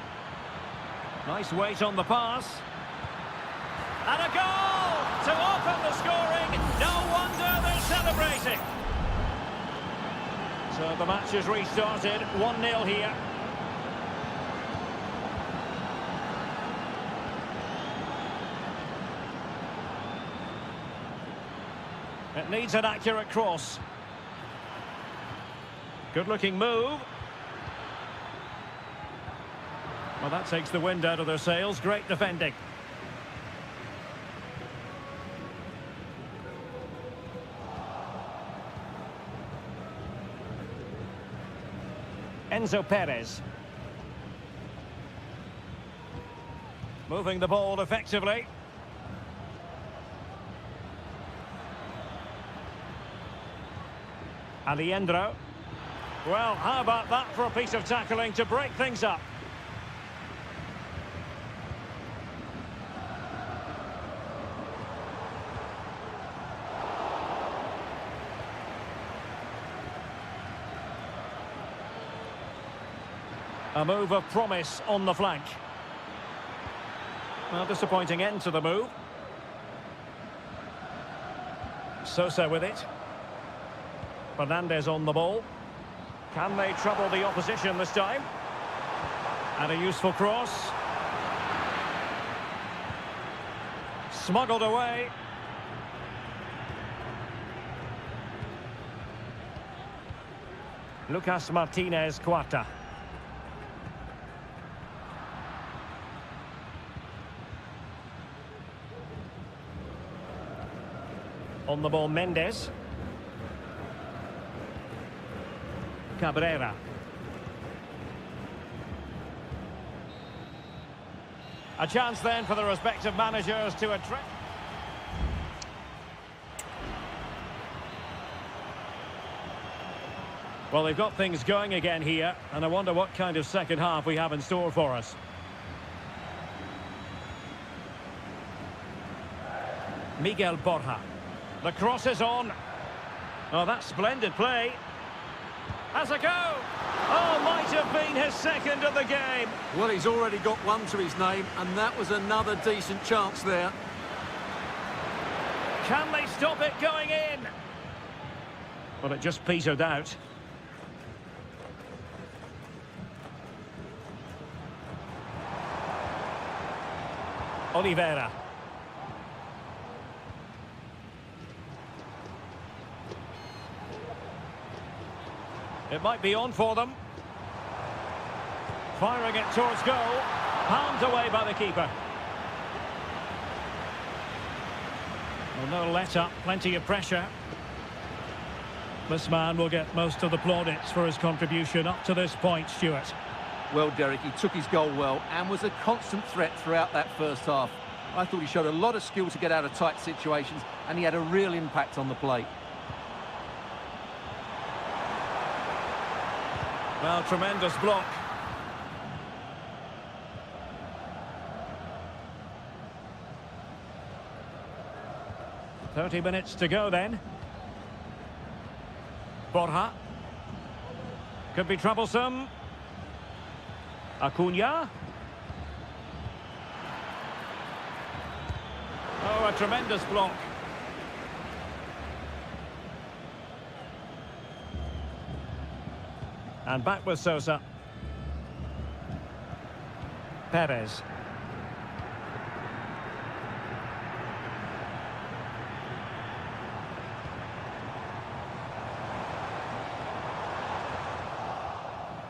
Nice weight on the pass. And a goal to open the scoring. No wonder they're celebrating. So the match has restarted, 1-0 here. It needs an accurate cross. Good-looking move. Well, that takes the wind out of their sails. Great defending. Enzo Perez. Moving the ball effectively. Aliendro. Well, how about that for a piece of tackling to break things up? A move of promise on the flank. Well, disappointing end to the move. Sosa with it. Fernandez on the ball. Can they trouble the opposition this time? And a useful cross. Smuggled away. Lucas Martinez Cuarta. On the ball, Mendes. Cabrera. A chance then for the respective managers to attract. Well, they've got things going again here, and I wonder what kind of second half we have in store for us. Miguel Borja. The cross is on. Oh, that's splendid play. Has a go. Oh, might have been his second of the game. Well, he's already got one to his name, and that was another decent chance there. Can they stop it going in? But it just petered out. Oliveira. It might be on for them. Firing it towards goal. Palmed away by the keeper. Well, no let-up, plenty of pressure. This man will get most of the plaudits for his contribution up to this point, Stuart. Well, Derek, he took his goal well and was a constant threat throughout that first half. I thought he showed a lot of skill to get out of tight situations, and he had a real impact on the play. Well, tremendous block. "30 minutes to go then. Borja. Could be troublesome. Acuna. Oh, a tremendous block. And back with Sosa. Perez.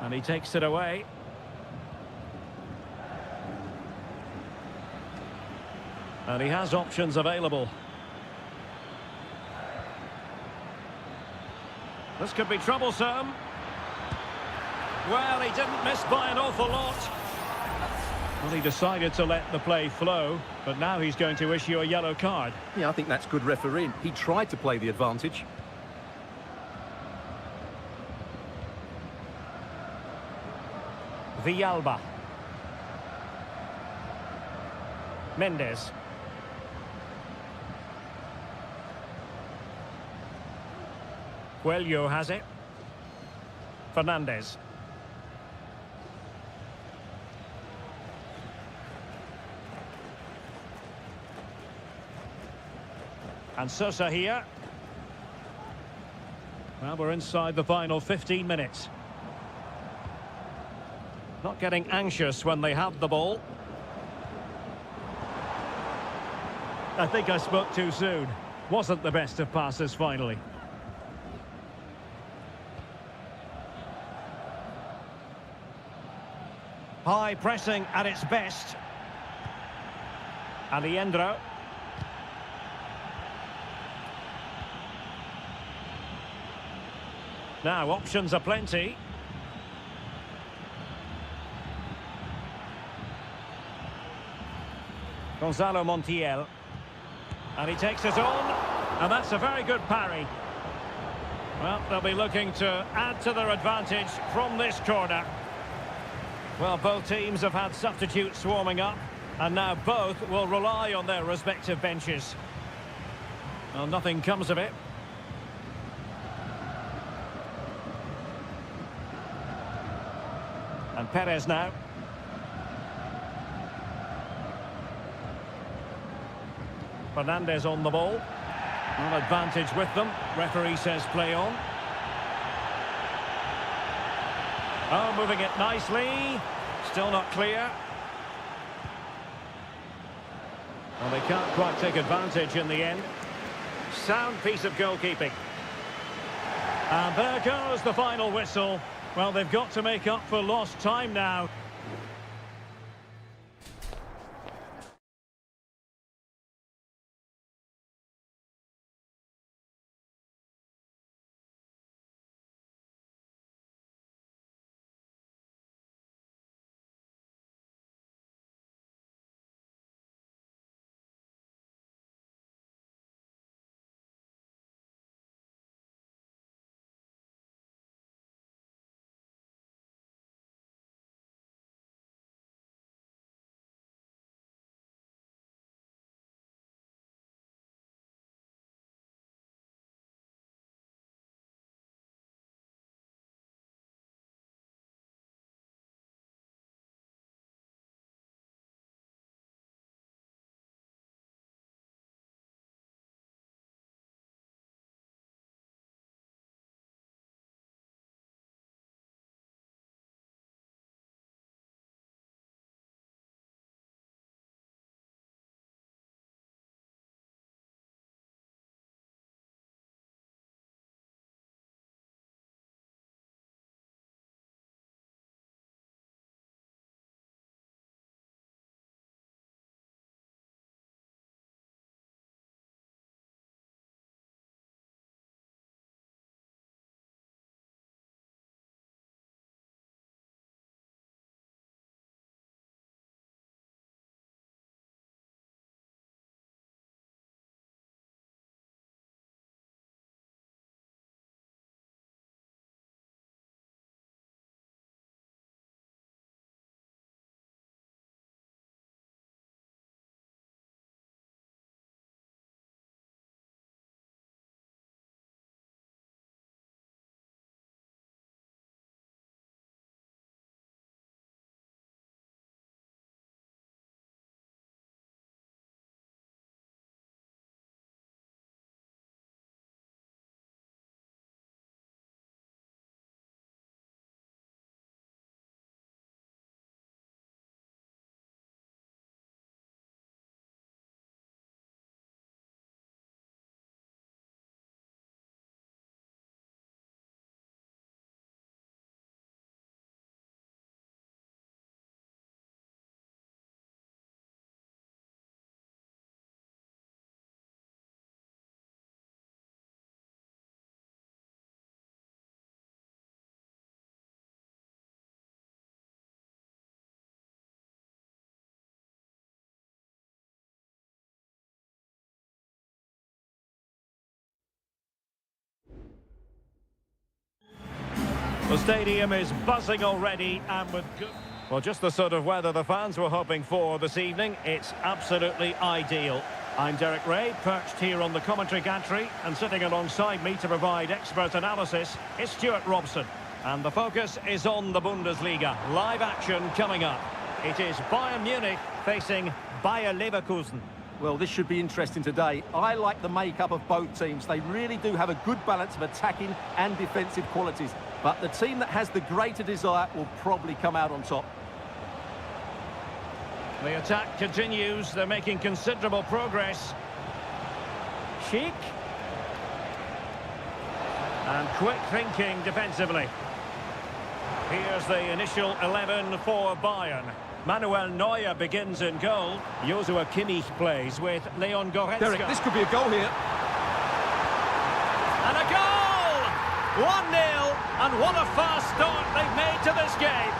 And he takes it away. And he has options available. This could be troublesome. Well, he didn't miss by an awful lot. Well, he decided to let the play flow, but now he's going to issue a yellow card. Yeah, I think that's good refereeing. He tried to play the advantage. Villalba. Mendes. Coelho has it. Fernandez. And Sosa here. Well, we're inside the final 15 minutes. Not getting anxious when they have the ball. I think I spoke too soon. Wasn't the best of passes finally. High pressing at its best. Aliendro. Now options are plenty. Gonzalo Montiel. And he takes it on. And that's a very good parry. Well, they'll be looking to add to their advantage from this corner. Well, both teams have had substitutes warming up. And now both will rely on their respective benches. Well, nothing comes of it. And Perez now. Fernandez on the ball. An advantage with them. Referee says play on. Oh, moving it nicely. Still not clear. Well, they can't quite take advantage in the end. Sound piece of goalkeeping. And there goes the final whistle. Well, they've got to make up for lost time now. The stadium is buzzing already and with good... Well, just the sort of weather the fans were hoping for this evening. It's absolutely ideal. I'm Derek Ray, perched here on the commentary gantry, and sitting alongside me to provide expert analysis is Stuart Robson. And the focus is on the Bundesliga. Live action coming up. It is Bayern Munich facing Bayer Leverkusen. Well, this should be interesting today. I like the makeup of both teams. They really do have a good balance of attacking and defensive qualities. But the team that has the greater desire will probably come out on top. The attack continues. They're making considerable progress. Schick. And quick thinking defensively. Here's the initial 11 for Bayern. Manuel Neuer begins in goal. Joshua Kimmich plays with Leon Goretzka. Derek, this could be a goal here. And a goal! 1-0, and what a fast start they've made to this game.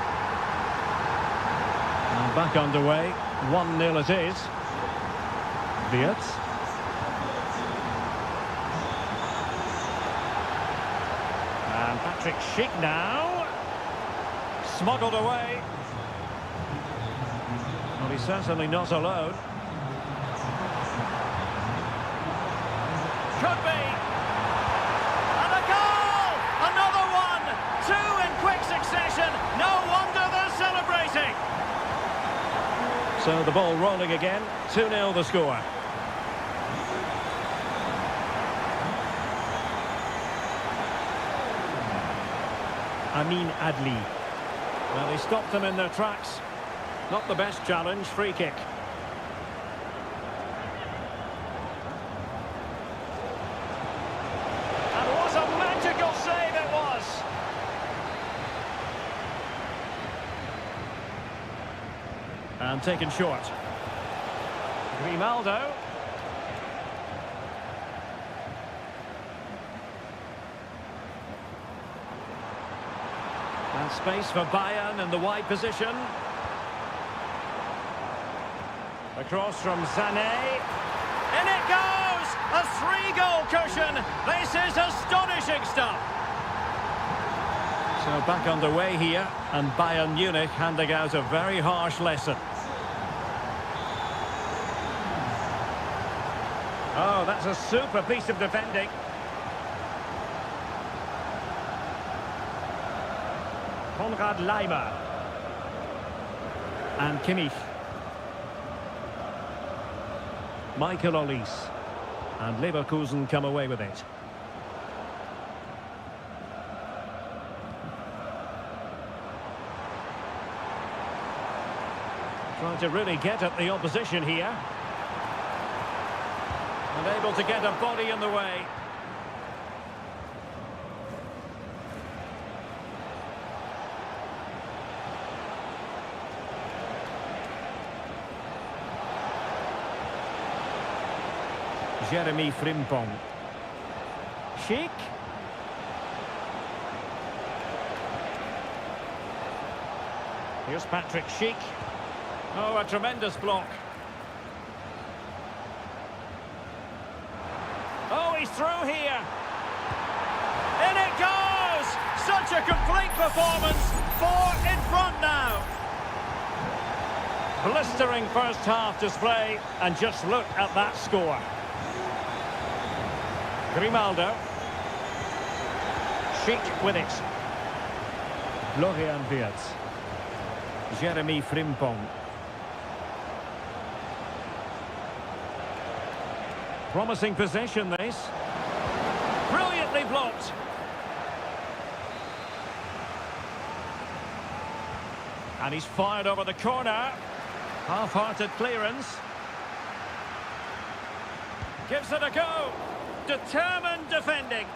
And back underway, 1-0 it is. Wirtz. And Patrick Schick now. Smuggled away. Well, he's certainly not alone. Could be. And a goal! Another one! Two in quick succession. No wonder they're celebrating. So the ball rolling again. 2-0 the score. Amin Adli. Well, he stopped them in their tracks. Not the best challenge, free kick. And what a magical save it was! And taken short. Grimaldo. And space for Bayern in the wide position. Across from Sané. In it goes! A 3-goal cushion! This is astonishing stuff! So back underway here, and Bayern Munich handing out a very harsh lesson. Oh, that's a super piece of defending. Konrad Laimer. And Kimmich. Michael Olise. And Leverkusen come away with it. Trying to really get at the opposition here. And able to get a body in the way. Jeremy Frimpong. Schick. Here's Patrick Schick. Oh, a tremendous block. Oh, he's through here. In it goes! Such a complete performance. 4 in front now. Blistering first half display, and just look at that score. Grimaldo. Schick with it. Florian Wirtz. Jeremy Frimpong. Promising possession, this. Brilliantly blocked. And he's fired over the corner. Half-hearted clearance. Gives it a go. Determined defending.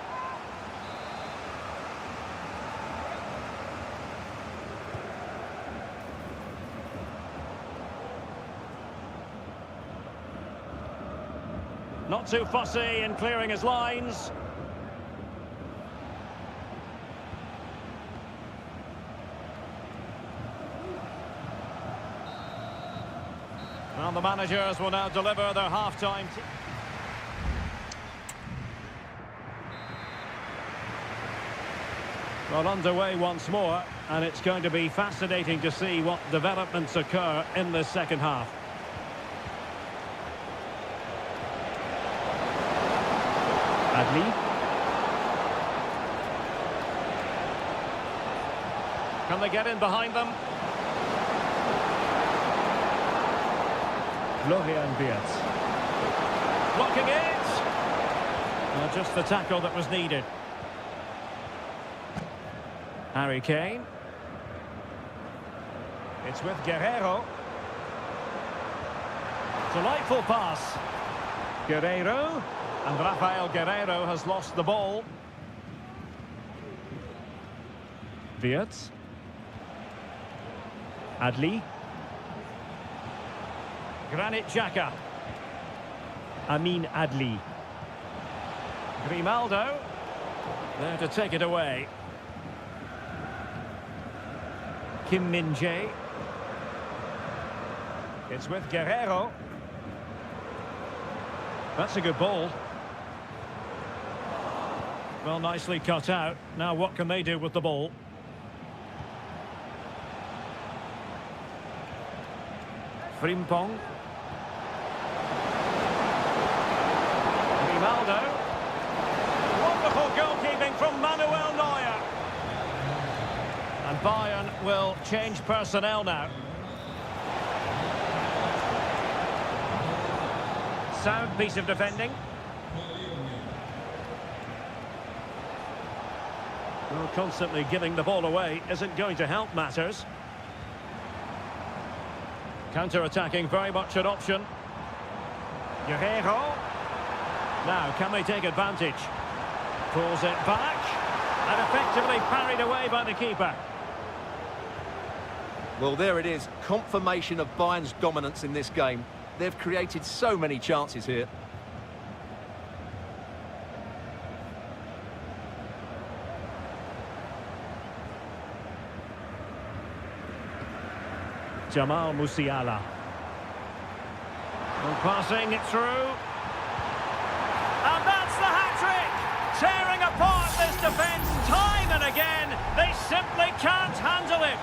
Not too fussy in clearing his lines. Well, the managers will now deliver their half-time. Well, underway once more, and it's going to be fascinating to see what developments occur in the second half. Adli. Can they get in behind them? Florian Wirtz. Blocking it! Well, just the tackle that was needed. Harry Kane. It's with Guerrero. Delightful pass. Guerrero. And Rafael Guerrero has lost the ball. Wirtz. Adli. Granit Xhaka. Amin Adli. Grimaldo. There to take it away. Kim Min-jae. It's with Guerrero. That's a good ball. Well, nicely cut out. Now what can they do with the ball? Frimpong. Grimaldo. Wonderful goalkeeping from Manuel Neuer. And Bayern will change personnel now. Sound piece of defending. Well, constantly giving the ball away isn't going to help matters. Counter-attacking very much an option. Guerrero. Now, can they take advantage? Pulls it back. And effectively parried away by the keeper. Well, there it is. Confirmation of Bayern's dominance in this game. They've created so many chances here. Jamal Musiala. And passing it through. And that's the hat-trick! Tearing apart this defence time and again. They simply can't handle it.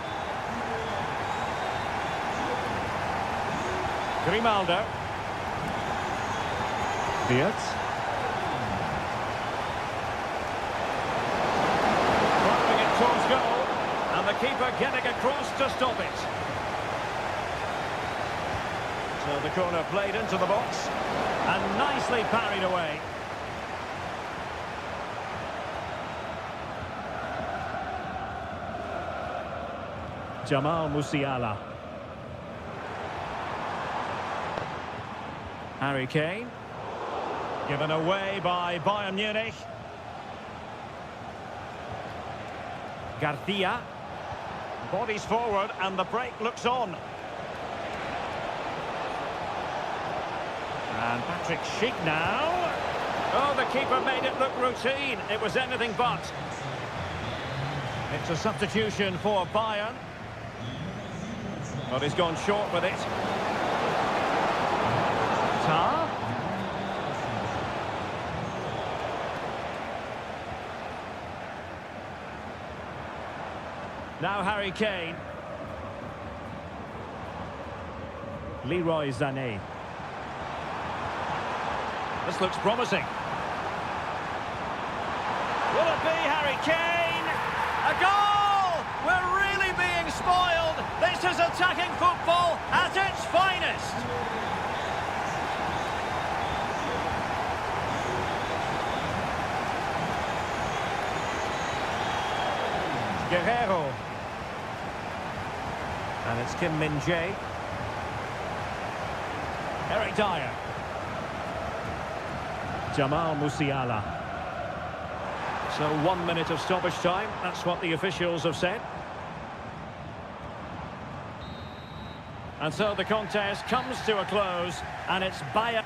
Grimaldo. Wirtz. Firing it towards goal. And the keeper getting across to stop it. So the corner played into the box. And nicely parried away. Jamal Musiala. Harry Kane. Given away by Bayern Munich. Garcia. Bodies forward and the break looks on. And Patrick Schick now. Oh, the keeper made it look routine. It was anything but. It's a substitution for Bayern. But he's gone short with it. Tar. Now Harry Kane. Leroy Sané. This looks promising. Will it be Harry Kane? A goal! We're really being spoiled. This is attacking football at its finest. Guerrero. And it's Kim Min-jae. Eric Dyer. Jamal Musiala. So 1 minute of stoppage time. That's what the officials have said. And so the contest comes to a close, and it's Bayern.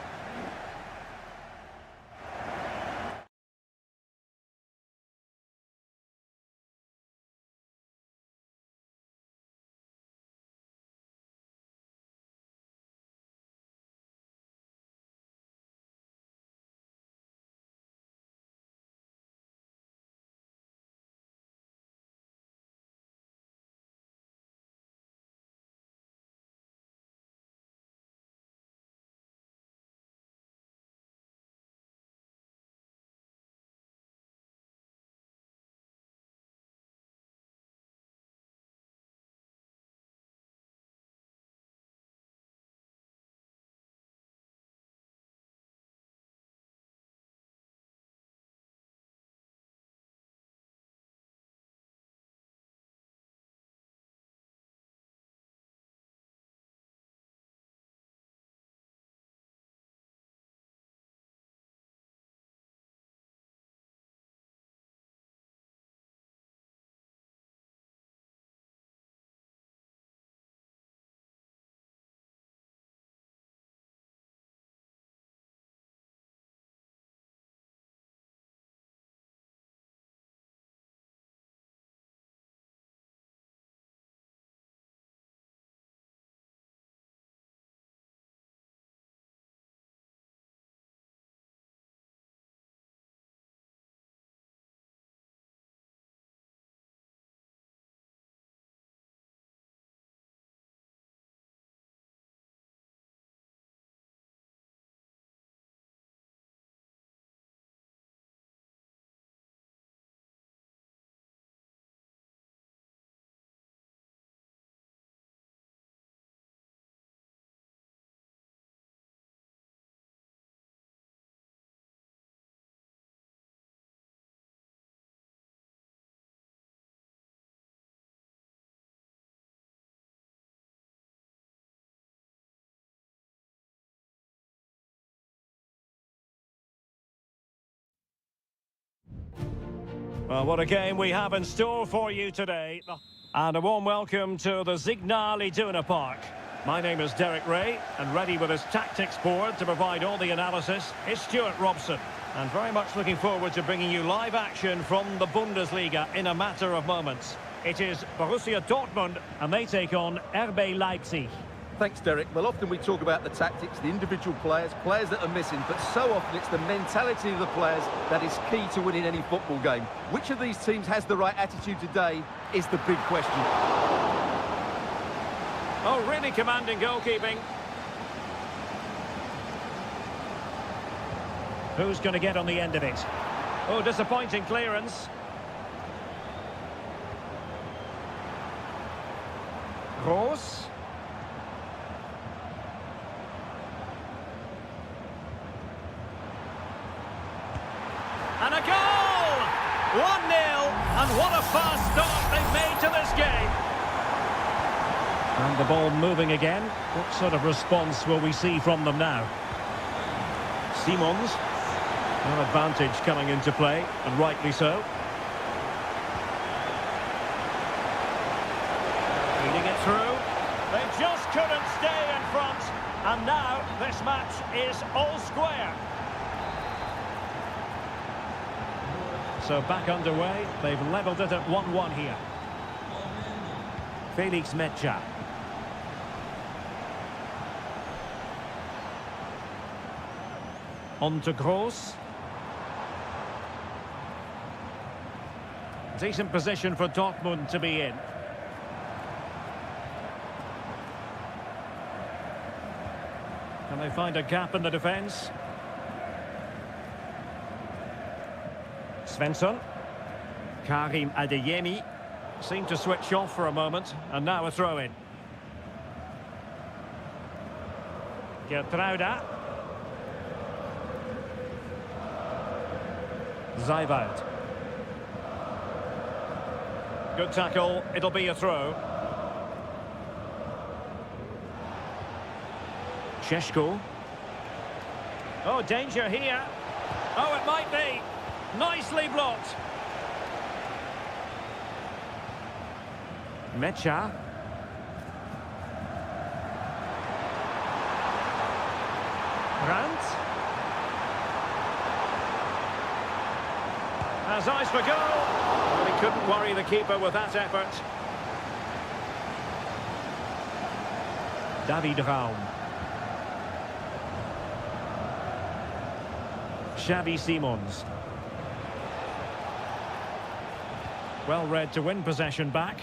Well, what a game we have in store for you today. And a warm welcome to the Signal Iduna Park. My name is Derek Ray, and ready with his tactics board to provide all the analysis is Stuart Robson. And very much looking forward to bringing you live action from the Bundesliga in a matter of moments. It is Borussia Dortmund, and they take on RB Leipzig. Thanks, Derek. Well, often we talk about the tactics, the individual players that are missing, but so often it's the mentality of the players that is key to winning any football game. Which of these teams has the right attitude today is the big question. Oh, really commanding goalkeeping. Who's going to get on the end of it? Oh, disappointing clearance. Gross. And a goal! 1-0, and what a fast start they've made to this game. And the ball moving again. What sort of response will we see from them now? Simons. No advantage coming into play, and rightly so. Feeding it through. They just couldn't stay in front. And now this match is all square. So back underway. They've levelled it at 1-1 here. Felix Mecha. On to Gross. Decent position for Dortmund to be in. Can they find a gap in the defence? Svensson. Karim Adeyemi seemed to switch off for a moment, and now a throw-in. Gertruida. Zijvoud. Good tackle, it'll be a throw. Šeško. Oh, danger here. Oh, it might be. Nicely blocked. Mecha. Brandt. Has eyes for goal. Well, he couldn't worry the keeper with that effort. David Raum. Xavi Simons. Well read to win possession back.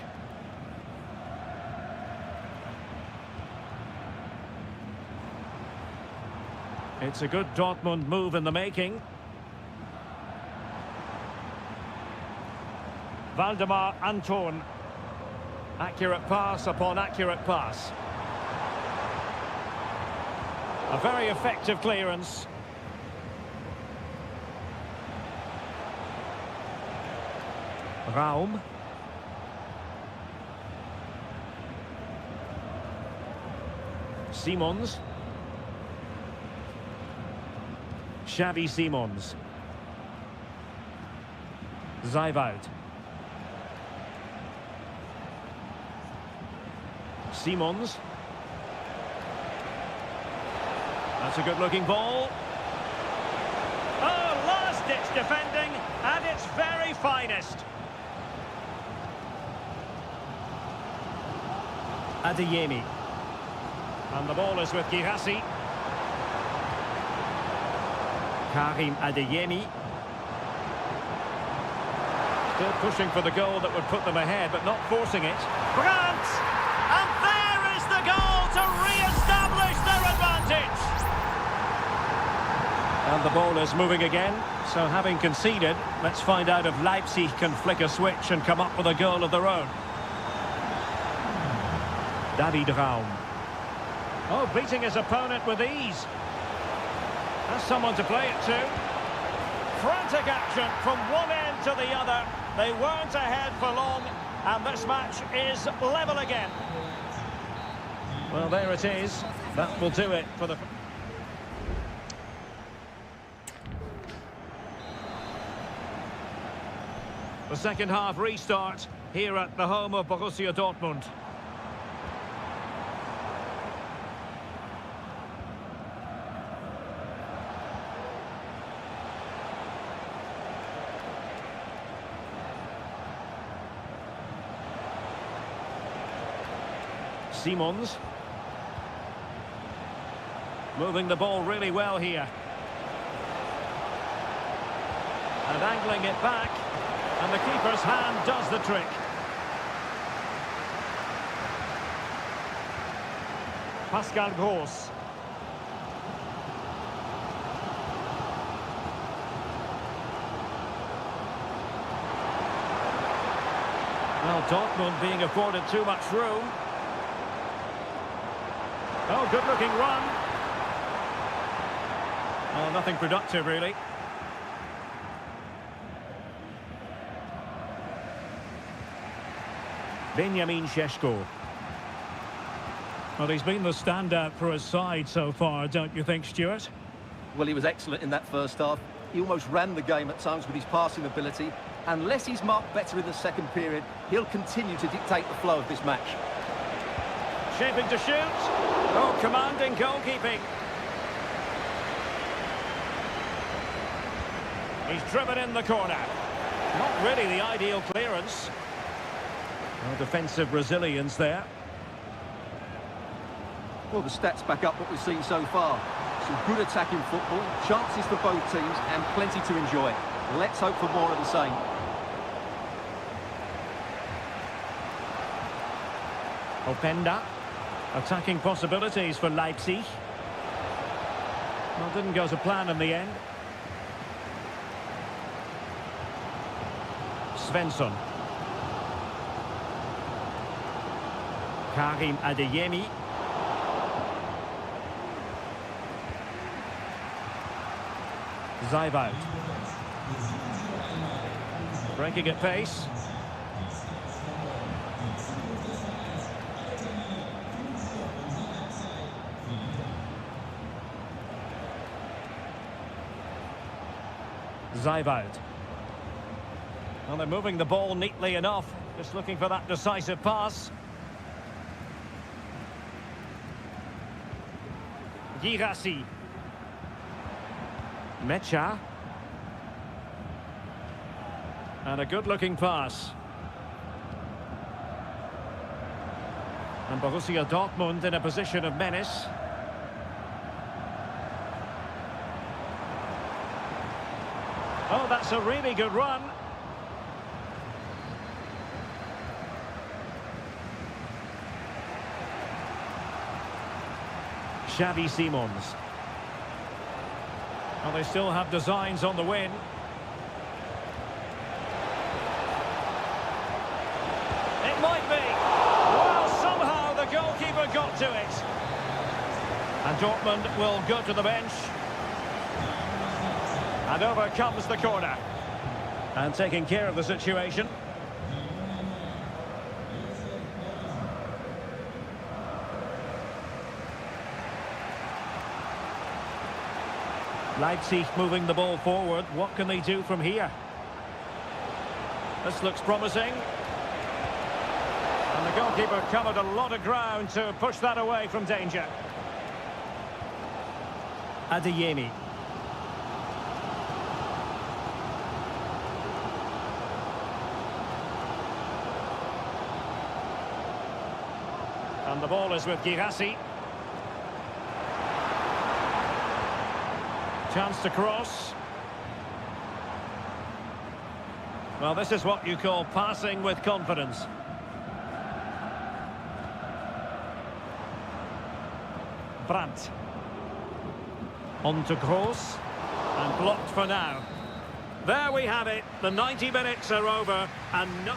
It's a good Dortmund move in the making. Valdemar Anton. Accurate pass upon accurate pass. A very effective clearance. Raum. Simons. Xavi Simons. Zijvoud. Simons. That's a good-looking ball. Oh, last-ditch defending at its very finest. Adeyemi. And the ball is with Girassi. Karim Adeyemi. Still pushing for the goal that would put them ahead, but not forcing it. Brandt! And there is the goal to re-establish their advantage! And the ball is moving again. So having conceded, let's find out if Leipzig can flick a switch and come up with a goal of their own. David Raum. Oh, beating his opponent with ease. Has someone to play it to. Frantic action from one end to the other. They weren't ahead for long, and this match is level again. Well, there it is. That will do it for the... The second half restart here at the home of Borussia Dortmund. Simons. Moving the ball really well here. And angling it back. And the keeper's hand does the trick. Pascal Gross. Well, Dortmund being afforded too much room. Oh, good-looking run. Oh, nothing productive, really. Benjamin Šeško. Well, he's been the standout for his side so far, don't you think, Stuart? Well, he was excellent in that first half. He almost ran the game at times with his passing ability. Unless he's marked better in the second period, he'll continue to dictate the flow of this match. Shaping to shoot. Oh, commanding goalkeeping. He's driven in the corner. Not really the ideal clearance. No defensive resilience there. Well, the stats back up what we've seen so far. Some good attacking football, chances for both teams, and plenty to enjoy. Let's hope for more of the same. Openda. Attacking possibilities for Leipzig. Well, didn't go to plan in the end. Svensson. Karim Adeyemi. Zijvoud. Breaking at pace. Zijvoud. Well, they're moving the ball neatly enough. Just looking for that decisive pass. Girassi. Mecha. And a good-looking pass. And Borussia Dortmund in a position of menace. Oh, that's a really good run. Xavi Simons. Well, they still have designs on the win. It might be. Well, somehow the goalkeeper got to it. And Dortmund will go to the bench. And over comes the corner. And taking care of the situation. Leipzig moving the ball forward. What can they do from here? This looks promising. And the goalkeeper covered a lot of ground to push that away from danger. Adeyemi. And the ball is with Girassi. Chance to cross. Well, this is what you call passing with confidence. Brandt. On to Gross. And blocked for now. There we have it. The 90 minutes are over and no...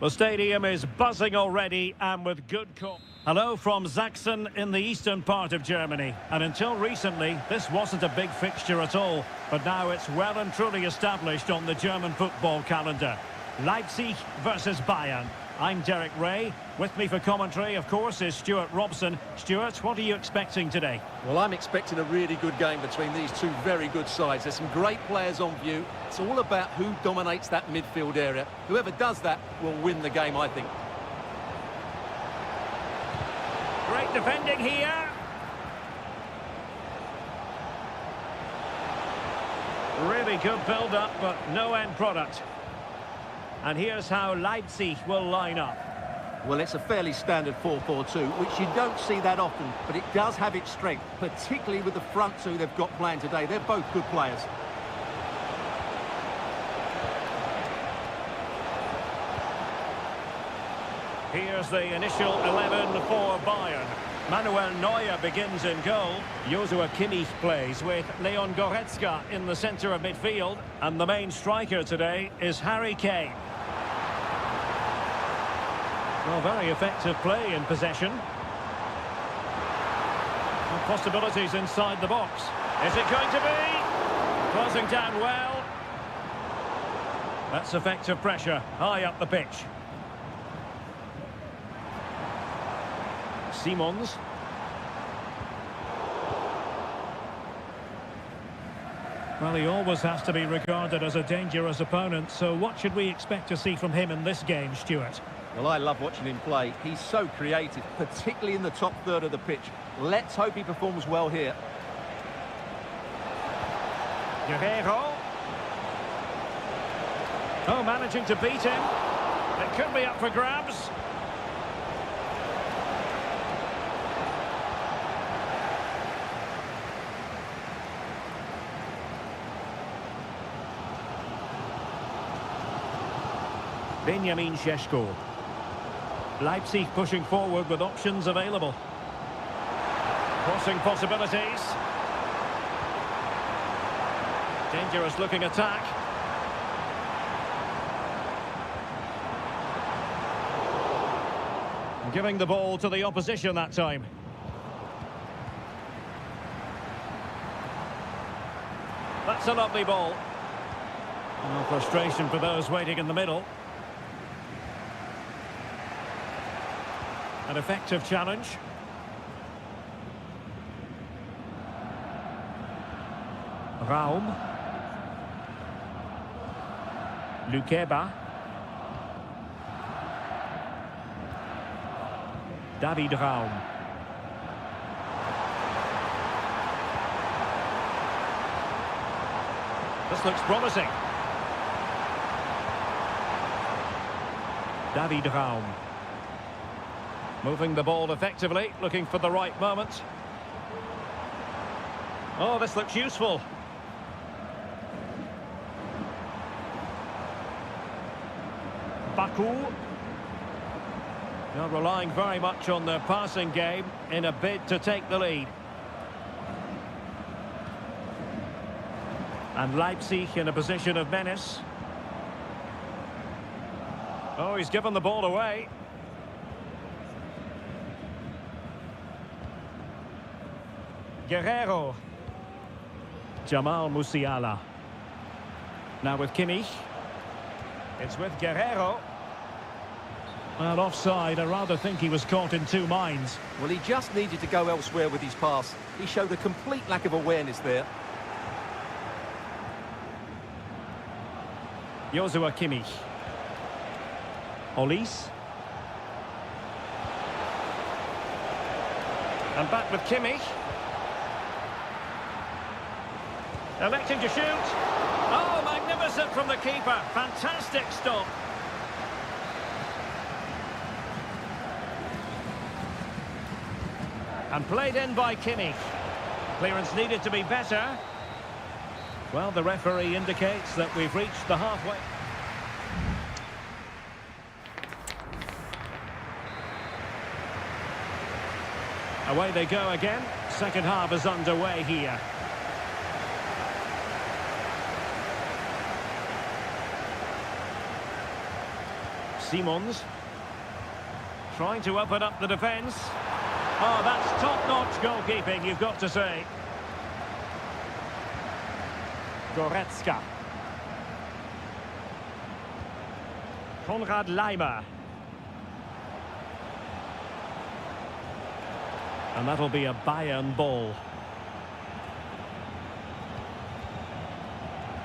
The stadium is buzzing already and with good call. Hello from Sachsen in the eastern part of Germany. And until recently, this wasn't a big fixture at all. But now it's well and truly established on the German football calendar. Leipzig versus Bayern. I'm Derek Ray. With me for commentary, of course, is Stuart Robson. Stuart, what are you expecting today? Well, I'm expecting a really good game between these two very good sides. There's some great players on view. It's all about who dominates that midfield area. Whoever does that will win the game, I think. Great defending here. Really good build-up, but no end product. And here's how Leipzig will line up. Well, it's a fairly standard 4-4-2, which you don't see that often, but it does have its strength, particularly with the front two they've got playing today. They're both good players. Here's the initial 11 for Bayern. Manuel Neuer begins in goal. Joshua Kimmich plays with Leon Goretzka in the centre of midfield. And the main striker today is Harry Kane. Well, very effective play in possession. And possibilities inside the box. Is it going to be? Closing down well. That's effective pressure high up the pitch. Simons. Well, he always has to be regarded as a dangerous opponent, so what should we expect to see from him in this game, Stuart? Well, I love watching him play. He's so creative, particularly in the top third of the pitch. Let's hope he performs well here. Guerrero. Oh, managing to beat him. It could be up for grabs. Benjamin Šeško. Leipzig pushing forward with options available. Crossing possibilities. Dangerous looking attack. Giving the ball to the opposition that time. That's a lovely ball. No frustration for those waiting in the middle. An effective challenge. Raum. Lukeba. David Raum. This looks promising. David Raum. Moving the ball effectively, looking for the right moment. Oh, this looks useful. Baku. They're relying very much on their passing game in a bid to take the lead. And Leipzig in a position of menace. Oh, he's given the ball away. Guerrero. Jamal Musiala. Now with Kimmich. It's with Guerrero. Well, offside. I rather think he was caught in two minds. Well, he just needed to go elsewhere with his pass. He showed a complete lack of awareness there. Joshua Kimmich. Olise. And back with Kimmich. Electing to shoot. Oh, magnificent from the keeper. Fantastic stop. And played in by Kimmich. Clearance needed to be better. Well, the referee indicates that we've reached the halfway. Away they go again. Second half is underway here. Simons. Trying to open up the defence. Oh, that's top-notch goalkeeping, you've got to say. Goretzka. Konrad Laimer. And that'll be a Bayern ball.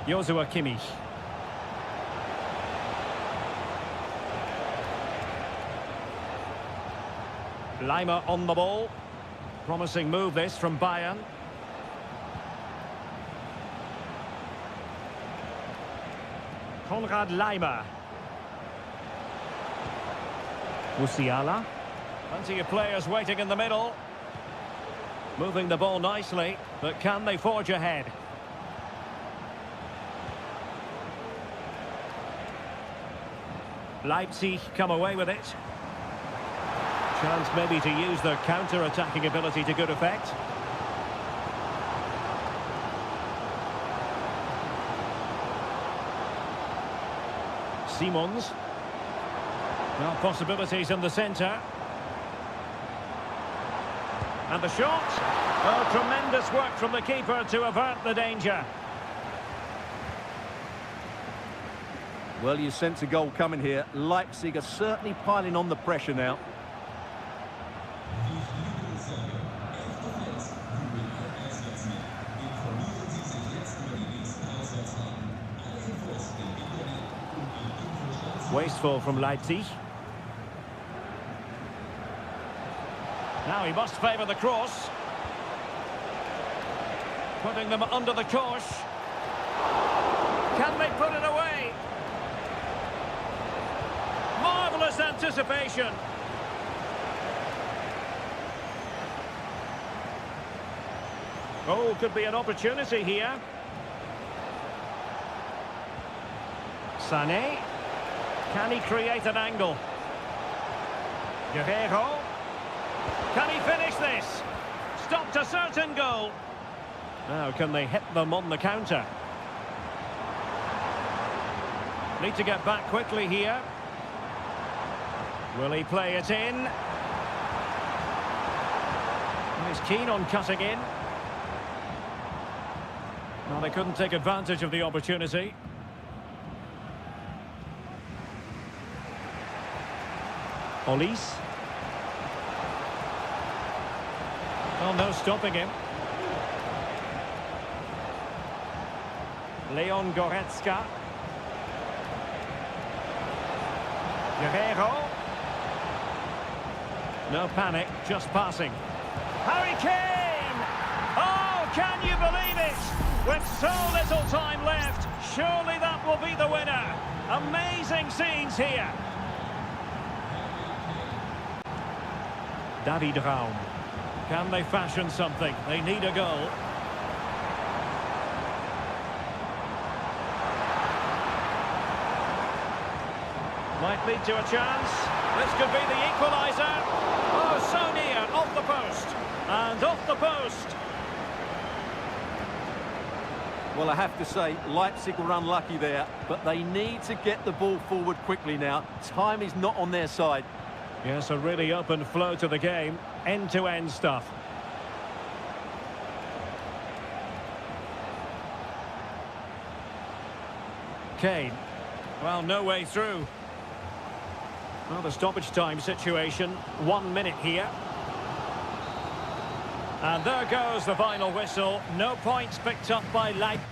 Joshua Kimmich. Laimer on the ball. Promising move this from Bayern. Konrad Laimer. Musiala. Plenty of players waiting in the middle. Moving the ball nicely, but can they forge ahead? Leipzig come away with it. Chance maybe to use their counter-attacking ability to good effect. Simons. Well, possibilities in the centre. And the shot. Oh, tremendous work from the keeper to avert the danger. Well, you sense a goal coming here. Leipzig are certainly piling on the pressure now. Wasteful from Leipzig. Now he must favour the cross. Putting them under the cosh. Can they put it away? Marvellous anticipation. Oh, could be an opportunity here. Sané. Can he create an angle? Guerreiro. Can he finish this? Stopped a certain goal. Now, can they hit them on the counter? Need to get back quickly here. Will he play it in? He's keen on cutting in. Well, they couldn't take advantage of the opportunity. Olise. Oh, no stopping him. Leon Goretzka. Guerreiro. No panic, just passing. Harry Kane! Oh, can you believe it? With so little time left, surely that will be the winner. Amazing scenes here. David Raum. Can they fashion something? They need a goal. Might lead to a chance. This could be the equaliser. Oh, so near. Off the post. And off the post. Well, I have to say, Leipzig were unlucky there, but they need to get the ball forward quickly now. Time is not on their side. Yes, a really open flow to the game. End-to-end stuff. Kane. Well, no way through. Well, the stoppage time situation. 1 minute here. And there goes the final whistle. No points picked up by Leipzig.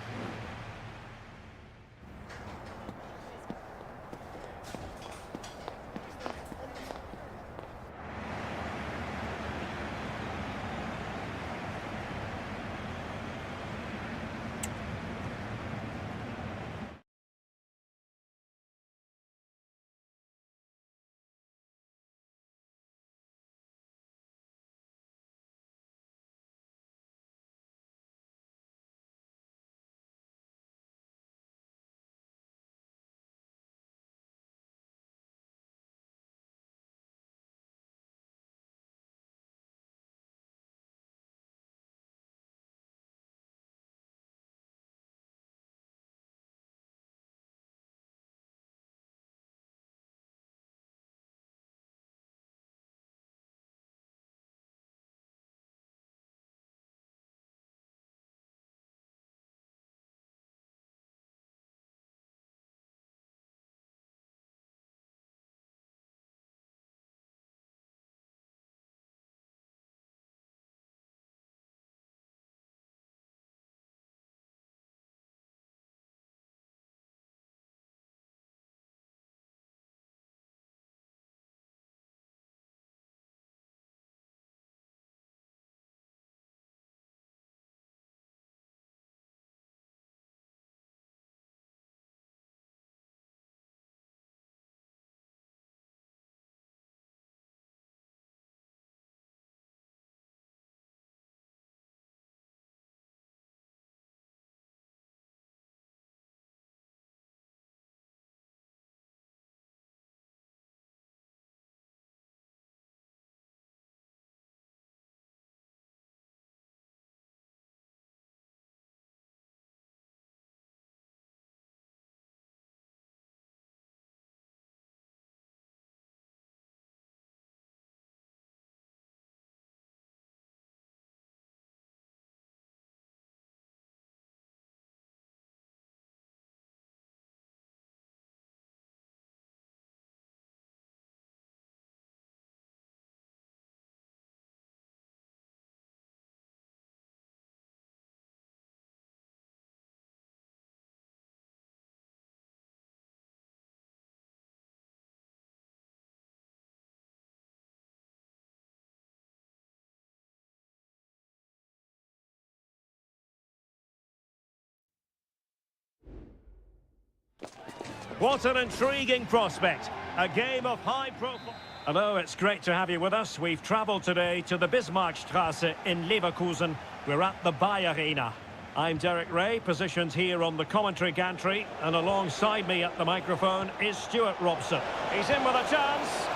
What an intriguing prospect. A game of high profile. Hello, it's great to have you with us. We've travelled today to the Bismarckstraße in Leverkusen. We're at the Bayer Arena. I'm Derek Ray, positioned here on the commentary gantry, and alongside me at the microphone is Stuart Robson. He's in with a chance.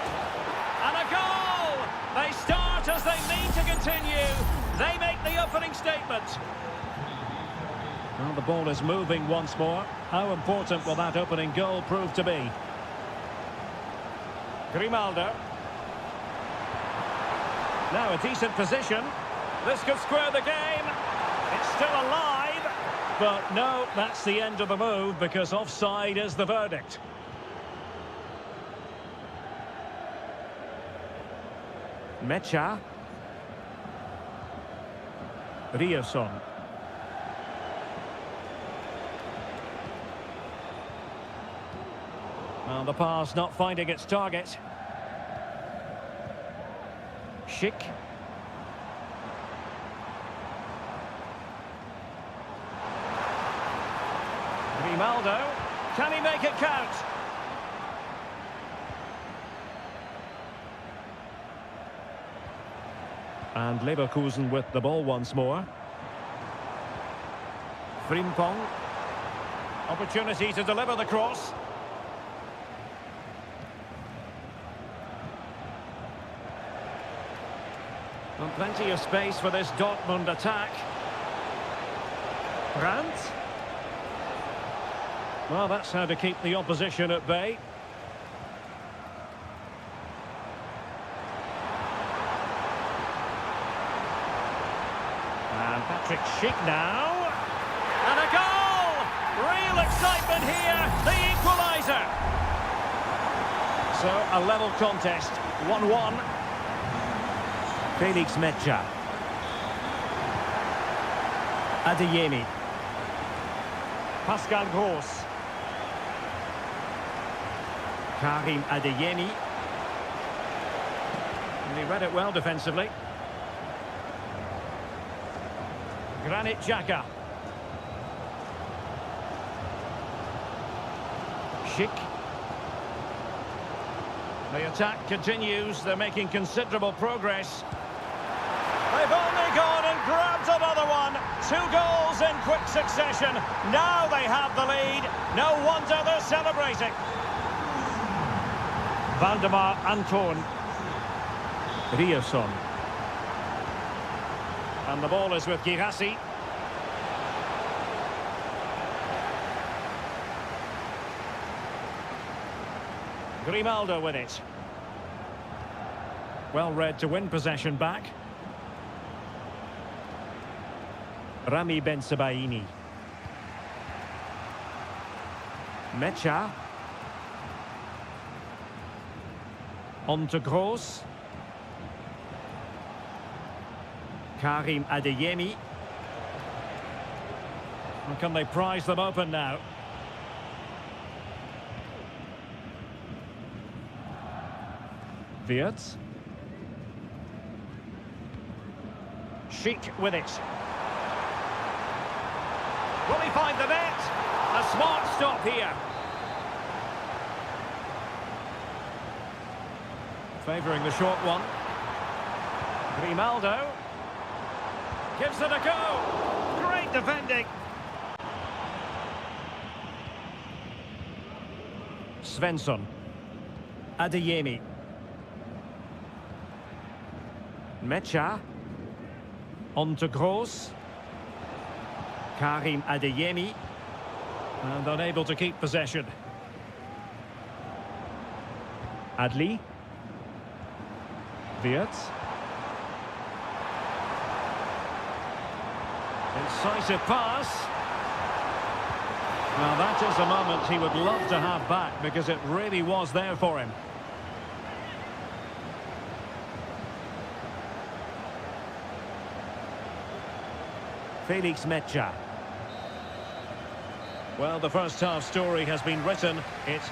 And a goal! They start as they mean to continue. They make the opening statement. Well, the ball is moving once more. How important will that opening goal prove to be? Grimaldo. Now a decent position. This could square the game. It's still alive. But no, that's the end of the move because offside is the verdict. Mecha. Rierson. Well, the pass not finding its target. Schick. Grimaldo. Can he make it count? And Leverkusen with the ball once more. Frimpong. Opportunity to deliver the cross. And plenty of space for this Dortmund attack. Brandt. Well, that's how to keep the opposition at bay. And Patrick Schick now. And a goal! Real excitement here, the equaliser. So, a level contest, 1-1. Felix Mecha. Adeyemi. Pascal Gross. Karim Adeyemi. And he read it well defensively. Granit Xhaka. Schick. The attack continues. They're making considerable progress. They've only gone and grabbed another one. 2 goals in quick succession. Now they have the lead. No wonder they're celebrating. Valdemar Anton. Rierson. And the ball is with Girassi. Grimaldo with it. Well read to win possession back. Rami Bensebaini. Mecha. On to Gross. Karim Adeyemi. And can they prize them open now? Wirtz. Schick with it. Will he find the net? A smart stop here. Favouring the short one. Grimaldo. Gives it a go. Great defending. Svensson. Adeyemi. Mecha. On to Gross. Karim Adeyemi. And unable to keep possession. Adli. Wirtz. Incisive pass. Now that is a moment he would love to have back because it really was there for him. Felix Mecha. Well, the first half story has been written. It's...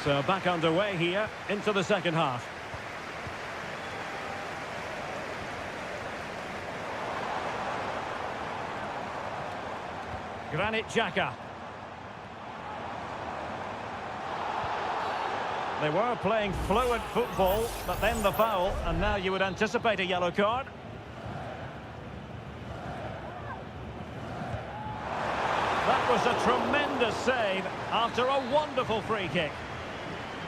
So back underway here into the second half. Granit Xhaka. They were playing fluent football, but then the foul, and now you would anticipate a yellow card. That was a tremendous save after a wonderful free kick.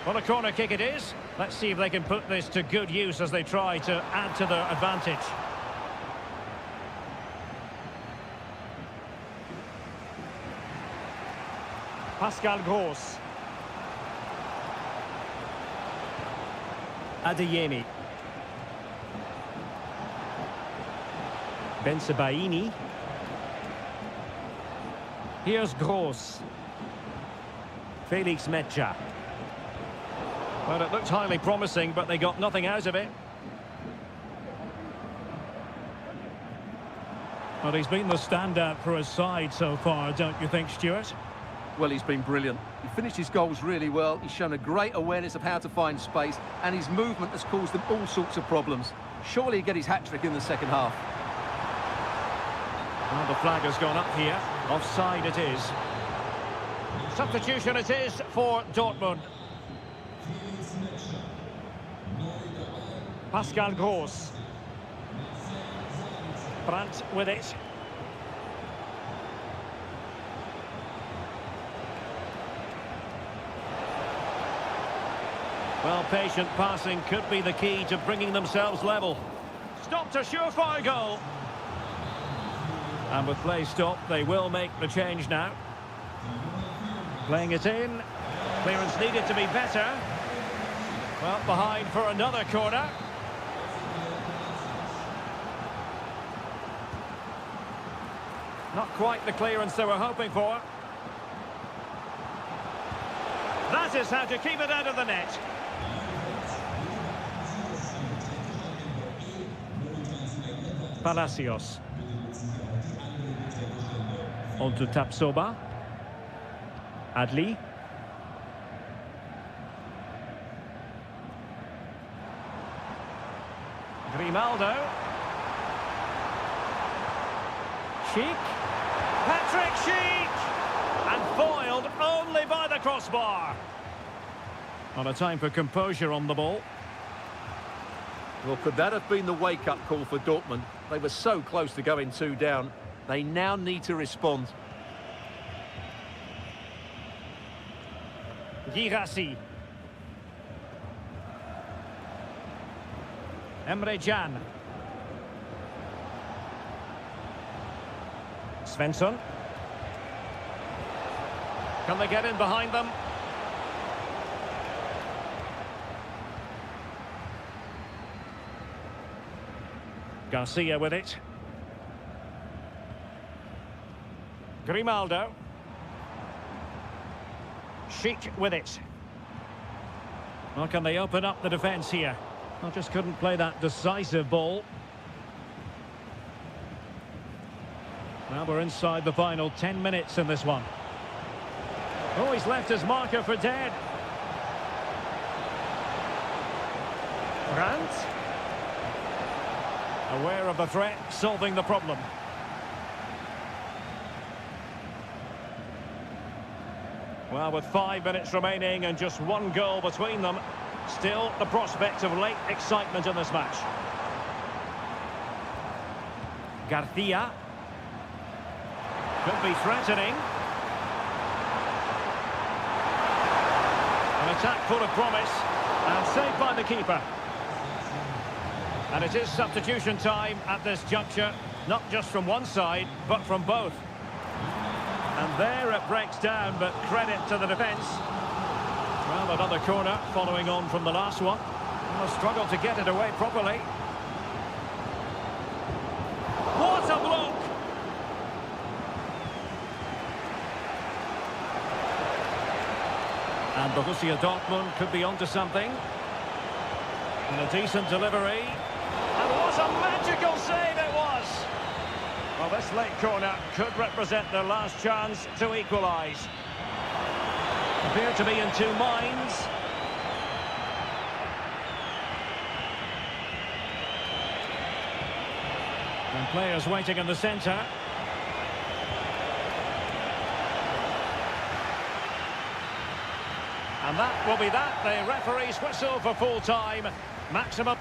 Well, a corner kick it is. Let's see if they can put this to good use as they try to add to their advantage. Pascal Gross. Adeyemi. Bensebaini. Here's Gross. Felix Mecha. Well, it looked highly promising, but they got nothing out of it. Well, he's been the standout for his side so far, don't you think, Stuart? Well, he's been brilliant. He finished his goals really well. He's shown a great awareness of how to find space, and his movement has caused them all sorts of problems. Surely he'll get his hat-trick in the second half. Well, the flag has gone up here. Offside it is. Substitution it is for Dortmund. Pascal Gross. Brandt with it. Well, patient passing could be the key to bringing themselves level. Stopped a surefire goal. And with play stopped, they will make the change now. Playing it in. Clearance needed to be better. Well, behind for another corner. Not quite the clearance they were hoping for. That is how to keep it out of the net. Palacios. On to Tapsoba. Adli. Grimaldo. Sheik. Patrick Sheik! And foiled only by the crossbar. On a time for composure on the ball. Well, could that have been the wake-up call for Dortmund? They were so close to going 2 down. They now need to respond. Girassi. Emre Can. Svensson. Can they get in behind them? Garcia with it. Grimaldo. Sheik with it. Well, can they open up the defence here? Well, just couldn't play that decisive ball. Well, we're inside the final 10 minutes in this one. Oh, he's left his marker for dead. Brandt. Aware of the threat, solving the problem. Well, with 5 minutes remaining and just 1 goal between them, still the prospect of late excitement in this match. Garcia. Could be threatening. An attack full of promise, and saved by the keeper. And it is substitution time at this juncture, not just from one side, but from both. And there it breaks down, but credit to the defence. Well, another corner following on from the last one. Well, struggled to get it away properly. What a block! And Borussia Dortmund could be onto something. And a decent delivery. And what a magical save it was! Well, this late corner could represent their last chance to equalise. Appear to be in 2 minds. And players waiting in the centre. And that will be that. The referee's whistle for full time. Maximum.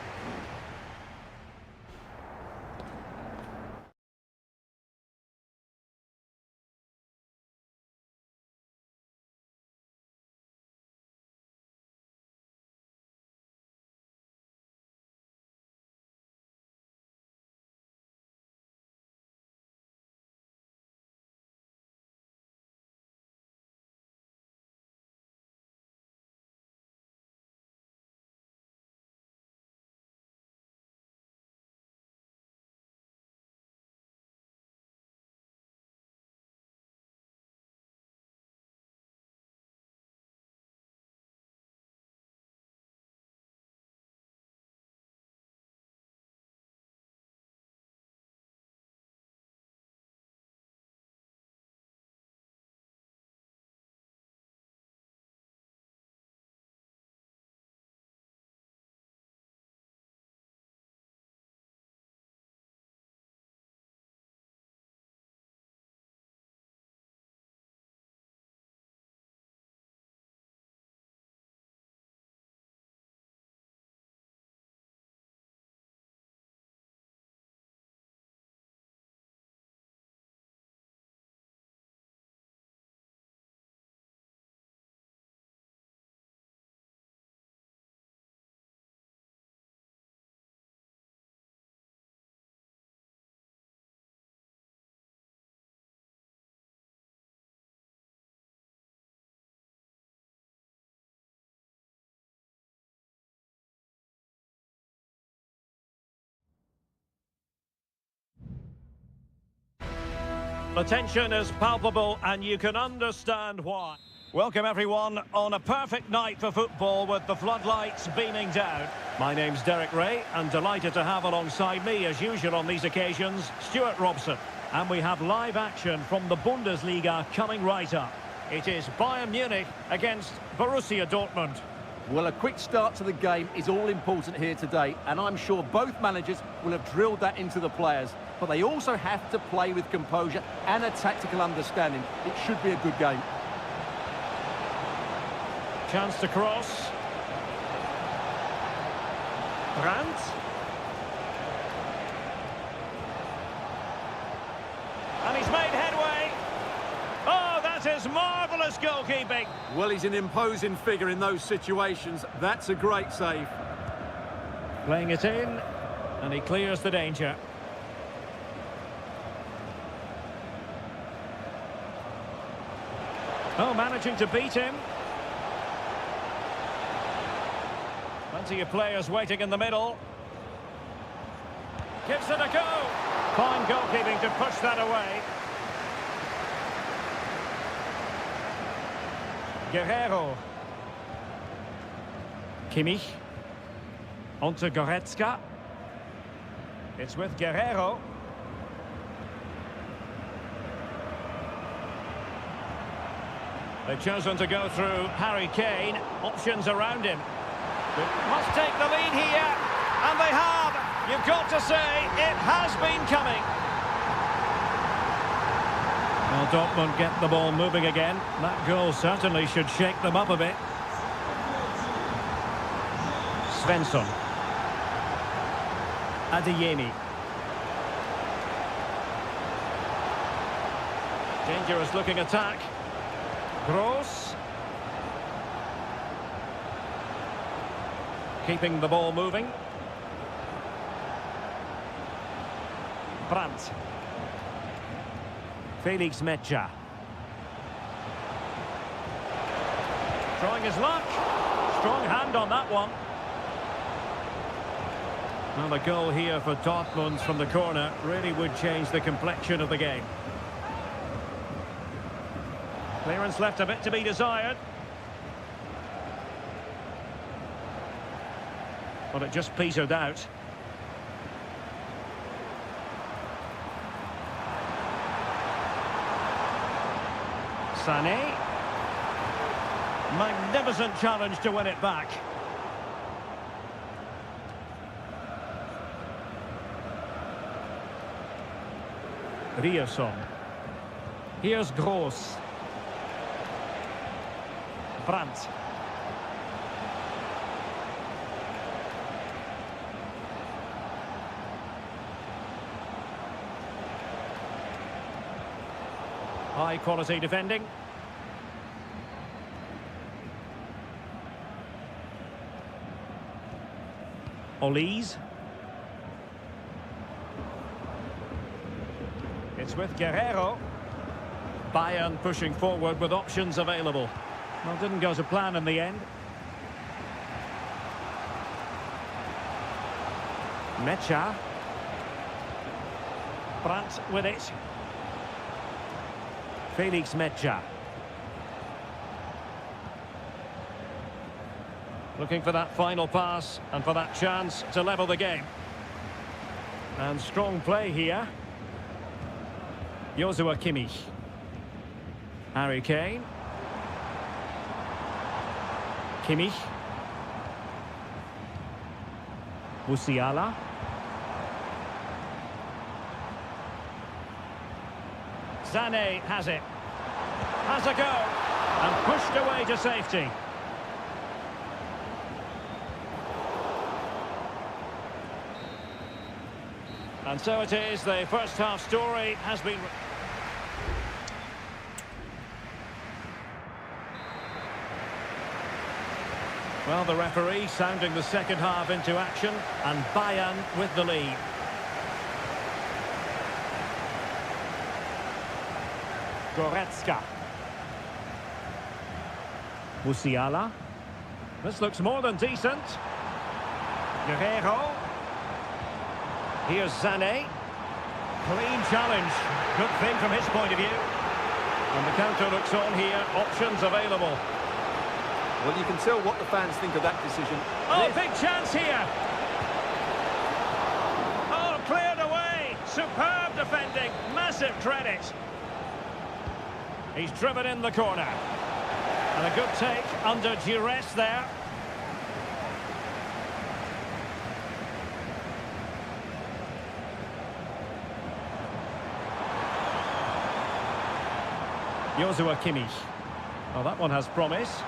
The tension is palpable and you can understand why. Welcome everyone on a perfect night for football with the floodlights beaming down. My name's Derek Ray and delighted to have alongside me as usual on these occasions, Stuart Robson. And we have live action from the Bundesliga coming right up. It is Bayern Munich against Borussia Dortmund. Well, a quick start to the game is all important here today, and I'm sure both managers will have drilled that into the players. But they also have to play with composure and a tactical understanding. It should be a good game. Chance to cross. Brandt. And he's made headway. Oh, that is marvellous goalkeeping. Well, he's an imposing figure in those situations. That's a great save. Playing it in, and he clears the danger. Oh, managing to beat him. Plenty of players waiting in the middle. Gives it a go. Fine goalkeeping to push that away. Guerrero. Kimmich. On to Goretzka. It's with Guerrero. They've chosen to go through Harry Kane. Options around him. Must take the lead here. And they have. You've got to say, it has been coming. Well, Dortmund get the ball moving again. That goal certainly should shake them up a bit. Svensson. Adeyemi. Dangerous looking attack. Gross. Keeping the ball moving. Brandt. Felix Mecha. Trying his luck. Strong hand on that one. Well, the goal here for Dortmund from the corner really would change the complexion of the game. Clearance left a bit to be desired. But it just petered out. Sané. Magnificent challenge to win it back. Rierson. Here's Gross. Brandt. High quality defending. Olise. It's with Guerrero. Bayern pushing forward with options available. Well, didn't go to plan in the end. Mecha. Brandt with it. Felix Mecha. Looking for that final pass and for that chance to level the game. And strong play here. Joshua Kimmich. Harry Kane. Kimmich. Musiala. Sané has it. Has a go. And pushed away to safety. And so it is, the first half story has been... Well, the referee sounding the second half into action, and Bayern with the lead. Goretzka. Musiala. This looks more than decent. Guerrero. Here's Sané. Clean challenge. Good thing from his point of view. And the counter looks on here. Options available. Well, you can tell what the fans think of that decision. Oh, big chance here. Oh, cleared away. Superb defending. Massive credit. He's driven in the corner. And a good take under duress there. Joshua Kimmich. Oh, that one has promise.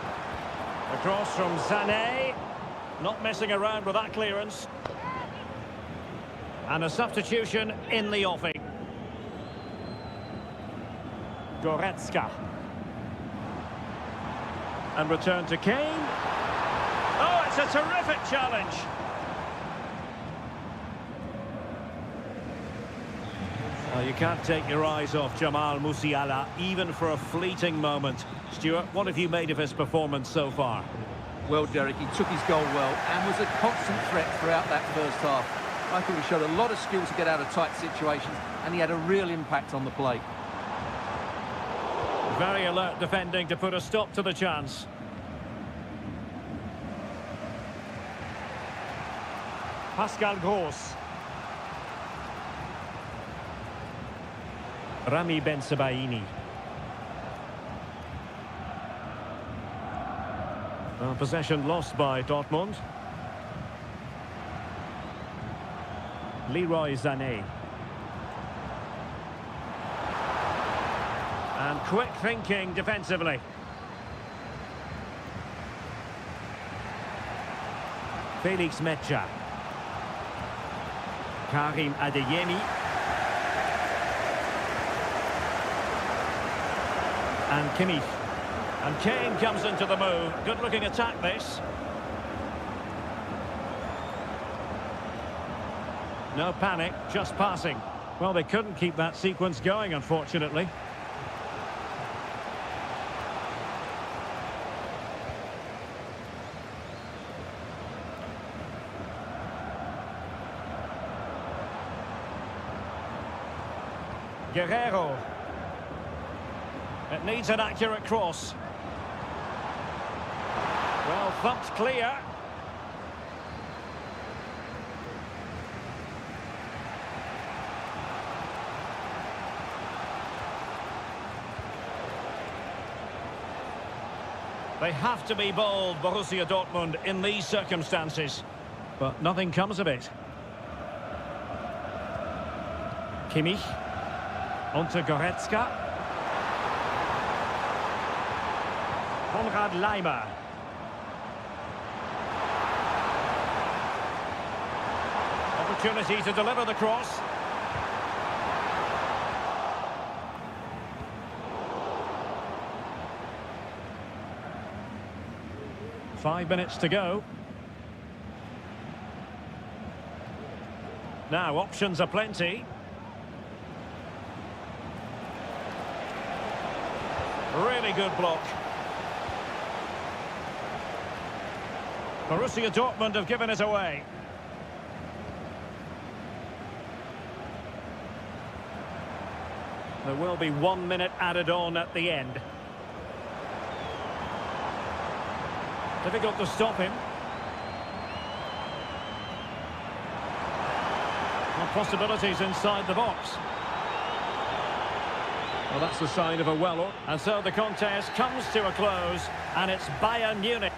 Across from Sané. Not messing around with that clearance. And a substitution in the offing. Goretzka. And return to Kane. Oh, it's a terrific challenge. Well, you can't take your eyes off Jamal Musiala, even for a fleeting moment. Stuart, what have you made of his performance so far? Well, Derek, he took his goal well and was a constant threat throughout that first half. I think he showed a lot of skill to get out of tight situations, and he had a real impact on the play. Very alert defending to put a stop to the chance. Pascal Gross. Rami Bensebaini. Possession lost by Dortmund. Leroy Sané. And quick thinking defensively. Felix Mecha. Karim Adeyemi. And Kimmich. And Kane comes into the move. Good looking attack this. No panic, just passing. Well, they couldn't keep that sequence going, unfortunately. Guerrero. It needs an accurate cross. Well, thumped clear. They have to be bold, Borussia Dortmund, in these circumstances. But nothing comes of it. Kimmich. Onto Goretzka. Konrad Laimer. Opportunity to deliver the cross. 5 minutes to go. Now, options are plenty. Really good block. Borussia Dortmund have given it away. There will be 1 minute added on at the end. Difficult to stop him. Well, possibilities inside the box. Well, that's the sign of a well-ordered. And so the contest comes to a close, and it's Bayern Munich.